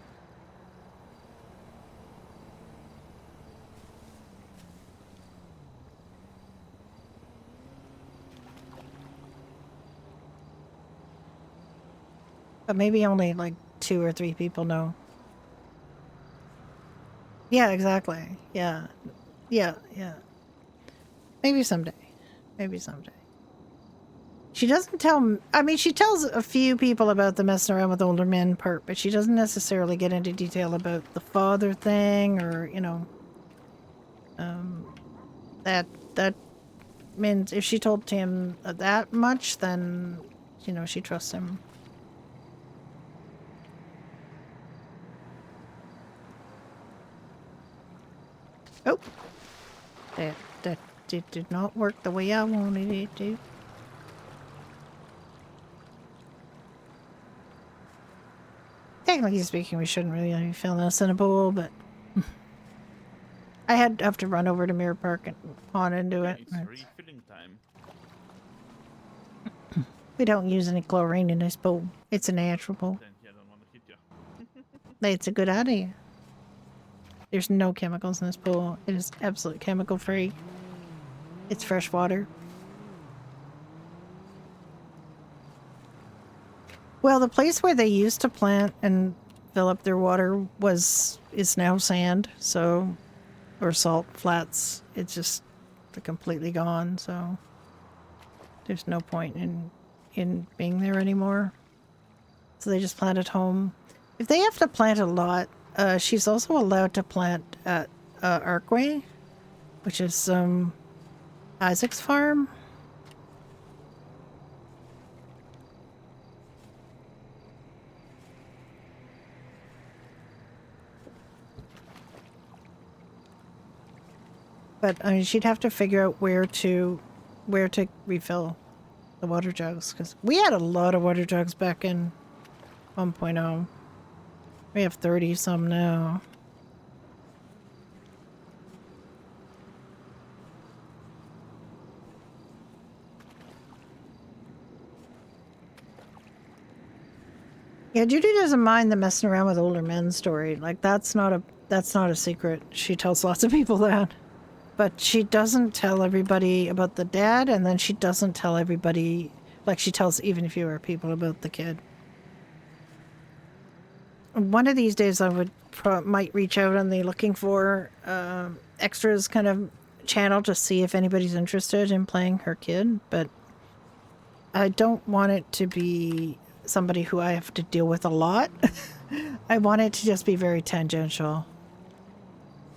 But maybe only like 2 or 3 people know. Yeah, exactly. Yeah. Maybe someday. She doesn't tell... I mean, she tells a few people about the messing around with older men part, but she doesn't necessarily get into detail about the father thing, or, that means if she told him that much, then, she trusts him. Oh, that did not work the way I wanted it to. Technically speaking, we shouldn't really be filling this in a pool, but I had have to run over to Mirror Park and on and do it. It's refilling time. We don't use any chlorine in this pool. It's a natural pool. Then I don't want to hit you. It's a good idea. There's no chemicals in this pool. It is absolutely chemical free. It's fresh water. Well, the place where they used to plant and fill up their water is now sand, so or salt flats. It's just completely gone, so there's no point in being there anymore. So they just plant at home. If they have to plant a lot, she's also allowed to plant at Arkway, which is Isaac's farm. But I mean, she'd have to figure out where to refill the water jugs, because we had a lot of water jugs back in 1.0. We have 30 some now. Yeah, Judy doesn't mind the messing around with older men story. Like that's not a secret. She tells lots of people that. But she doesn't tell everybody about the dad, and then she doesn't tell everybody, like she tells even fewer people about the kid. One of these days I might reach out on the looking for extras kind of channel to see if anybody's interested in playing her kid, but I don't want it to be somebody who I have to deal with a lot. I want it to just be very tangential.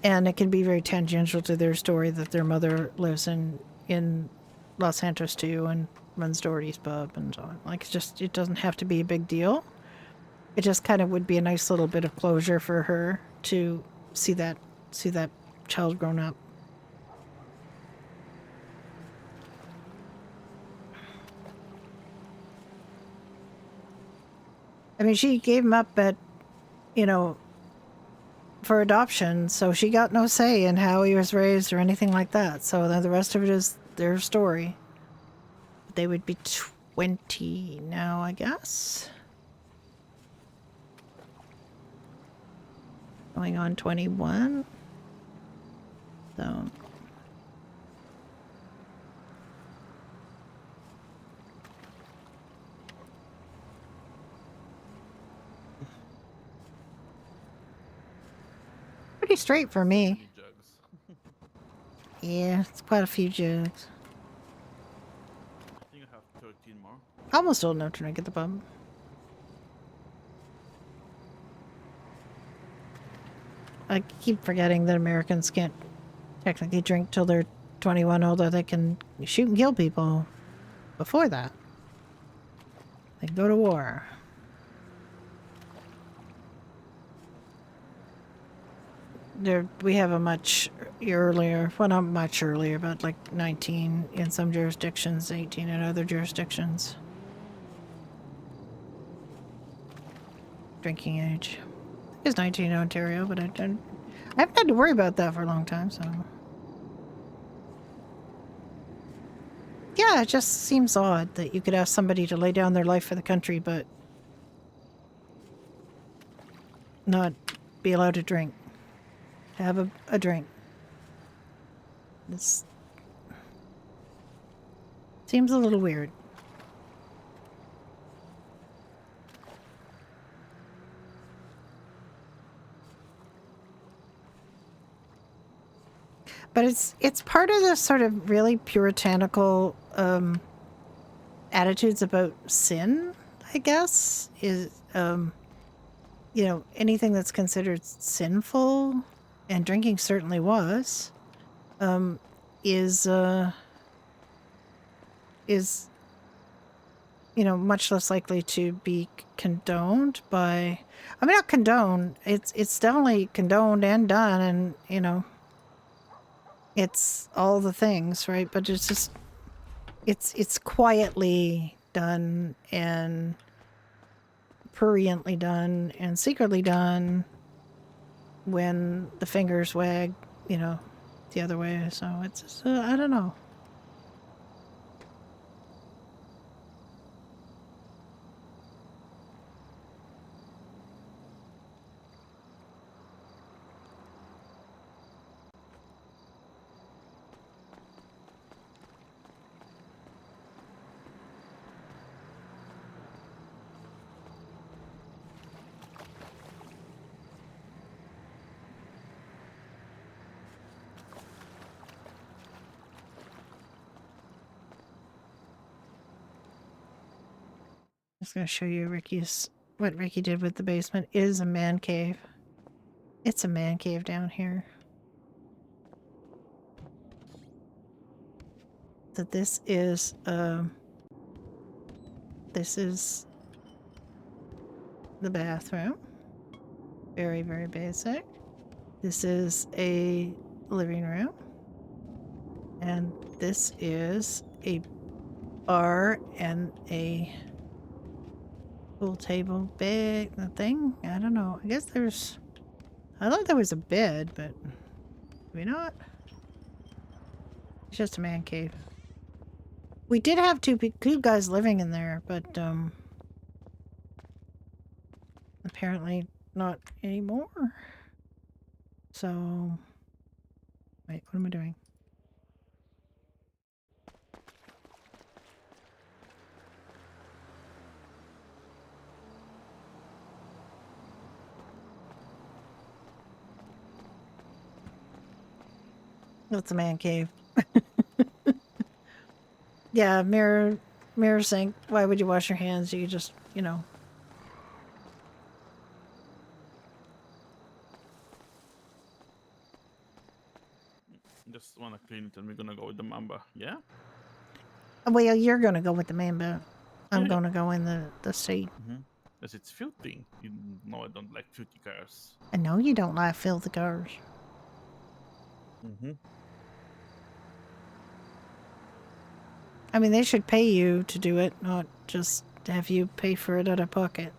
And it can be very tangential to their story that their mother lives in Los Santos too and runs Doherty's pub and so on. Like, it doesn't have to be a big deal. It just kind of would be a nice little bit of closure for her to see that child grown up. I mean, she gave him up at, for adoption, so she got no say in how he was raised or anything like that. So then the rest of it is their story. They would be 20 now, I guess. Going on 21. So pretty straight for me. Jugs. Yeah, it's quite a few jugs. I think I have 13 more. Almost old enough to drink at the pub. I keep forgetting that Americans can't technically drink till they're 21, although they can shoot and kill people before that. They can go to war. We have a much earlier, well, not much earlier, but like 19 in some jurisdictions, 18 in other jurisdictions. Drinking age. It's 19 in Ontario, but I haven't had to worry about that for a long time, so. Yeah, it just seems odd that you could ask somebody to lay down their life for the country, but not be allowed to drink. Have a drink. This seems a little weird. But it's part of the sort of really puritanical attitudes about sin, I guess, is anything that's considered sinful, and drinking certainly was, is much less likely to be condoned by, I mean, not condoned, it's definitely condoned and done, and it's all the things, right? But it's just, it's quietly done and pruriently done and secretly done when the fingers wag you know, the other way. So it's just, I don't know. Just gonna show you what Ricky did with the basement is a man cave. It's a man cave down here. So this is the bathroom. Very, very basic. This is a living room. And this is a bar and a pool table, big thing. I don't know. I guess I thought there was a bed, but maybe not. It's just a man cave. We did have two guys living in there, but apparently not anymore. So, wait, what am I doing? That's a man cave. Yeah, mirror sink. Why would you wash your hands? You just, you know. Just wanna clean it and we're gonna go with the Mamba. Yeah? Well, you're gonna go with the Mamba. I'm Yeah. gonna go in the seat. Because it's filthy. You know I don't like filthy cars. I know you don't like filthy cars. I mean, they should pay you to do it, not just have you pay for it out of pocket.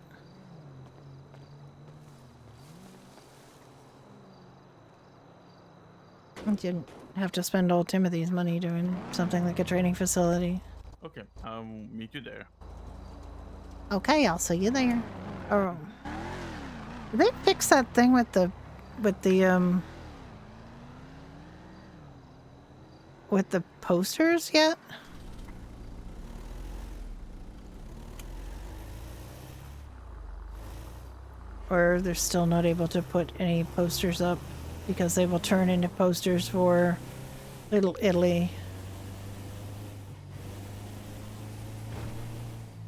You didn't have to spend all Timothy's money doing something like a training facility. Okay, I'll meet you there. Okay, I'll see you there. Oh, did they fix that thing with the posters yet? Or they're still not able to put any posters up because they will turn into posters for Little Italy.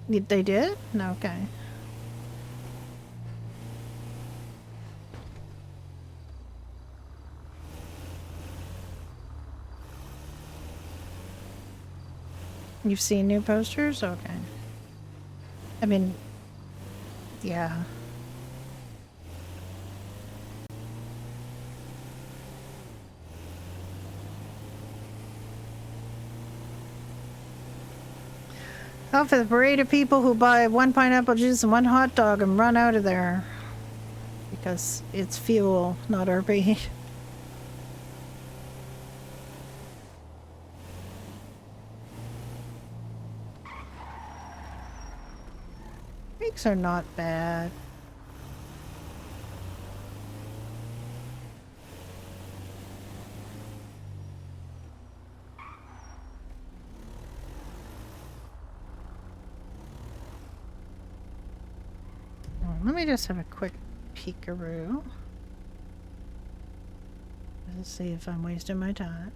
They did? No, okay. You've seen new posters? Okay. I mean, yeah. Oh, for the parade of people who buy one pineapple juice and one hot dog and run out of there. Because it's fuel, not RP. Brakes are not bad. Let me just have a quick peekaroo. Let's see if I'm wasting my time.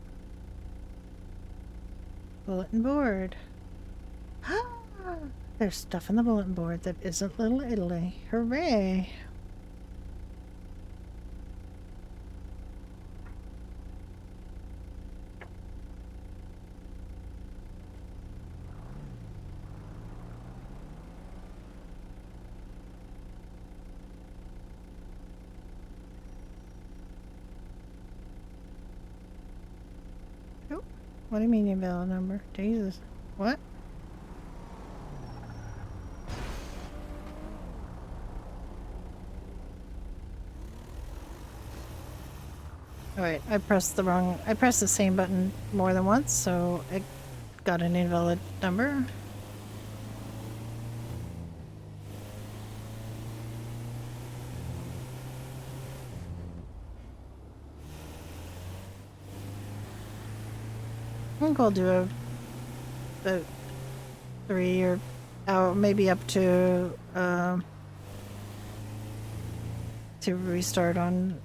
Bulletin board. There's stuff in the bulletin board that isn't Little Italy. Hooray! Oh, what do you mean your bill number? Jesus. What? Alright, I pressed the same button more than once, so it got an invalid number. I think we'll do about 3 or maybe up to restart on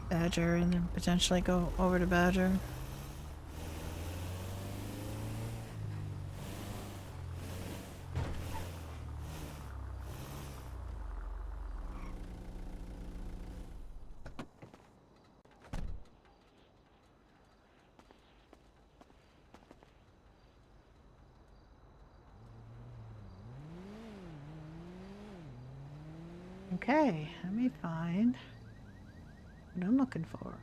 Badger and then potentially go over to Badger. Okay, let me find what I'm looking for.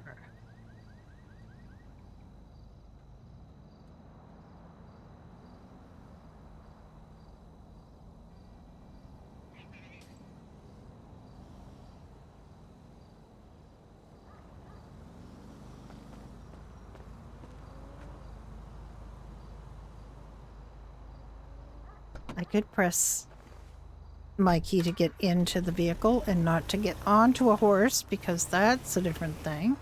I could press my key to get into the vehicle and not to get onto a horse because that's a different thing.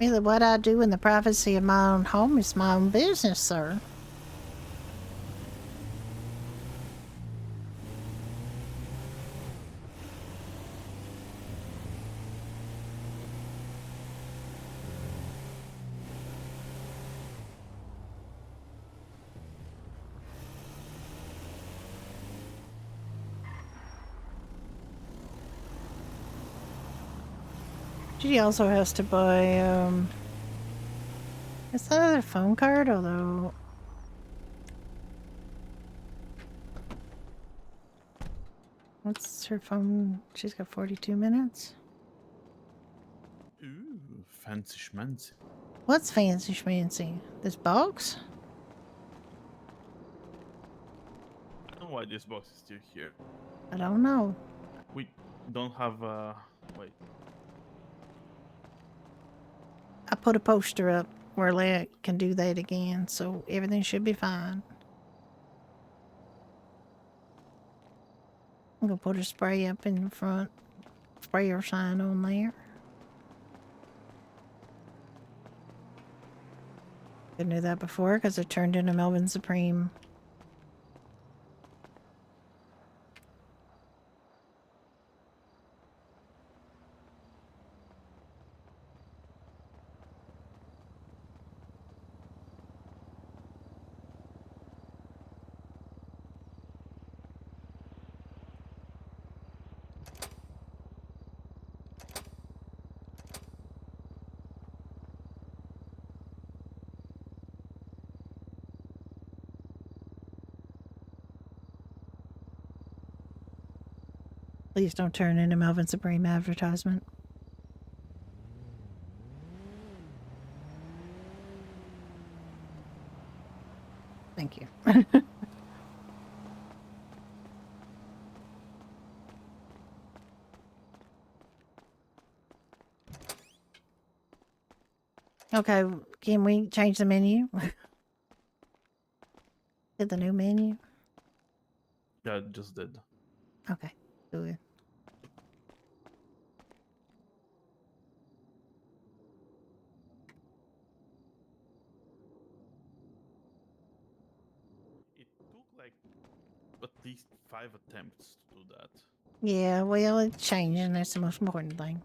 Really, what I do in the privacy of my own home is my own business, sir. Judy also has to buy, is that another phone card? Although, what's her phone? She's got 42 minutes. Ooh, fancy schmancy. What's fancy schmancy? This box? I don't know why this box is still here. I don't know. We don't have wait. I put a poster up where Leia can do that again, so everything should be fine. I'm gonna put a spray up in the front. Sprayer sign on there. Couldn't do that before because it turned into Melvin Supreme. Please don't turn into Melvin Supreme advertisement. Thank you. Okay, can we change the menu? Did the new menu? Yeah, it just did. Okay, good. It took like at least 5 attempts to do that. Yeah, well, it's changing. That's the most important thing.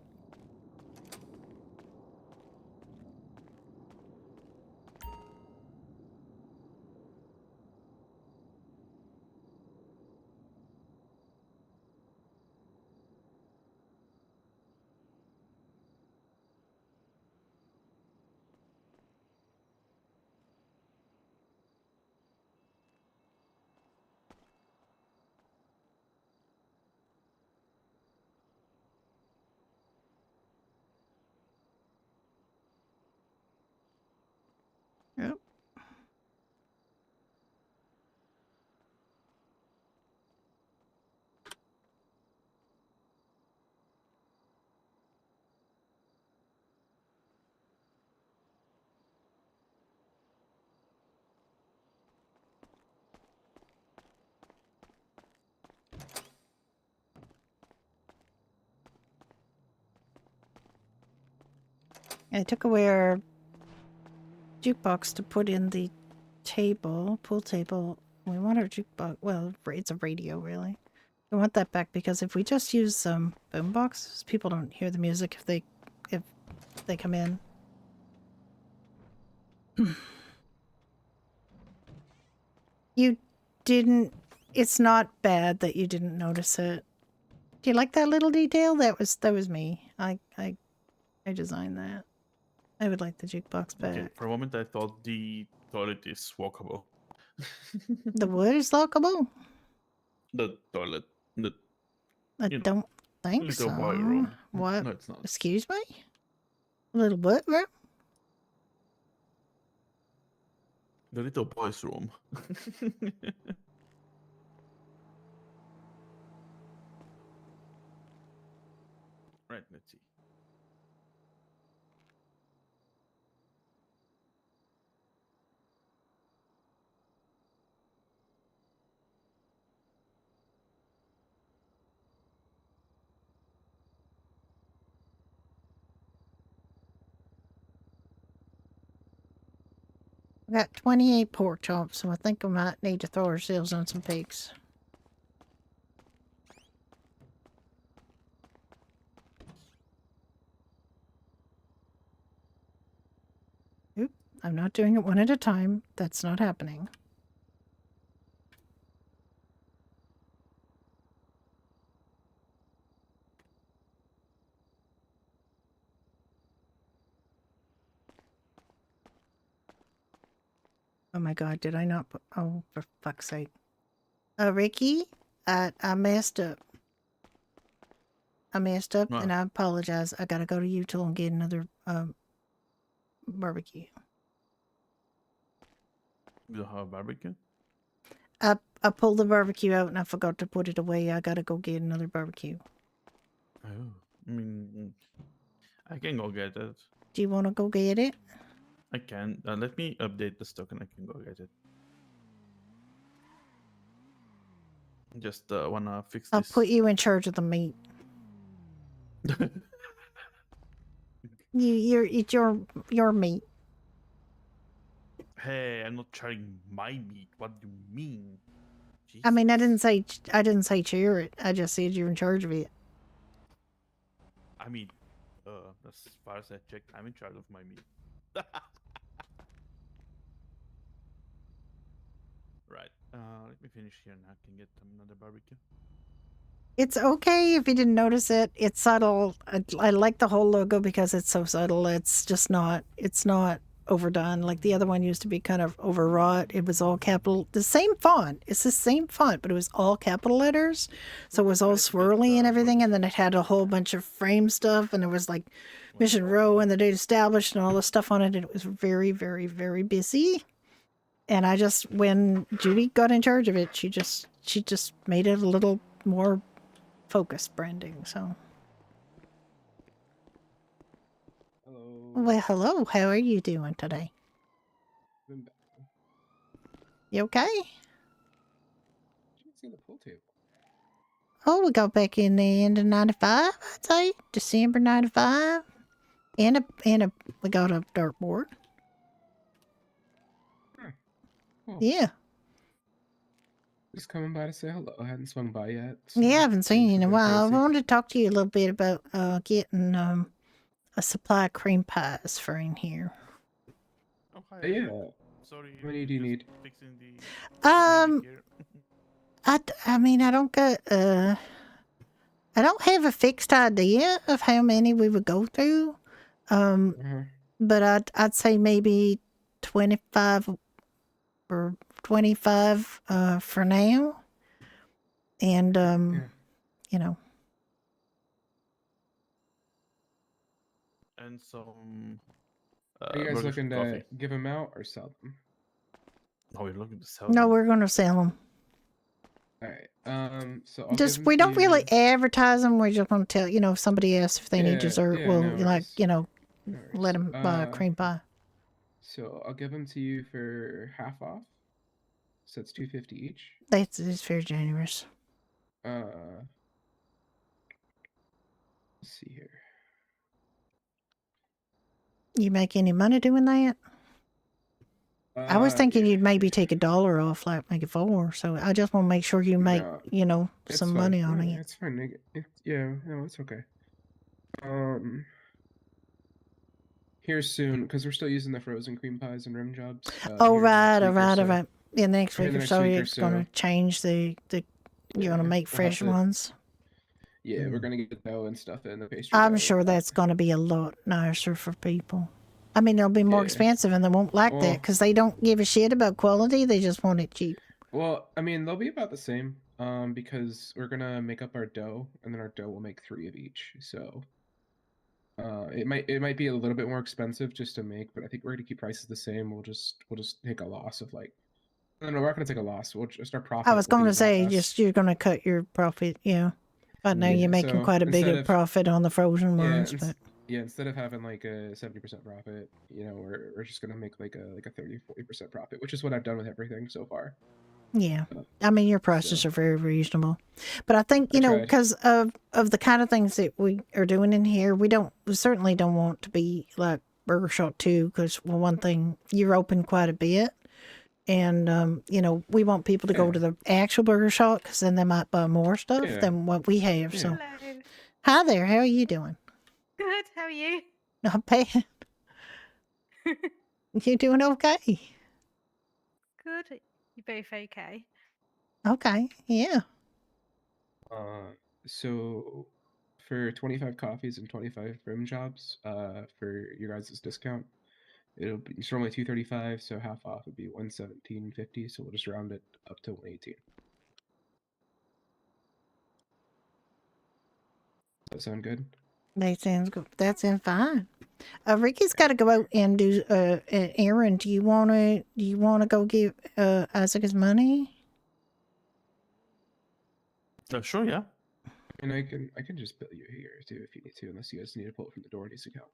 Yep. I took away our jukebox to put in the pool table. We want our jukebox. Well, it's a radio, really. We want that back because if we just use boombox, people don't hear the music if they come in. You didn't. It's not bad that you didn't notice it. Do you like that little detail? That was me. I designed that. I would like the jukebox back. Okay, for a moment I thought the toilet is walkable. The wood is lockable? The toilet. I You know, don't think little so. boy room. What? No, it's not. Excuse me? A little what room? The little boy's room. Right, let's see. I got 28 pork chops, so I think we might need to throw ourselves on some pigs. Oop, I'm not doing it one at a time. That's not happening. Oh my god, did I not put... Oh, for fuck's sake. Ricky, I messed up. I messed up, and Ah. I apologize. I gotta go to Utah and get another, barbecue. You don't have a barbecue? I pulled the barbecue out and I forgot to put it away. I gotta go get another barbecue. Oh, I mean, I can go get it. Do you want to go get it? I can. Let me update the stock and I can go get it. Just wanna fix I'll this. put you in charge of the meat. It's your meat. Hey, I'm not sharing my meat. What do you mean? I mean, I Jesus. didn't say cheer it. I just said you're in charge of it. I mean, as far as I checked, I'm in charge of my meat. Right. Let me finish here and I can get another barbecue. It's okay if you didn't notice it. It's subtle. I like the whole logo because it's so subtle. It's just not. It's not overdone. Like the other one used to be kind of overwrought. It was all capital. The same font. It's the same font, but it was all capital letters. So it was all Let's get, swirly and more everything. And this then it had a whole bunch of frame stuff. And there was like Mission Row and the date established and all the stuff on it. And it was very, very, very busy. And I just, when Judy got in charge of it, she just made it a little more focused branding. So, Hello. well, hello. How are you doing today? Been back. You okay? Didn't see the pool table. Oh, we got back in the end of '95. I'd say December '95, and we got a dartboard. Cool. Yeah. Just coming by to say hello. I hadn't swung by yet. Yeah, I haven't things seen you in have a been while. I crazy. wanted to talk to you a little bit about getting a supply of cream pies for in here. Oh, hi. Yeah. Sorry. How many do you just need? Fixing the Um, here. I mean, I don't have a fixed idea of how many we would go through. Uh-huh. But I'd say maybe 25 or 25 for now. And Yeah. you know, And some Are you guys burgers looking with to coffee. give them out or sell them? Oh, we're looking to sell No, them. we're gonna sell them. All right. So I'll Just give them we to don't really you. advertise them. We're just gonna tell if somebody asks if they need dessert, Yeah, we'll no worries. No let worries. them buy a cream pie. So I'll give them to you for half off. So it's $2.50 each. That's very generous. Let's see here. You make any money doing that? I was thinking Yeah, you'd maybe take $1 off, like make it 4. So I just want to make sure you make No, it's some fine. money on No, it. it's fine. No, it's okay. Here soon, because we're still using the frozen cream pies and rim jobs. Oh here in the next right, week or so. In the next Here week in the or next so, week or it's gonna so. change the. You're gonna make we'll have fresh to- ones. Yeah, we're gonna get the dough and stuff in the pastry. I'm dough sure and that. that's gonna be a lot nicer for people. I mean, it'll be more Yeah. expensive, and they won't like that Well- because they don't give a shit about quality. They just want it cheap. Well, I mean, they'll be about the same. Because we're gonna make up our dough, and then our dough will make 3 of each. So, it might be a little bit more expensive just to make, but I think we're gonna keep prices the same. We'll just take a loss of like. No, we're not gonna take a loss. We'll just our profit. I was will be going a to lot say, less. you're going to cut your profit, yeah. But now Yeah, you're making so quite a instead bigger of- profit on the frozen Yeah, ones. But instead of having like a 70% profit, we're just gonna make like a 30-40% profit, which is what I've done with everything so far. yeah, I mean, your prices So- are very reasonable. But I think, I tried. because of the kind of things that we are doing in here, we certainly don't want to be like Burger Shot 2, because, well, one thing, you're open quite a bit. And, we want people to go Yeah. to the actual Burger Shot, because then they might buy more stuff Yeah. than what we have. So, Hello. hi there, how are you doing? Good. How are you? Not bad. You doing okay? Good. You both okay? Okay, yeah. So for 25 coffees and 25 rim jobs, for your guys' discount, it's normally 235, so half off would be 117.50. So we'll just round it up to 118. Does that sound good? That sounds good. That sounds fine. Ricky's got to go out and do an errand. Do you want to go give Isaac his money? Sure, yeah. And I can just bill you here too if you need to, unless you guys need to pull it from the Doherty's account.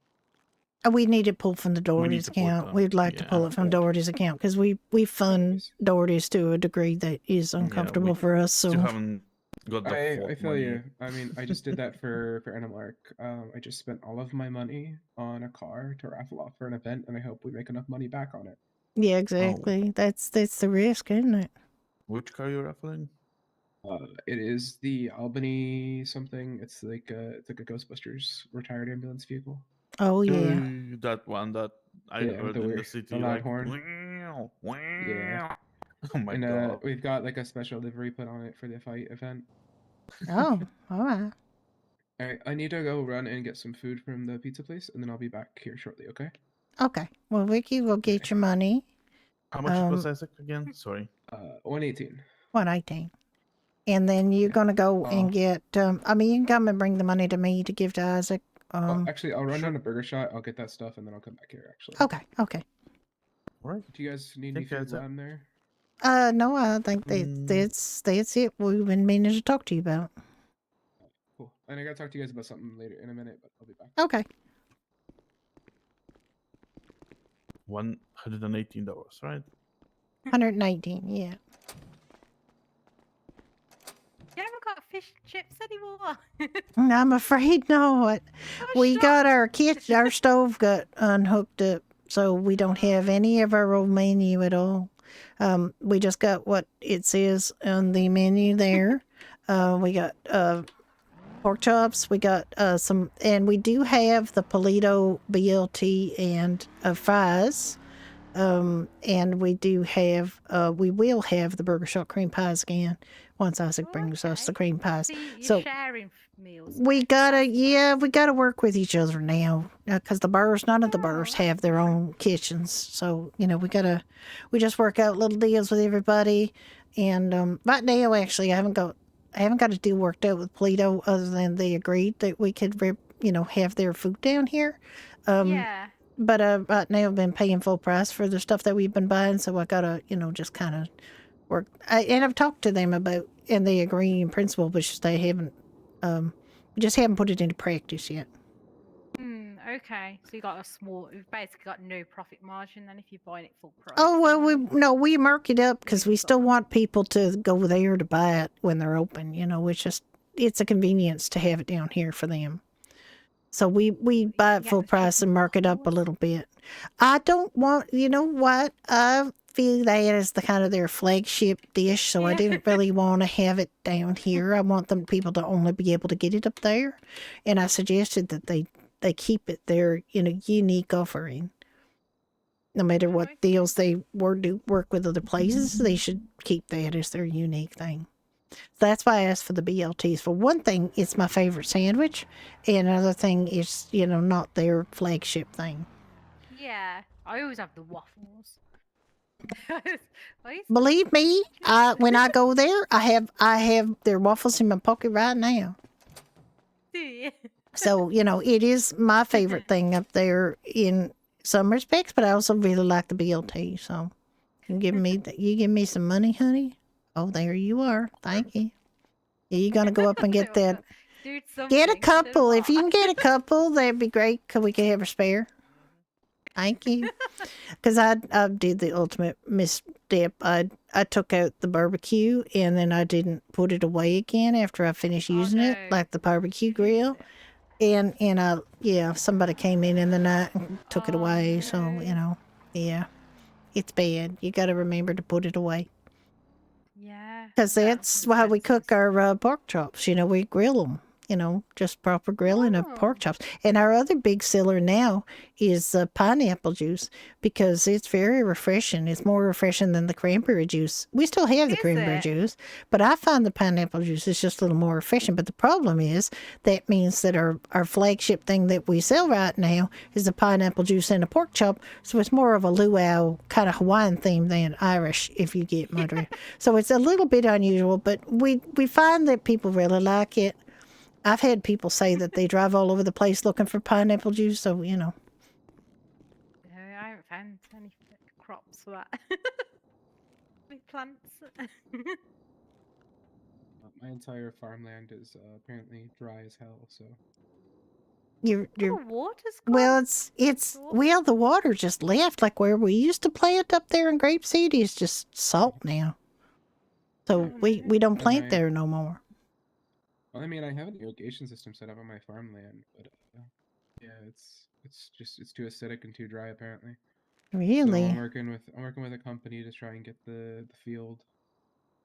We need it pulled from the need Doherty's to pull it account. from- We'd like to pull it from Doherty's account because we fund Yes. Doherty's to a degree that is uncomfortable for us. So Still haven't got the I full feel money. you. I mean, I just did that for Animark. I just spent all of my money on a car to raffle off for an event, and I hope we make enough money back on it. yeah, exactly. That's the risk, isn't it? Which car you raffling? It is the Albany something. It's like a Ghostbusters retired ambulance vehicle. Oh yeah. That one that I Yeah, with heard the in the weird- city. the loud like, horn. Wow, wow. Yeah. Oh my And god. we've got like a special livery put on it for the fight event. Oh, all right. All right, I need to go run and get some food from the pizza place, and then I'll be back here shortly. Okay? Okay. Well, Ricky will get your money. How much it was Isaac again? Sorry. 118. 118. And then you're gonna go and get. I mean, you can come and bring the money to me to give to Isaac. Well, actually, I'll run down to Burger Shot. I'll get that stuff, and then I'll come back here. Actually. Okay. Okay. All right. Do you guys need any Think that's food it. while I'm there? No, I think that's it. We've been meaning to talk to you about. Cool. And I gotta talk to you guys about something later in a minute, but I'll be back. Okay. $118, right? 119. Yeah. You haven't got fish and chips anymore. I'm afraid not. Oh, We shucks. got our stove got unhooked up, so we don't have any of our old menu at all. We just got what it says on the menu there. We got pork chops. We got some, and we do have the Polito BLT and fries. And we do have, we will have the Burger Shot cream pies again once Isaac brings us the Okay. cream pies. So you're So sharing meals. we now. we gotta work with each other now because none of the burrs have their own kitchens. So we just work out little deals with everybody. And right now, actually, I haven't got a deal worked out with Polito other than they agreed that we could, have their food down here. Yeah. But right now I've been paying full price for the stuff that we've been buying, so I gotta, just kind of work. And I've talked to them about, and they agree in principle, but just they haven't, we just haven't put it into practice yet. Okay. So you got a small. You've basically got no profit margin then if you're buying it full price. Oh well, are you? we mark it up because we We've still got- want people to go there to buy it when they're open. It's a convenience to have it down here for them. So we buy it Get full the price and chicken mark it up a paws. little bit. I don't want, you know what? I feel that is the kind of their flagship dish, so I Yeah. didn't really want to have it down here. I want them people to only be able to get it up there, and I suggested that they keep it their unique offering. No matter Oh, what okay. deals they work with other places, they should keep that as their unique thing. That's why I asked for the BLTs. For one thing, it's my favorite sandwich, and another thing is, not their flagship thing. Yeah. I always have the waffles. I used to Believe me, chips. when I go there, I have their waffles in my pocket right now. Do you? So it is my favorite thing up there in some respects, but I also really like the BLT. So you give me some money, honey. Oh, there you are. Thank you. Yeah, you're gonna go up and get that. Dude, Get a something. couple. If you can get a couple, that'd be great. Cause we can have a spare. Thank you. Because I did the ultimate misstep. I took out the barbecue and then I didn't put it away again after I finished using it, no. like the barbecue You've grill. used it. And somebody came in the night and took it Oh, away. So no. yeah, it's bad. You got to remember to put it away. Yeah. Because No, that's it's how we cook sensitive. our pork chops. We grill them. Just proper grilling of pork Oh. chops. And our other big seller now is pineapple juice because it's very refreshing. It's more refreshing than the cranberry juice. We still have the Is cranberry it? juice, but I find the pineapple juice is just a little more refreshing. But the problem is that means that our flagship thing that we sell right now is the pineapple juice and a pork chop. So it's more of a luau kind of Hawaiian theme than Irish, if you get my drift. So it's a little bit unusual, but we find that people really like it. I've had people say that they drive all over the place looking for pineapple juice, so No, I haven't found any crops for that. Any plants. My entire farmland is apparently dry as hell. So you're Oh, water's gone. well, the water just left. Like where we used to plant up there in Grape Seed is just salt now. So we don't And plant there no more. well, I mean, I have an irrigation system set up on my farmland, but yeah, it's too acidic and too dry apparently. So Really? I'm working with a company to try and get the field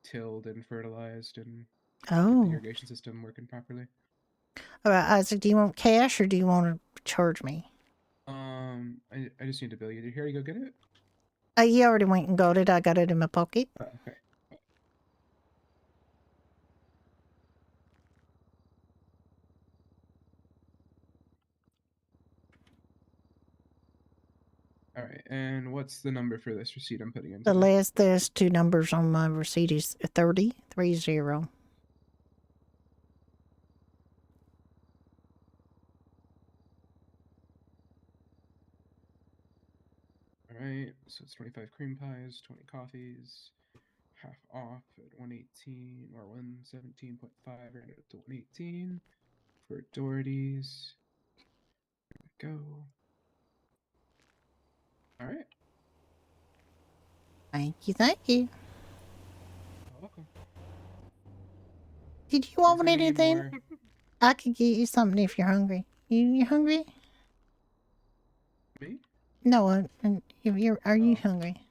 tilled and fertilized and get the Oh. irrigation system working properly. All right, Isaac, do you want cash or do you want to charge me? I just need to bill you. Here, you go get it. You already went and got it. I got it in my pocket. Oh, okay. All right, and what's the number for this receipt I'm putting in The today? last two numbers on my receipt is 3030. All right, so it's 25 cream pies, 20 coffees, half off at 118 or 117.5, round it up to 118 for Doherty's. There we go. All right. Thank you, thank you. You're welcome. Did you If want there's any anything? more- I could get you something if you're hungry. You hungry? Me? No, if are you Oh. hungry?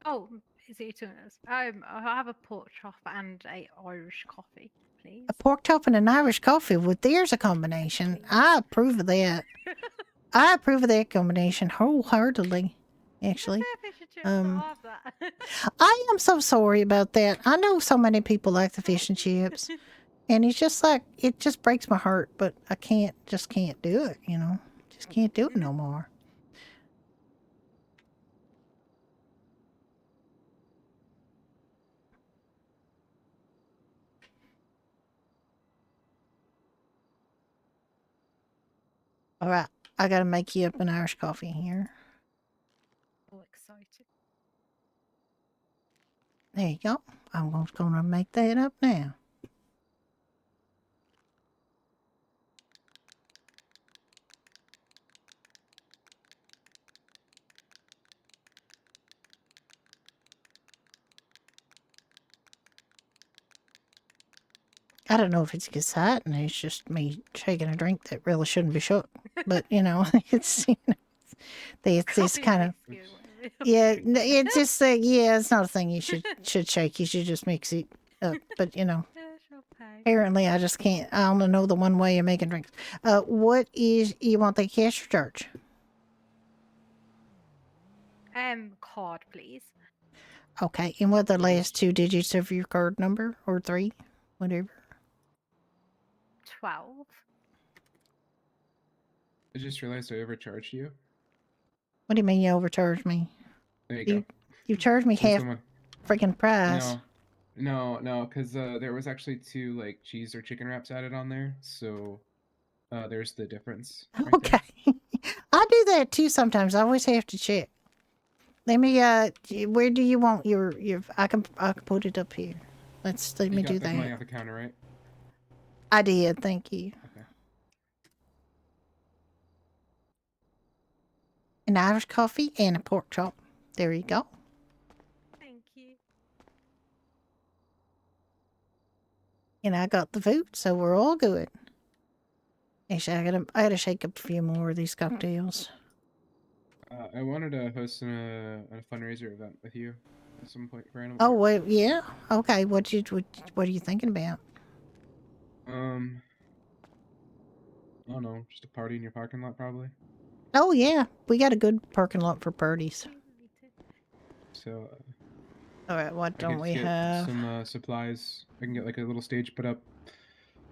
Oh, is it two minutes? I have a pork chop and a Irish coffee, please. A pork chop and an Irish coffee. Well, there's a combination. Please. I approve of that. I approve of that combination wholeheartedly. Actually, Fish and chips, I'll um, have that. I am so sorry about that. I know so many people like the fish and chips, and it's just like it just breaks my heart. But I can't do it. Just can't do it no more. All right. I gotta make you up an Irish coffee here. So excited. There you go. I'm just gonna make that up now. I don't know if it's exciting. It's just me shaking a drink that really shouldn't be shook. But it's it's this Coffee kind of makes you really yeah. drink. It's just yeah. It's not a thing you should shake. You should just mix it up. But Yeah, sure, pay. apparently I just can't. I only know the one way of making drinks. What is you want the cash or charge? Card, please. Okay, and what are the last 2 digits of your card number or 3, whatever? 12. I just realized I overcharged you. What do you mean you overcharged me? There you You go. you charged me Here's half the one. freaking price. No, because there was actually 2 like cheese or chicken wraps added on there, so there's the difference. Right Okay. I do that too sometimes. I always have to check. Let me where do you want your I can put it up here. Let You me got do the money that. off the counter, right? I did, thank you. Okay. An Irish coffee and a pork chop. There you go. Thank you. And I got the food, so we're all good. Actually, I gotta shake up a few more of these cocktails. I wanted to host a fundraiser event with you at some point for Animal Oh Art. wait, yeah. Okay, what are you thinking about? I don't know, just a party in your parking lot, probably. Oh yeah, we got a good parking lot for parties. So All right, what I don't could we get have? some supplies. I can get like a little stage put up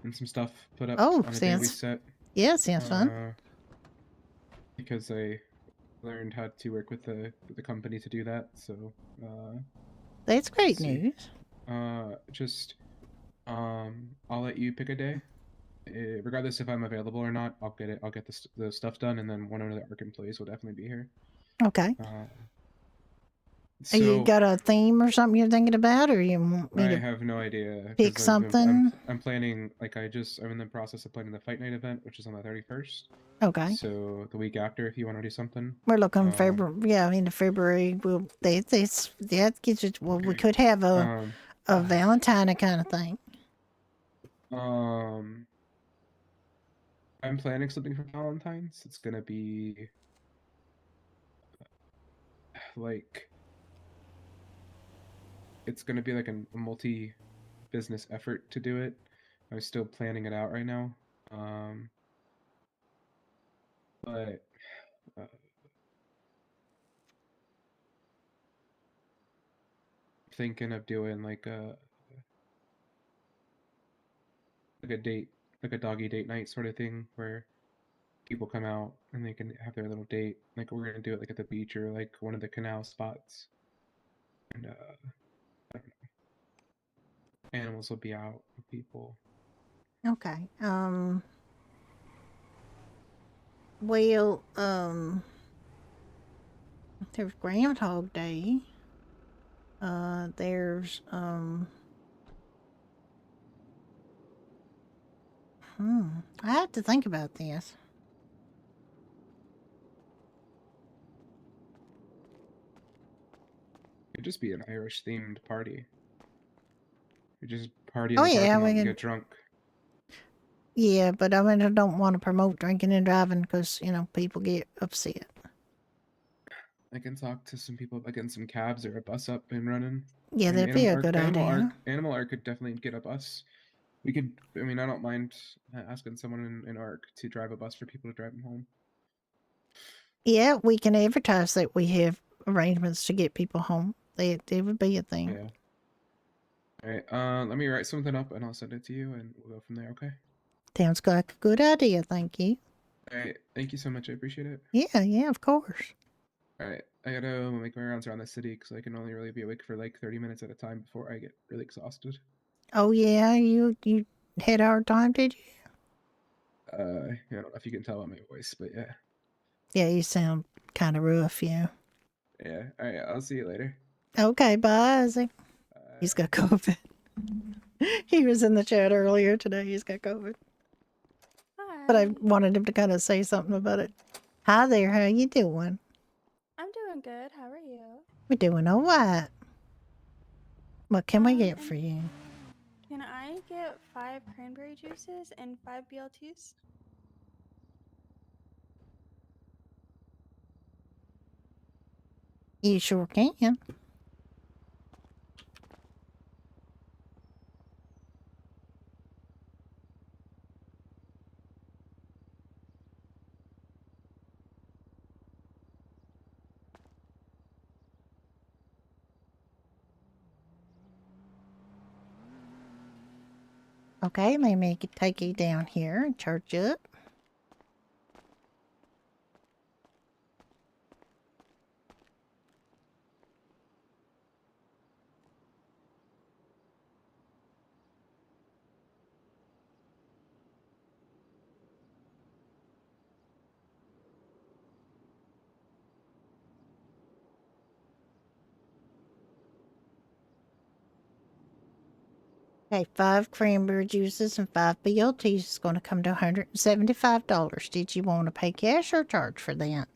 and some stuff put up Oh, on a day we sounds set. yeah, sounds fun. Because I learned how to work with the company to do that. So That's great let's see. news. I'll let you pick a day. Regardless if I'm available or not, I'll get it. I'll get the stuff done, and then one of the ARC employees will definitely be here. Okay. So You got a theme or something you're thinking about, or you want me I to have no idea. pick 'Cause something? I'm planning. Like I'm in the process of planning the fight night event, which is on the 31st. Okay. So the week after, if you want to do something. We're looking February. Yeah, into February. We'll that gets it. Well, we could have a Valentine kind of thing. I'm planning something for Valentine's. It's gonna be like like a multi-business effort to do it. I'm still planning it out right now. But thinking of doing like a date, like a doggy date night sort of thing where people come out and they can have their little date. Like we're gonna do it like at the beach or like one of the canal spots. And I don't know. Animals will be out with people. Okay. Well, there's Groundhog Day. There's I have to think about this. It'd just be an Irish themed party. You just party in Oh the yeah, parking lot we and can. get drunk. Yeah, but I mean, I don't want to promote drinking and driving because people get upset. I can talk to some people about getting some cabs or a bus up and running. Yeah, And that'd be a good idea. Animal Arc could definitely get a bus. We could. I mean, I don't mind asking someone in Arc to drive a bus for people to drive them home. Yeah, we can advertise that we have arrangements to get people home. It would be a thing. Yeah. All right. Let me write something up and I'll send it to you, and we'll go from there. Okay. Sounds like a good idea. Thank you. All right. Thank you so much. I appreciate it. Yeah, of course. All right. I gotta make my rounds around the city because I can only really be awake for like 30 minutes at a time before I get really exhausted. Oh yeah, you had a hard time, did you? I don't know if you can tell by my voice, but yeah. Yeah, you sound kind of rough, yeah. Yeah. All right. I'll see you later. Okay, bye, Isaac. He's got COVID. He was in the chat earlier today. He's got COVID. But I Hi. wanted him to kind of say something about it. Hi there, how you doing? I'm doing good. How are you? We're doing all right. What can we get And for you? can I get 5 cranberry juices and 5 BLTs? You sure can. Okay, let me take you down here and charge you up. Okay, 5 cranberry juices and 5 BLTs is going to come to $175. Did you want to pay cash or charge for that?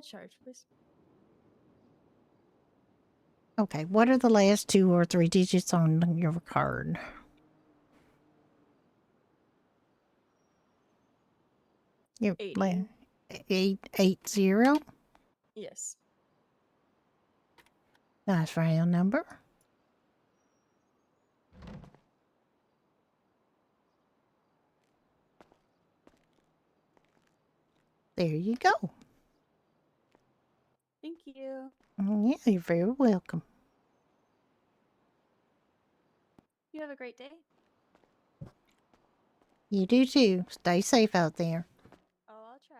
Charge, please. Okay, what are the last 2 or 3 digits on your card? 80. 880? Yes. Nice round number. There you go. Thank you. Yeah, you're very welcome. You have a great day. You do too. Stay safe out there. Oh, I'll try.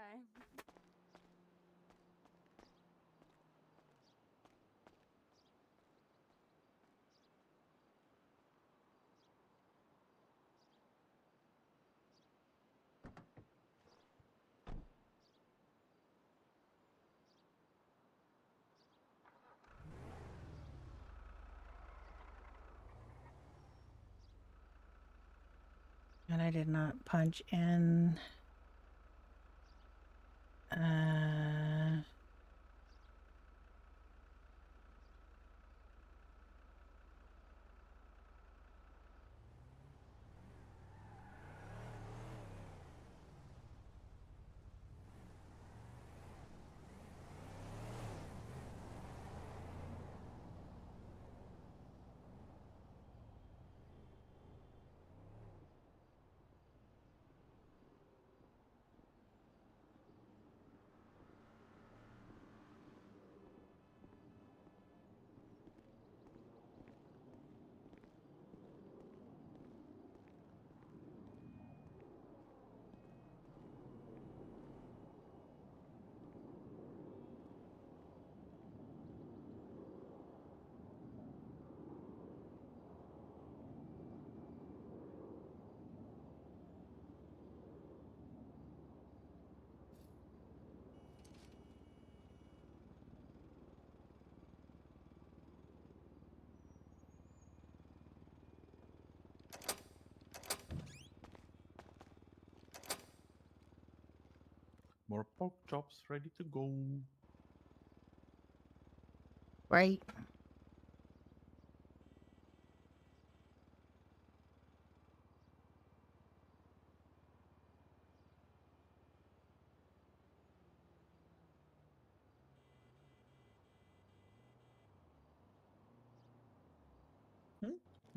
And I did not punch in. More pork chops ready to go. Right.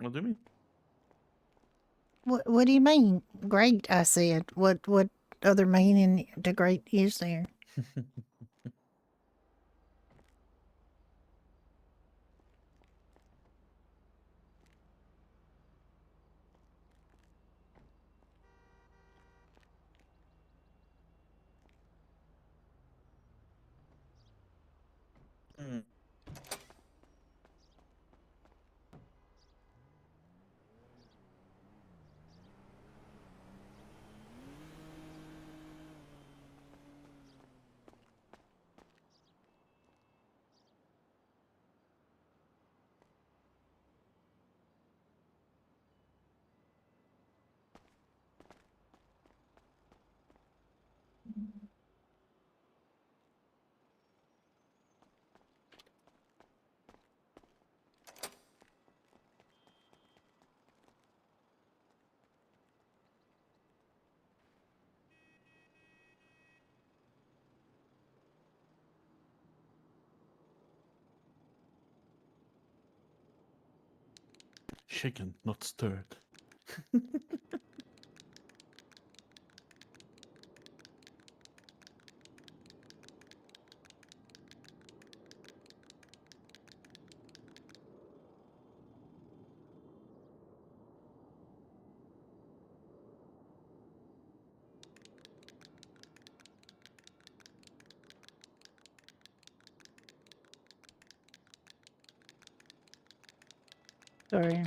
What do you mean? What do you mean? Great, I said. What other meaning to great is there? Mm. shaken, not stirred. Sorry.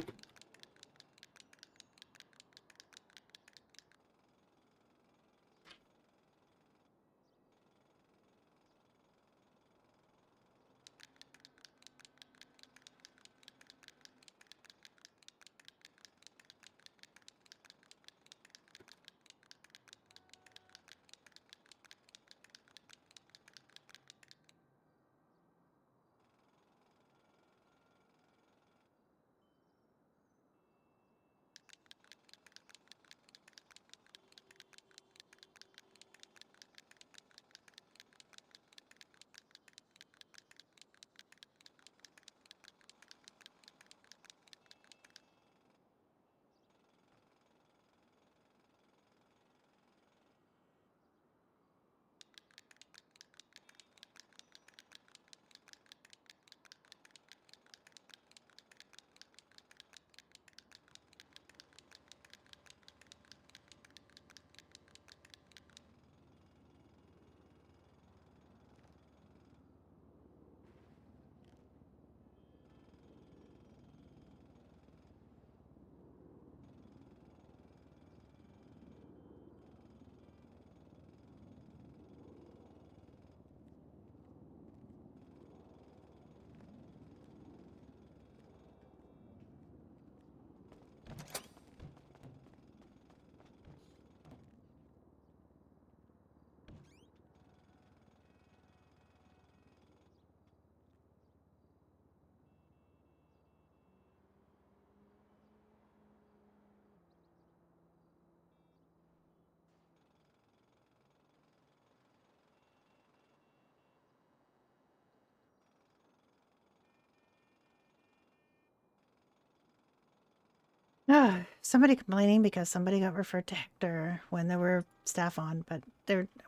Somebody complaining because somebody got referred to Hector when there were staff on, but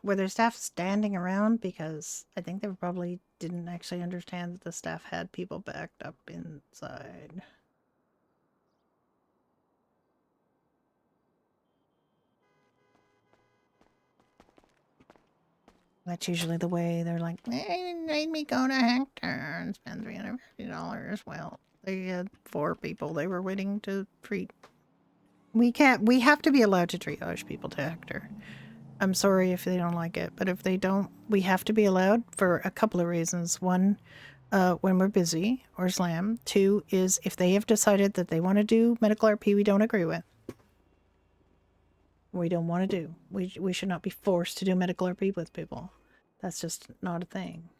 were there staff standing around? Because I think they probably didn't actually understand that the staff had people backed up inside. That's usually the way they're like, they made me go to Hector and spend $350. Well, they had 4 people they were waiting to treat. We have to be allowed to triage people to Hector. I'm sorry if they don't like it, but if they don't, we have to be allowed for a couple of reasons. One, when we're busy or slam. 2 is if they have decided that they want to do medical RP we don't agree with. We don't want to do. We should not be forced to do medical RP with people. That's just not a thing.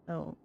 So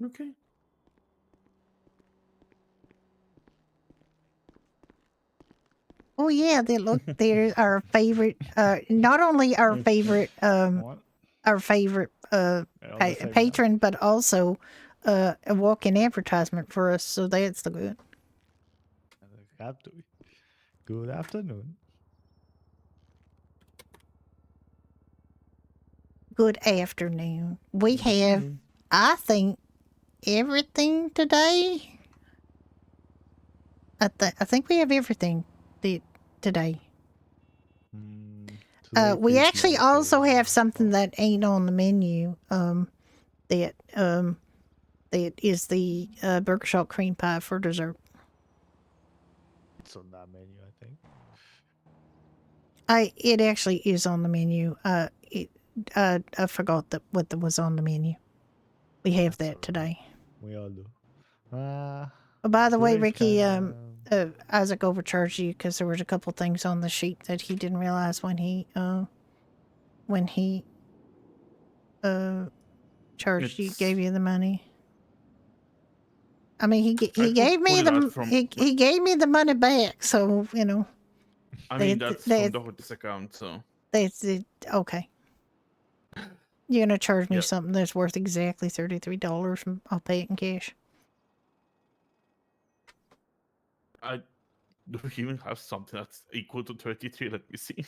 Okay. Oh yeah, they look. They're our favorite. Not only our favorite. What? Our favorite All the same now? patron, but also a walk-in advertisement for us. So that's the good. Have to be. Good afternoon. Good afternoon. We Good have, afternoon. I think, everything today. I think we have everything today. Today We feels actually like also a- have something oh, that ain't on the menu. That that is the burger shot cream pie for dessert. it's on that menu, I think. It actually is on the menu. I forgot what was on the menu. We have That's that alright. today. We all do. Oh, by the way, Today's Ricky, kinda- Isaac overcharged you because there was a couple things on the sheet that he didn't realize when he charged you, It's- gave you the money. I mean, he I gave me pulled the that from. he gave me the money back, so you know I mean, that- that's that- from the Hotis account, so. that's it. Okay. You're gonna charge me Yep. something that's worth exactly $33, and I'll pay it in cash. I do we even have something that's equal to 33. Let me see.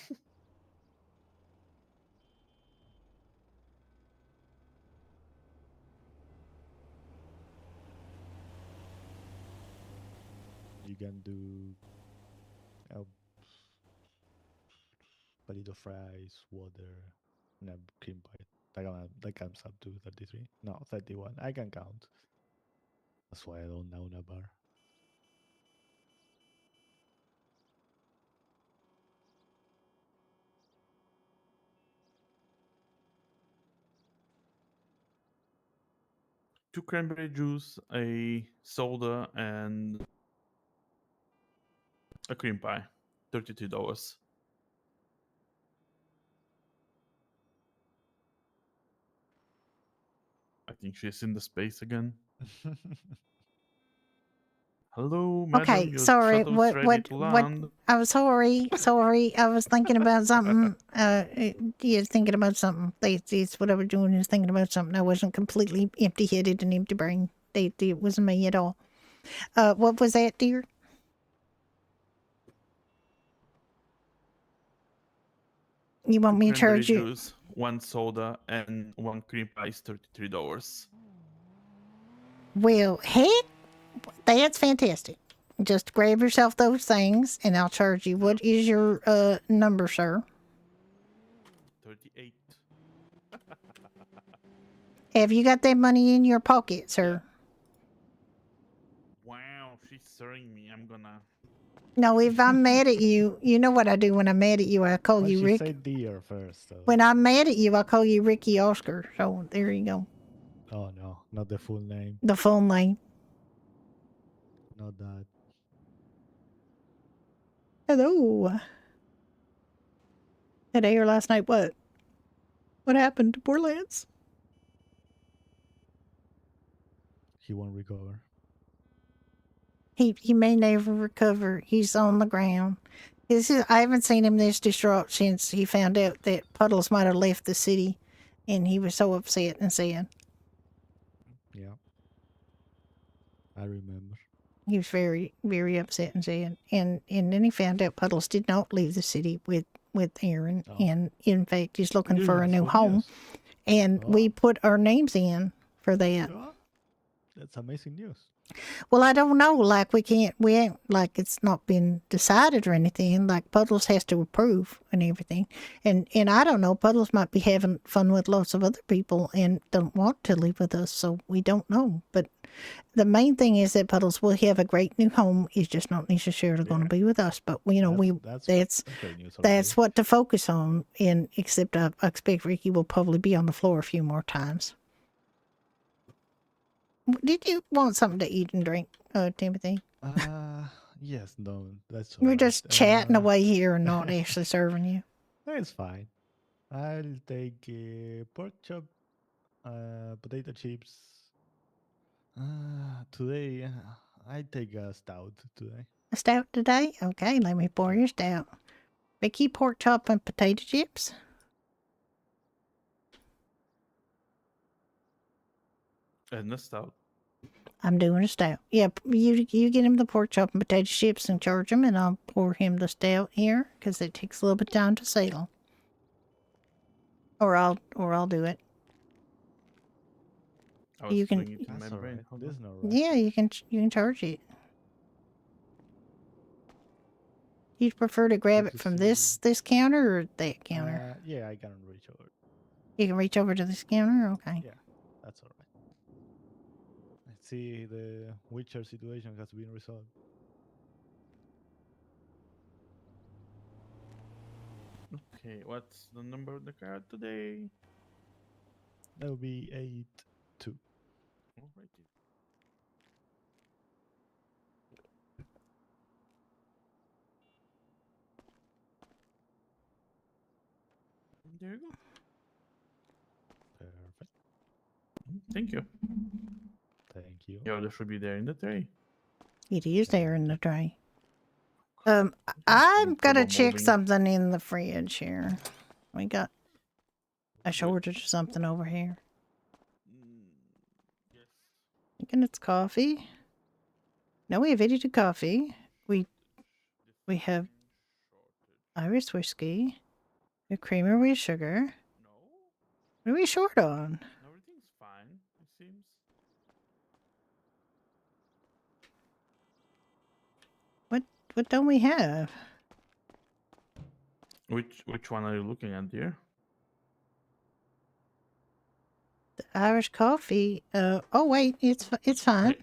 You can do uh, palito fries, water, and a cream pie. That comes up to 33. No, 31. I can count. That's why I don't own a bar. Two cranberry juice, a soda, and a cream pie. $32. I think she's in the space again. Hello, madam. Okay, Your sorry. shuttle's ready to land. I'm sorry. I was thinking about something. You're thinking about something. That's what I was doing. Is thinking about something. I wasn't completely empty-headed and empty brain. It wasn't me at all. What was that, dear? You want Two me to cranberry charge you? juice, one soda, and one cream pie is $33. Well, heck, that's fantastic. Just grab yourself those things, and I'll charge you. What is your number, sir? 38. Have you got that money in your pocket, sir? Wow, she's serving me. I'm gonna. No, if I'm mad at you, you know what I do when I'm mad at you. I call Well, you she Rick. said dear first. So. When I'm mad at you, I call you Ricky Oscar. So there you go. Oh no, not the full name. The full name. Not that. Hello. Today or last night, what? What happened to poor Lance? He won't recover. He may never recover. He's on the ground. I haven't seen him this distraught since he found out that Puddles might have left the city, and he was so upset and sad. Yeah. I remember. He was very, very upset and sad. And then he found out Puddles did not leave the city with Aaron, Oh. and in fact, he's looking for a Yes, new good home. news. And Oh. we put our names in for that. Oh, that's amazing news. Well, I don't know. Like we ain't like it's not been decided or anything. Like Puddles has to approve and everything. And I don't know. Puddles might be having fun with lots of other people and don't want to live with us, so we don't know. But the main thing is that Puddles will have a great new home. He's just not necessarily going to be with us. But that's great news. that's what to focus on. And except I expect Ricky will probably be on the floor a few more times. Did you want something to eat and drink, Timothy? Yes, no, that's We're alright. just chatting away here and not actually serving you. It's fine. I'll take pork chop, potato chips. Today, I take a stout today. A stout today? Okay, let me pour your stout. Vicky, pork chop and potato chips. And the stout. I'm doing a stout. Yeah, you get him the pork chop and potato chips and charge him, and I'll pour him the stout here because it takes a little bit of time to settle. Or I'll do it. I was You can- doing it in my That's brain. alright. Hold This on. is not right. Yeah, you can charge it. You'd prefer to grab Good it to from see. this counter or that counter? Yeah, I can reach over. You can reach over to this counter. Okay. Yeah, that's alright. Let's see, the Witcher situation has been resolved. Okay, what's the number of the card today? That would be 8-2. Alrighty. There you go. Perfect. Thank you. Thank you. The order should be there in the tray. It is there in the tray. Okay, I'm no gonna trouble check moving. something in the fridge here. We got a shortage of something over here. Yes. Thinking it's coffee. No, we have edited coffee. We have Irish whiskey. A creamer with sugar. No, What are we short on? everything's fine. It seems. What don't we have? Which one are you looking at, dear? The Irish coffee. Oh wait, it's fine.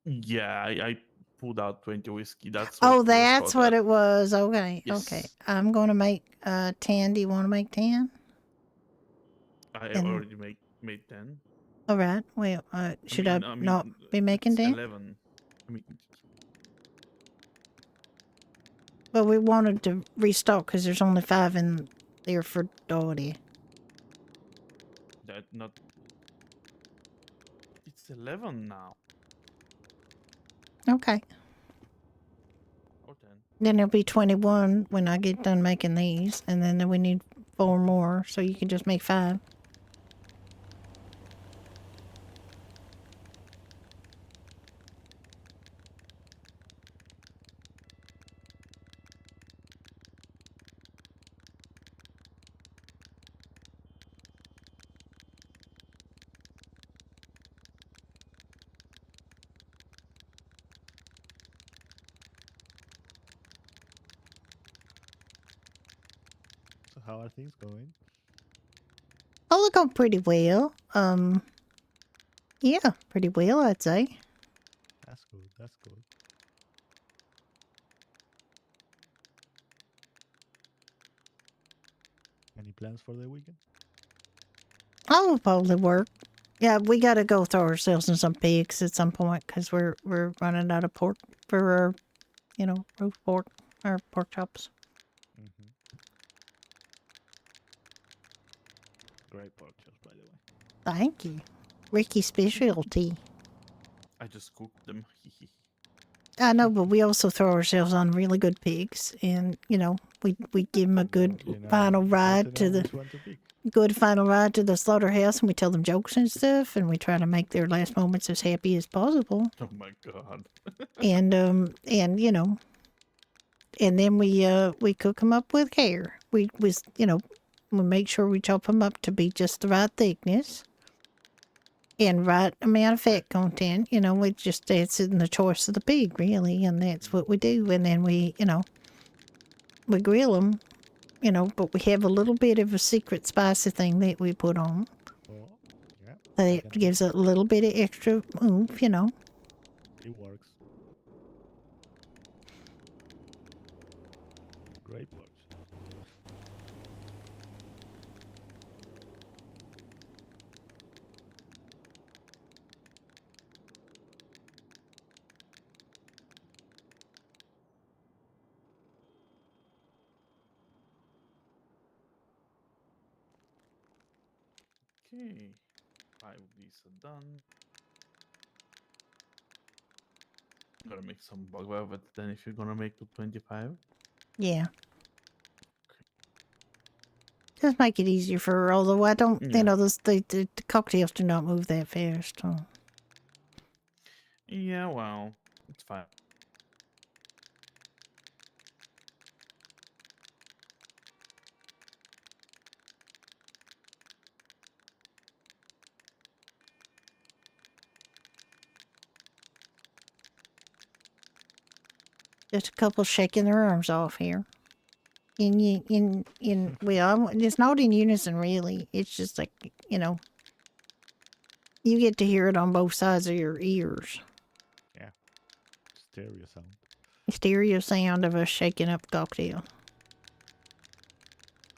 Yeah, I pulled out 20 whiskey. That's Oh, what we were that's short what at. it was. Okay, Yes. okay. I'm gonna make 10. Do you want to make 10? I And- already made 10. All right. Well, should I mean, not be making it's 10? 11. I mean, Well, we wanted to restock because there's only 5 in there for Dottie. that not. It's 11 now. Okay. Or 10. Then it'll be 21 when I get done making these, and then we need 4 more, so you can just make 5. So how are things going? Oh, look, pretty well. Yeah, pretty well, I'd say. That's good. That's good. Any plans for the weekend? I'll probably work. Yeah, we got to go throw ourselves in some pigs at some point because we're running out of pork for our, roast pork, our pork chops. Mm-hmm. Great pork chops, by the way. Thank you. Ricky's specialty. I just cooked them. I know, but we also throw ourselves on really good pigs, and we give them a good final ride to the slaughterhouse, and we tell them jokes and stuff, and we try to make their last moments as happy as possible. Oh my god. And and then we cook them up with care. We make sure we chop them up to be just the right thickness and right amount of fat content. It's in the choice of the pig, really, and that's what we do. And then we grill them, but we have a little bit of a secret spicy thing that we put on. Oh, yeah. That gives it a little bit of extra oomph, It works. Great pork chops. Okay. 5 of these are done. Gotta make some bug velvet then if you're gonna make to 25. Yeah. Just make it easier for her, although I don't, Yeah. you know, the cocktails do not move that fast. So. Yeah, well, it's fine. Just a couple shaking their arms off here. Well, it's not in unison really. It's just like, you know, you get to hear it on both sides of your ears. Yeah. Stereo sound. Stereo sound of a shaking up cocktail.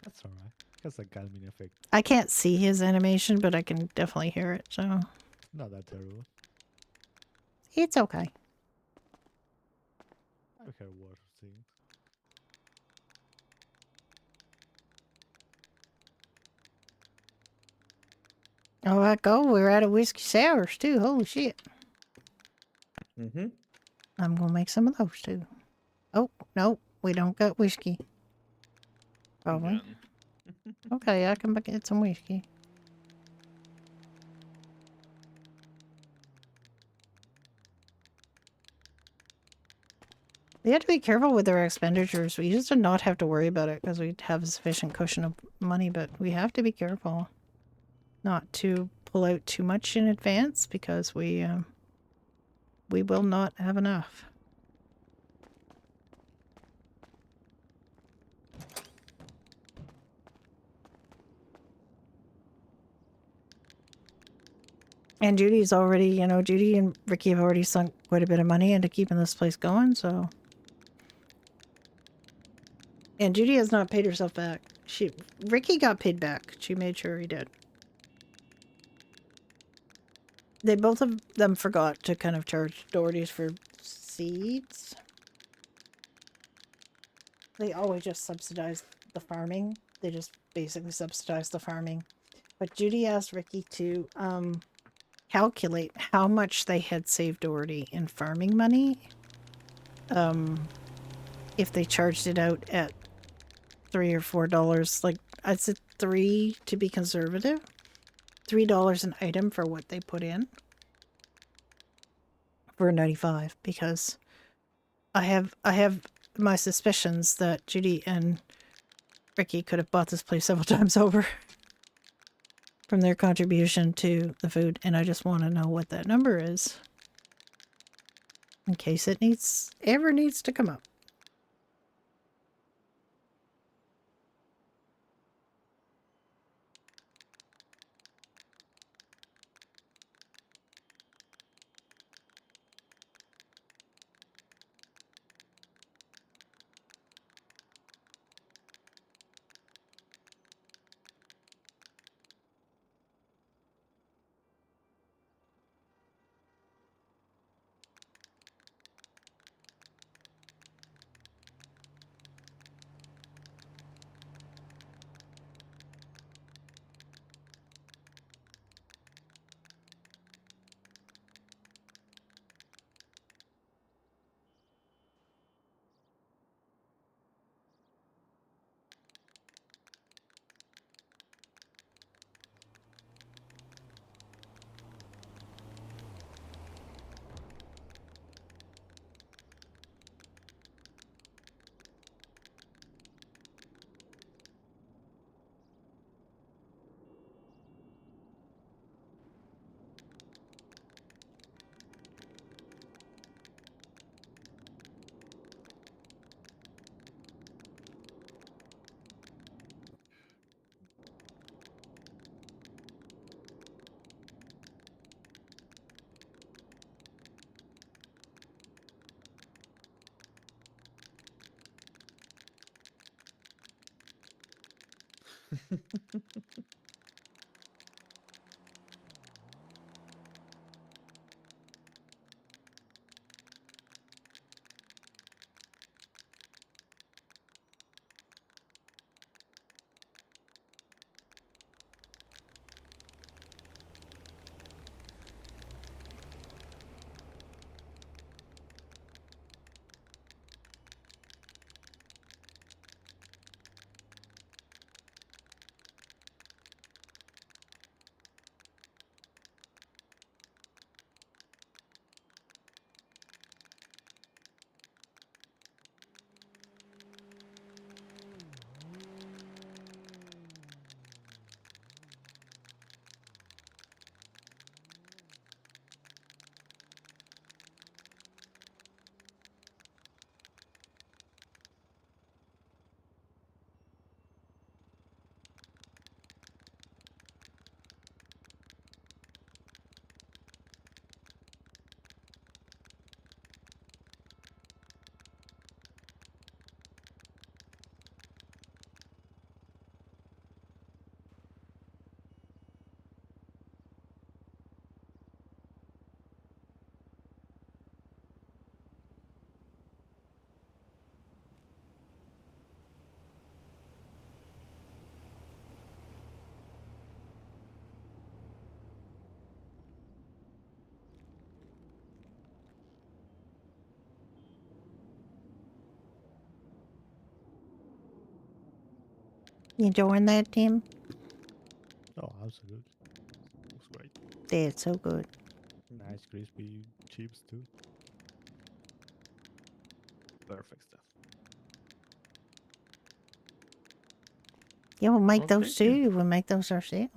That's alright. Has a calming effect. I can't see his animation, but I can definitely hear it, so Not that terrible. it's okay. I've heard worse things. All right, go. We're out of whiskey sours too. Holy shit! Mm-hmm. I'm gonna make some of those too. Oh no, we don't got whiskey. Probably. Again. Okay, I can get some whiskey. We have to be careful with our expenditures. We used to not have to worry about it because we have a sufficient cushion of money, but we have to be careful not to pull out too much in advance because we will not have enough. And Judy's already, you know, Judy and Ricky have already sunk quite a bit of money into keeping this place going, so. And Judy has not paid herself back. Ricky got paid back. She made sure he did. They both of them forgot to kind of charge Doherty's for seeds. They always just subsidize the farming. They just basically subsidize the farming. But Judy asked Ricky to calculate how much they had saved Doherty in farming money. If they charged it out at $3 or $4, like I'd say $3 to be conservative. $3 an item for what they put in. For 95, because I have my suspicions that Judy and Ricky could have bought this place several times over from their contribution to the food, and I just want to know what that number is in case it ever needs to come up. You enjoying that, Tim? Oh, absolutely. Looks great. That's so good. Nice crispy chips too. Perfect stuff. Yeah, we'll make Well, those thank you. too. We'll make those ourselves.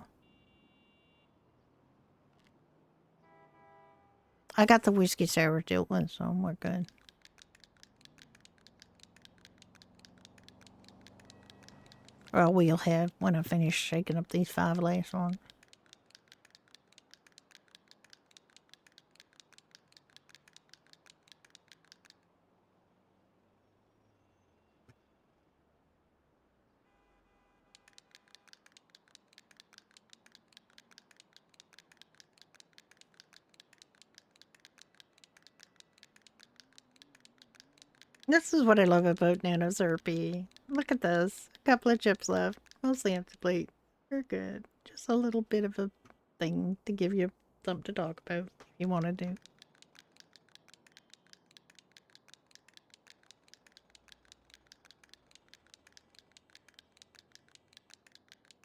I got the whiskey sour still one, so we're good. Or I will have when I finish shaking up these 5 last ones. This is what I love about Nano Therapy. Look at this. A couple of chips left. Mostly empty plate. We're good. Just a little bit of a thing to give you something to talk about if you want to do.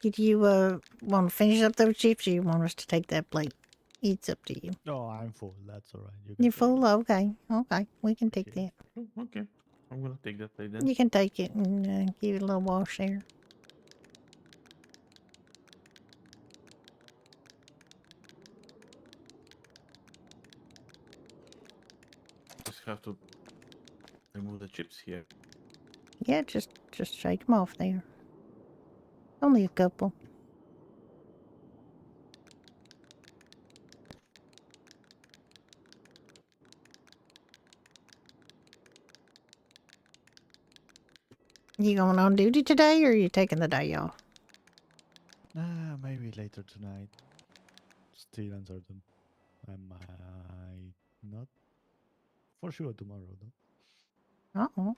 Did you want to finish up those chips or you want us to take that plate? It's up to you. No, I'm full. That's alright. You can You're take full? it. Okay. Okay. We can take Okay. that. Oh, okay. I'm gonna take that plate then. You can take it and give it a little wash there. Just have to remove the chips here. Yeah, just shake them off there. Only a couple. You going on duty today or are you taking the day off? Maybe later tonight. Still uncertain. I might not. For sure tomorrow though. Oh,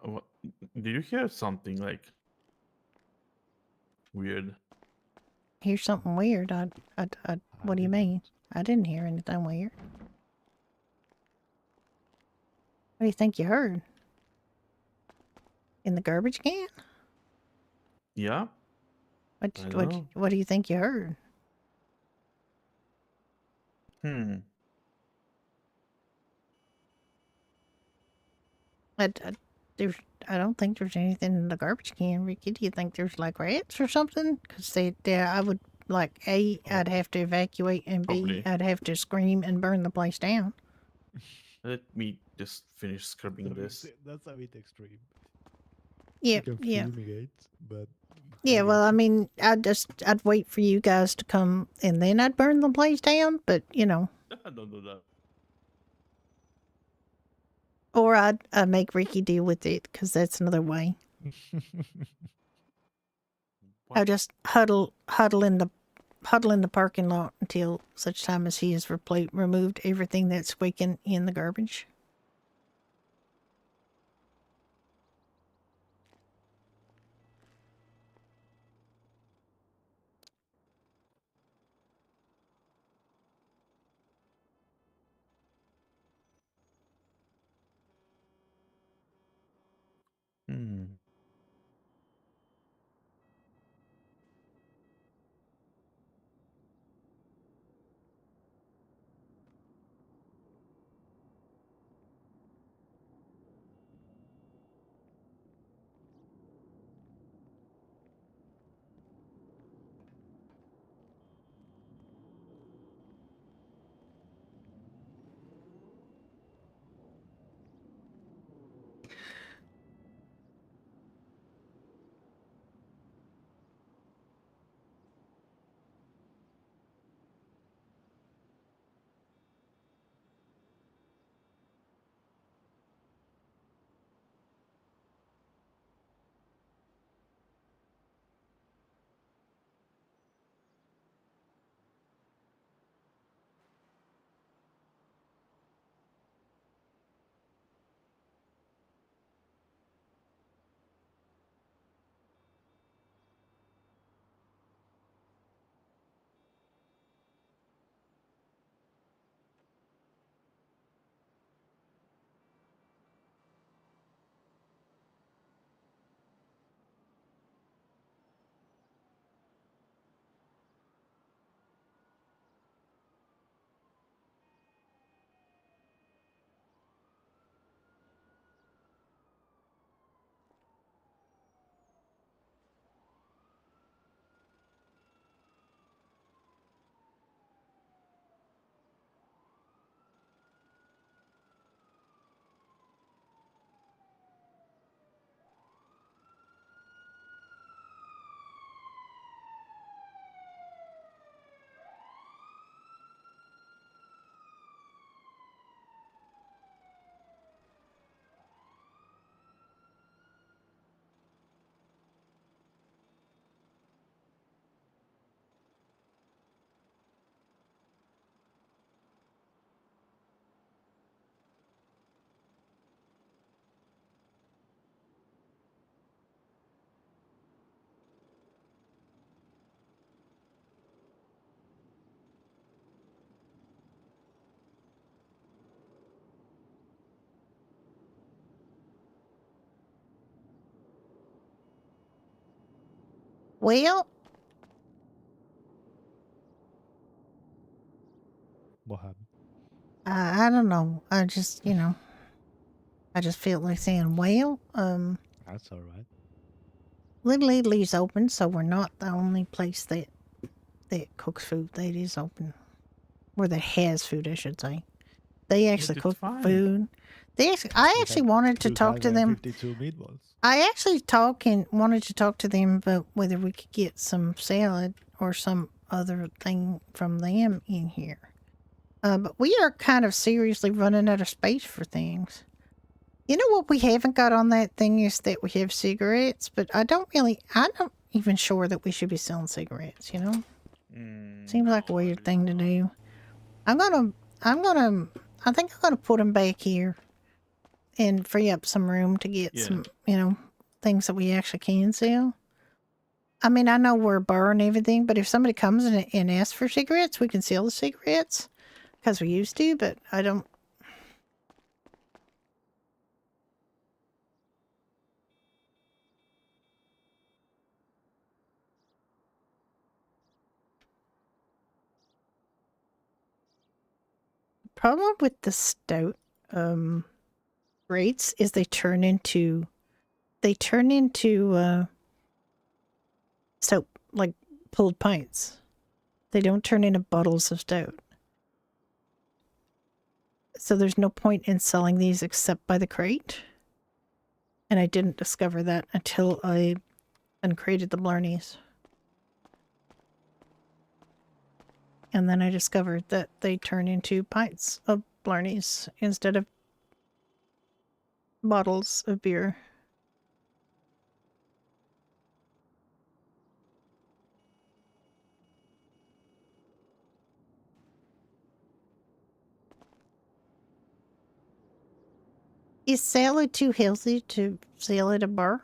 What, did you hear something like weird? here's something weird. What do you did mean? not. I didn't hear anything weird. What do you think you heard? In the garbage can? Yeah, What I don't know. what do you think you heard? Hmm. I, there's I don't think there's anything in the garbage can, Ricky. Do you think there's like rats or something? Because I would like A, Oh, I'd have to evacuate, and B, Probably. I'd have to scream and burn the place down. Let me just finish scrubbing this. that's a bit extreme. Yeah, You can yeah. fumigate, but Yeah, I well, get I you. mean, I'd wait for you guys to come and then I'd burn the place down, but you know, Don't do that. or I'd make Ricky deal with it because that's another way. I'll What? just huddle in the parking lot until such time as he has removed everything that's squeaking in the garbage. Hmm. Well, What happened? I don't know. I just, I just feel like saying, well, That's all right. Little Italy's open, so we're not the only place that cooks food. That is open, or that has food, I should say. They actually it's cook fine. food. I We actually had wanted to talk to them. 252 meatballs. I actually wanted to talk to them about whether we could get some salad or some other thing from them in here. But we are kind of seriously running out of space for things. You know what we haven't got on that thing is that we have cigarettes, but I'm not even sure that we should be selling cigarettes, you know? Seems like a weird thing to do. I think I'm gonna put them back here and free up some room to get some, things that we actually can sell. I mean, I know we're a bar and everything, but if somebody comes and asks for cigarettes, we can sell the cigarettes because we used to, but I don't. Problem with the stout rates is they turn into stout, like pulled pints. They don't turn into bottles of stout. So there's no point in selling these except by the crate. And I didn't discover that until I uncrated the Blarneys. And then I discovered that they turn into pints of Blarneys instead of bottles of beer. Is salad too healthy to sell at a bar?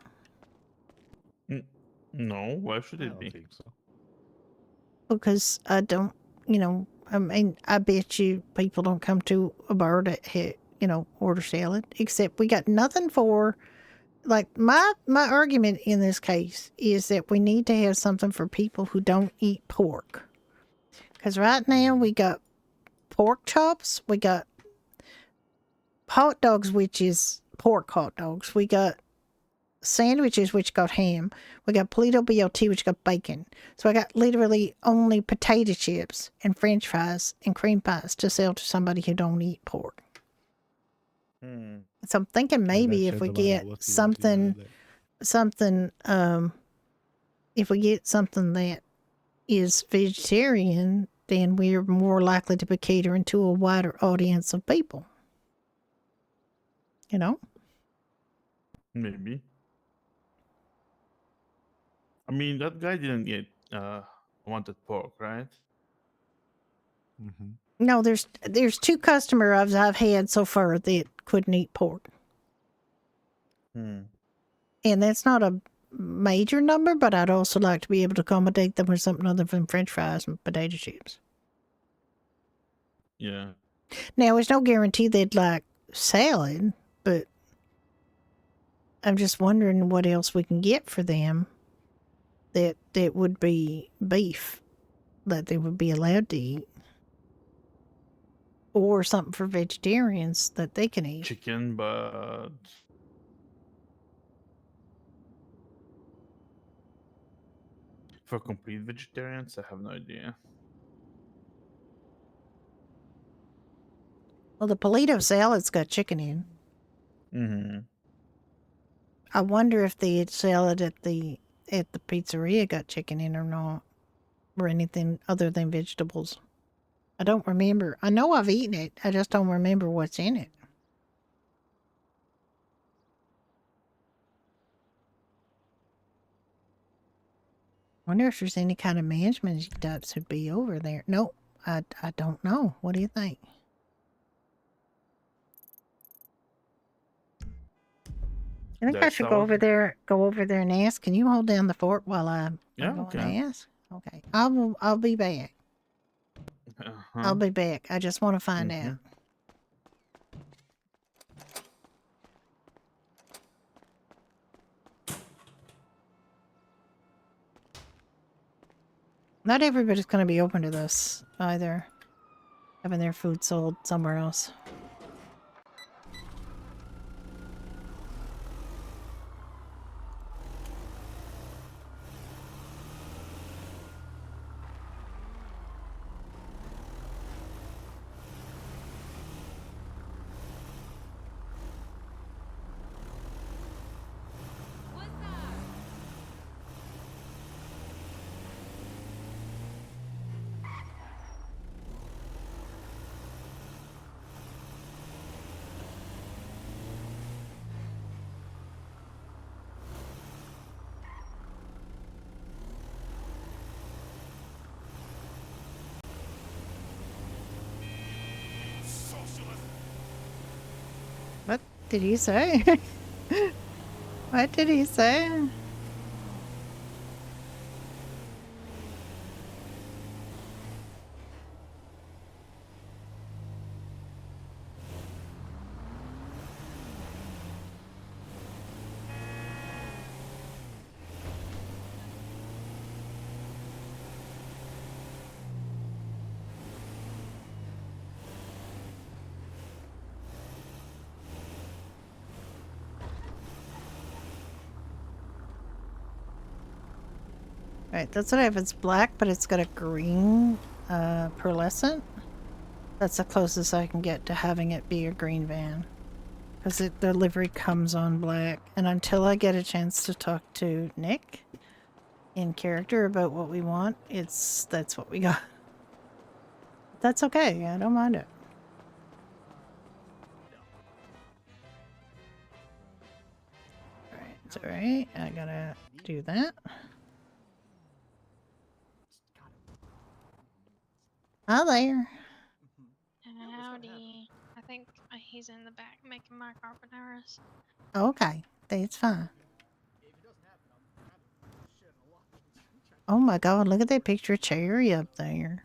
No, why should I it don't be? think so. Because I don't, I mean, I bet you people don't come to a bar to, order salad, except we got nothing for, like, my argument in this case is that we need to have something for people who don't eat pork. Because right now we got pork chops, we got hot dogs, which is pork hot dogs, we got sandwiches, which got ham, we got Polito BLT, which got bacon. So I got literally only potato chips and french fries and cream pies to sell to somebody who don't eat pork. So I'm thinking maybe if we get something, if we get something that is vegetarian, then we're more likely to be catering to a wider audience of people. You know? Maybe. I mean, that guy didn't get wanted pork, right? Mm-hmm. No, there's two customers I've had so far that couldn't eat pork. And that's not a major number, but I'd also like to be able to accommodate them with something other than french fries and potato chips. Yeah. Now, there's no guarantee they'd like salad, but I'm just wondering what else we can get for them that would be beef that they would be allowed to eat. Or something for vegetarians that they can eat. Chicken, but for complete vegetarians, I have no idea. Well, the Polito salad's got chicken in. Mm-hmm. I wonder if the salad at the pizzeria got chicken in or not, or anything other than vegetables. I don't remember. I know I've eaten it. I just don't remember what's in it. Wonder if there's any kind of management types who'd be over there. Nope, I don't know. What do you think? I think I should go over there and ask. Can you hold down the fort while I go and ask? Okay, I'll be back. I'll be back. I just want to find out. Not everybody's going to be open to this either. Having their food sold somewhere else. What did he say? What did he say? Right, that's what I have. It's black, but it's got a green pearlescent. That's the closest I can get to having it be a green van. Because the livery comes on black. And until I get a chance to talk to Nick in character about what we want, that's what we got. That's okay, I don't mind it. Alright, it's alright. I gotta do that. Hi there. Howdy. I think he's in the back making my carbonara. Okay, that's fine. Oh my god, look at that picture of Cherry up there.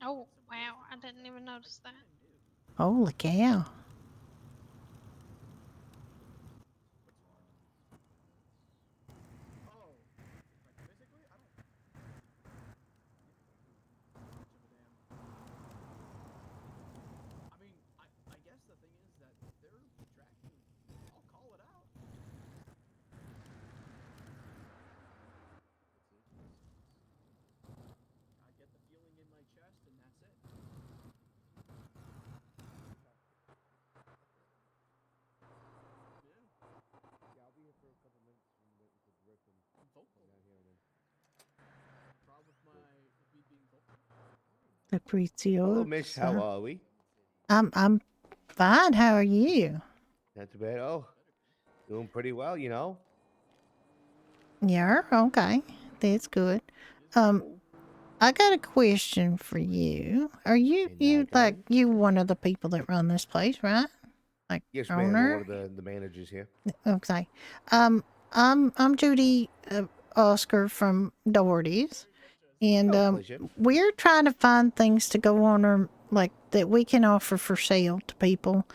Oh, wow. I didn't even notice that. Holy cow. The Hello, Miss. How are we? I'm fine. How are you? Not too bad. Oh, doing pretty well, you know. Yeah, okay. That's good. I got a question for you. Are you like you one of the people that run this place, right? Like Yes, ma'am. I'm owner? one of the managers here. Okay. I'm Judy Oscar from Doherty's, and Oh, pleasure. we're trying to find things to go on our like that we can offer for sale to people,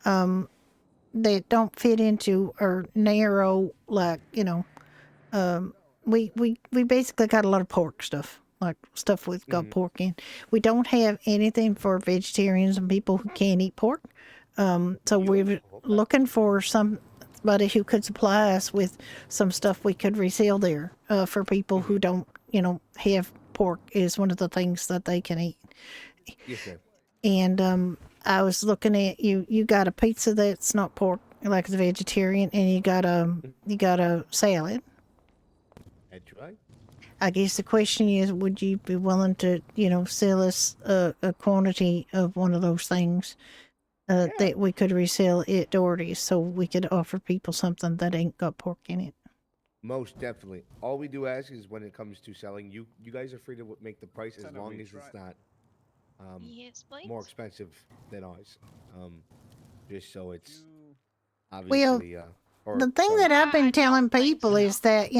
that don't fit into our narrow we basically got a lot of pork stuff. Like stuff with got pork in. We don't have anything for vegetarians and people who can't eat pork. So we're looking for somebody who could supply us with some stuff we could resell there for people who don't, have pork is one of the things that they can eat. Yes, ma'am. And I was looking at you. You got a pizza that's not pork, like it's vegetarian, and you got a salad. That's right. I guess the question is, would you be willing to, sell us a quantity of one of those things that we could resell at Doherty's, so we could offer people something that ain't got pork in it? Most definitely. All we do ask is when it comes to selling, you guys are free to make the price as long as it's not Yes, please. more expensive than ours. Just so it's Well, obviously. the thing that I've been telling people is that,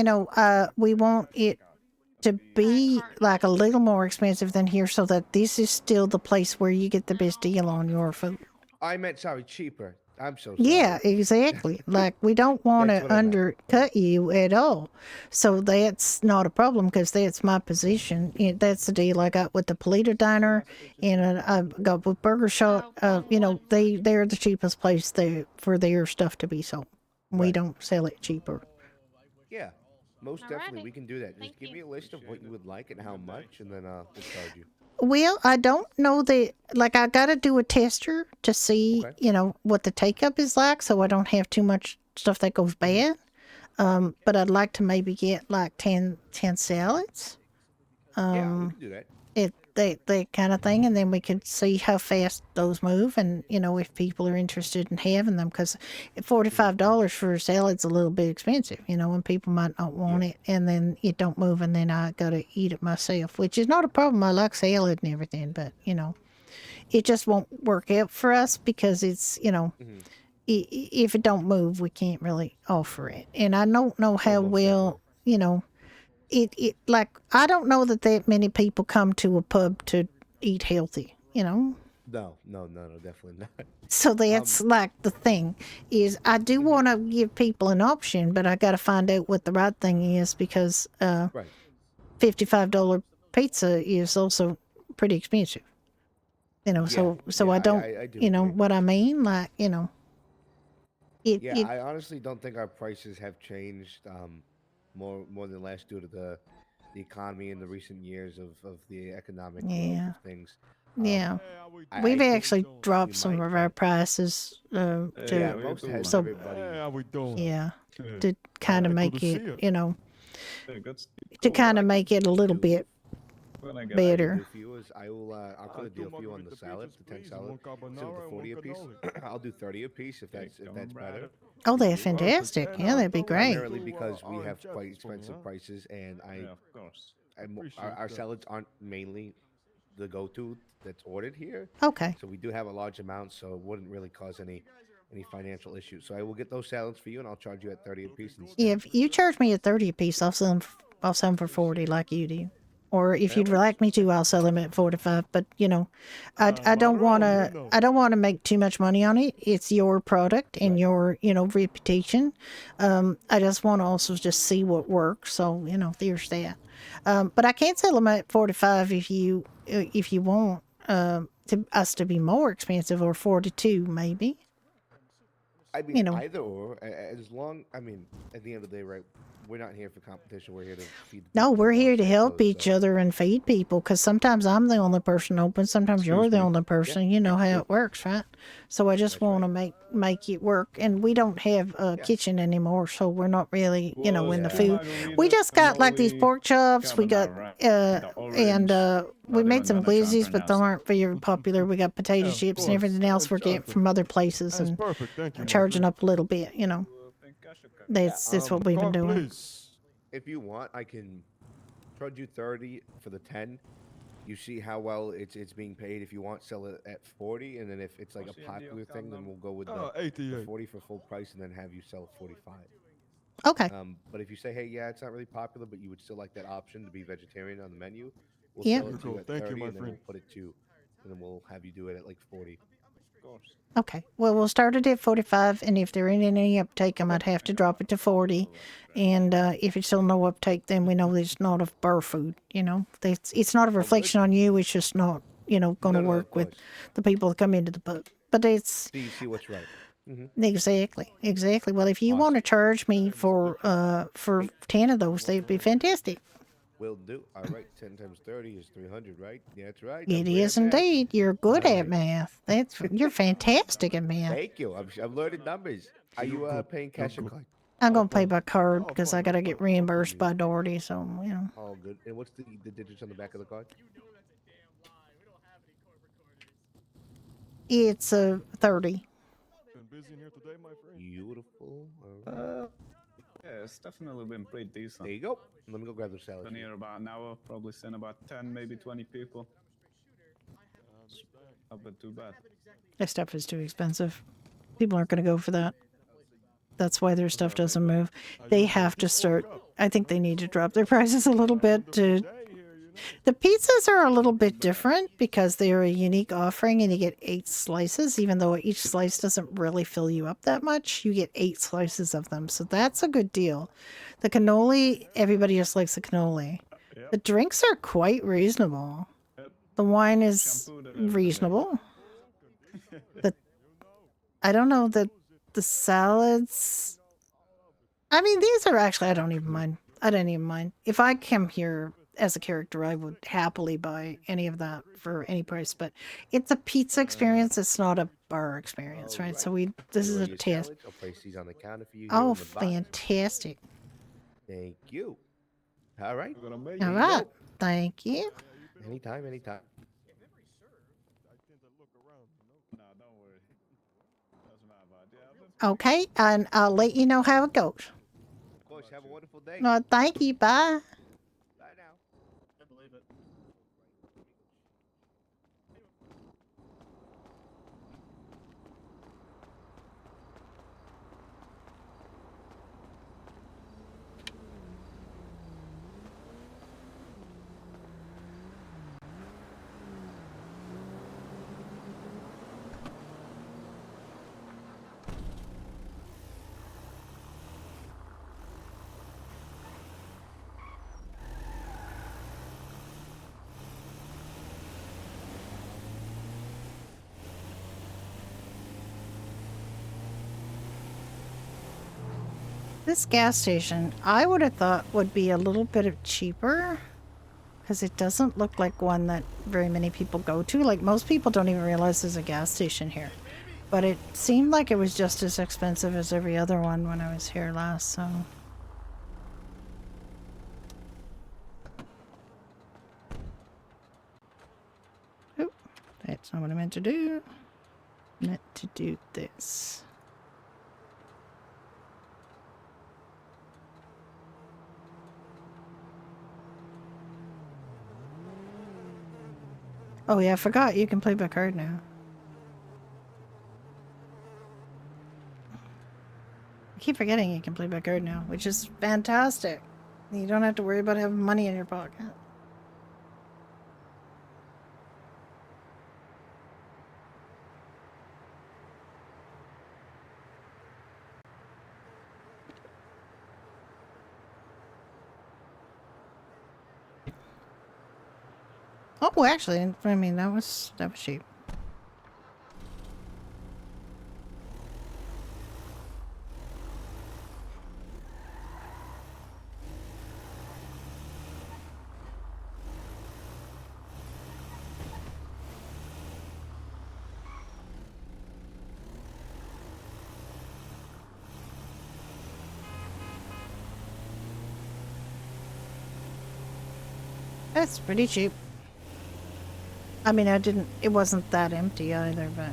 we want it to be like a little more expensive than here, so that this is still the place where you get the best deal on your food. I meant sorry, cheaper. I'm so sorry. Yeah, exactly. Like, we don't want That's to what I meant. undercut you at all. So that's not a problem because that's my position. That's the deal I got with the Polita Diner and I got with Burger Shot. You know, they're the cheapest place there for their stuff to be sold. We Right. don't sell it cheaper. Yeah, most definitely Alrighty. we can do that. Just Thank give you. me a list of what you would like and how much, and then we'll charge you. Well, I don't know that, like, I got to do a tester to see, Okay. you know, what the take up is like so I don't have too much stuff that goes bad. But I'd like to maybe get like 10 salads. Yeah, we can do that. That kind of thing, and then we could see how fast those move, and you know if people are interested in having them, because $45 for a salad's a little bit expensive, you know, and people might not want it, and then it don't move, and then I gotta eat it myself, which is not a problem. I like salad and everything, but you know, it just won't work out for us because it's, you know, if it don't move, we can't really offer it, and I don't know how most well, you know. It like I don't know that many people come to a pub to eat healthy, you know. No, definitely not. So that's like the thing is I do want to give people an option, but I got to find out what the right thing is because Right. $55 pizza is also pretty expensive. You know, so I don't, I do you know agree. what I mean, like, you know. Yeah, I honestly don't think our prices have changed more than less due to the economy in the recent years of the economic growth Yeah. of things. Yeah. I We've think actually dropped we some might, of our but prices yeah, to most has so everybody. how we doing? yeah, to kind of Good make to see it, you. you know, Good. to kind of make it a little bit What I can better. do for you is I'll cut a deal for you on the salad, the 10 salad. Instead of the 40 a piece, I'll do 30 a piece if that's better. Oh, for they're you. fantastic. Yeah, that'd be great. Primarily because we have quite expensive prices, and our salads aren't mainly the go-to that's ordered here. Okay. So we do have a large amount, so it wouldn't really cause any financial issues. So I will get those salads for you, and I'll charge you at 30 a piece instead. Yeah, if you charge me at 30 a piece, I'll sell them. I'll sell them for 40, like you do. Or if That you'd works. like me to, I'll sell them at 45. But you know, I don't want to. I don't want to make too much money on it. It's your product and your, you know, reputation. I just want to also just see what works. So you know, there's that. But I can sell them at 45 if you want to us to be more expensive, or 42 maybe. I mean, You know. either or, as long. I mean, at the end of the day, right? We're not here for competition. We're here to feed. The No, people we're of here to Los help Santos, each so- other and feed people because sometimes I'm the only person open, sometimes you're the only person. You know how it works, right? So I just want to make it work. And we don't have a kitchen anymore, so we're not really, you know, in the food. We just got like these pork chops. We got we made some glizzies, but they aren't very popular. We got potato chips and everything else we're getting from other places, and I'm charging up a little bit. You know, that's what we've been doing. If you want, I can charge you 30 for the 10. You see how well it's being paid. If you want, sell it at 40, and then if it's like a popular thing, then we'll go with the 40 for full price, and then have you sell 45. Okay. But if you say, hey, yeah, it's not really popular, but you would still like that option to be vegetarian on the menu, we'll Yeah. sell it to you at Thank you, 30, my and then we'll friend. put it to, and then we'll have you do it at like 40. Okay. Well, we'll start it at 45, and if there ain't any uptake, I might have to drop it to 40. And if it's still no uptake, then we know that it's not a bar food. You know, it's not a reflection on you. It's just not, you know, going to No, of work with course. the people that come into the pub. But it's So you see what's right. exactly. Well, if you want to charge me for 10 of those, they'd be fantastic. Will do. All right, 10 times 30 is 300, right? Yeah, that's right. It is indeed. You're good All at right. math. You're fantastic at math. Thank you. I'm learning numbers. Are you paying cash or card? I'm gonna pay by card because I gotta get reimbursed by Doherty. So you know. All good. And what's the digits on the back of the card? It's 30. Beautiful. Yeah, it's definitely been pretty decent. There you go. Let me go grab the salad. Been here about an hour, probably seen about 10, maybe 20 people. Not been too bad. Their stuff is too expensive. People aren't gonna go for that. That's why their stuff doesn't move. They have to start. I think they need to drop their prices a little bit to The pizzas are a little bit different because they are a unique offering and you get 8 slices, even though each slice doesn't really fill you up that much. You get 8 slices of them, so that's a good deal. The cannoli, everybody just likes the cannoli. The drinks are quite reasonable. The wine is reasonable. I don't know that the salads. I mean, these are actually, I don't even mind. I don't even mind. If I came here as a character, I would happily buy any of that for any price. But it's a pizza experience. It's not a bar experience, right? So this is a Your taste. salads. I'll place these on the counter for you here Oh, in the box. fantastic! Thank you. All right. All There you right, go. thank you. Anytime, anytime. Okay, and I'll let you know how it goes. Of course. Have a wonderful day. No, thank you. Bye. Bye now. I believe it. This gas station, I would have thought would be a little bit cheaper because it doesn't look like one that very many people go to. Like most people don't even realize there's a gas station here. But it seemed like it was just as expensive as every other one when I was here last, so... Oop, that's not what I meant to do. I meant to do this. Oh yeah, I forgot you can play by card now. I keep forgetting you can play by card now, which is fantastic. You don't have to worry about having money in your pocket. Oh, actually, I mean, that was cheap. That's pretty cheap. I mean, it wasn't that empty either, but...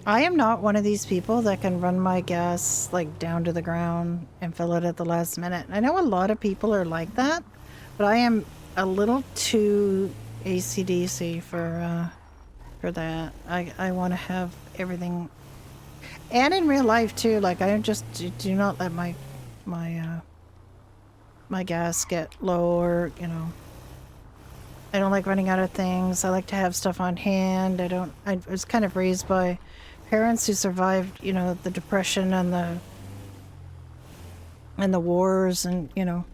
I am not one of these people that can run my gas, like, down to the ground and fill it at the last minute. I know a lot of people are like that, but I am a little too AC/DC for that. I want to have everything... And in real life, too, like, I just do not let my gas get low or, you know... I don't like running out of things. I like to have stuff on hand. I was kind of raised by parents who survived, you know, the Depression and the wars and, you know,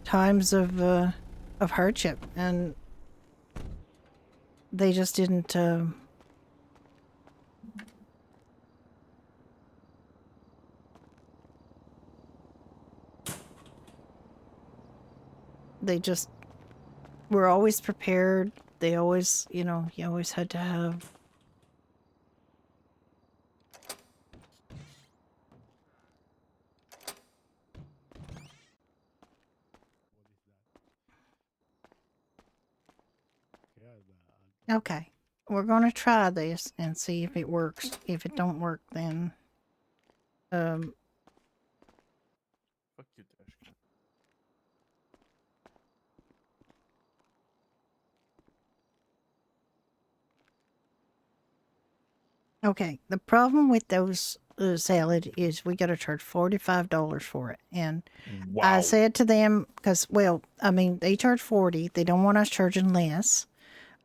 times of hardship. And they just didn't, they just were always prepared. They always, you know, you always had to have... Okay, we're gonna try this and see if it works. If it don't work, then Fuck you, Tashka. okay. The problem with those salad is we got to charge $45 for it. And Wow. I said to them, because, well, I mean, they charge 40. They don't want us charging less.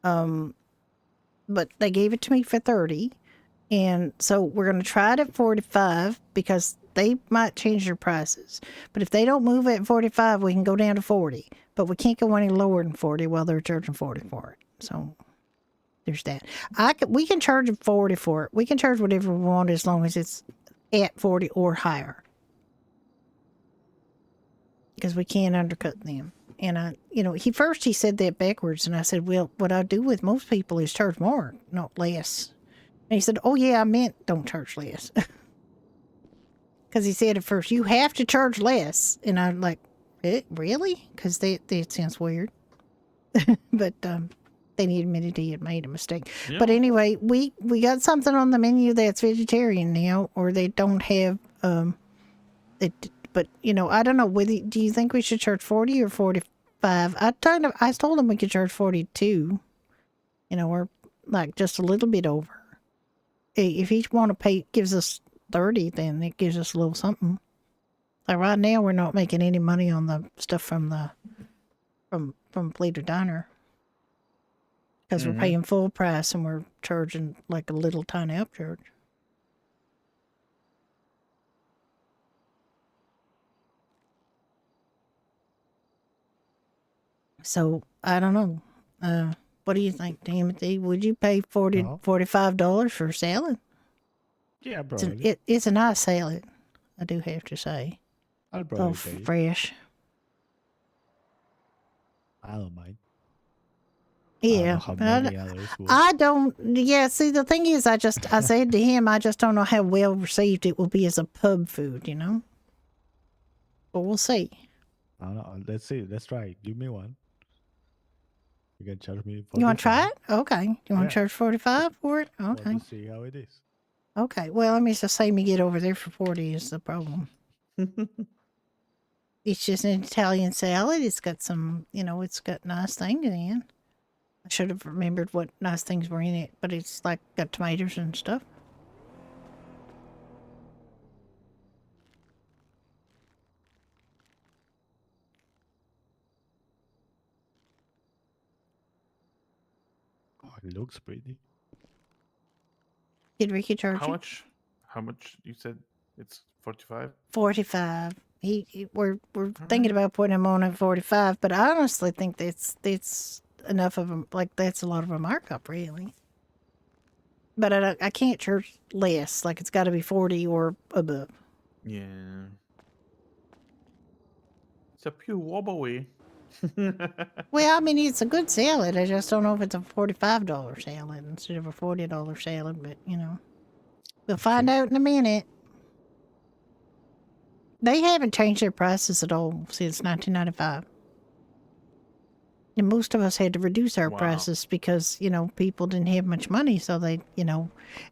But they gave it to me for 30. And so we're going to try it at 45 because they might change their prices. But if they don't move it at 45, we can go down to 40. But we can't go any lower than 40 while they're charging 40 for it. So there's that. We can charge them 40 for it. We can charge whatever we want as long as it's at 40 or higher. Because we can't undercut them. And he said that backwards. And I said, well, what I do with most people is charge more, not less. And he said, oh, yeah, I meant don't charge less. Because he said at first, you have to charge less. And I'm like, really? Because that sounds weird. But then he admitted he had made a mistake. Yeah. But anyway, we got something on the menu that's vegetarian now, or they don't have it. But I don't know. Do you think we should charge 40 or 45? I told him we could charge 42. We're like just a little bit over. If each want to pay gives us 30, then it gives us a little something. Like right now, we're not making any money on the stuff from Bleeder Diner because we're paying full price and we're charging like a little tiny upcharge. So I don't know. What do you think, Timothy? Would you pay $45 for salad? Yeah, probably. It's a nice salad, I do have to say. I'll probably pay. Fresh. I don't mind. Yeah, I don't. Yeah, see, the thing is, I said to him, I just don't know how well received it will be as a pub food, But we'll see. I don't know. Let's see. Let's try it. Give me one. You can charge me. 45. You want to try it? Okay. You want to charge 45 for it? Okay. Let's see how it is. Okay. Well, let me just say me get over there for 40 is the problem. It's just an Italian salad. It's got some, it's got nice things in. I should have remembered what nice things were in it, but it's like got tomatoes and stuff. Oh, it looks pretty. Did Ricky charge you? How much you said it's 45? 45. We're thinking about putting him on at 45, but I honestly think that's enough of them. Like that's a lot of a markup, really. But I can't charge less. Like it's got to be 40 or above. Yeah. It's a pure wobbly. Well, I mean, it's a good salad. I just don't know if it's a $45 salad instead of a $40 salad, but we'll find out in a minute. They haven't changed their prices at all since 1995. And most of us had to reduce our prices because, people didn't have much money. So they,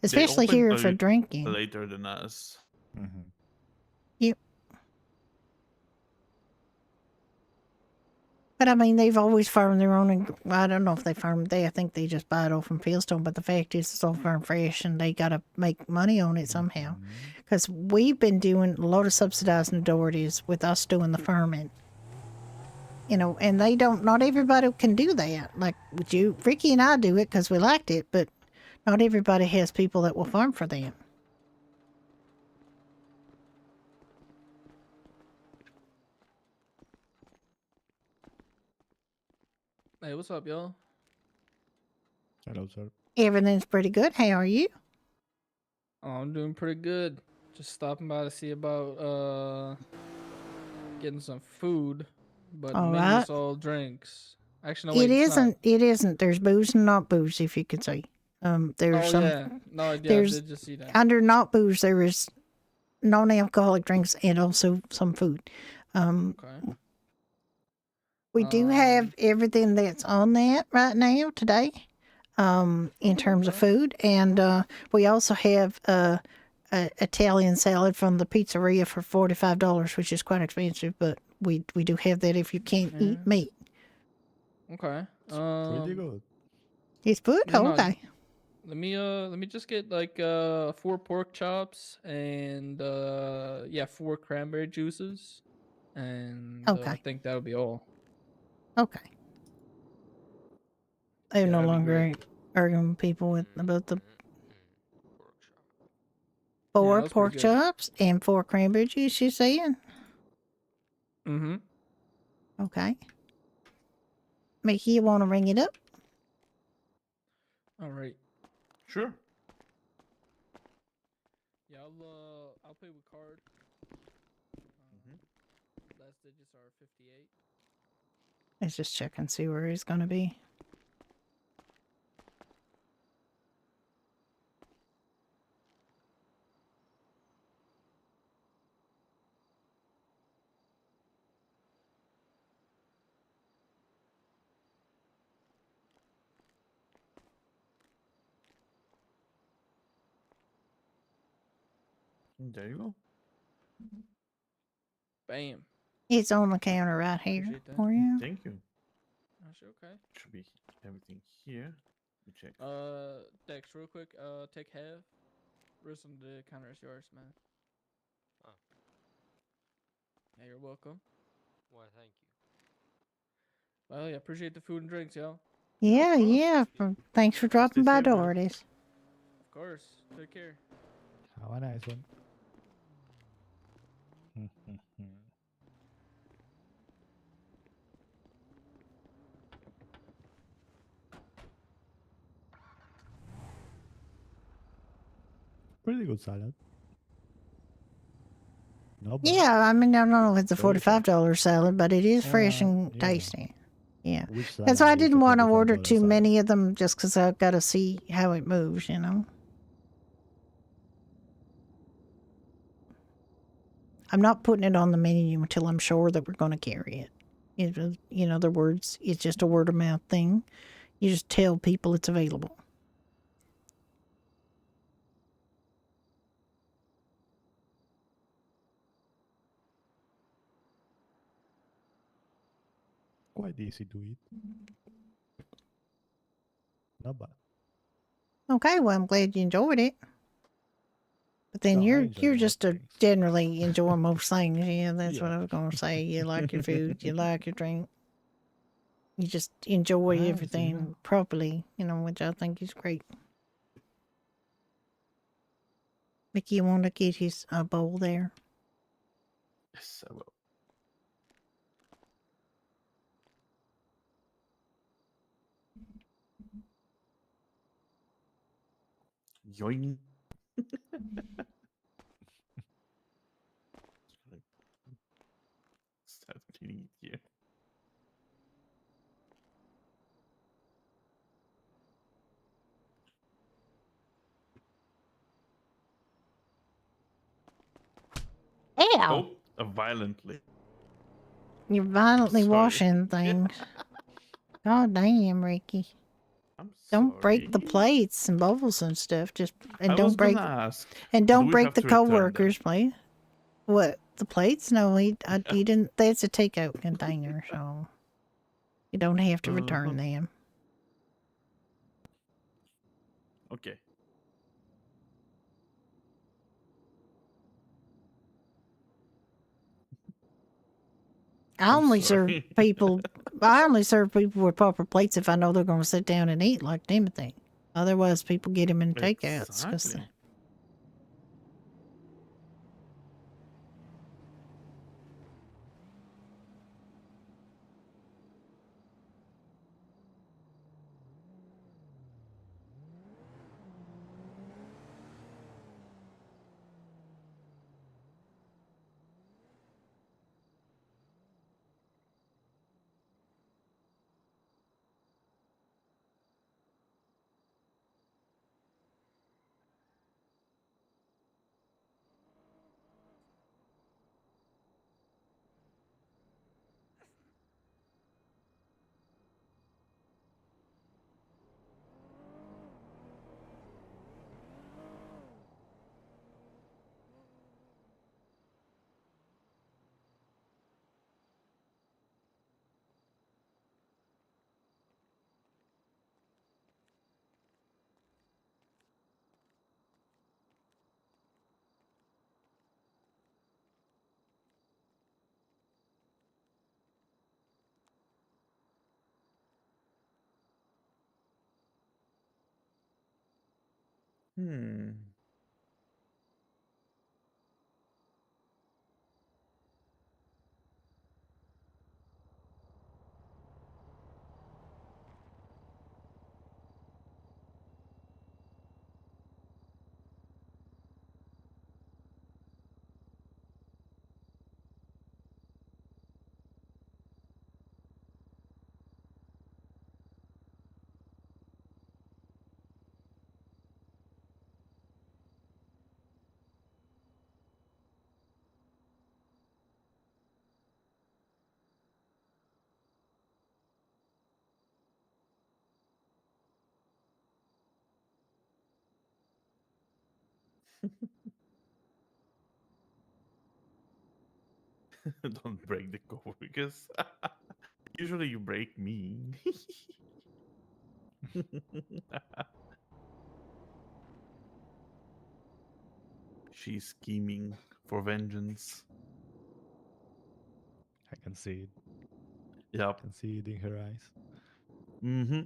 especially they here for drinking. Later than us. Mm-hmm. Yep. But I mean, they've always farmed their own. And I don't know if they farm. I think they just buy it all from Fieldstone. But the fact is, it's all farm fresh, and they got to make money on it somehow. Because we've been doing a lot of subsidizing authorities with us doing the farming. And they don't. Not everybody can do that. Like with you, Ricky and I do it because we liked it, but not everybody has people that will farm for them. Hey, what's up, y'all? Hello, sir. Everything's pretty good. How are you? Oh, I'm doing pretty good. Just stopping by to see about getting some food, but mainly it's all drinks. Actually, no, wait, It isn't. There's booze and not booze, if you could say. There's some. Yeah. No, I did just see that. Under not booze, there is non-alcoholic drinks and also some food. Okay. We do have everything that's on that right now today, in terms of food, and we also have a Italian salad from the pizzeria for $45, which is quite expensive, but we do have that if you can't eat meat. Okay. Pretty good. It's good. Yeah, Okay. let me just get like 4 pork chops and yeah, 4 cranberry juices, and I Okay. think that'll be all. Okay. I'm Yeah, no that'd be longer great. arguing with people with about the Yeah, that 4 was pretty pork good. chops and 4 cranberry juice. You saying? Mm-hmm. Okay. Mickey, you want to ring it up? All right. Sure. Yeah, I'll pay with card. Last digits are 58. Let's just check and see where he's gonna be. There you go. Bam. It's on the counter right here Appreciate that. for you. Thank you. That's okay. Should be everything here. Let me check. Dex, real quick, take half. Rest on the counter is yours, man. Oh. Yeah, you're welcome. Why, thank you. Well, yeah, appreciate the food and drinks, y'all. Yeah, yeah. Thanks for dropping by, safe, man. Doherty's. Of course. Take care. Have a nice one. Pretty good salad. No bad. Yeah, I mean, I don't know if it's a Very good. $45 salad, but it is fresh and You know. tasty. Yeah. Which That's why I salad is a didn't want to order $45 too salad? many of them just because I've got to see how it moves, you know? I'm not putting it on the menu until I'm sure that we're going to carry it. In other words, it's just a word of mouth thing. You just tell people it's available. Quite easy to eat. Not bad. Okay, well, I'm glad you enjoyed it. But then No, I you're enjoy most just a things. generally enjoy most things. Yeah, that's what Yeah. I was gonna say. You like your food, you like your drink. You just enjoy Ah, everything yeah. properly, which I think is great. Mickey, you want to get his bowl there? Yes, I will. Yoing. Start cleaning it here. Ow! Oh, violently. You're violently Sorry. washing things. God damn, Ricky. I'm Don't break the sorry. plates and bowls and stuff. I was gonna ask. And do don't we break have the to return them? co-workers, please. What, the plates? No, he didn't. That's a takeout container, so you don't have to return them. Okay. I I'm only serve sorry. people. I only serve people with proper plates if I know they're going to sit down and eat like Timothy. Otherwise, people get him in takeouts. Exactly. Hmm. Don't break the cover because usually you break me. She's scheming for vengeance. I can see it. Yep. I can see it in her eyes. Mm-hmm.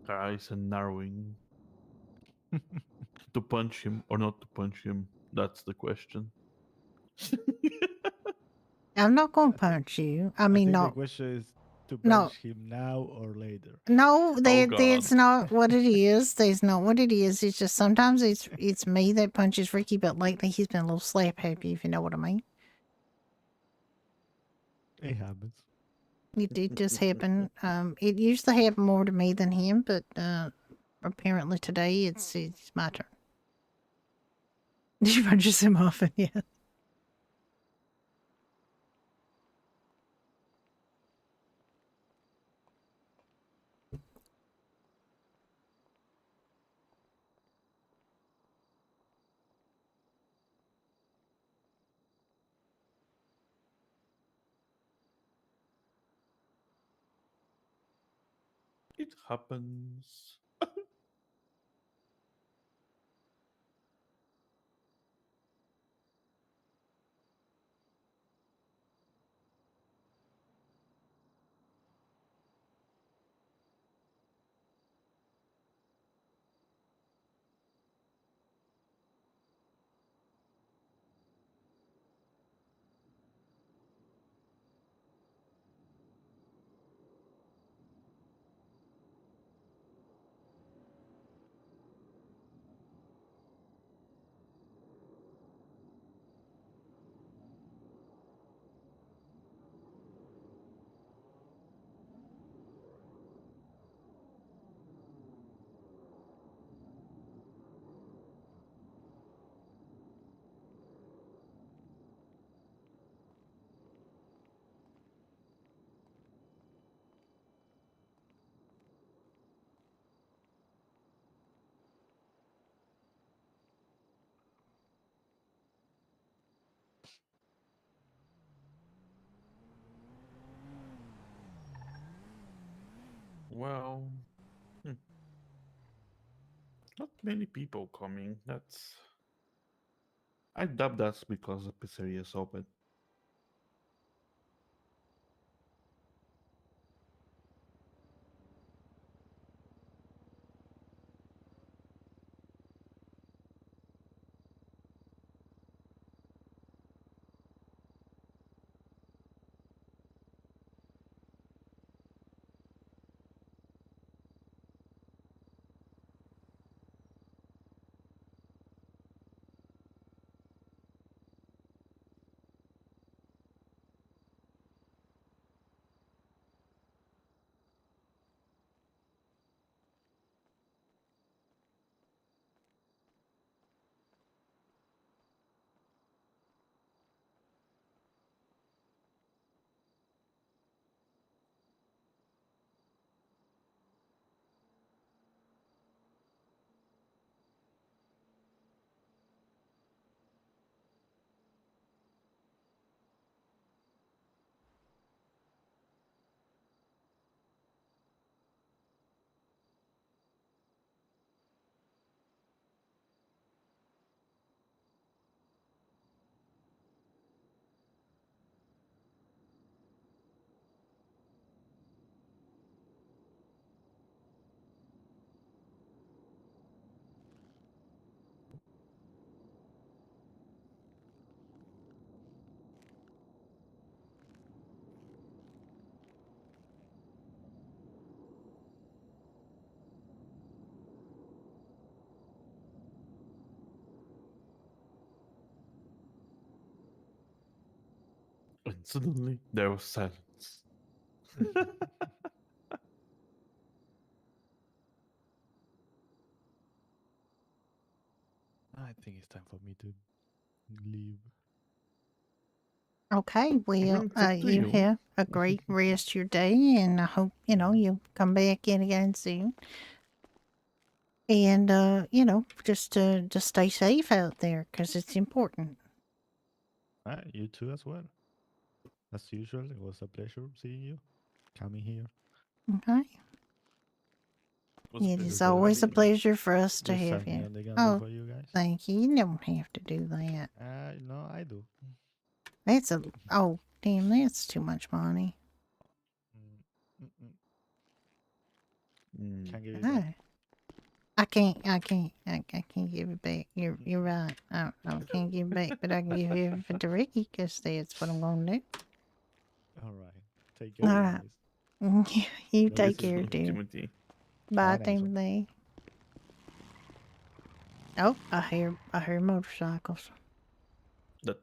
Her eyes are narrowing. To punch him or not to punch him? That's the question. I'm not gonna punch you. I I mean, think the no, question is to no, punch him now or later. no. Oh That's God. not what it is. That's not what it is. It's just sometimes it's me that punches Ricky, but lately he's been a little slap happy, if you know what I mean. It happens. It just happened. It used to happen more to me than him, but apparently today it's my turn. He punches him often, yeah. It happens. Well, not many people coming. I doubt that's because the pizzeria is open. And suddenly there was silence. I think it's time for me to leave. Okay, well, it's up to you you. have a great rest of your day, and I hope, you come back in again soon. And, just stay safe out there, because it's important. You too as well. As usual, it was a pleasure seeing you, coming here. Okay. It is always a pleasure for us to Just have send me you. on the gun Oh, for you guys. thank you. You don't have to do that. No, I do. That's oh, damn, that's too much money. Can't give it Oh. back. I can't give it back. You're right. I can't give it back, but I can give it to Ricky, because that's what I'm going to do. All right. Take care, All right. guys. You Love take you, care, Timothy. dude. Timothy. Bye, Bye, Nelson. Timothy. Oh, I hear motorcycles. That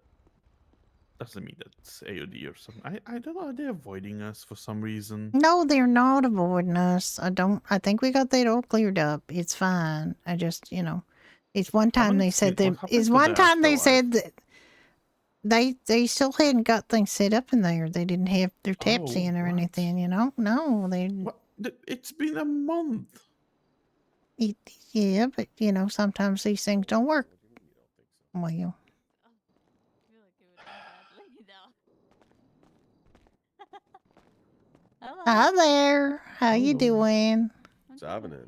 doesn't mean that's AOD or something. I don't know. Are they avoiding us for some reason? No, they're not avoiding us. I think we got that all cleared up. It's fine. I just, it's one time they said that. It's one time they said that they still hadn't got things set up in there. They didn't have their taps in or anything, No, they. It's been a month. Yeah, but sometimes these things don't work. Well. Hi there. How you doing? What's happening?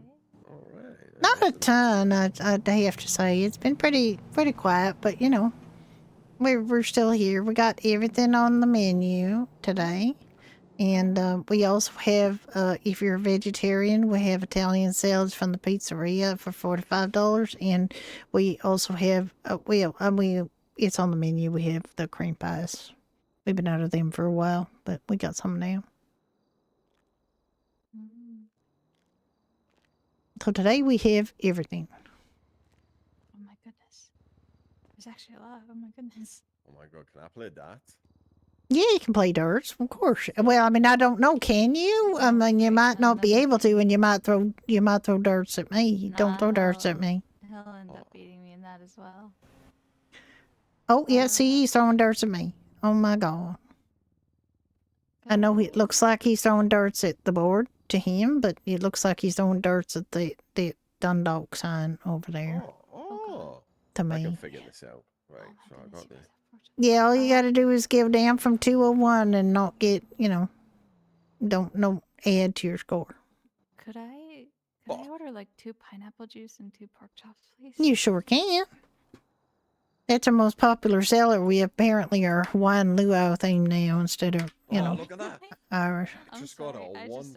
All right. Not a ton, I'd have to say. It's been pretty quiet, but we're still here. We got everything on the menu today, and we also have, if you're a vegetarian, we have Italian salads from the pizzeria for $45, and we also have it's on the menu. We have the cream pies. We've been out of them for a while, but we got some now. So today we have everything. Oh my goodness. There's actually a lot. Oh my goodness. Oh my god, can I play that? Yeah, you can play darts, of course. Well, I mean, I don't know. Can you? I mean, you might not be able to, and you might throw darts at me. Don't throw darts at me. He'll end up beating me in that as well. Oh yeah, see, he's throwing darts at me. Oh my god. I know it looks like he's throwing darts at the board to him, but it looks like he's throwing darts at the Dundalk sign over there. Oh, to I me. can figure this out. Right, so I got this. Yeah, all you got to do is give down from 201 and not get, don't add to your score. Could I order like 2 pineapple juice and 2 pork chops, please? You sure can. That's our most popular seller. We apparently are Hawaiian luau themed now instead of, look at that. Irish. I'm Just got sorry. a I 1-5.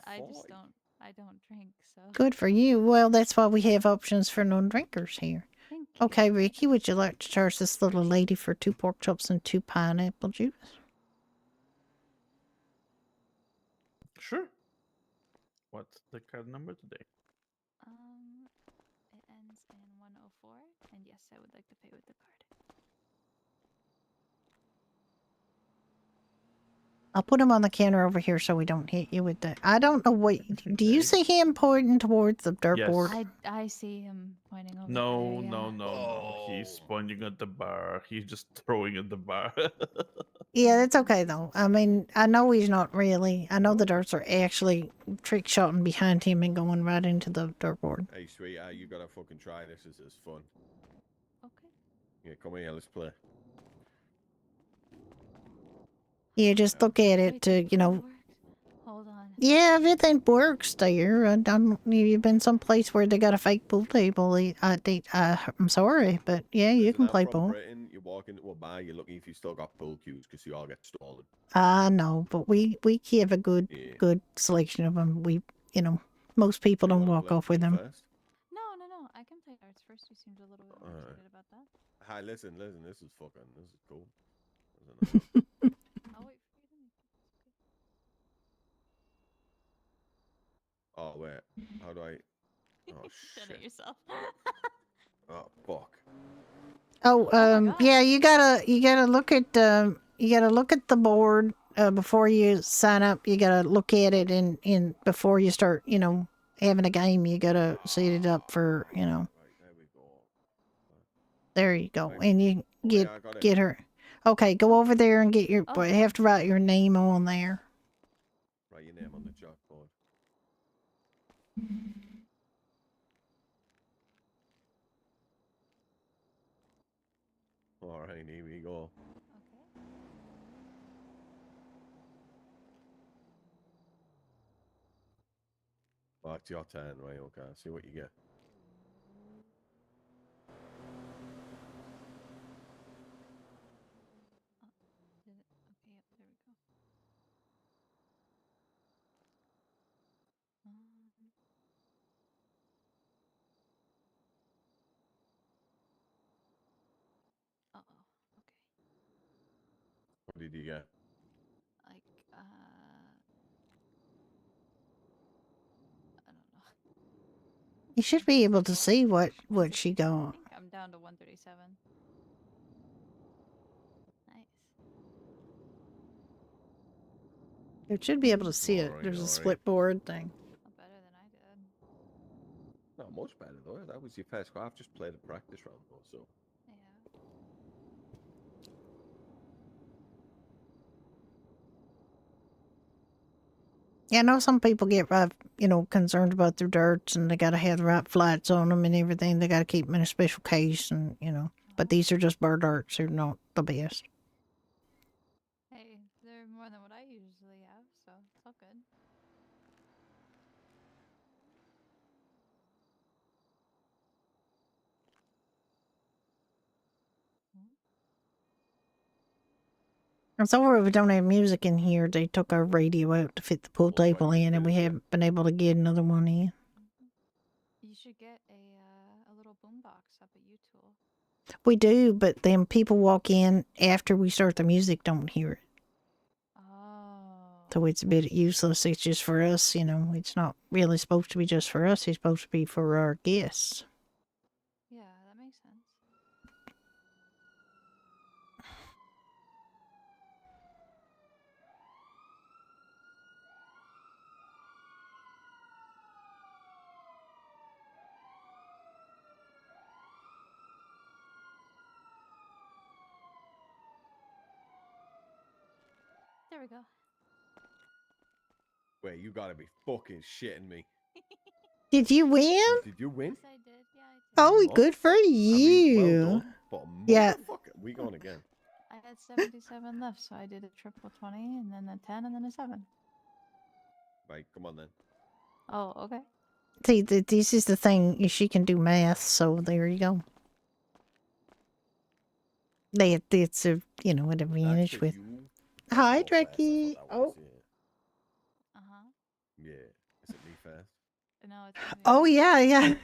don't drink, so. Good for you. Well, that's why we have options for non-drinkers here. Thank you. Okay, Ricky, would you like to charge this little lady for 2 pork chops and 2 pineapple juice? Sure. What's the card number today? It ends in 104, and yes, I would like to pay with the card. I'll put him on the counter over here so we don't hit you with the... I don't know what... Do you see him pointing towards the dartboard? I see him pointing over No, there, no, yeah. no. He's pointing at the bar. He's just throwing at the bar. Yeah, that's okay though. I mean, I know he's not really. I know the darts are actually trick shotting behind him and going right into the dartboard. Hey, sweetheart, you gotta fucking try this. This is fun. Okay. Yeah, come here, let's play. Yeah, just look at it to, Hold on. Yeah, everything works there. You've been someplace where they got a fake pool table. I'm sorry, but yeah, you can play from pool. Britain, you walk into a bar, you're looking if you still got pool cues because you all get stolen. I know, but we have a good selection of them. Most people don't walk off with them. No. I can play darts first. You seemed a little bit more excited about that. Hi, listen. This is cool. I'll wait for you to. Oh wait, how do I? Oh Done shit. it yourself. Oh fuck. Oh, yeah, you gotta look at look at the board before you sign up. You gotta look at it and before you start, having a game. You gotta set it up for, There you go, and you get her. Okay, go over there and get your. But you have to write your name on there. Write your name on the chalkboard. All right, here we go. Oh, it's your turn, right? Okay, see what you get. What did you get? Like, I don't know. You should be able to see what she I got. think I'm down to 137. Nice. You should be able to see it. There's a split board thing. Better than I did. Not much better though. That was your first go. I've just played a practice round though, so. Yeah, I know some people get concerned about their darts and they gotta have the right flights on them and everything. They gotta keep them in a special case and But these are just bar darts. They're not the best. Hey, they're more than what I usually have, so it's all good. It's over. We don't have music in here. They took our radio out to fit the pool table in, and we haven't been able to get another one in. You should get a little boombox up at U-Tool. We do, but then people walk in after we start the music, don't hear it. So it's a bit useless. It's just for us, It's not really supposed to be just for us. It's supposed to be for our guests. Yeah, that makes sense. There we go. Wait, you gotta be fucking shitting me. Did you win? Did you win? Yes, I did. Yeah, I did. Oh, What? good for you. Well done, but Yeah. motherfucker, we going again. I had 77 left, so I did a triple 20, and then a 10, and then a 7. Right, come on then. Oh, okay. See, this is the thing. She can do math, so there you go. It's a an advantage with. Hi, Dreki. Oh. Yeah, is it me first? No, it's Oh yeah.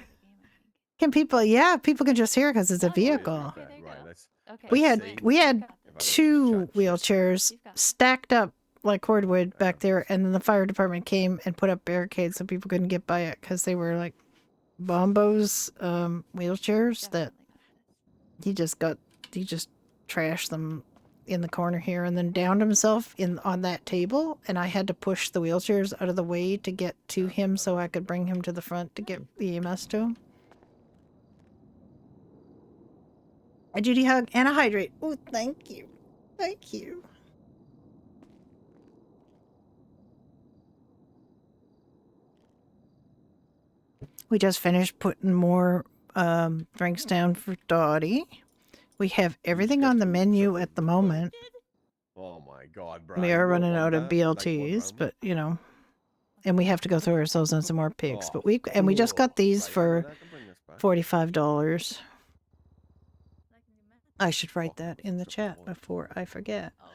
Can people? Yeah, people can just hear because it's a Oh, it is me vehicle. first. Right, let's. We let's had see we had if I don't two chat shit. wheelchairs stacked up like cordwood back there, and then the fire department came and put up barricades so people couldn't get by it because they were like Bombo's wheelchairs that he just trashed them in the corner here and then downed himself on that table, and I had to push the wheelchairs out of the way to get to him so I could bring him to the front to get the EMS to him. A Judy hug and a hydrate. Oh, thank you. Thank you. We just finished putting more drinks down for Dottie. We have everything on the menu at the moment. Oh my god, bro. We you are won't running want out of that, like, one BLTs, round. but and we have to go through ourselves on some more pigs. Oh, But we just got these right, for hang on, I can bring this back. $45. I should write that in the chat before I forget. Oh.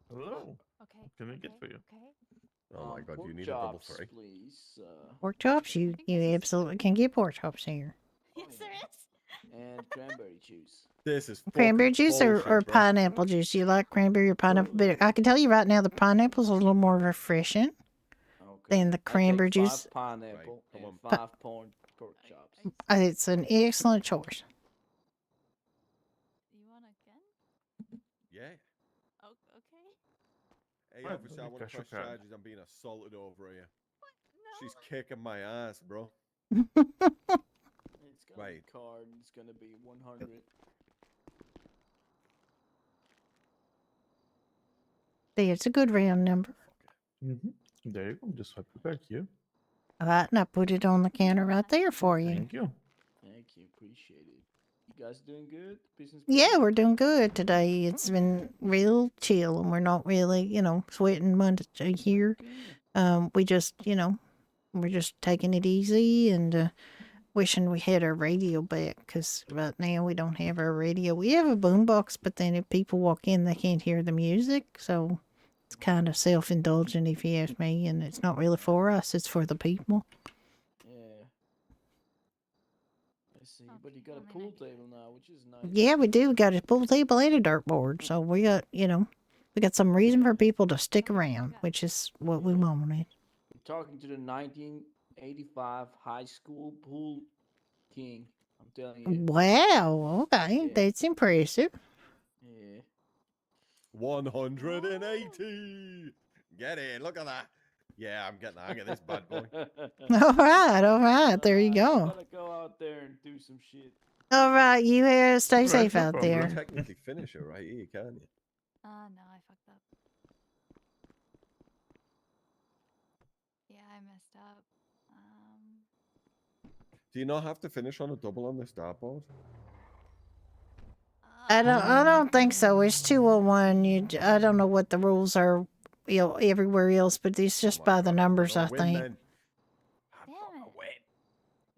Hello. Okay. What can I get for you? Okay. Oh my god, pork you need a double chops, free. please. Pork chops, you absolutely can get pork chops here. Yes, there is. and cranberry juice. This is Cranberry fucking juice or bullshit, bro. pineapple juice? You like cranberry or pineapple better? I can tell you right now, the pineapple's a little more refreshing than the cranberry I take juice. 5 pineapple Right, come and 5 pork chops. It's an excellent choice. You want again? Yeah. Oh, okay. Hey, Well, officer, I want to Cashew press card. charges. I'm being assaulted over here. She's kicking my ass, bro. It's gonna Right. be card. It's gonna be 100. It's a good round number. There you go. Just swipe it back here. All right, and I put it on the counter right there for you. Thank you. Thank you. Appreciate it. You guys doing good? Business Yeah, good? we're doing good today. It's been real chill, and we're not really, sweating much here. We just, we're just taking it easy and wishing we had our radio back because right now we don't have our radio. We have a boombox, but then if people walk in, they can't hear the music. So it's kind of self-indulgent, if you ask me, and it's not really for us. It's for the people. Yeah. I see. But you got a pool table now, which is nice. Yeah, we do. We got a pool table and a dartboard. So we got, we got some reason for people to stick around, which is what we wanted. I'm talking to the 1985 high school pool king. I'm telling you. Wow. Okay. That's impressive. Yeah. 180. Get in. Look at that. Yeah, I'm getting the hang of this bad boy. All right. All right. There you I go. gotta go out there and do some shit. All right. You stay Right, safe no out problem. there. Technically finish it right here, can't you? No, I fucked up. Yeah, I messed up. Do you not have to finish on a double on this dartboard? I don't think so. It's 201. I don't know what the rules are, everywhere else, but it's just by the numbers, I think. Damn it.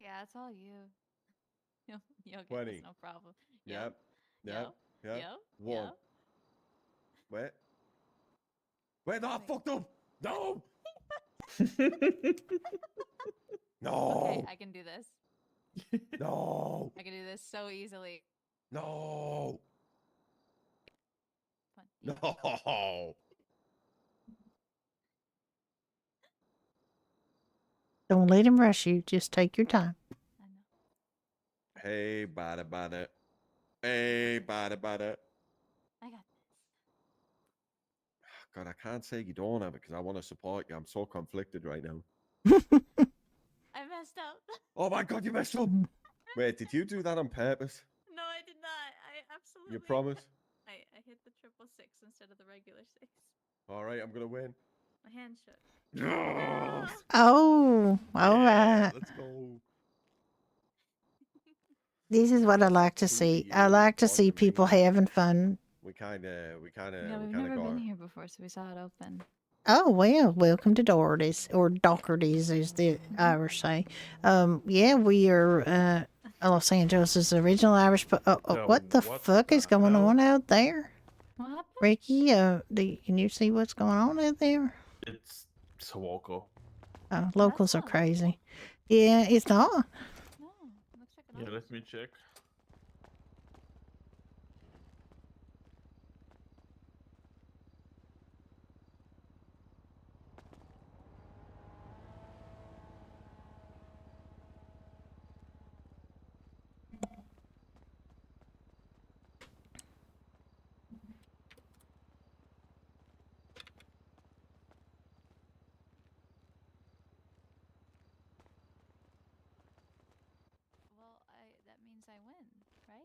Yeah, it's all you. You'll get 20. this, no problem. Yep. Yep. Yep. Yep. One. Wait. Wait, no, I fucked up. No. No. Okay, I can do this. No. I can do this so easily. No. No. Don't let him rush you. Just take your time. Hey, bada. Hey, bada. I got God, I can't say you don't have it because I want to support you. I'm so conflicted right now. I messed up. Oh my God, you messed up. Wait, did you do that on purpose? No, I did not. I absolutely. You promise? I hit the 666 instead of the regular 6. All right, I'm gonna win. My hand shook. Oh, all right. Let's go. This is what I like to see. I like to see people having fun. We kind of Yeah, we've never been here before, so we saw it open. Oh, well, welcome to Doherty's, or Doherty's, as the Irish say. Yeah, we are Los Angeles' original Irish. What the fuck is going on out there? What happened? Ricky, can you see what's going on out there? It's Sawako. Locals are crazy. Yeah, it's not. Yeah, let me check. Well, that means I win, right?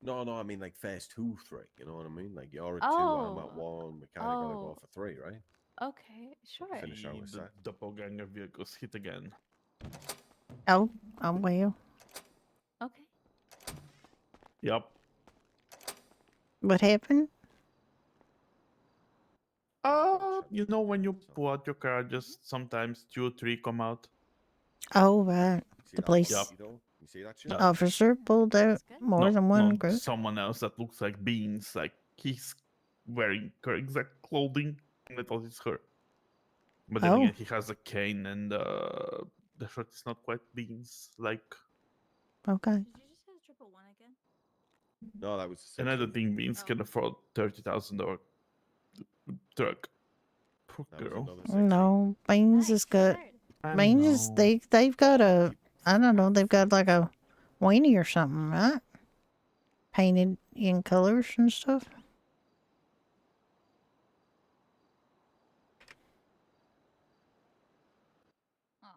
No, I mean like phase 2, 3. You know what I mean? Like you're at 2, I'm at 1. We kind of gotta go for 3, right? Okay, sure. Finish our The set. doppelganger vehicles hit again. Oh, well. Okay. Yep. What happened? You know when you pull out your car, just sometimes 2 or 3 come out. Oh, right. The police You see that shit? officer pulled out more than one group. Someone else that looks like Beans, like he's wearing her exact clothing. I thought it's her. But then again, he has a cane and the shirt is not quite Beans like. Okay. Did you just say 111 again? No, that was And I don't 16th. think Vince can afford $30,000 truck. Poor That was girl. another 16th. No, Beans has got. I Beans is know. they've got a. I don't know. They've got like a weenie or something, right? Painted in colors and stuff. Aw.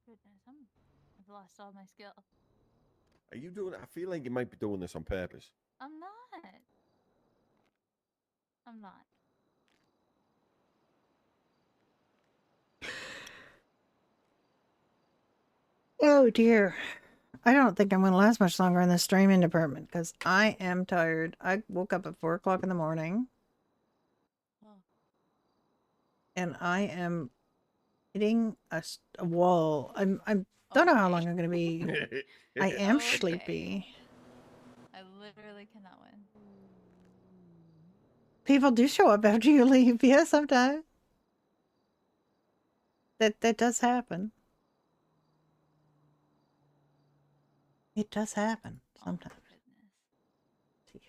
Goodness, I've lost all my skill. Are you doing it? I feel like you might be doing this on purpose. I'm not. I'm not. Oh dear. I don't think I'm going to last much longer in the streaming department because I am tired. I woke up at 4 o'clock in the morning Oh. and I am hitting a wall. I don't know how long I'm going to be. I am Okay. sleepy. I literally cannot win. People do show up after you leave. Yeah, sometimes. That does happen. It does happen sometimes.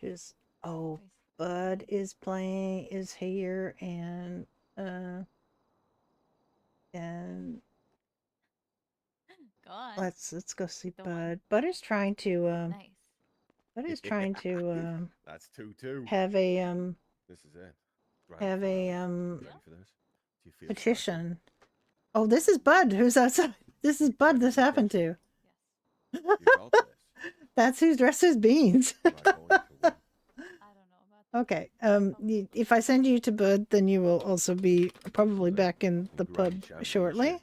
Here's Bud is here and Go on. let's go see Bud. Bud is trying to Nice. Bud is trying to That's 2-2. have a This is it. have a You ready for this? Do you feel petition. Oh, this is Bud who's outside. This is Bud this happened to. You got this. That's who's dressed as Beans. Okay. If I send you to Bud, then you will also be probably back in the pub shortly.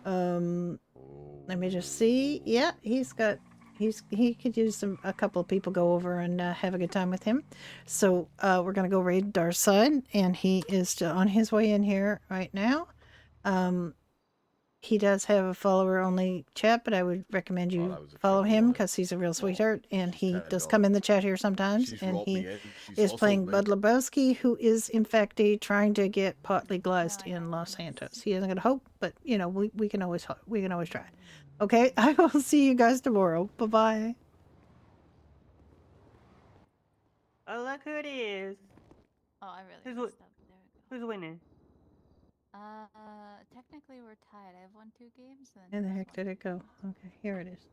Let me just see. Yeah, he could use a couple of people go over and have a good time with him. So we're gonna go raid Darside, and he is still on his way in here right now. He does have a follower-only chat, but I would recommend you follow him because he's a real sweetheart, and he does come in the chat here sometimes. And he is playing Bud Lebowski, who is in fact trying to get pot legalized in Los Santos. He isn't gonna hope, but you know we can always try. Okay, I will see you guys tomorrow. Bye bye. Oh, look who it is. Oh, I really Who's, messed up. There we go. who's winning? Technically we're tied. I have won 2 games. And Where the he's heck won did 2 it go? games. Okay, here it is.